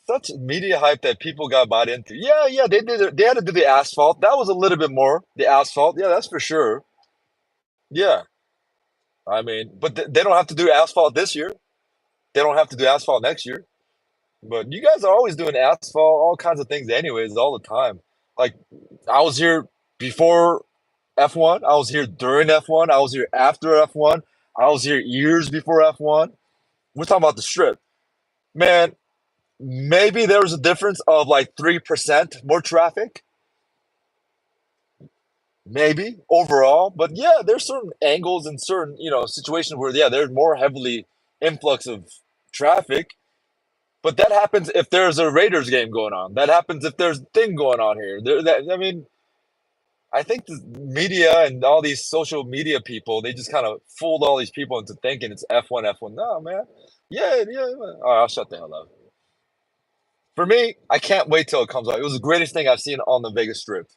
Such media hype that people got bought into. Yeah, yeah, they had to do the asphalt. That was a little bit more. The asphalt. Yeah, that's for sure. Yeah. I mean, but they don't have to do asphalt this year. They don't have to do asphalt next year. But you guys are always doing asphalt, all kinds of things, anyways, all the time. Like I was here before F1. I was here during F1. I was here after F1. I was here years before F1. We're talking about the strip, man. Maybe there was a difference of like 3% more traffic, maybe overall. But yeah, there's certain angles and certain situations where there's more heavily influx of traffic. But that happens if there's a Raiders game going on. That happens if there's a thing going on here. I mean, I think the media and all these social media people, they just kind of fooled all these people into thinking it's F1, F1. No, man. Yeah, yeah. All right, I'll shut the hell up. For me, I can't wait till it comes out. It was the greatest thing I've seen on the Vegas Strip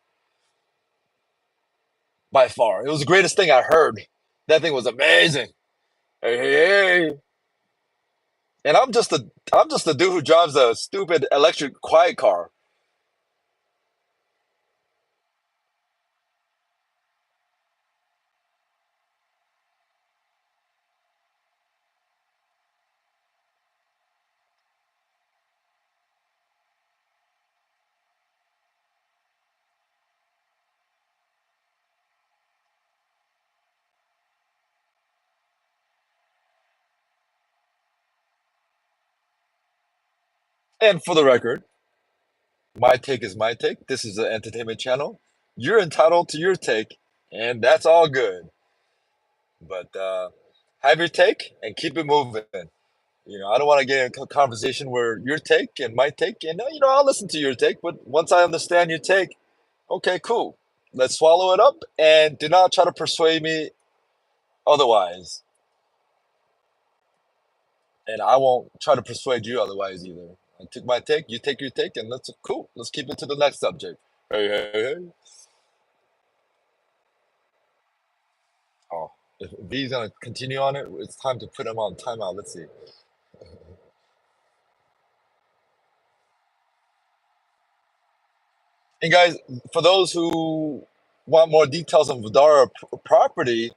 by far. It was the greatest thing I heard. That thing was amazing. Hey, hey, hey. And I'm just a dude who drives a stupid electric quiet car. And for the record, my take is my take. This is an entertainment channel. You're entitled to your take, and that's all good. But have your take and keep it moving. I don't want to get into a conversation where your take and my take, and I'll listen to your take, but once I understand your take, okay, cool. Let's swallow it up and do not try to persuade me otherwise. And I won't try to persuade you otherwise either. I took my take, you take your take, and let's cool. Let's keep it to the next subject. Hey, hey, hey. Oh, if V's gonna continue on it, it's time to put him on timeout. Let's see. And guys, for those who want more details on Vidara property,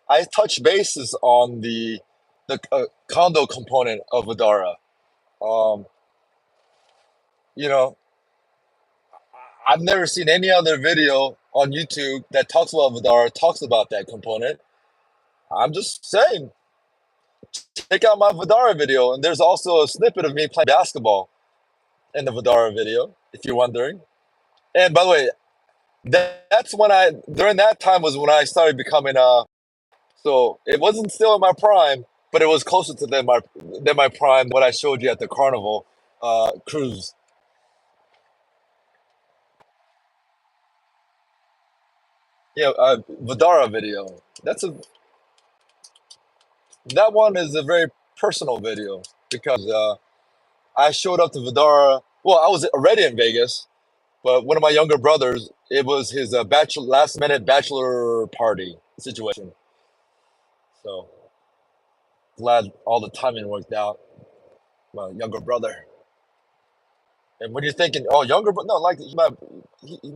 I touch bases on the condo component of Vidara. Um, you know, I've never seen any other video on YouTube that talks about Vidara, talks about that component. I'm just saying, check out my Vidara video, and there's also a snippet of me playing basketball in the Vidara video, if you're wondering. And by the way, that's when during that time was when I started becoming so it wasn't still in my prime, but it was closer to than my prime, what I showed you at the carnival cruise. Yeah, Vidara video. That one is a very personal video because I showed up to Vidara. Well, I was already in Vegas, but one of my younger brothers, it was his last minute bachelor party situation. So glad all the timing worked out. My younger brother. And when you're thinking, oh, younger bro, no, like he's my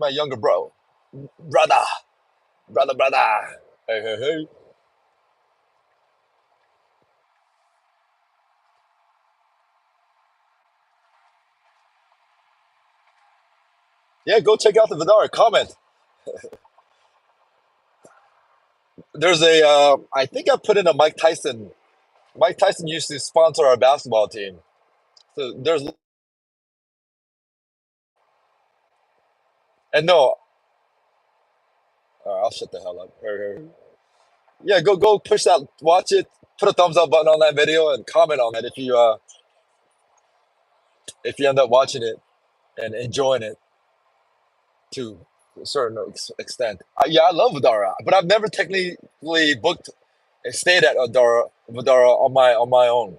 younger brother, brother. Hey, hey, hey. Yeah, go check out the Vidara. Comment. There's I think I put in a Mike Tyson. Mike Tyson used to sponsor our basketball team. So and no, I'll shut the hell up. Hey, hey. Yeah, go push that, watch it, put a thumbs up button on that video, and comment on it if you end up watching it and enjoying it to a certain extent. Yeah, I love Vidara, but I've never technically booked and stayed at Vidara on my own.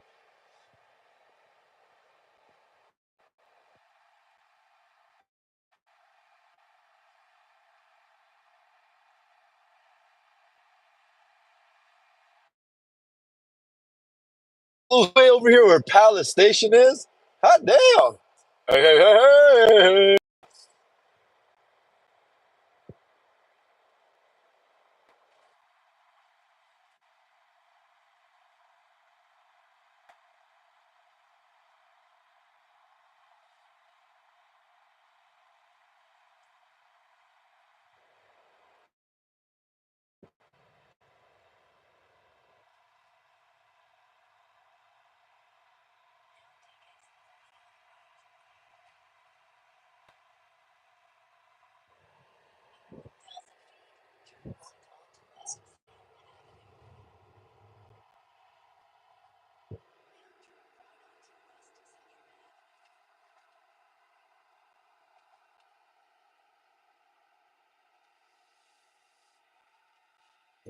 Oh, way over here where Palace Station is. Hot damn! Hey, hey, hey, hey, hey.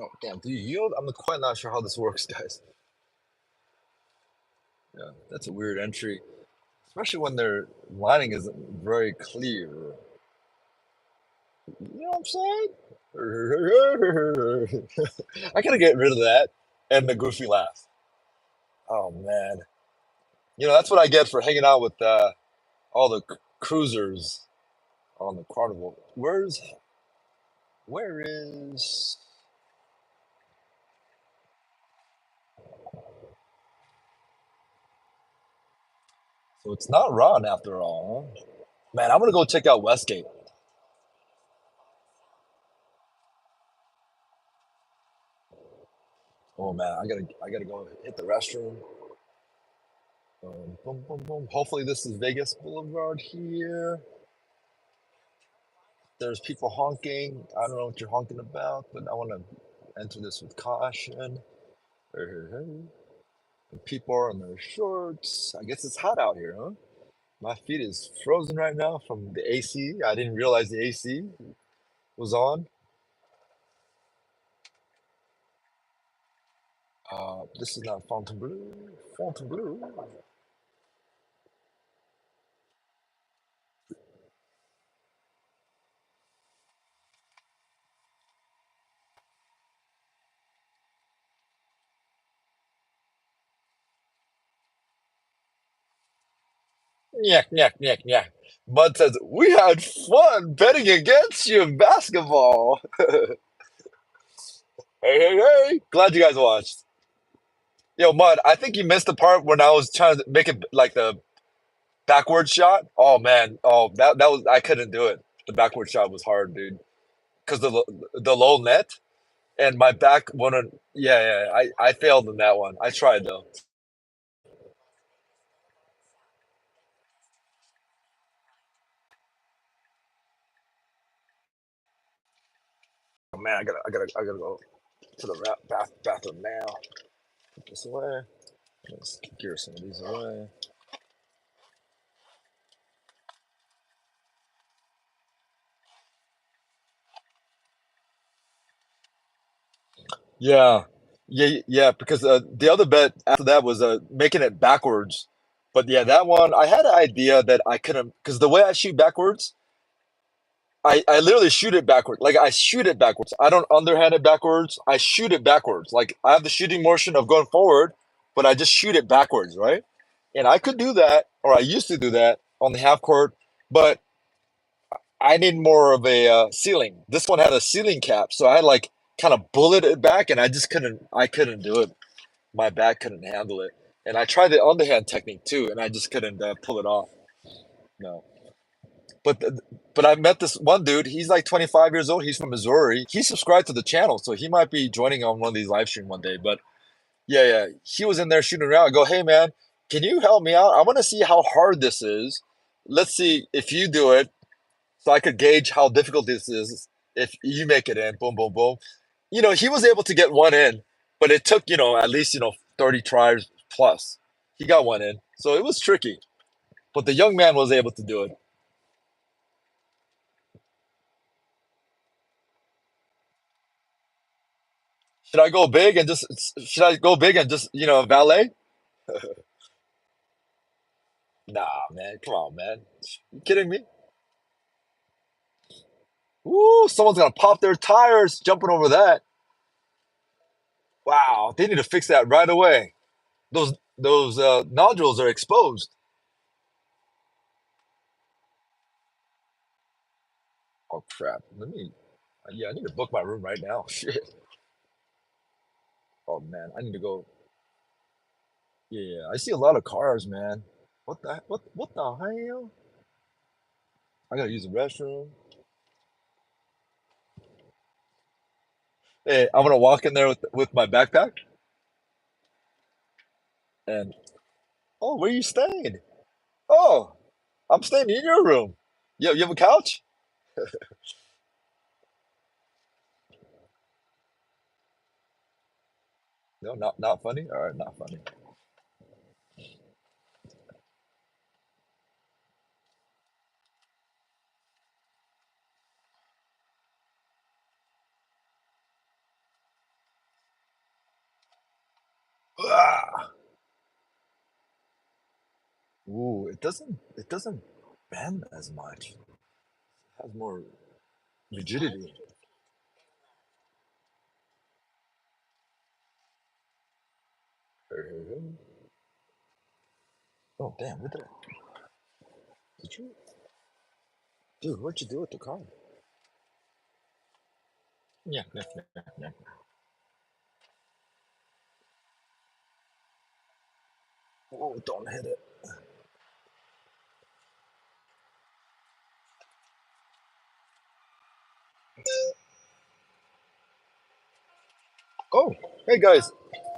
Oh, damn, do you yield? I'm quite not sure how this works, guys. Yeah, that's a weird entry, especially when their lining isn't very clear. You know what I'm saying? I gotta get rid of that and the goofy laugh. Oh man, that's what I get for hanging out with all the cruisers on the carnival. Where is? So it's not Ron after all, huh? Man, I'm gonna go check out Westgate. Oh man, I gotta go hit the restroom. Boom, boom, boom. Hopefully this is Vegas Boulevard here. There's people honking. I don't know what you're honking about, but I want to enter this with caution. Hey, hey, hey. And people are in their shorts. I guess it's hot out here, huh? My feet is frozen right now from the AC. I didn't realize the AC was on. This is not Fontainebleau. Fontainebleau. Nyak, nyak, nyak, nyak. Bud says, we had fun betting against you in basketball. Hey, hey, hey. Glad you guys watched. Yo, Mud, I think you missed the part when I was trying to make it like the backward shot. Oh man. Oh, that was I couldn't do it. The backward shot was hard, dude. Because the low net and my back wanted yeah, yeah. I failed in that one. I tried though. Oh man, I gotta go to the bathroom now. Put this away. Let's gear some of these away. Yeah, yeah. Because the other bet after that was making it backwards. But yeah, that one I had an idea that I couldn't because the way I shoot backwards, I literally shoot it backwards. Like I shoot it backwards. I don't underhand it backwards. I shoot it backwards. Like I have the shooting motion of going forward, but I just shoot it backwards, right? And I could do that, or I used to do that on the half court, but I need more of a ceiling. This one had a ceiling cap, so I like kind of bullet it back, and I just couldn't. I couldn't do it. My back couldn't handle it, and I tried the underhand technique too, and I just couldn't pull it off. No, but but I met this one dude. He's like 25 years old. He's from Missouri. He subscribed to the channel, so he might be joining on one of these live stream one day. But yeah, yeah, he was in there shooting around. I go, hey man, can you help me out? I want to see how hard this is. Let's see if you do it so I could gauge how difficult this is if you make it in. Boom, boom, boom. He was able to get one in, but it took, at least, 30 tries plus. He got one in. So it was tricky, but the young man was able to do it. Should I go big and just, valet? Nah, man. Come on, man. You kidding me? Ooh, someone's gonna pop their tires jumping over that. Wow, they need to fix that right away. Those nodules are exposed. Oh crap. Yeah, I need to book my room right now. Shit. Oh man, I need to go. Yeah, yeah, I see a lot of cars, man. What the hell? I gotta use the restroom. Hey, I'm gonna walk in there with my backpack and oh, where you staying? Oh, I'm staying in your room. You have a couch? No, not funny. All right, not funny. Ah. Ooh, it doesn't bend as much. It has more rigidity. Oh damn, what did you dude, what'd you do with the car? Yeah, yeah, yeah, yeah. Oh, don't hit it. Oh, hey guys,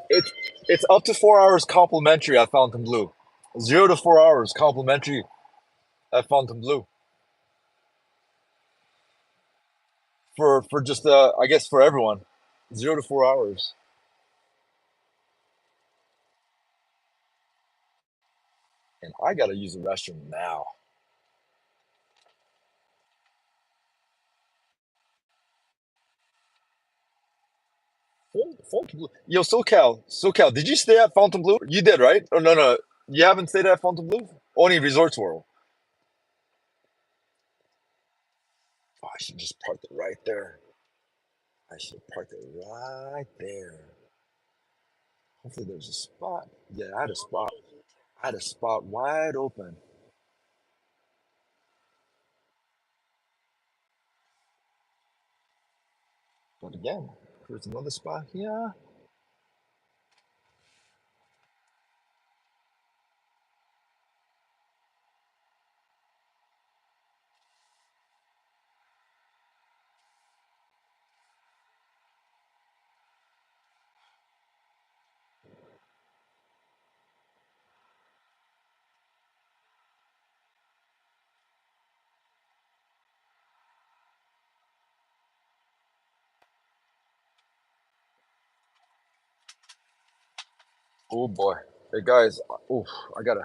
it's it's up to 4 hours complimentary at Fountain Blue. 0 to 4 hours complimentary at Fountain Blue for just I guess for everyone. 0 to 4 hours, and I gotta use the restroom now. Fountain Blue. Yo, SoCal, did you stay at Fountain Blue? You did, right? Oh no, no, you haven't stayed at Fountain Blue. Only Resorts World. Oh, I should just park it right there. I should park it right there. Hopefully, there's a spot. Yeah, I had a spot. I had a spot wide open. But again, there's another spot here. Oh boy. Hey guys, oof, I gotta.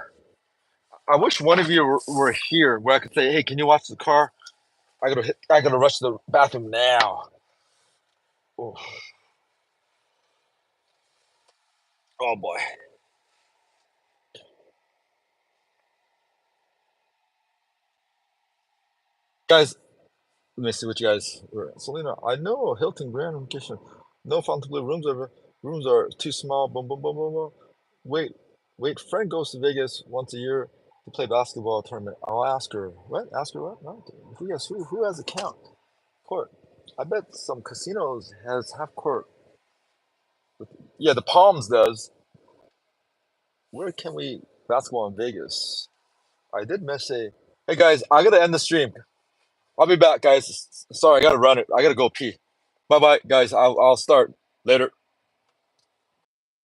I wish one of you were here where I could say, "Hey, can you watch the car? I gotta rush to the bathroom now." Oof. Oh boy, guys. Let me see what you guys were. Selena, I know Hilton Grand Home Kitchen. No Fontainebleau rooms are too small. Boom, boom, boom, boom, boom. Wait, wait. Friend goes to Vegas once a year to play basketball tournament. I'll ask her. What? Ask her what? No. Who has account? Court. I bet some casinos has half court. Yeah, the Palms does. Where can we basketball in Vegas? I did miss a. Hey guys, I gotta end the stream. I'll be back, guys. Sorry, I gotta run it. I gotta go pee. Bye bye, guys. I'll start later.